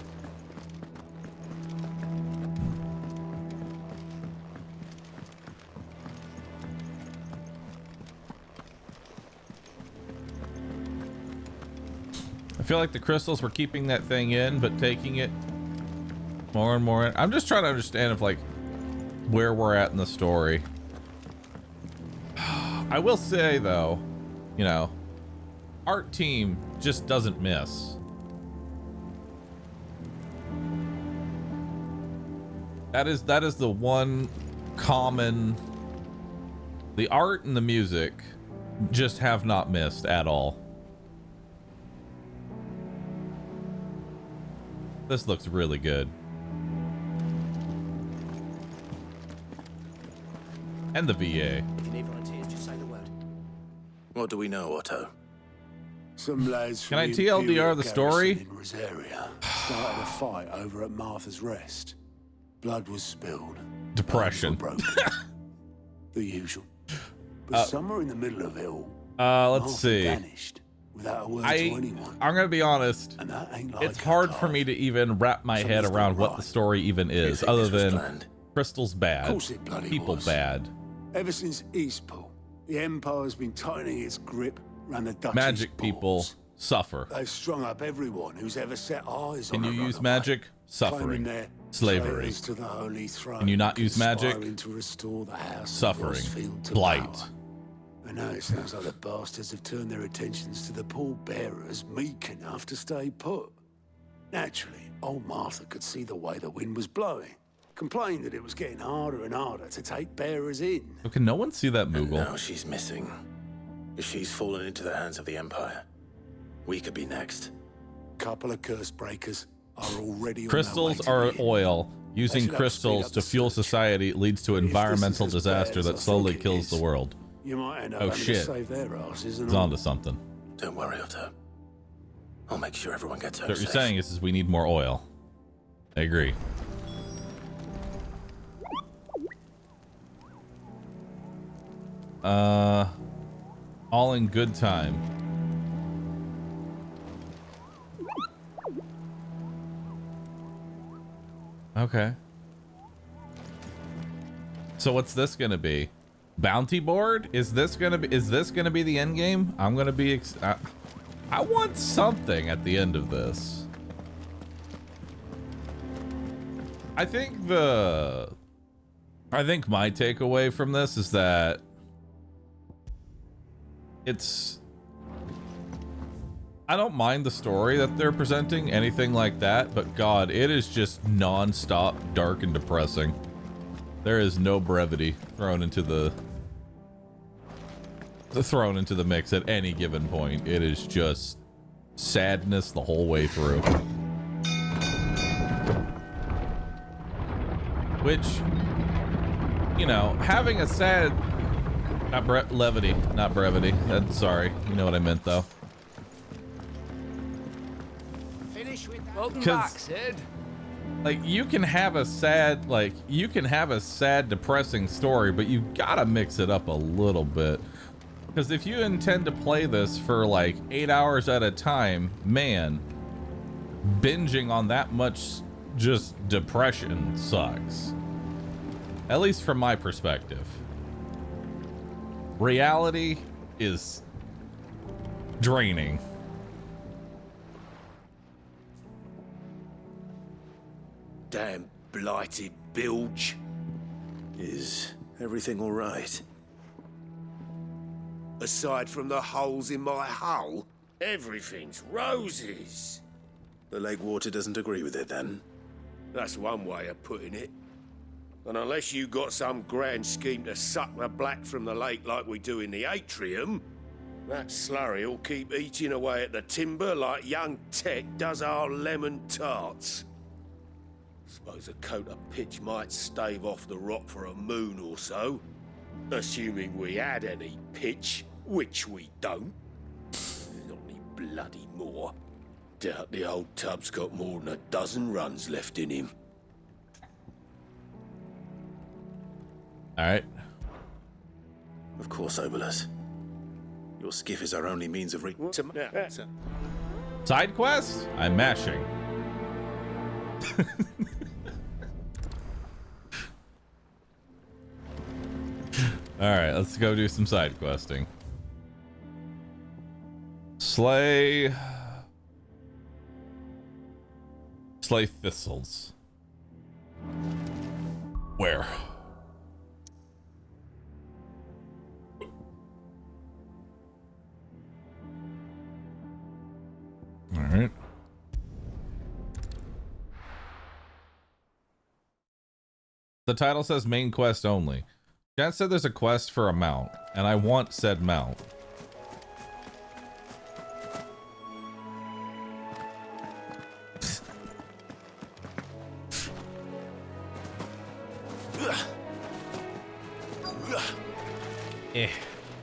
I feel like the crystals were keeping that thing in, but taking it more and more in. I'm just trying to understand if, like, where we're at in the story. I will say, though, you know, art team just doesn't miss. That is the one common. The art and the music just have not missed at all. This looks really good. And the VA. If you need volunteers, just say the word. What do we know, Otto? Some lads Can I from the TLDR Imperial the story? garrison in Rosaria started a fight over at Martha's Rest. Blood was spilled. Depression. Bones were broken. The usual. But somewhere in the middle of it all, Let's Martha see. vanished without a word to anyone. I'm gonna be honest. And that ain't like It's hard for me to even wrap my head around what the story even is, other than Crystal's bad, Of course it bloody people was. bad, Ever since Eastpool, the Empire's been tightening its grip around the Dutch magic people suffer. They've strung up everyone who's ever set eyes Can on you a use runaway, magic? claiming Suffering. they're Slavery. traitors to the Holy Throne. Can you not use magic? Conspiring to restore the house of Suffering. Rosfield to Blight. power. And now it sounds like the bastards have turned their attentions to the pallbearers meek enough to stay put. Naturally, old Martha could see the way the wind was blowing. Complained that it was getting harder and harder to take bearers in. So can no one see that And Moogle? now she's missing. If she's fallen into the hands of the Empire, we could be next. Couple of curse breakers, are already Crystals are oil. Using crystals to fuel society leads to environmental disaster that slowly kills the world. You might end up Oh having shit. to save their asses and It's onto something. Don't worry, Otto. I'll make sure everyone gets home So what you're safe. saying is we need more oil. I agree. All in good time. Okay. So what's this gonna be? Bounty board? Is this gonna be the end game? I'm gonna be I want something at the end of this. I think my takeaway from this is that I don't mind the story that they're presenting, anything like that, but God, it is just non-stop dark and depressing. There is no brevity thrown into the mix at any given point. It is just sadness the whole way through. Which, you know, having a sad, not brevity. Sorry, you know what I meant though. Finish with welcome back, Sid. Like you can have a sad, depressing story, but you gotta mix it up a little bit. Because if you intend to play this for like 8 hours at a time, man, binging on that much just depression sucks. At least from my perspective. Reality is draining. Damn blighted bilge. Is everything all right? Aside from the holes in my hull, everything's roses. The lake water doesn't agree with it, then? That's one way of putting it. And unless you got some grand scheme to suck the black from the lake like we do in the atrium, that slurry'll keep eating away at the timber like young Tech does our lemon tarts. Suppose a coat of pitch might stave off the rock for a moon or so, assuming we had any pitch, which we don't. Not any bloody more. Doubt the old tub's got more than a dozen runs left in him. Alright. Of course, Obolus. Your skiff is our only means of Side quest? I'm mashing. Alright, let's go do some side questing. Slay thistles. Where? All right. The title says main quest only. Chat said there's a quest for a mount, and I want said mount.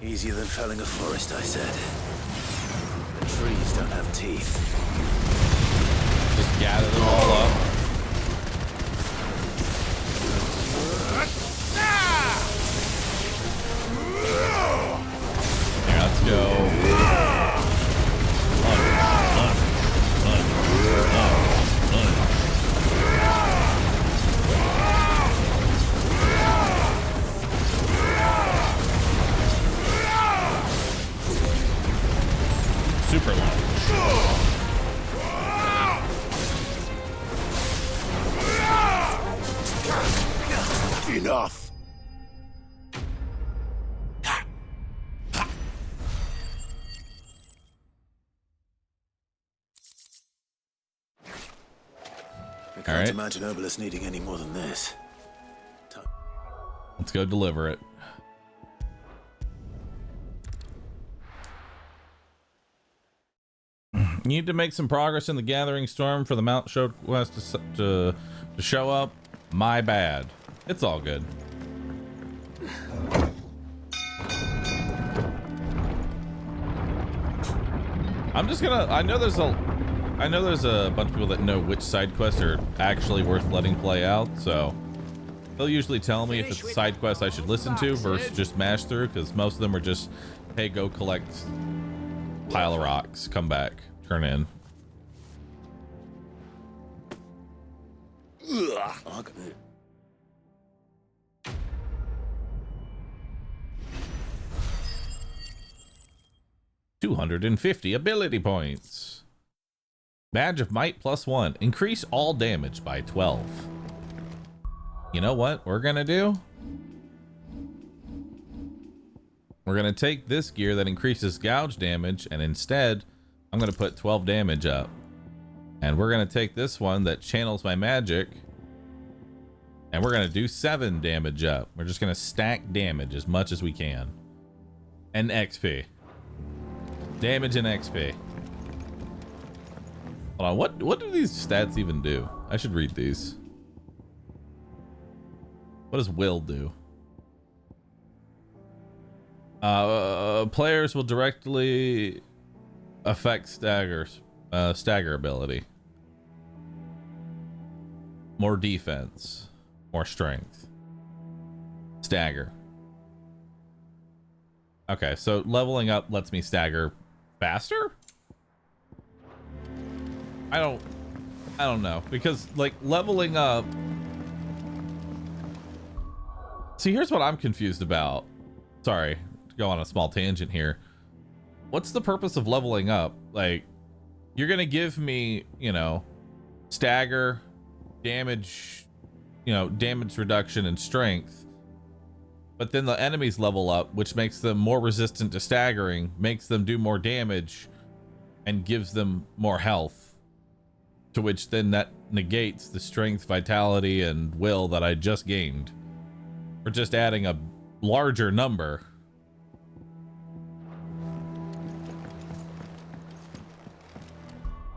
Easier than felling a forest, I said. The trees don't have teeth. Just gather them all up. Here, let's go. Super lunge. Enough! I can't imagine Obolus needing any more than this. Let's go deliver it. Need to make some progress in the Gathering Storm for the Mount Showed quest to show up. My bad. It's all good. I'm just gonna. I know there's a bunch of people that know which side quests are actually worth letting play out, so they'll usually tell me if it's a side quest I should listen to versus just mash through, because most of them are just, hey, go collect pile of rocks, come back, turn in. Ugh. 250 ability points. Badge of Might +1. Increase all damage by 12. You know what we're gonna do? We're gonna take this gear that increases gouge damage, and instead I'm gonna put 12 damage up. And we're gonna take this one that channels my magic, and we're gonna do 7 damage up. We're just gonna stack damage as much as we can. And XP. Damage and XP. Hold on, what do these stats even do? I should read these. What does will do? Players will directly affect stagger ability. More defense, more strength. Stagger. Okay, so leveling up lets me stagger faster? I don't know, because like leveling up. See, here's what I'm confused about. Sorry to go on a small tangent here. What's the purpose of leveling up? Like, you're gonna give me, you know, stagger, damage, you know, damage reduction and strength, but then the enemies level up, which makes them more resistant to staggering, makes them do more damage, and gives them more health, to which then that negates the strength, vitality, and will that I just gained. We're just adding a larger number.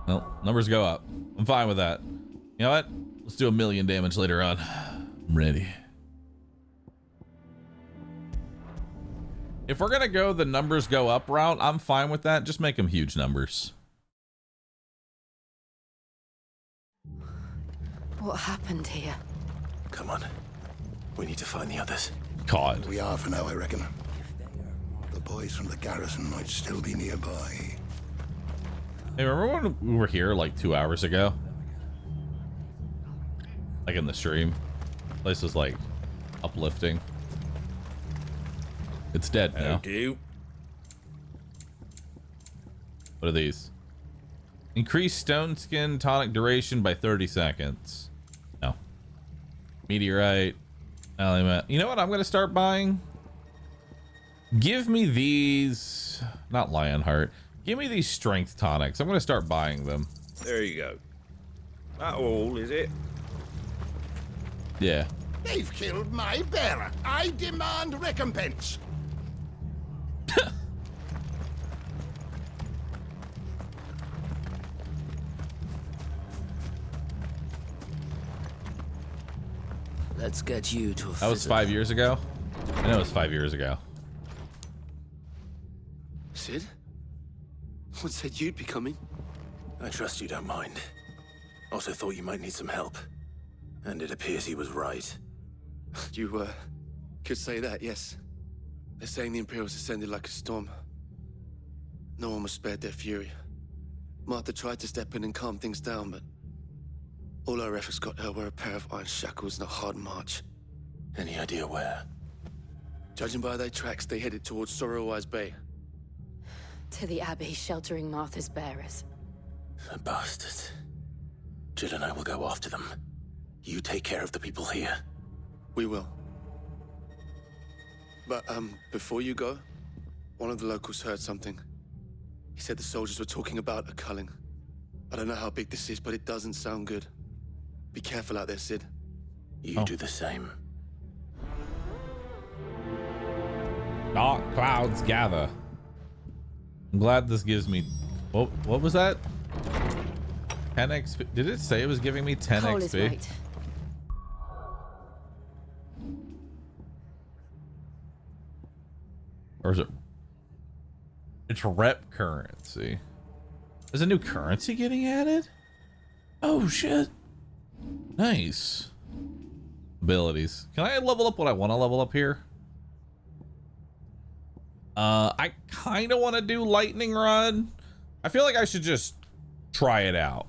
Well, numbers go up. I'm fine with that. You know what? Let's do 1,000,000 damage later on. I'm ready. If we're gonna go the numbers go up route, I'm fine with that. Just make them huge numbers. What happened here? Come on. We need to find the others. God. We are for now, I reckon. The boys from the garrison might still be nearby. Hey, remember when we were here like 2 hours ago? Like in the stream? Place was like uplifting. It's dead now. Do. What are these? Increase stone skin tonic duration by 30 seconds. No. Meteorite. Element. You know what I'm going to start buying? Give me these. Not Lionheart. Give me these strength tonics. I'm going to start buying them. There you go. That all, is it? Yeah. They've killed my bearer. I demand recompense. Let's get you to a That was 5 years ago? I know it was 5 years ago. Sid? What said you'd be coming? I trust you don't mind. Also thought you might need some help. And it appears he was right. You, could say that, yes. They're saying the Imperials ascended like a storm. No one was spared their fury. Martha tried to step in and calm things down, but all our efforts got her were a pair of iron shackles and a hard march. Any idea where? Judging by their tracks, they headed towards Sorrowwise Bay. To the Abbey sheltering Martha's bearers. The bastards. Jill and I will go after them. You take care of the people here. We will. But, before you go, one of the locals heard something. He said the soldiers were talking about a culling. I don't know how big this is, but it doesn't sound good. Be careful out there, Sid. You do the same. Dark clouds gather. I'm glad this gives me What was that? 10 XP. Did it say it was giving me 10 Cole XP? is right. Or is it? It's rep currency. Is a new currency getting added? Oh shit. Nice. Abilities. Can I level up what I want to level up here? I kind of want to do lightning rod. I feel like I should just try it out.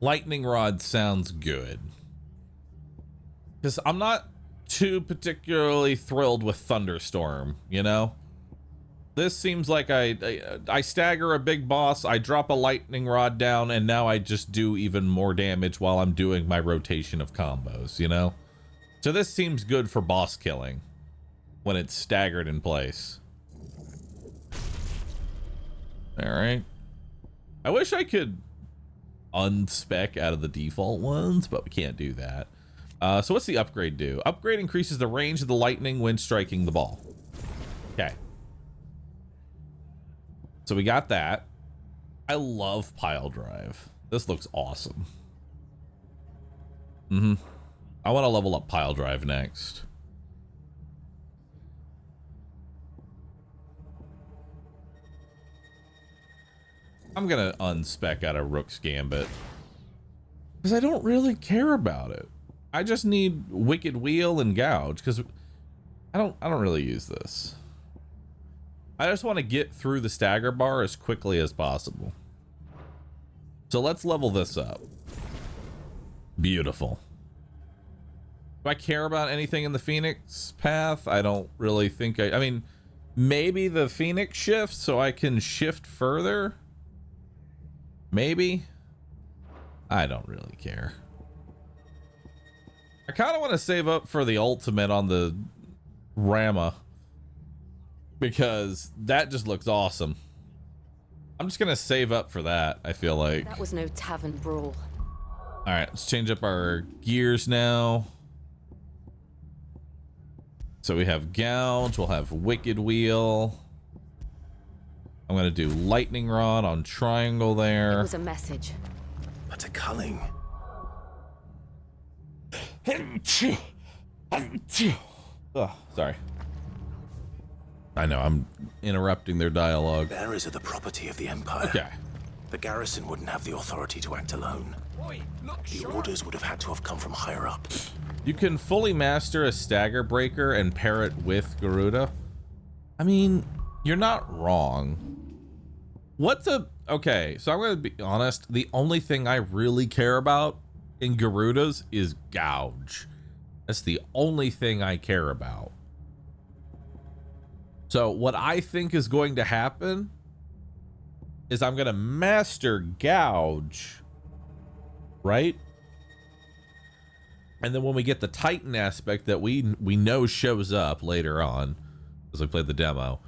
Lightning rod sounds good. Because I'm not too particularly thrilled with thunderstorm, you know? This seems like I stagger a big boss, I drop a lightning rod down, and now I just do even more damage while I'm doing my rotation of combos, you know? So this seems good for boss killing when it's staggered in place. All right. I wish I could unspec out of the default ones, but we can't do that. So what's the upgrade do? Upgrade increases the range of the lightning when striking the ball. Okay. So we got that. I love pile drive. This looks awesome. I want to level up pile drive next. I'm gonna unspec out of Rook's Gambit because I don't really care about it. I just need Wicked Wheel and Gouge because I don't really use this. I just want to get through the stagger bar as quickly as possible. So let's level this up. Beautiful. Do I care about anything in the Phoenix path? I don't really think I mean, maybe the Phoenix shift so I can shift further. Maybe. I don't really care. I kind of want to save up for the ultimate on the Rama because that just looks awesome. I'm just gonna save up for that. I feel like That was no tavern brawl. all right, let's change up our gears now. So we have Gouge, we'll have Wicked Wheel. I'm gonna do Lightning Rod on triangle there. It was a message. But a culling. Oh, sorry. I know, I'm interrupting their dialogue. Bearers are the property of the Empire. Okay. The garrison wouldn't have the authority to act alone. The orders would have had to have come from higher up. You can fully master a stagger breaker and pair it with Garuda. I mean, you're not wrong. Okay, so I'm gonna be honest, the only thing I really care about in Garudas is Gouge. That's the only thing I care about. So what I think is going to happen is I'm gonna master Gouge, right? And then when we get the Titan aspect that we know shows up later on, as we played the demo,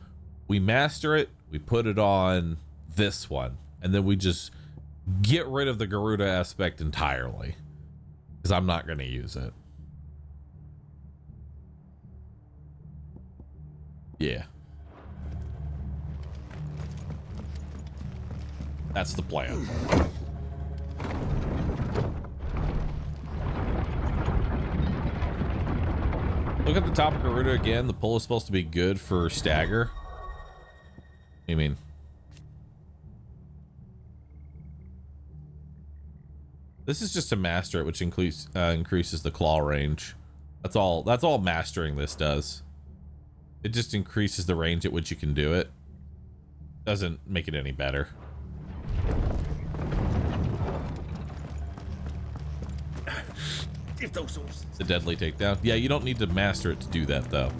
we master it, we put it on this one, and then we just get rid of the Garuda aspect entirely because I'm not going to use it. Yeah. That's the plan. Look at the top of Garuda again. The pull is supposed to be good for stagger. What do you mean? This is just to master it, which increases the claw range. That's all mastering this does. It just increases the range at which you can do it. Doesn't make it any better. Give those horses. The deadly takedown. Yeah, you don't need to master it to do that, though.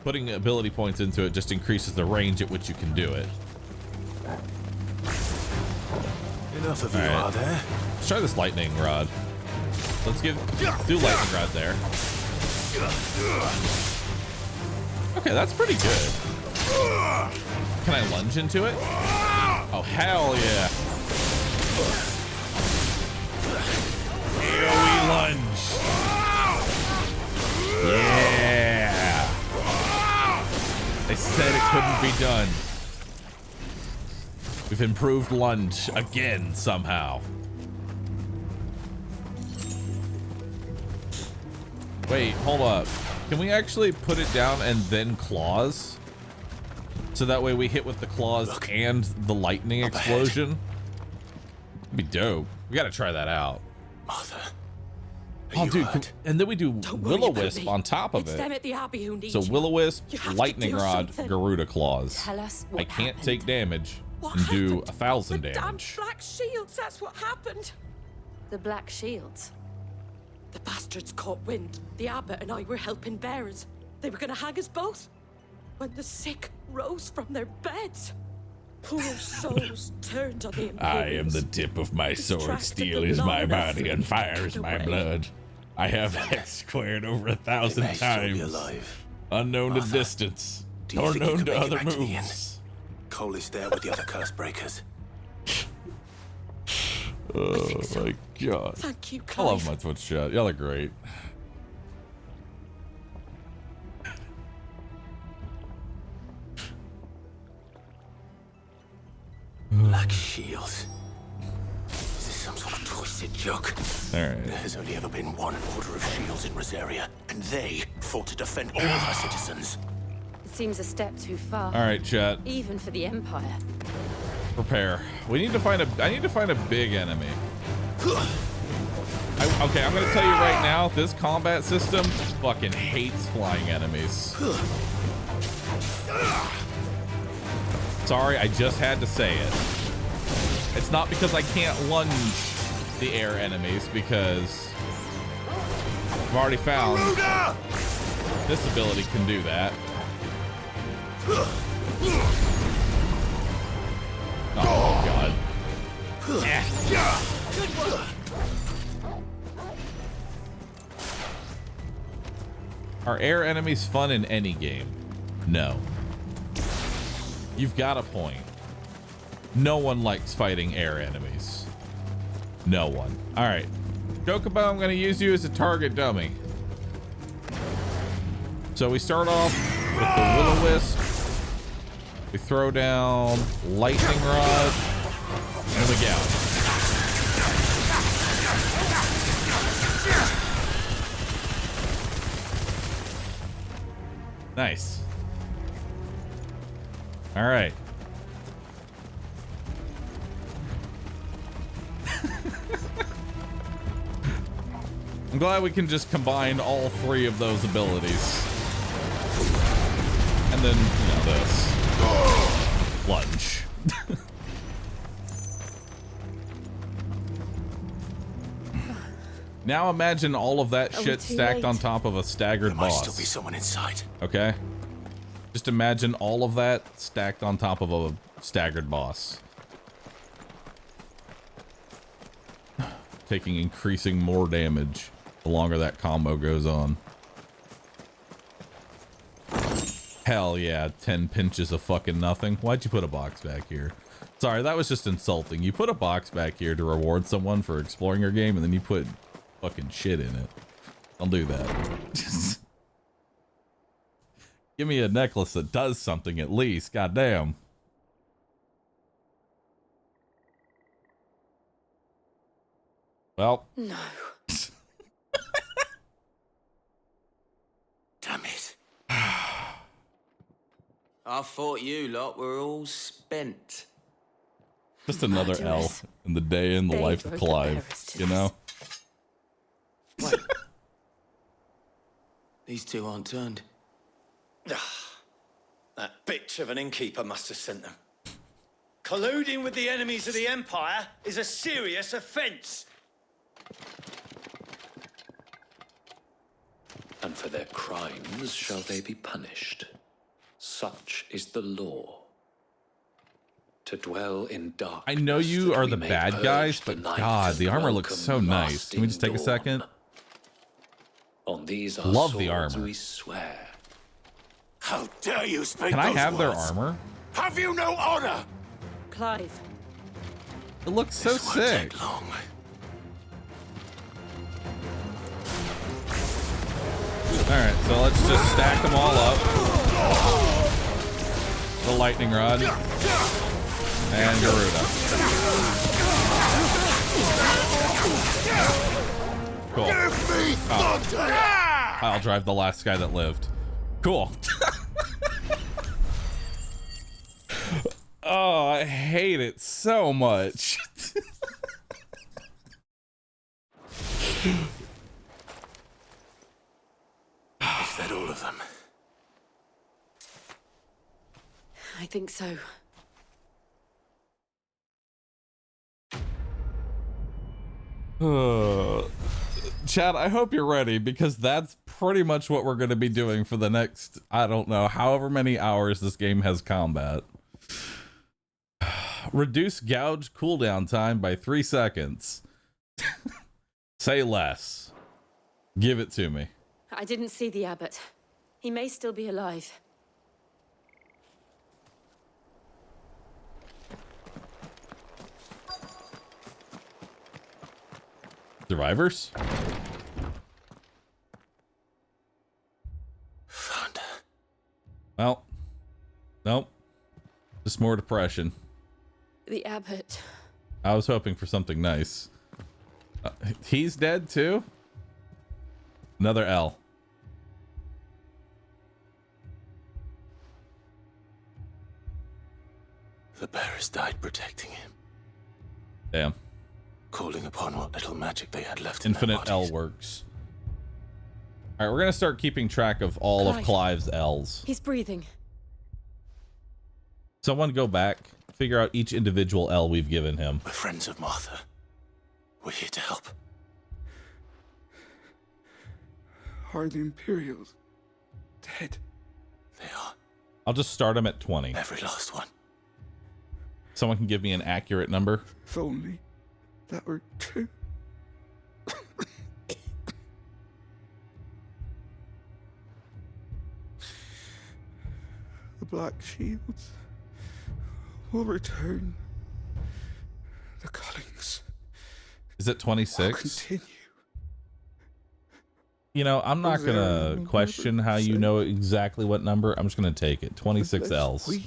Putting ability points into it just increases the range at which you can do it. Enough of you, are there? Let's try this lightning rod. Let's do lightning rod there. Okay, that's pretty good. Can I lunge into it? Oh, hell yeah. AoE lunge. Yeah. They said it couldn't be done. We've improved lunge again somehow. Wait, hold up. Can we actually put it down and then claws? So that way we hit with the claws and the lightning explosion? That'd be dope. We gotta try that out. Martha. Oh, dude, and then we do Will-O-Wisp on top of It's it. them at the Abbey who need So you. Will-O-Wisp, You have to Lightning do Rod, something. Garuda Claws. Tell us I what can't happened. take damage What and do happened? 1,000 Damn damage. Black Shields, that's what happened. The Black Shields? The bastards caught wind. The abbot and I were helping bearers. They were gonna hang us both. When the sick rose from their beds. Poor souls turned on the I am Imperials. the tip of my sword, Distracted steel them is long my enough body, and fire is my away. blood. I have X squared over 1,000 They may still be times. alive. Unknown Martha, to distance, do you or think you known can to make it other back to the inn? moves. Cole is there with the other curse breakers. Oh my god. Thank you, I love Clive. my Twitch chat. Y'all are great. Black Shields. Is this some sort of twisted joke? Alright. There has only ever been one order of shields in Rosaria, and they fought to defend all her citizens. It seems a step too far. Alright, chat. Even for the Empire. Prepare. We need to find a. I need to find a big enemy. Okay, I'm gonna tell you right now, this combat system fucking hates flying enemies. Sorry, I just had to say it. It's not because I can't lunge the air enemies, because I've already found this ability can do that. Oh god. Good work. Are air enemies fun in any game? No. You've got a point. No one likes fighting air enemies. No one. All right. Chocobo, I'm going to use you as a target dummy. So we start off with the Will-O-Wisp. We throw down Lightning Rod. And we go. Nice. All right. I'm glad we can just combine all three of those abilities. And then, you know, this. Lunge. Now imagine all of that Are we shit too stacked late? on top of a staggered There might boss. still be someone inside. Okay? Just imagine all of that stacked on top of a staggered boss. Taking increasing more damage the longer that combo goes on. Hell yeah, 10 pinches of fucking nothing. Why'd you put a box back here? Sorry, that was just insulting. You put a box back here to reward someone for exploring your game, and then you put fucking shit in it. Don't do that. Give me a necklace that does something at least. Goddamn. Well. No. Damn it. I thought you lot were all spent. Just another L in the day in the They life of drove the Clive, bearers to you know? Wait. These two aren't turned. That bitch of an innkeeper must have sent them. Colluding with the enemies of the Empire is a serious offense. And for their crimes shall they be punished. Such is the law. To dwell in dark. I know you are the bad guys, but God, the armor looks so nice. Can we just take a second? On these our Love the swords armor. we swear. How dare you speak Can I those have their words? armor? Have you no honor? Clive. It looks so sick. Alright, so let's just stack them all up. The lightning rod. And Garuda. Cool. Oh. I'll drive the last guy that lived. Cool. Oh, I hate it so much. Is that all of them? I think so. Chad, I hope you're ready, because that's pretty much what we're going to be doing for the next, I don't know, however many hours this game has combat. Reduce gouge cooldown time by 3 seconds. Say less. Give it to me. I didn't see the abbot. He may still be alive. Survivors? Well, nope. Just more depression. The abbot. I was hoping for something nice. He's dead too? Another L. The bearers died protecting him. Damn. Calling upon what little magic they had left Infinite in their L bodies. works. All right, we're gonna start keeping track of all of Clive's L's. He's breathing. Someone go back, figure out each individual L we've given him. We're friends of Martha. We're here to help. Are the Imperials dead? They are. I'll just start him at 20. Every last one. Someone can give me an accurate number. If only that were true. The Black Shields will return. The Cullings Is it 26? continue. You know, I'm not There gonna will question never how you say- know exactly what number. I'm just gonna take it. 26 Unless L's. We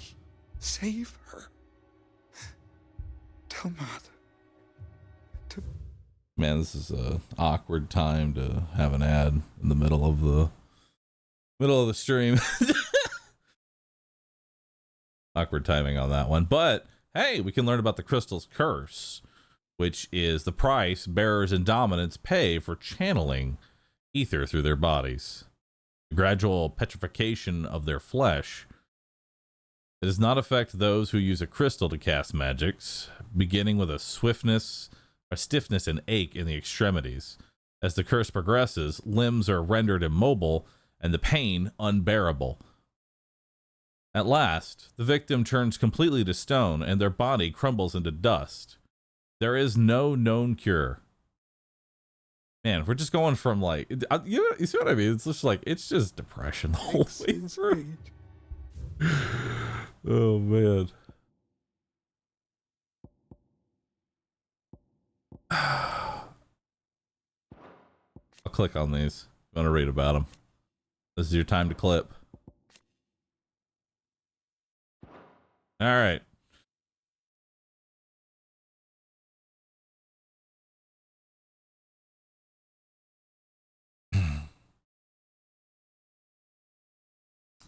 save her. Tell Matt. Man, this is a awkward time to have an ad in the middle of the stream. Awkward timing on that one. But hey, we can learn about the crystal's curse, which is the price bearers and dominants pay for channeling ether through their bodies. The gradual petrification of their flesh. It does not affect those who use a crystal to cast magics, beginning with a stiffness and ache in the extremities. As the curse progresses, limbs are rendered immobile and the pain unbearable. At last, the victim turns completely to stone and their body crumbles into dust. There is no known cure. Man, we're just going from like, you see what I mean? It's just like, it's just depression the whole way through. Oh, man. I'll click on these. I want to read about them. This is your time to clip. All right.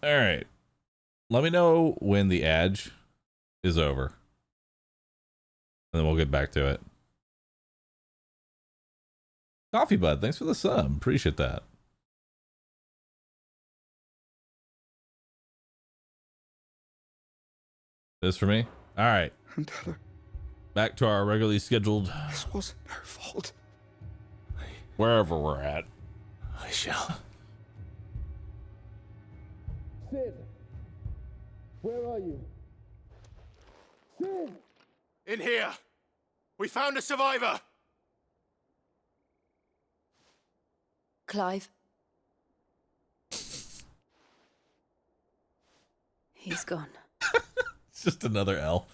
All right. Let me know when the edge is over. And then we'll get back to it. Coffee Bud, thanks for the sub. Appreciate that. This for me? All right. Back to our regularly scheduled. This wasn't her fault. Wherever we're at. I shall. Sid! Where are you? Sid! In here! We found a survivor! Clive. He's gone. It's just another L.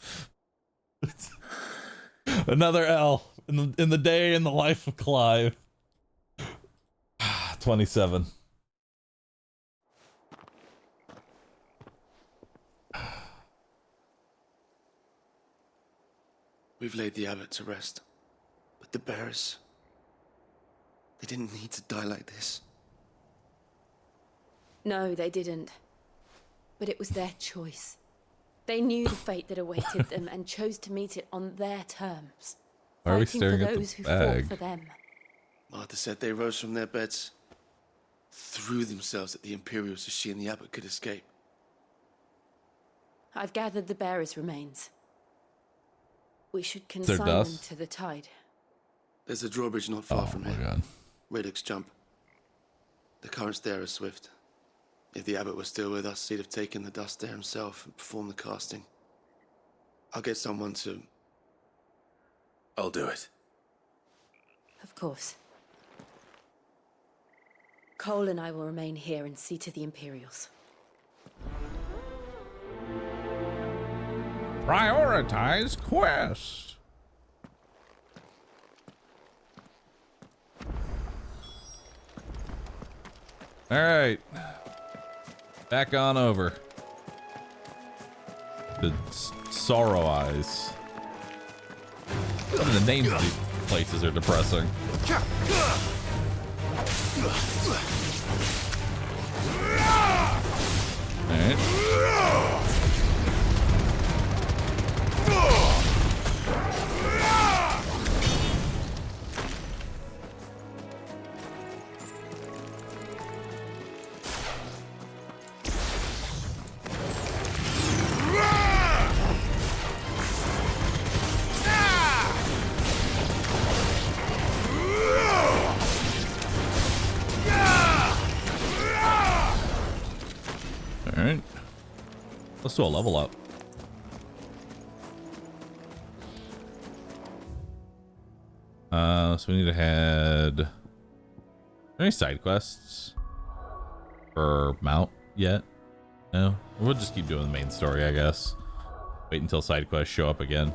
Another L in the day in the life of Clive. 27. We've laid the abbot to rest. But the bearers... they didn't need to die like this. No, they didn't. But it was their choice. They knew the fate that awaited them and chose to meet it on their terms. Why are we Fighting staring for at those the who bag? fought for them. Martha said they rose from their beds, threw themselves at the Imperials so she and the abbot could escape. I've gathered the bearers' remains. We should Their consign them dust? to the tide. There's a drawbridge not far from here. God. Radix jump. The currents there are swift. If the abbot was still with us, he'd have taken the dust there himself and performed the casting. I'll get someone to... I'll do it. Of course. Cole and I will remain here and see to the Imperials. Prioritize quest. All right. Back on over. The Sorrow Eyes. Some of the names of these places are depressing. Alright. Let's do a level up. So we need to head... Any side quests? For Mount yet? No? We'll just keep doing the main story, I guess. Wait until side quests show up again.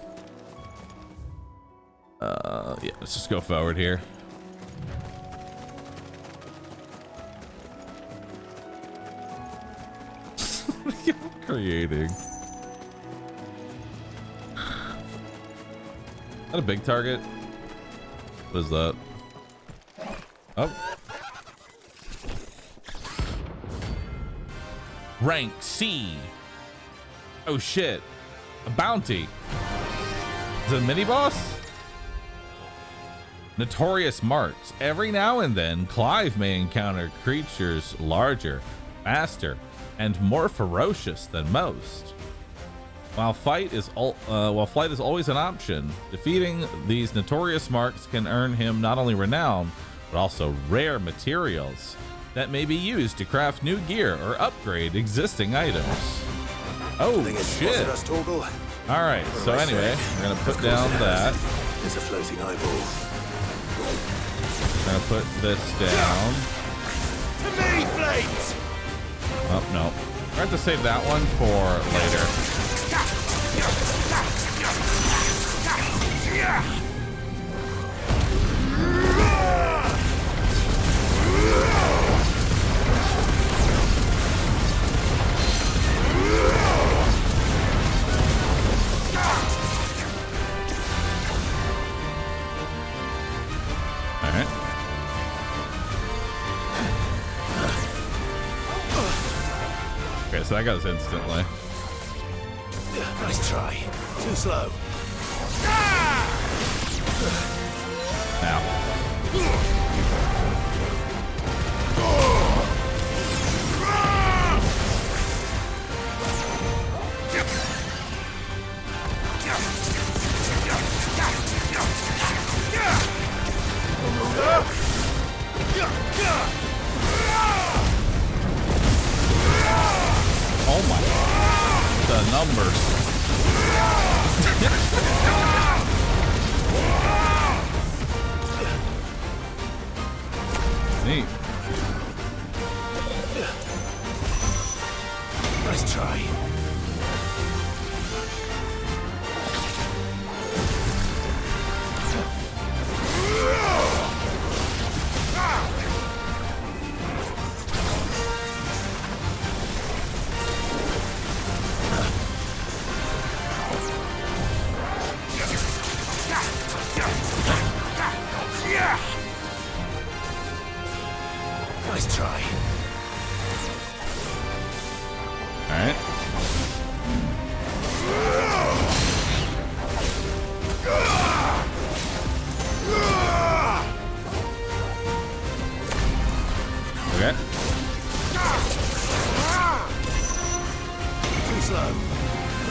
Yeah, let's just go forward here. What are you creating? Is that a big target? What is that? Oh. Rank C. Oh shit. A bounty. Is it a mini boss? Notorious marks. Every now and then, Clive may encounter creatures larger, faster, and more ferocious than most. While flight is always an option, defeating these notorious marks can earn him not only renown, but also rare materials that may be used to craft new gear or upgrade existing items. Oh shit! All right, so anyway, we're gonna put down that. There's a floating eyeball. We're gonna put this down. To me, blades! Oh no, we're going to have to save that one for later. Okay, so that goes instantly. Nice try. Too slow. Now. Oh my, the numbers. Neat. Nice try.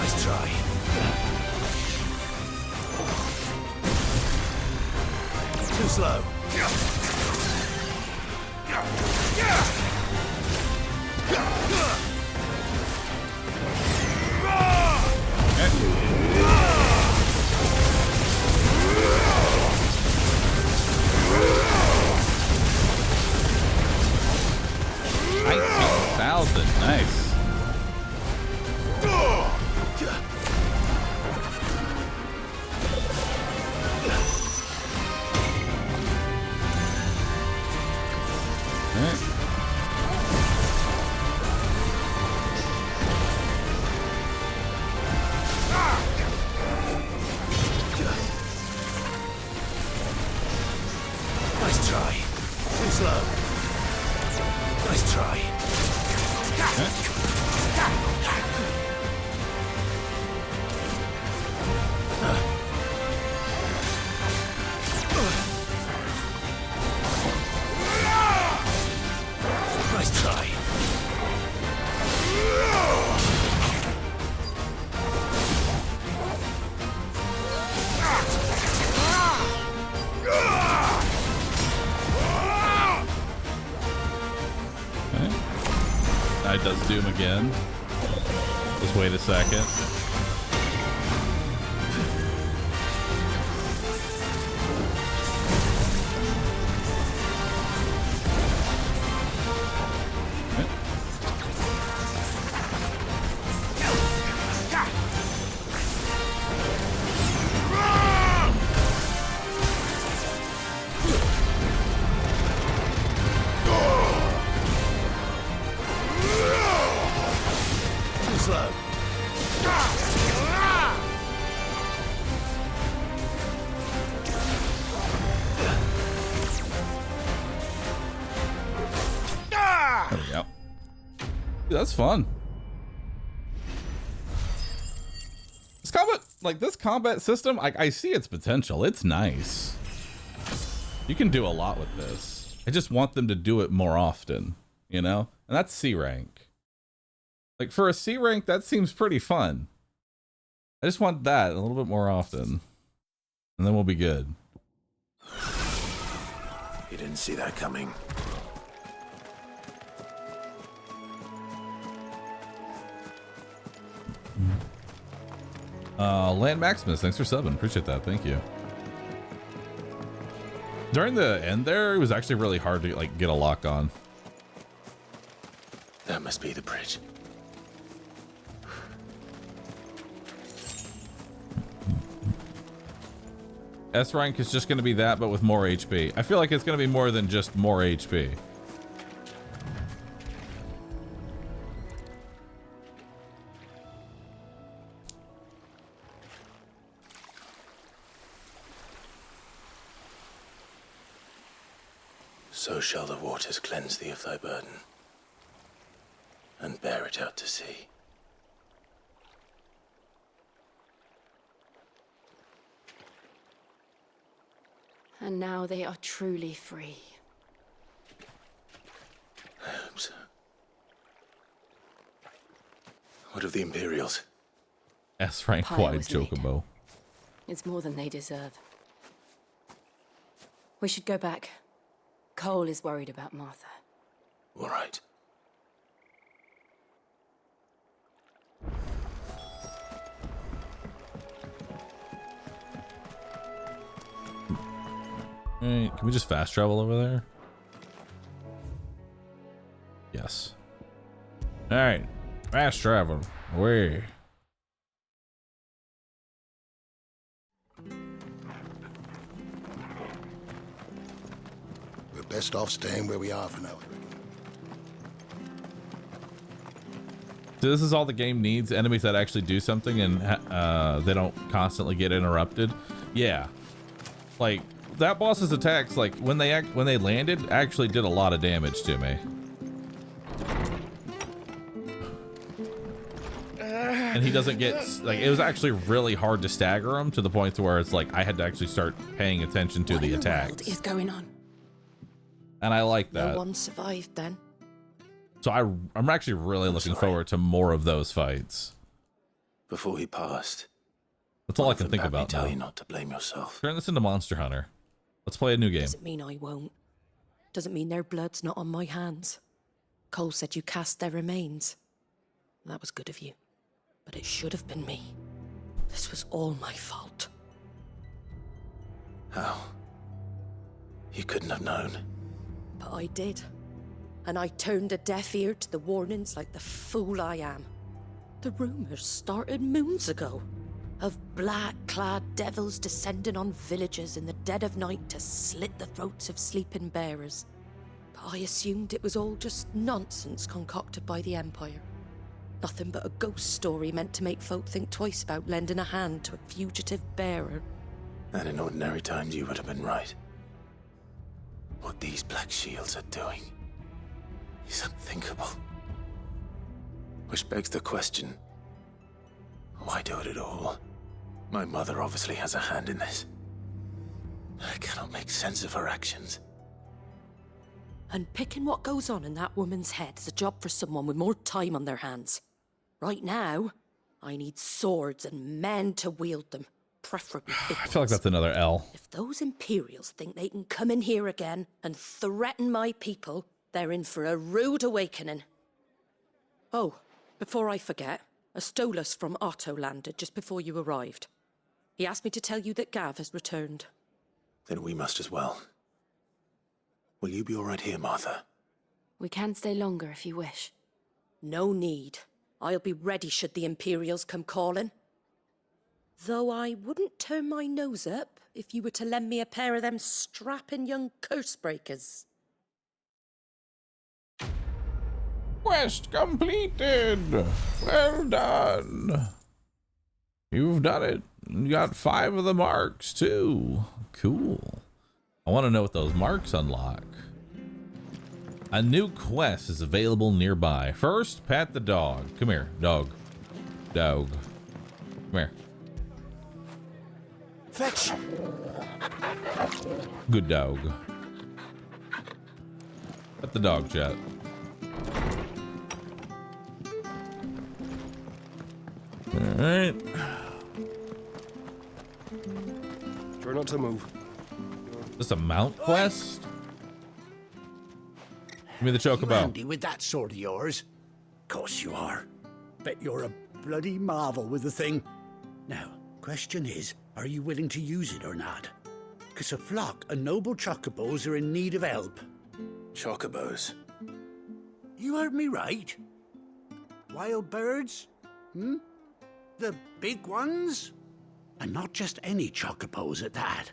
Nice try. Too slow. Nice. Nice try. Too slow. Nice try. Nice try. It does Doom again. Just wait a second. That's fun. This combat, like this combat system, I see its potential. It's nice. You can do a lot with this. I just want them to do it more often, you know? And that's C rank. Like for a C rank, that seems pretty fun. I just want that a little bit more often. And then we'll be good. You didn't see that coming. Land Maximus, thanks for subbing. Appreciate that. Thank you. During the end there, it was actually really hard to like get a lock on. That must be the bridge. S rank is just going to be that, but with more HP. I feel like it's going to be more than just more HP. So shall the waters cleanse thee of thy burden, and bear it out to sea. And now they are truly free. I hope so. What of the Imperials? S rank Pyre wide was made. chocobo. It's more than they deserve. We should go back. Cole is worried about Martha. All right. Hey, can we just fast travel over there? Yes. All right, fast travel away. We're best off staying where we are for now. So this is all the game needs: enemies that actually do something and they don't constantly get interrupted. Yeah, like that boss's attacks, like when they landed, actually did a lot of damage to me. And he doesn't get, like, it was actually really hard to stagger him to the point to where it's like I had to actually start paying attention to the attacks. What is going on? And I like that. No one survived then. So I'm actually really looking forward to more of those fights. Before he passed. That's all I can think bade me about tell now. you not to blame yourself. Turn this into Monster Hunter. Let's play a new game. Doesn't mean I won't. Doesn't mean their blood's not on my hands. Cole said you cast their remains. That was good of you. But it should have been me. This was all my fault. How? You couldn't have known. But I did. And I turned a deaf ear to the warnings like the fool I am. The rumors started moons ago. Of black-clad devils descending on villages in the dead of night to slit the throats of sleeping bearers. But I assumed it was all just nonsense concocted by the Empire. Nothing but a ghost story meant to make folk think twice about lending a hand to a fugitive bearer. And in ordinary times you would have been right. What these Black Shields are doing is unthinkable. Which begs the question, why do it at all? My mother obviously has a hand in this. I cannot make sense of her actions. And picking what goes on in that woman's head is a job for someone with more time on their hands. Right now, I need swords and men to wield them, preferably big I feel like that's another L. If those Imperials think they can come in here again and threaten my people, they're in for a rude awakening. Oh, before I forget, a Stolas from Otto landed just before you arrived. He asked me to tell you that Gav has returned. Then we must as well. Will you be all right here, Martha? We can stay longer if you wish. No need. I'll be ready should the Imperials come calling. Though I wouldn't turn my nose up if you were to lend me a pair of them strapping young curse breakers. Quest completed. Well done. You've done it. You got 5 of the marks too. Cool. I want to know what those marks unlock. A new quest is available nearby. First, pat the dog. Come here, dog. Dog. Come here. Fetch. Good dog. Pat the dog, chat. All right. Try not to move. This a mount quest? Give me the chocobo. Handy with that sword of yours. Course you are. Bet you're a bloody marvel with the thing. Now, question is, are you willing to use it or not? 'Cause a flock of noble chocobos are in need of help. Chocobos? You heard me right. Wild birds? Hmm? The big ones? And not just any chocobos at that.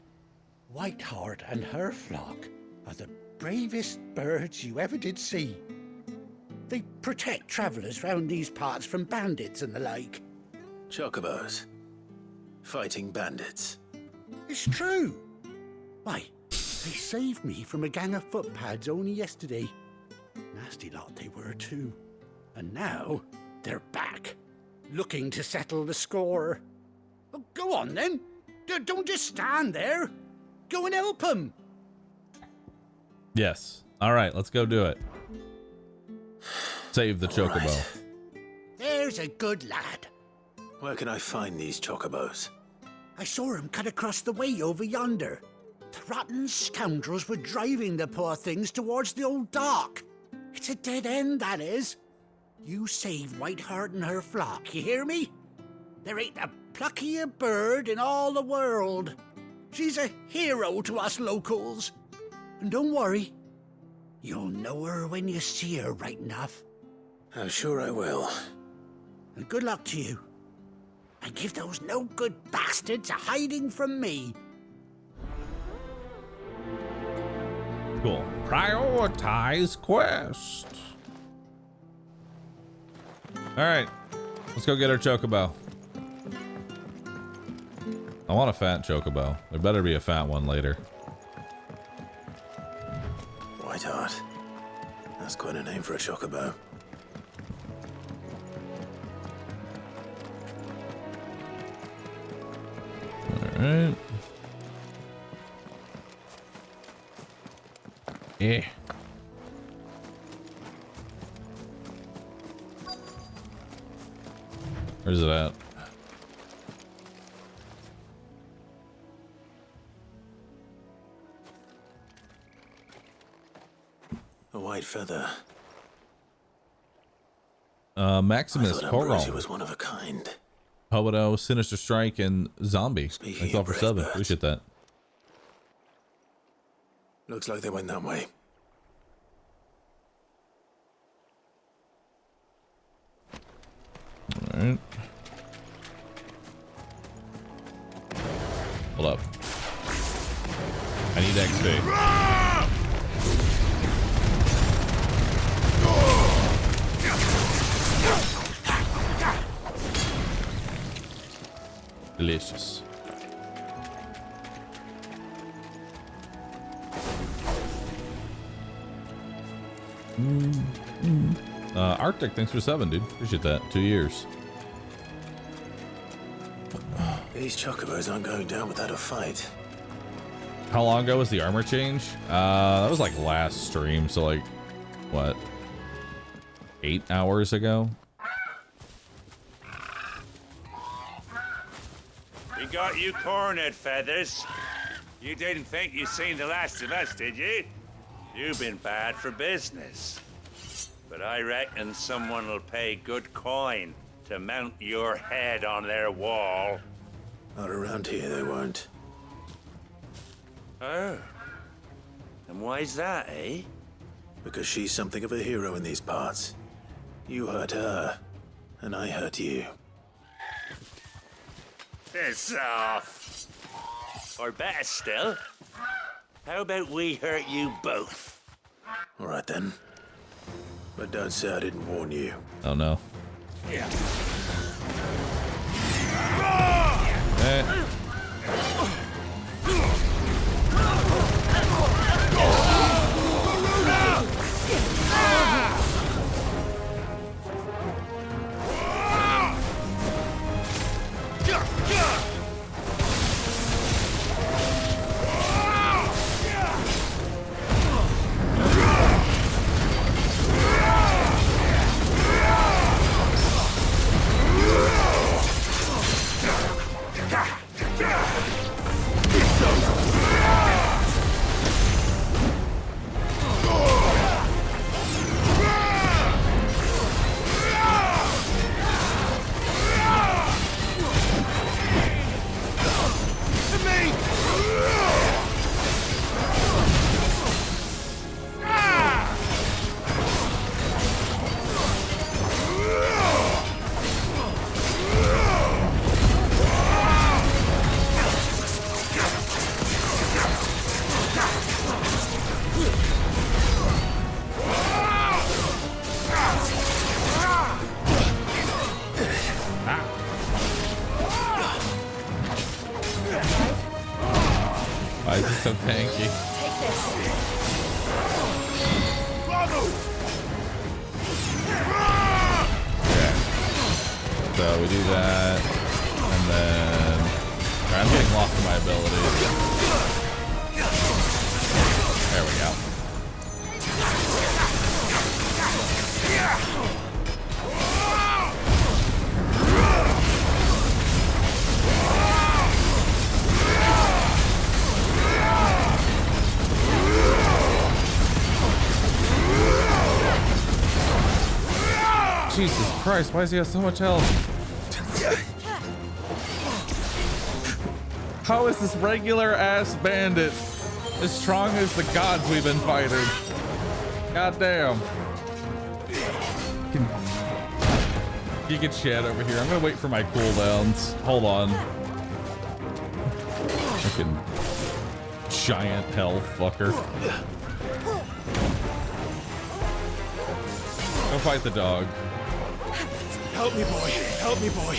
Whiteheart and her flock are the bravest birds you ever did see. They protect travellers round these parts from bandits and the like. Chocobos? Fighting bandits? It's true. Why, they saved me from a gang of footpads only yesterday. Nasty lot they were too. And now they're back, looking to settle the score. Well, go on then. Don't just stand there. Go and help them. Yes. All right, let's go do it. Save the chocobo. Right. There's a good lad. Where can I find these chocobos? I saw him cut across the way over yonder. The rotten scoundrels were driving the poor things towards the old dock. It's a dead end, that is. You save Whiteheart and her flock, you hear me? There ain't a pluckier bird in all the world. She's a hero to us locals. And don't worry, you'll know her when you see her right enough. I'm sure I will. And good luck to you. And give those no-good bastards a hiding from me. Cool. Prioritize quest. All right, let's go get our chocobo. I want a fat chocobo. There better be a fat one later. Whiteheart. That's quite a name for a chocobo. All right. Yeah. Where's it at? white feather. Maximus, I thought Ambrosia Koron, was one of a kind. Pobodo, Sinister Strike, and Zombie. Speaking Thanks all of for brave 7. birds. Appreciate that. Looks like they went that way. Alright. Hold up. I need XP. Delicious. Arctic, thanks for 7, dude. Appreciate that. 2 years. These chocobos aren't going down without a fight. How long ago was the armor change? That was like last stream, so like, what? 8 hours ago? We got you cornered, Feathers. You didn't think you'd seen the last of us, did you? You've been bad for business. But I reckon someone will pay good coin to mount your head on their wall. Not around here, they won't. Oh. And why's that, eh? Because she's something of a hero in these parts. You hurt her, and I hurt you. Piss off. Or better still, how about we hurt you both? All right then. But don't say I didn't warn you. Oh no. Yeah. Why is it so tanky? Take this. Okay. So we do that, and then I'm getting lost in my abilities. There we go. Jesus Christ, why does he have so much health? How is this regular ass bandit as strong as the gods we've been fighting? God damn. You get chat over here. I'm gonna wait for my cooldowns. Hold on. Fucking giant hell fucker. Go fight the dog. Help me, boy. Help me, boy.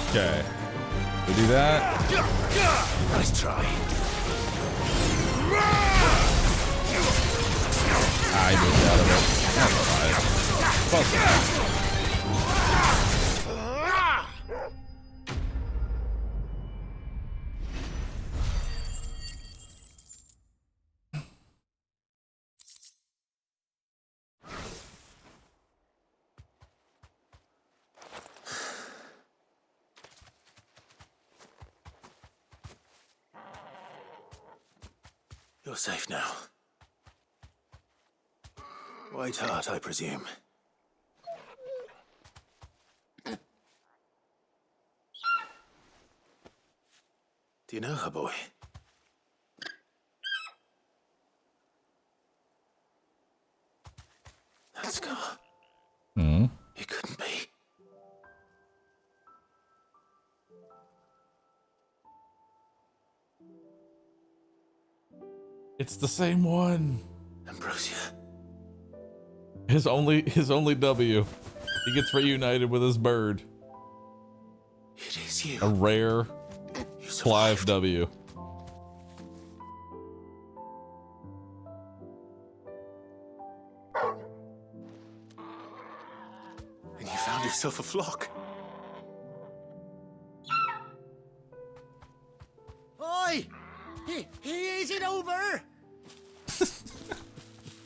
Okay. We do that. Nice try. I moved out of it. That's fine. Close enough. You're safe now. White Hart, I presume. Do you know her, boy? That scar. Hmm. It couldn't be. It's the same one. Ambrosia. His only W. He gets reunited with his bird. It is you. A rare Clive W. And you found yourself a flock. Oi! Is it over?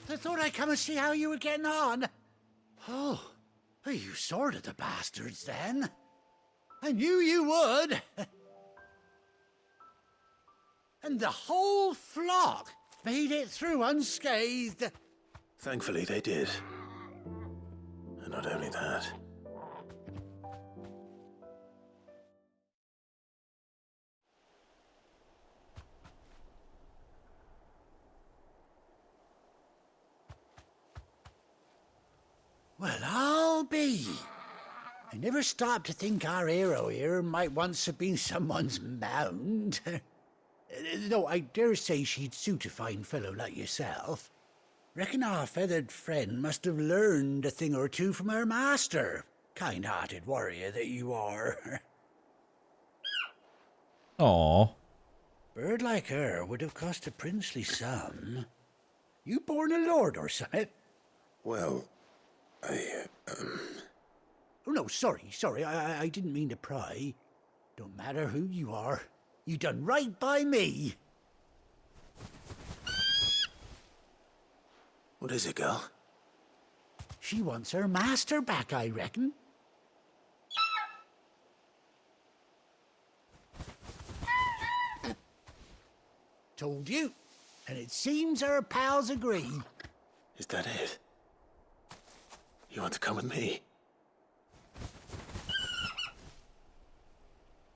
I thought I'd come and see how you were getting on. Oh, you sorted the bastards then. I knew you would. And the whole flock made it through unscathed. Thankfully, they did. And not only that. Well, I'll be. I never stopped to think our hero here might once have been someone's mound. Though I dare say she'd suit a fine fellow like yourself. Reckon our feathered friend must have learned a thing or two from her master. Kind-hearted warrior that you are. Aw. Bird like her would have cost a princely sum. You born a lord or something? Well, Oh, no, sorry. I didn't mean to pry. Don't matter who you are. You done right by me. What is it, girl? She wants her master back, I reckon. Told you. And it seems her pals agree. Is that it? You want to come with me?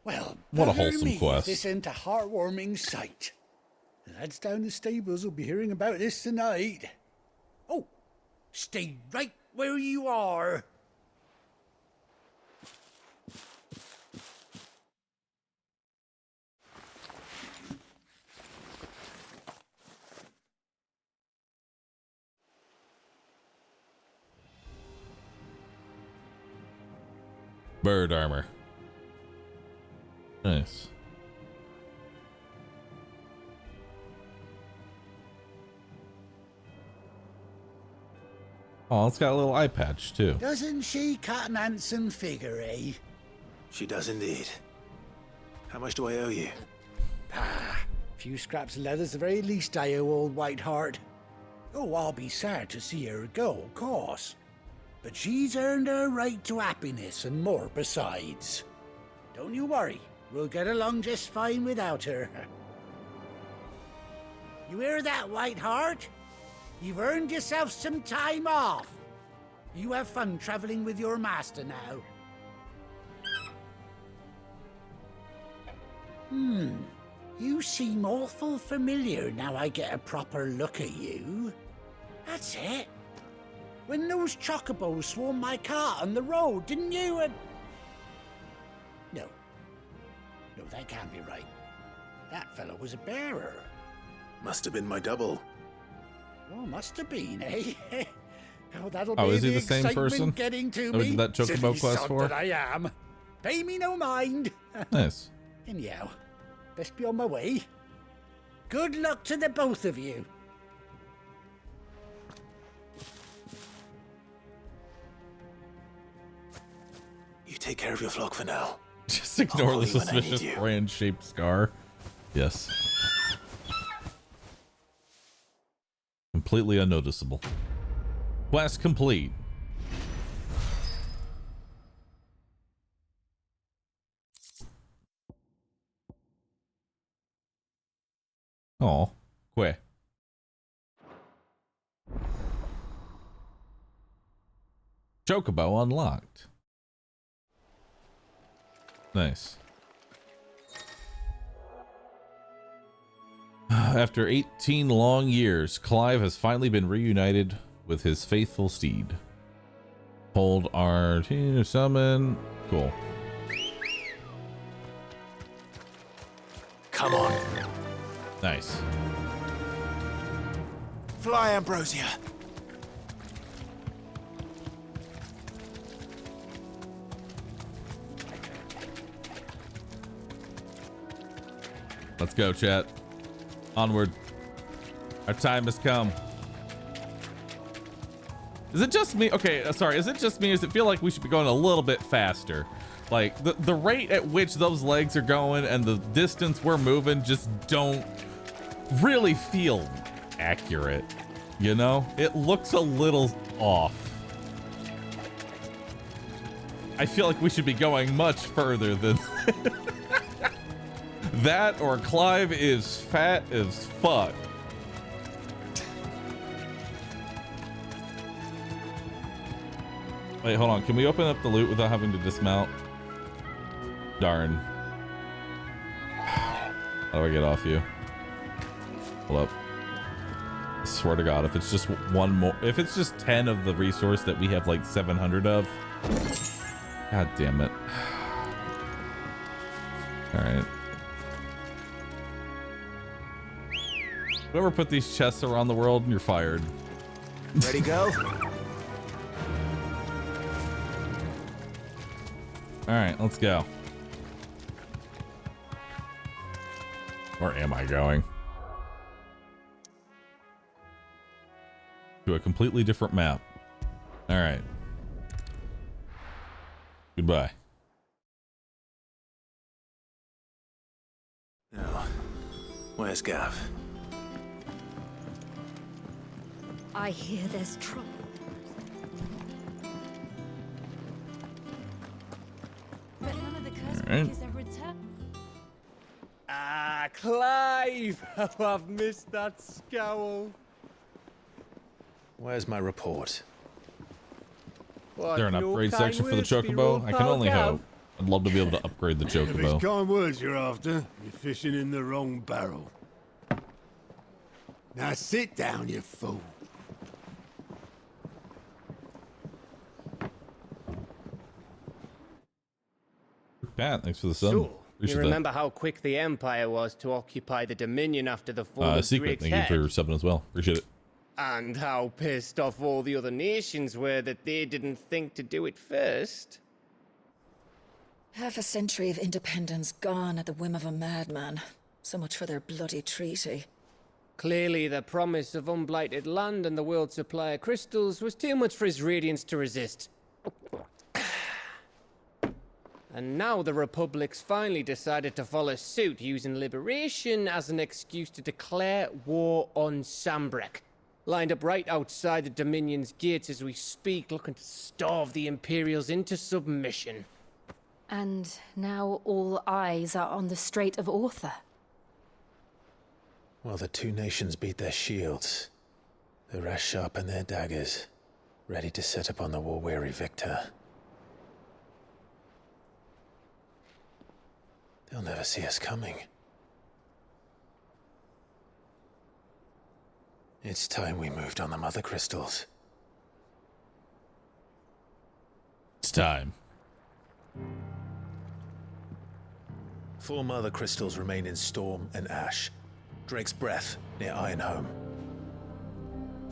Well, what a bugger wholesome me if quest. This ain't a heartwarming sight. The lads down the stables will be hearing about this tonight. Oh, stay right where you are. Bird armor. Nice. Oh, it's got a little eye patch too. Doesn't she cut an handsome figure, eh? She does indeed. How much do I owe you? A few scraps of leather's the very least I owe old White Hart. Oh, I'll be sad to see her go, of course. But she's earned her right to happiness and more besides. Don't you worry, we'll get along just fine without her. You hear that, White Hart? You've earned yourself some time off. You have fun traveling with your master now. You seem awful familiar now I get a proper look at you. That's it. When those chocobos swarmed my cart on the road, didn't you? No, that can't be right. That fellow was a bearer. Must have been my double. Oh, must have been, eh? Oh, that'll Oh, be is he the the same excitement person getting to that we me. did that chocobo Silly quest sod for? that I am. Pay me no mind. Nice. Anyhow, best be on my way. Good luck to the both of you. You take care of your flock for now. Just ignore I'll the call you when I need suspicious you. brand-shaped scar. Yes. Completely unnoticeable. Quest complete. Oh, que. Chocobo unlocked. Nice. After 18 long years, Clive has finally been reunited with his faithful steed. Hold R2 to summon. Cool. Come on. Nice. Fly, Ambrosia. Let's go, chat. Onward. Our time has come. Is it just me? Okay, sorry. Is it just me? Or does it feel like we should be going a little bit faster? Like the rate at which those legs are going and the distance we're moving just don't really feel accurate. You know, it looks a little off. I feel like we should be going much further than that, or Clive is fat as fuck. Wait, hold on. Can we open up the loot without having to dismount? Darn. How do I get off you? Hold up. I swear to God, if it's just one more, if it's just 10 of the resource that we have like 700 of. God damn it. All right. Whoever put these chests around the world, you're fired. Ready, go? All right, let's go. Or am I going? To a completely different map. All right. Goodbye. Now, where's Gav? I hear there's trouble. But none of the curse breakers ever returned. Ah, Clive! Oh, I've missed that scowl. Where's my report? Is there an upgrade section for the Chocobo? I can only hope. I'd love to be able to upgrade the If it's Chocobo. kind words you're after, you're fishing in the wrong barrel. Now sit down, you fool. Pat, thanks for the sub. So, Appreciate you that. remember how quick the Empire was to occupy the Dominion after the fall of Secret, Drake's thank you Head? for subbing as well. Appreciate it. And how pissed off all the other nations were that they didn't think to do it first. Half a century of independence gone at the whim of a madman. So much for their bloody treaty. Clearly, the promise of unblighted land and the world's supply of crystals was too much for his radiance to resist. And now the Republic's finally decided to follow suit, using liberation as an excuse to declare war on Sambrek. Lined up right outside the Dominion's gates as we speak, looking to starve the Imperials into submission. And now all eyes are on the Strait of Author. While the two nations beat their shields, the rest sharpen their daggers, ready to set upon the war-weary victor. They'll never see us coming. It's time we moved on the mother crystals. It's time. 4 mother crystals remain in Storm and Ash. Drake's Breath near Ironhome.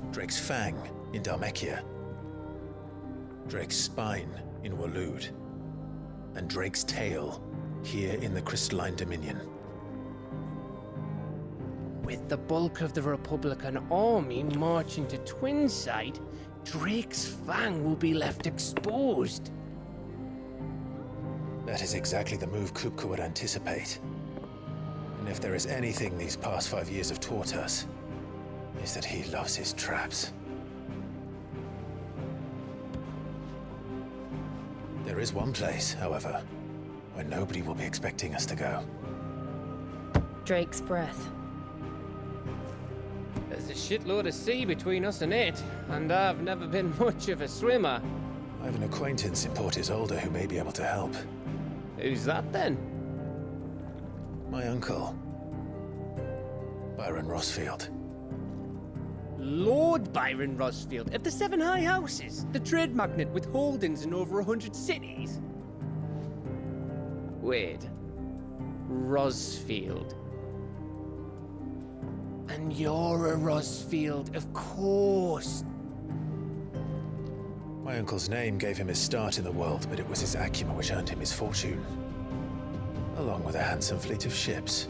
Drake's Fang in Dhalmekia. Drake's Spine in Waloed. And Drake's Tail here in the Crystalline Dominion. With the bulk of the Republican army marching to Twinside, Drake's Fang will be left exposed. That is exactly the move Kupka would anticipate. And if there is anything these past 5 years have taught us, is that he loves his traps. There is one place, however, where nobody will be expecting us to go. Drake's Breath. There's a shitload of sea between us and it, and I've never been much of a swimmer. I have an acquaintance in Port Isolde who may be able to help. Who's that then? My uncle, Byron Rossfield. Lord Byron Rossfield of the Seven High Houses, the trade magnate with holdings in over 100 cities. Wait, Rossfield. And you're a Rossfield, of course. My uncle's name gave him his start in the world, but it was his acumen which earned him his fortune, along with a handsome fleet of ships.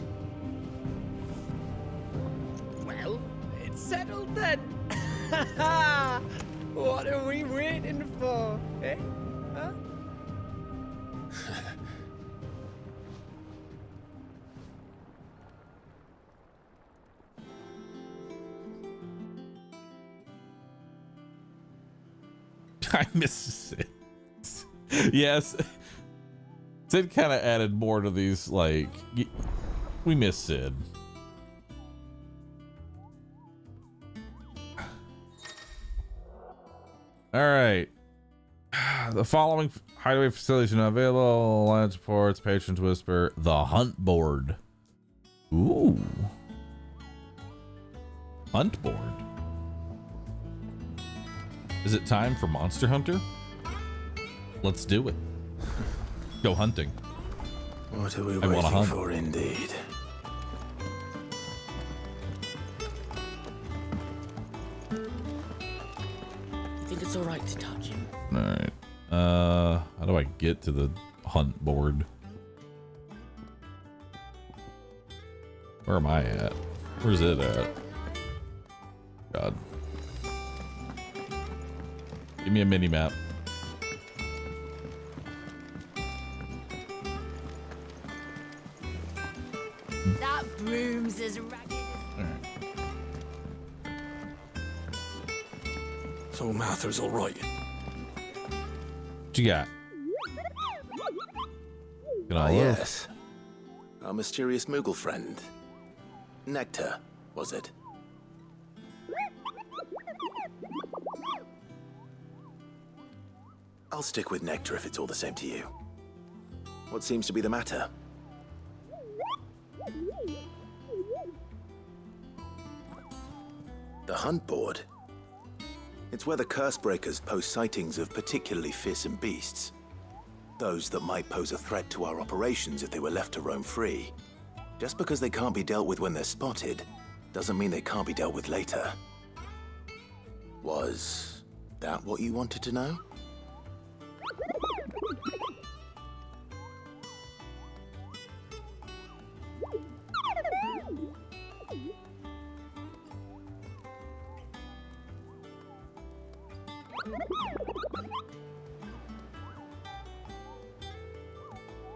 Well, it's settled then. What are we waiting for, eh? Huh? I miss Sid. Yes. Sid kind of added more to these, like, we miss Sid. All right. The following hideaway facilities are not available. Alliance reports, patrons whisper, the hunt board. Ooh. Hunt board. Is it time for Monster Hunter? Let's do it. Go hunting. What are we I waiting for, indeed? I think it's alright to touch him. All right. How do I get to the hunt board? Where am I at? Where's it at? God. Give me a mini map. That broom's as ragged as... So Martha's all right. What you got? Yes. Our mysterious Moogle friend. Nectar, was it? I'll stick with Nectar if it's all the same to you. What seems to be the matter? The hunt board? It's where the Cursebreakers post sightings of particularly fearsome beasts. Those that might pose a threat to our operations if they were left to roam free. Just because they can't be dealt with when they're spotted, doesn't mean they can't be dealt with later. Was that what you wanted to know?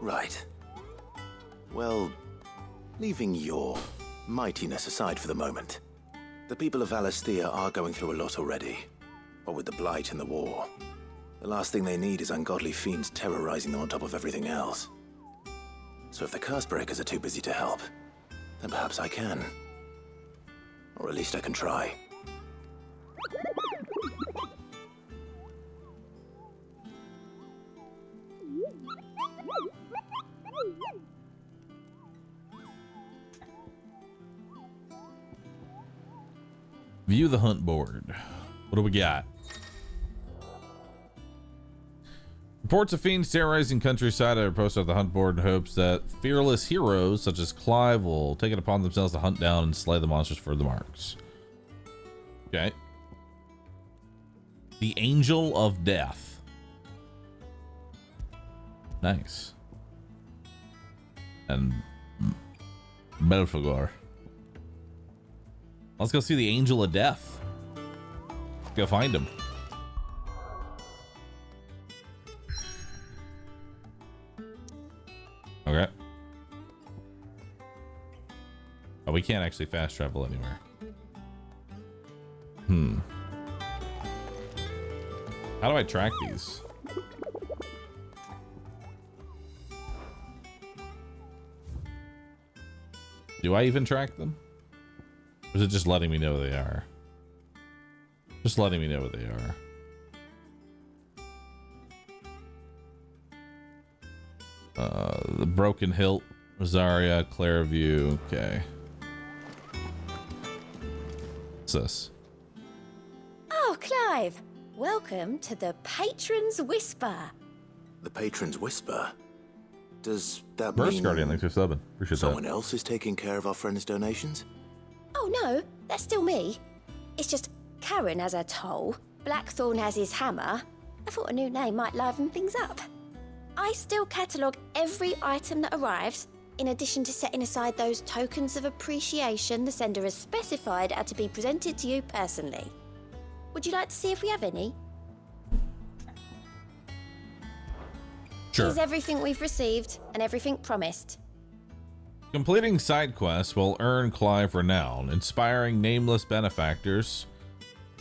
Right. Well, leaving your mightiness aside for the moment, the people of Valisthea are going through a lot already. What with the Blight and the war, the last thing they need is ungodly fiends terrorizing them on top of everything else. So if the Cursebreakers are too busy to help, then perhaps I can. Or at least I can try. View the hunt board. What do we got? Reports of fiends terrorizing countryside are posted on the hunt board in hopes that fearless heroes such as Clive will take it upon themselves to hunt down and slay the monsters for the marks. Okay. The Angel of Death. Nice. And Belphegor. Let's go see the Angel of Death. Go find him. Okay. Oh, we can't actually fast travel anywhere. How do I track these? Do I even track them? Or is it just letting me know they are? Just letting me know what they are. The Broken Hilt, Rosaria, Clairview. Okay. What's this? Oh, Clive. Welcome to the Patron's Whisper. The Patron's Whisper? Does that Burst mean Guardian, thanks for subbing. Appreciate someone that. else is taking care of our friends' donations? Oh, no. That's still me. It's just Karen has her toll, Blackthorn has his hammer. I thought a new name might liven things up. I still catalogue every item that arrives, in addition to setting aside those tokens of appreciation the sender has specified are to be presented to you personally. Would you like to see if we have any? Sure. Here's everything we've received and everything promised. Completing side quests will earn Clive renown, inspiring nameless benefactors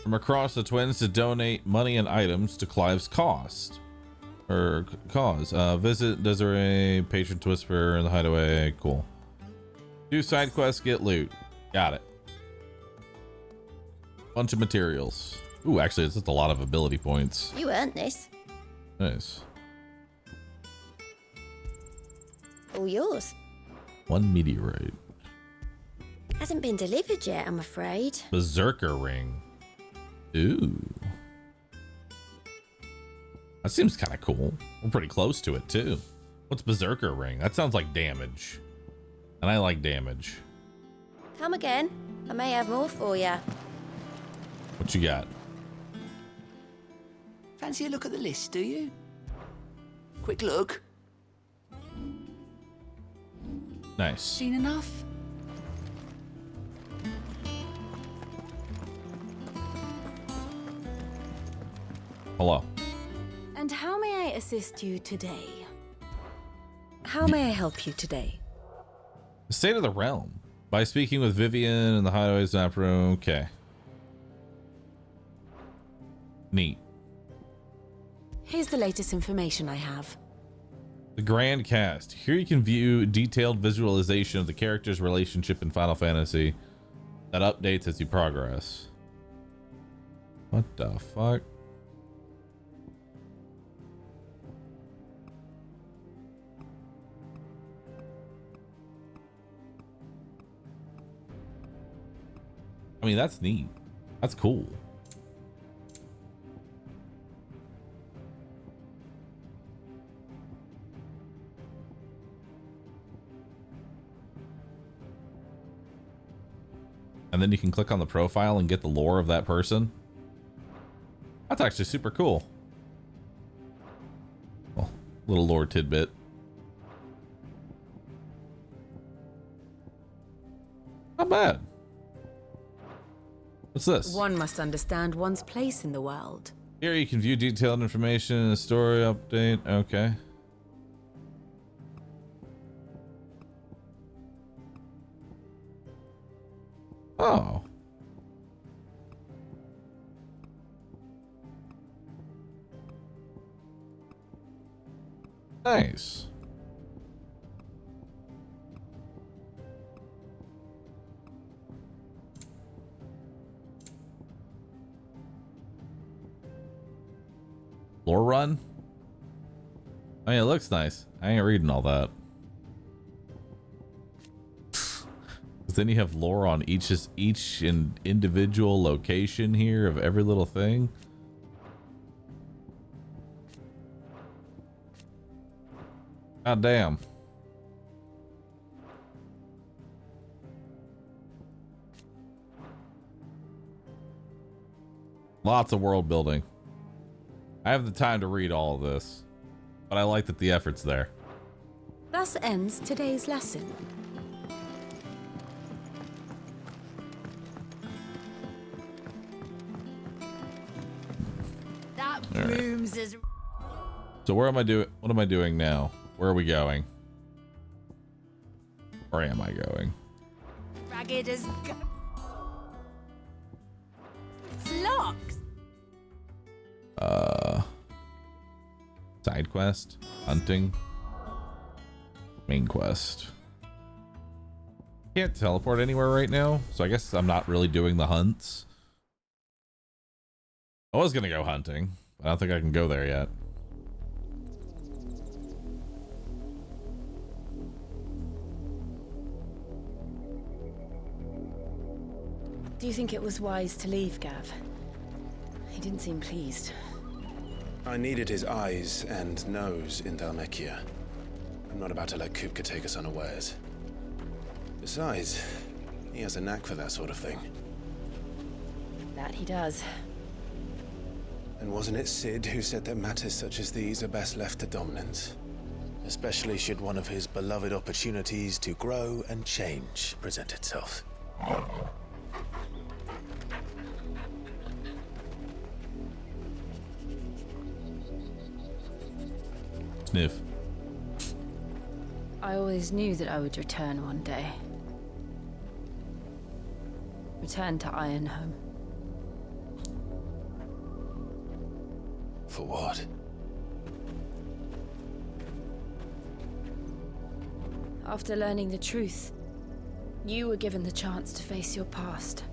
from across the Twins to donate money and items to Clive's cause. Visit Desiree, Patron's Whisper in the Hideaway. Cool. Do side quests, get loot. Got it. Bunch of materials. Ooh, actually, it's just a lot of ability points. You earned this. Nice. All yours. One meteorite. Hasn't been delivered yet, I'm afraid. Berserker ring. Ooh. That seems kind of cool. We're pretty close to it too. What's Berserker ring? That sounds like damage. And I like damage. Come again. I may have more for you. What you got? Fancy a look at the list, do you? Quick look. Nice. Seen enough? Hello. And how may I assist you today? How may I help you today? The state of the realm. By speaking with Vivian in the Hideaway's map room. Okay. Neat. Here's the latest information I have. The Grand Cast. Here you can view detailed visualization of the characters' relationship in Final Fantasy that updates as you progress. What the fuck? I mean, that's neat. That's cool. And then you can click on the profile and get the lore of that person. That's actually super cool. Well, little lore tidbit. Not bad. What's this? One must understand one's place in the world. Here you can view detailed information in a story update. Okay. Oh. Nice. Lore run? I mean, it looks nice. I ain't reading all that. Because then you have lore on each individual location here of every little thing. God damn. Lots of world building. I have the time to read all of this, but I like that the effort's there. Thus ends today's lesson. That All right. rooms is So where am I doing? What am I doing now? Where are we going? Where am I going? ragged as flocks. Side quest, hunting, main quest. Can't teleport anywhere right now, so I guess I'm not really doing the hunts. I was gonna go hunting, but I don't think I can go there yet. Do you think it was wise to leave, Gav? He didn't seem pleased. I needed his eyes and nose in Dhalmekia. I'm not about to let Kupka take us unawares. Besides, he has a knack for that sort of thing. That he does. And wasn't it Sid who said that matters such as these are best left to dominance? Especially should one of his beloved opportunities to grow and change present itself. Sniff. I always knew that I would return one day. Return to Ironhome. For what? After learning the truth, you were given the chance to face your past.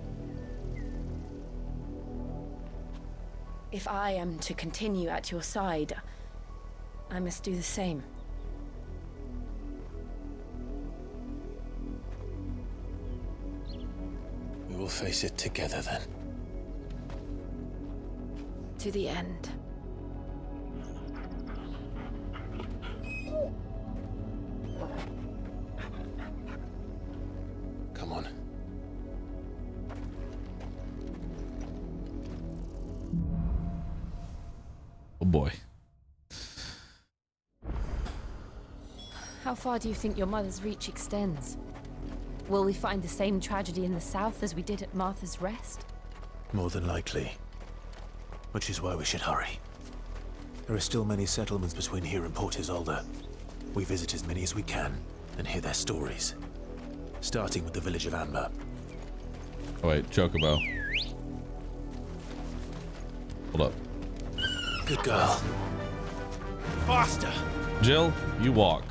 If I am to continue at your side, I must do the same. We will face it together then. To the end. Come on. Oh boy. How far do you think your mother's reach extends? Will we find the same tragedy in the south as we did at Martha's Rest? More than likely. Which is why we should hurry. There are still many settlements between here and Port Isolde. We visit as many as we can and hear their stories. Starting with the village of Amber. Oh wait, Chocobo. Hold up. Good girl. Faster! Jill, you walk.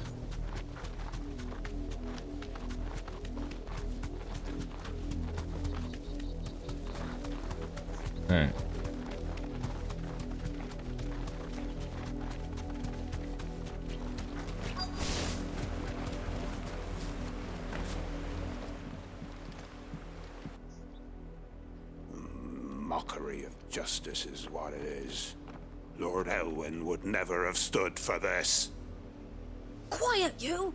Alright. Mockery of justice is what it is. Lord Elwyn would never have stood for this. Quiet, you!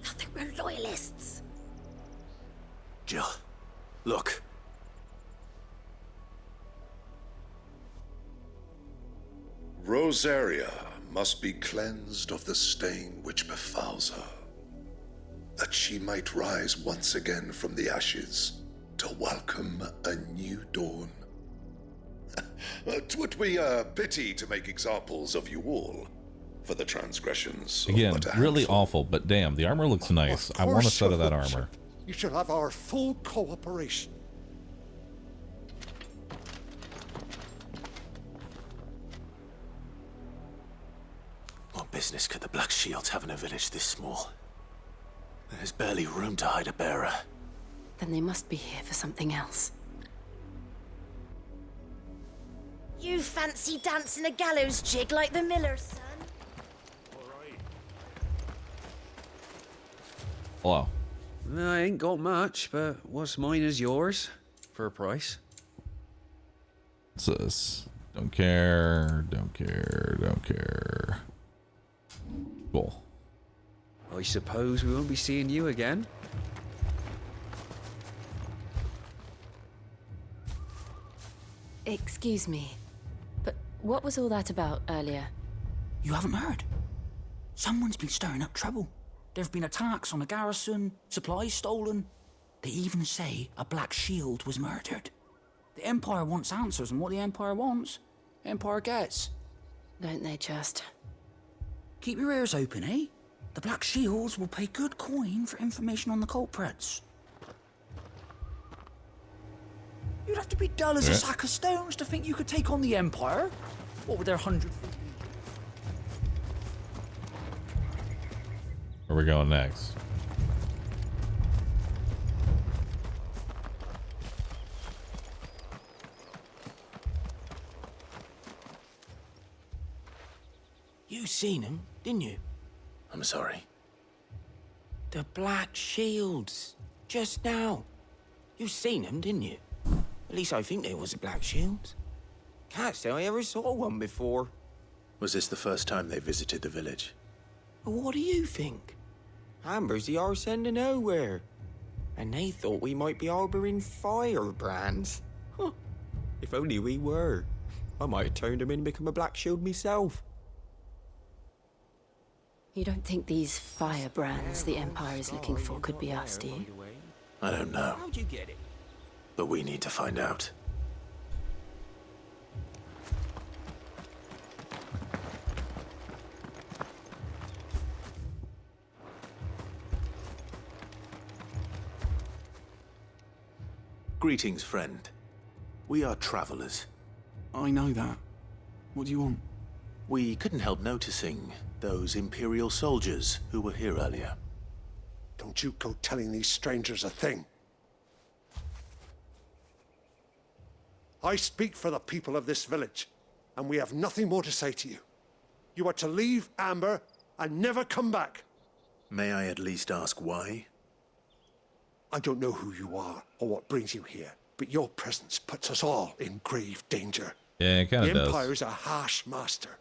I think we're loyalists. Jill, look. Rosaria must be cleansed of the stain which befouls her, that she might rise once again from the ashes to welcome a new dawn. 'Twould be a pity to make examples of you all for the transgressions of Again, but a really handful. awful, but damn, the armor looks nice. I want a set of that armor. You shall have our full cooperation. What business could the Black Shields have in a village this small? There's barely room to hide a bearer. Then they must be here for something else. You fancy dancing a gallows jig like the miller, son? Hello. I ain't got much, but what's mine is yours. For a price. What's this? Don't care, don't care, don't care. Cool. I suppose we won't be seeing you again. Excuse me, but what was all that about earlier? You haven't heard? Someone's been stirring up trouble. There have been attacks on the garrison, supplies stolen. They even say a Black Shield was murdered. The Empire wants answers, and what the Empire wants, Empire gets. Don't they just? Keep your ears open, eh? The Black Shields will pay good coin for information on the culprits. You'd have to be dull as a sack of stones to think you could take on the Empire. What with their 100... Where are we going next? You seen him, didn't you? I'm sorry. The Black Shields. Just now. You seen him, didn't you? At least I think there was a Black Shield. Can't say I ever saw one before. Was this the first time they visited the village? What do you think? Amber's the arse end of nowhere. And they thought we might be harboring firebrands. Huh. If only we were. I might have turned them in and become a Black Shield myself. You don't think these firebrands the Empire is looking for could be us, do you? I don't know. How'd you get it? But we need to find out. Greetings, friend. We are travelers. I know that. What do you want? We couldn't help noticing those Imperial soldiers who were here earlier. Don't you go telling these strangers a thing. I speak for the people of this village, and we have nothing more to say to you. You are to leave Amber and never come back. May I at least ask why? I don't know who you are or what brings you here, but your presence puts us all in grave danger. Yeah, it kind of does. The Empire is a harsh master.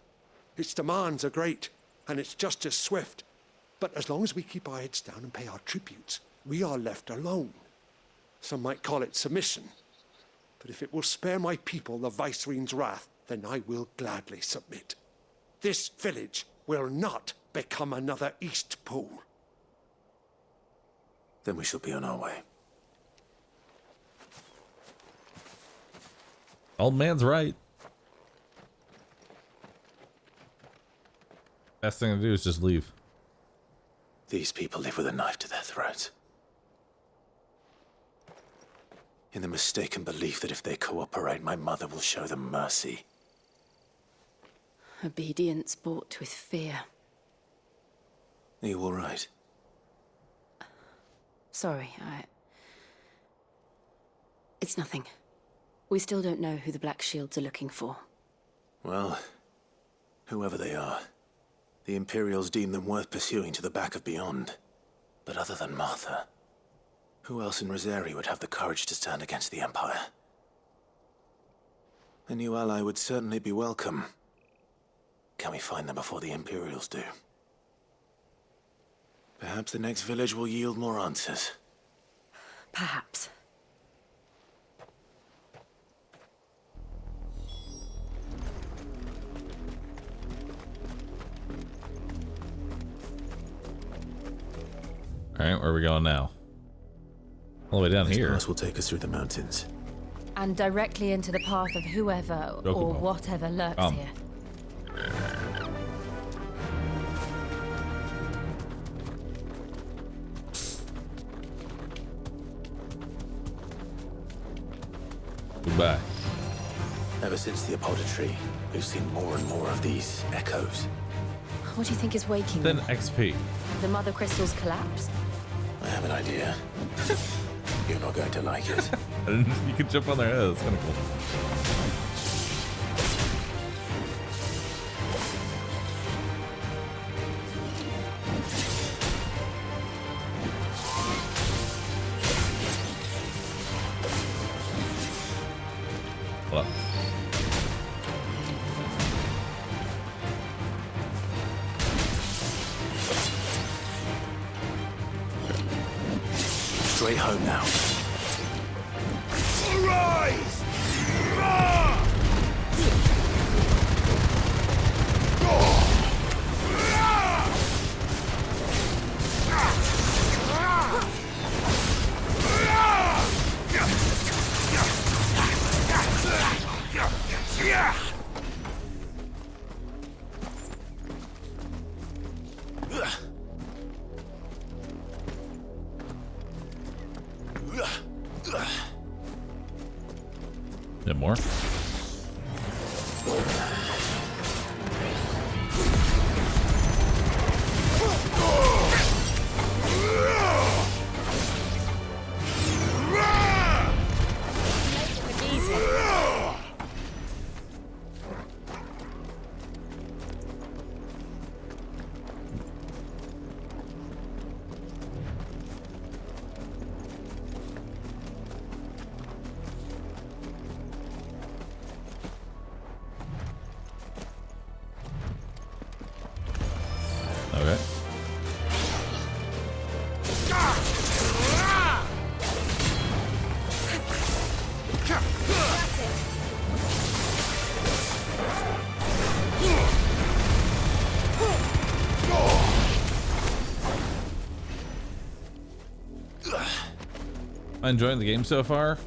Its demands are great, and its justice swift. But as long as we keep our heads down and pay our tributes, we are left alone. Some might call it submission. But if it will spare my people the Viceroy's wrath, then I will gladly submit. This village will not become another East Pool. Then we shall be on our way. Old man's right. Best thing to do is just leave. These people live with a knife to their throats. In the mistaken belief that if they cooperate, my mother will show them mercy. Obedience bought with fear. Are you all right? Sorry, It's nothing. We still don't know who the Black Shields are looking for. Well, whoever they are, the Imperials deem them worth pursuing to the back of beyond. But other than Martha, who else in Rosari would have the courage to stand against the Empire? A new ally would certainly be welcome. Can we find them before the Imperials do? Perhaps the next village will yield more answers. Perhaps. Alright, where are we going now? All the way down here. This pass will take us through the mountains. And directly into the path of whoever or whatever lurks here. Goodbye. Ever since the Apodatory, we've seen more and more of these echoes. What do you think is waking Then them? XP. The Mother Crystal's collapse? I have an idea. You're not going to like it. You can jump on their head. That's kind of cool. Hold up. Straight home now. Arise! Bit more. enjoying the game so far?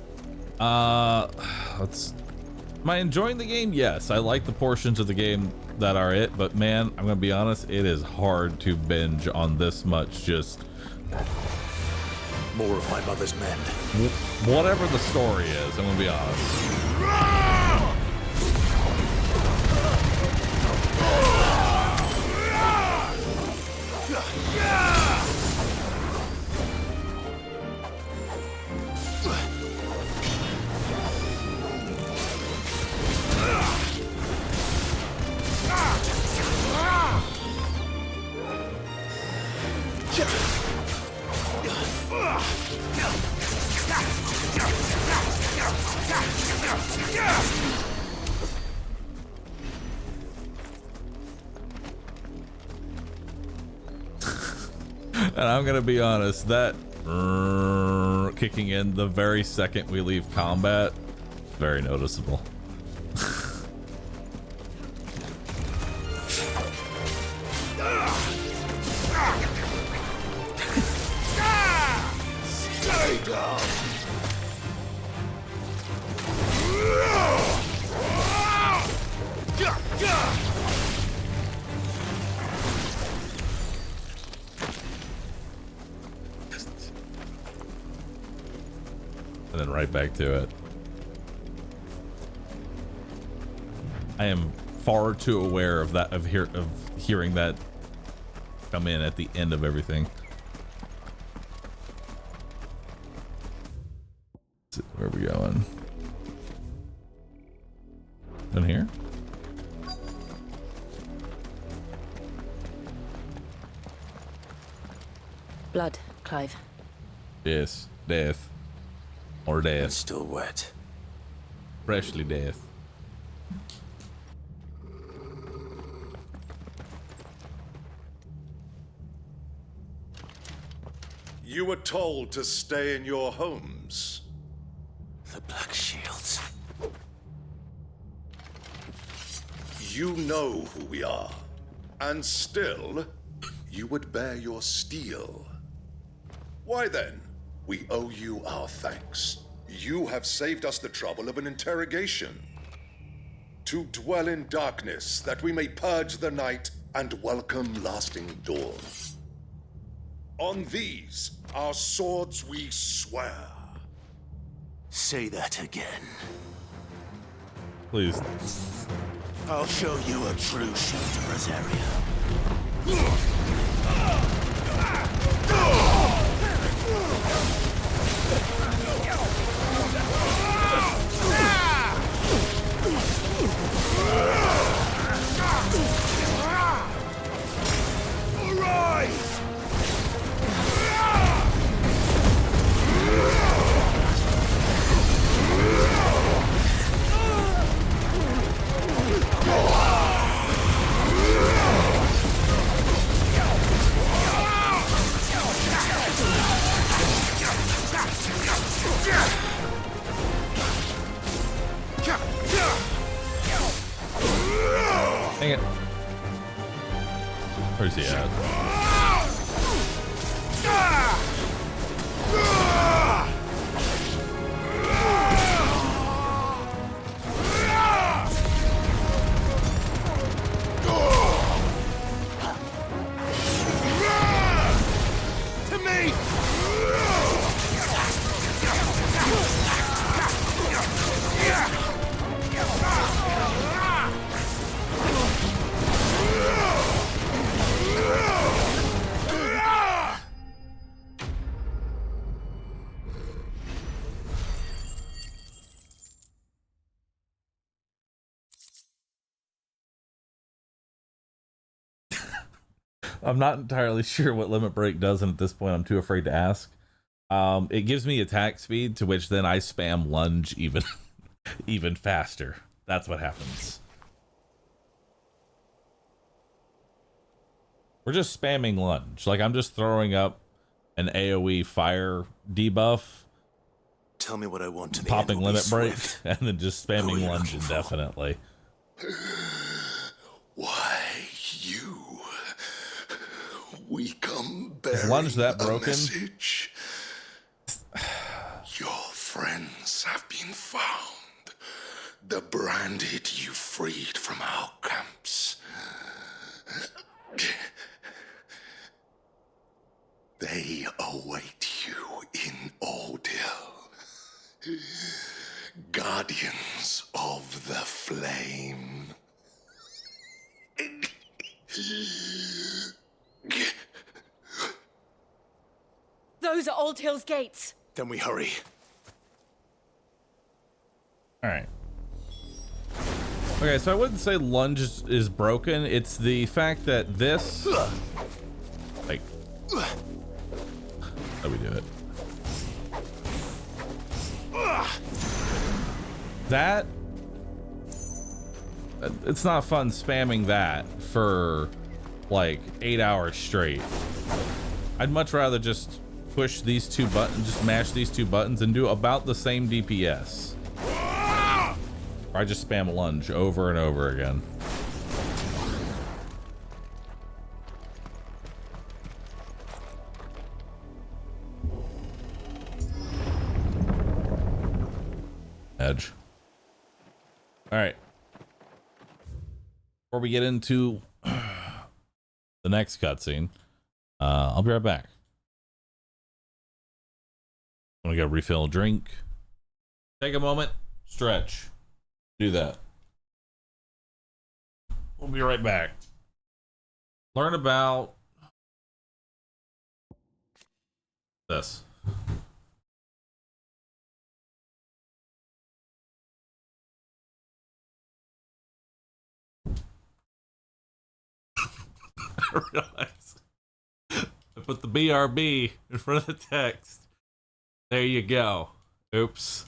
Am I enjoying the game? Yes, I like the portions of the game that are it, but man, I'm gonna be honest, it is hard to binge on this much. Just more of my mother's men. Whatever the story is, I'm gonna be honest. And I'm gonna be honest, that kicking in the very second we leave combat, very noticeable. Stay down. And then right back to it. I am far too aware of that, of hearing that come in at the end of everything. Where are we going? In here? Blood, Clive. Yes, death. Or death. It's still wet. Freshly death. You were told to stay in your homes. The Black Shields. You know who we are. And still, you would bear your steel. Why then? We owe you our thanks. You have saved us the trouble of an interrogation. To dwell in darkness, that we may purge the night and welcome lasting dawn. On these, our swords we swear. Say that again. Please. I'll show you a true shield to Rosaria. Dang it. Where's he at? To me! I'm not entirely sure what limit break does, and at this point I'm too afraid to ask. It gives me attack speed, to which then I spam lunge even faster. That's what happens. We're just spamming lunge. Like, I'm just throwing up an AoE fire debuff. Tell me what I want to be. Popping limit break, and then just spamming lunge indefinitely. Why, you? We come bearing Is lunge that broken? message. found the branded you freed from our camps. They await you in Ordil. Guardians of the Flame. Those are Old Hill's gates. Then we hurry. All right. Okay, so I wouldn't say lunge is broken. It's the fact that this, like, how do we do it? That, it's not fun spamming that for like 8 hours straight. I'd much rather just push these two buttons, just mash these two buttons and do about the same DPS. Or I just spam lunge over and over again. Edge. All right. Before we get into the next cutscene, I'll be right back. I'm gonna go refill a drink. Take a moment, stretch. Do that. We'll be right back. Learn about this. I realized I put the BRB in front of the text. There you go. Oops.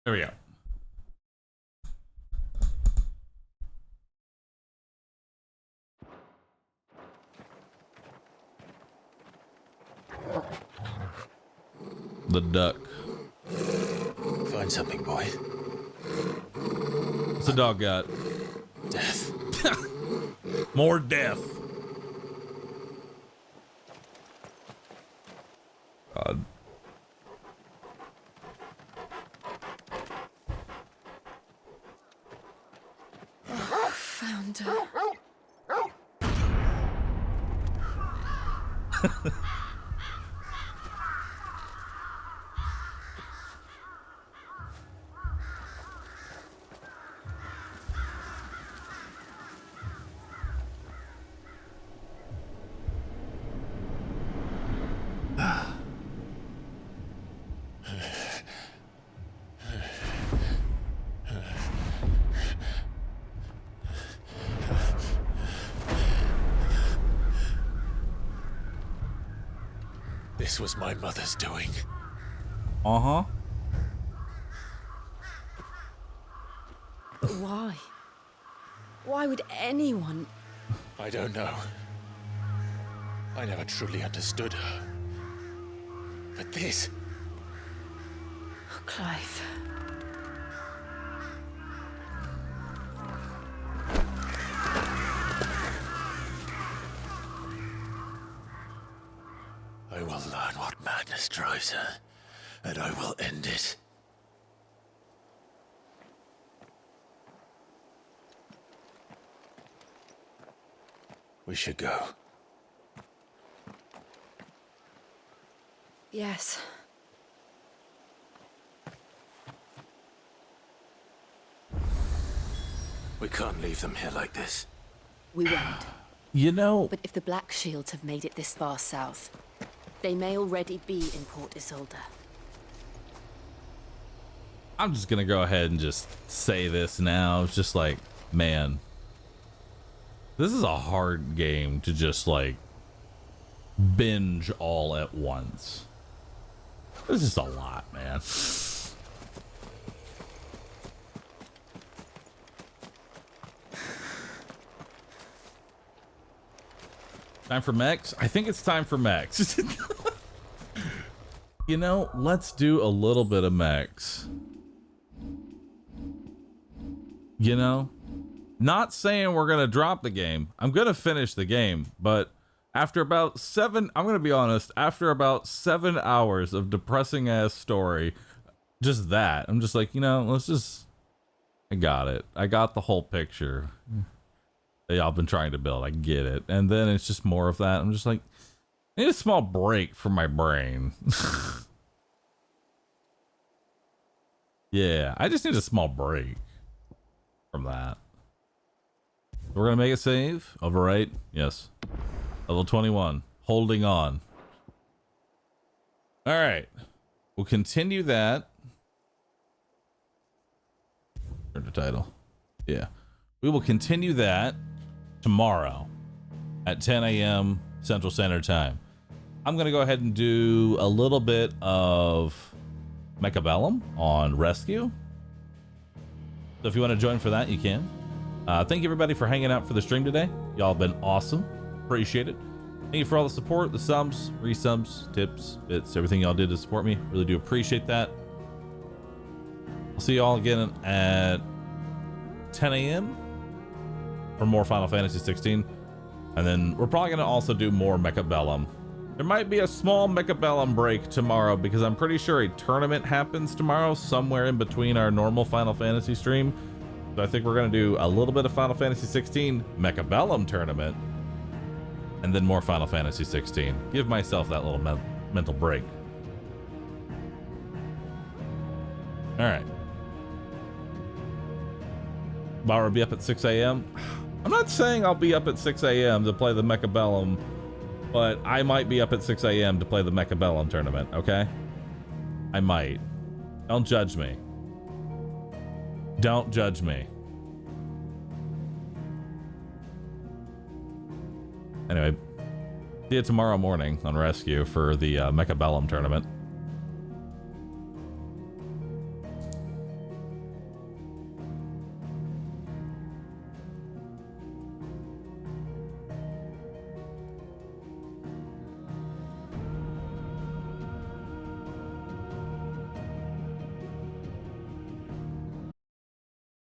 There we go. The duck. Find something, boy. What's the dog got? Death. More death. God. Found her. This was my mother's doing. Uh-huh. But why? Why would anyone? I don't know. I never truly understood her. But this... Oh, Clive. I will learn what madness drives her, and I will end it. We should go. Yes. We can't leave them here like this. We won't. You know... But if the Black Shields have made it this far south, they may already be in Port Isolde. I'm just gonna go ahead and just say this now. It's just like, man, this is a hard game to just like binge all at once. This is just a lot, man. Time for mechs? I think it's time for mechs. You know, let's do a little bit of mechs. You know, not saying we're gonna drop the game. I'm gonna finish the game, but after about I'm gonna be honest, after about 7 hours of depressing ass story, just that, I'm just like, you know, let's just, I got it. I got the whole picture that y'all been trying to build. I get it. And then it's just more of that. I'm just like, I need a small break from my brain. Yeah, I just need a small break from that. We're gonna make it save. Overwrite. Yes. Level 21. Holding on. All right. We'll continue that. Turn the title. Yeah. We will continue that tomorrow at 10 a.m. Central Standard Time. I'm going to go ahead and do a little bit of Mechabellum on Rescue. So if you want to join for that, you can. Thank you everybody for hanging out for the stream today. Y'all have been awesome. Appreciate it. Thank you for all the support, the subs, resubs, tips, bits, everything y'all did to support me. Really do appreciate that. I'll see y'all again at 10 a.m. for more Final Fantasy 16. And then we're probably going to also do more Mechabellum. There might be a small Mechabellum break tomorrow because I'm pretty sure a tournament happens tomorrow somewhere in between our normal Final Fantasy stream. So I think we're going to do a little bit of Final Fantasy 16 Mechabellum tournament and then more Final Fantasy 16. Give myself that little mental break. All right. Bahroo will be up at 6 a.m. I'm not saying I'll be up at 6 a.m. to play the Mechabellum, but I might be up at 6 a.m. to play the Mechabellum tournament, okay? I might. Don't judge me. Don't judge me. Anyway, see you tomorrow morning on Rescue for the Mechabellum tournament.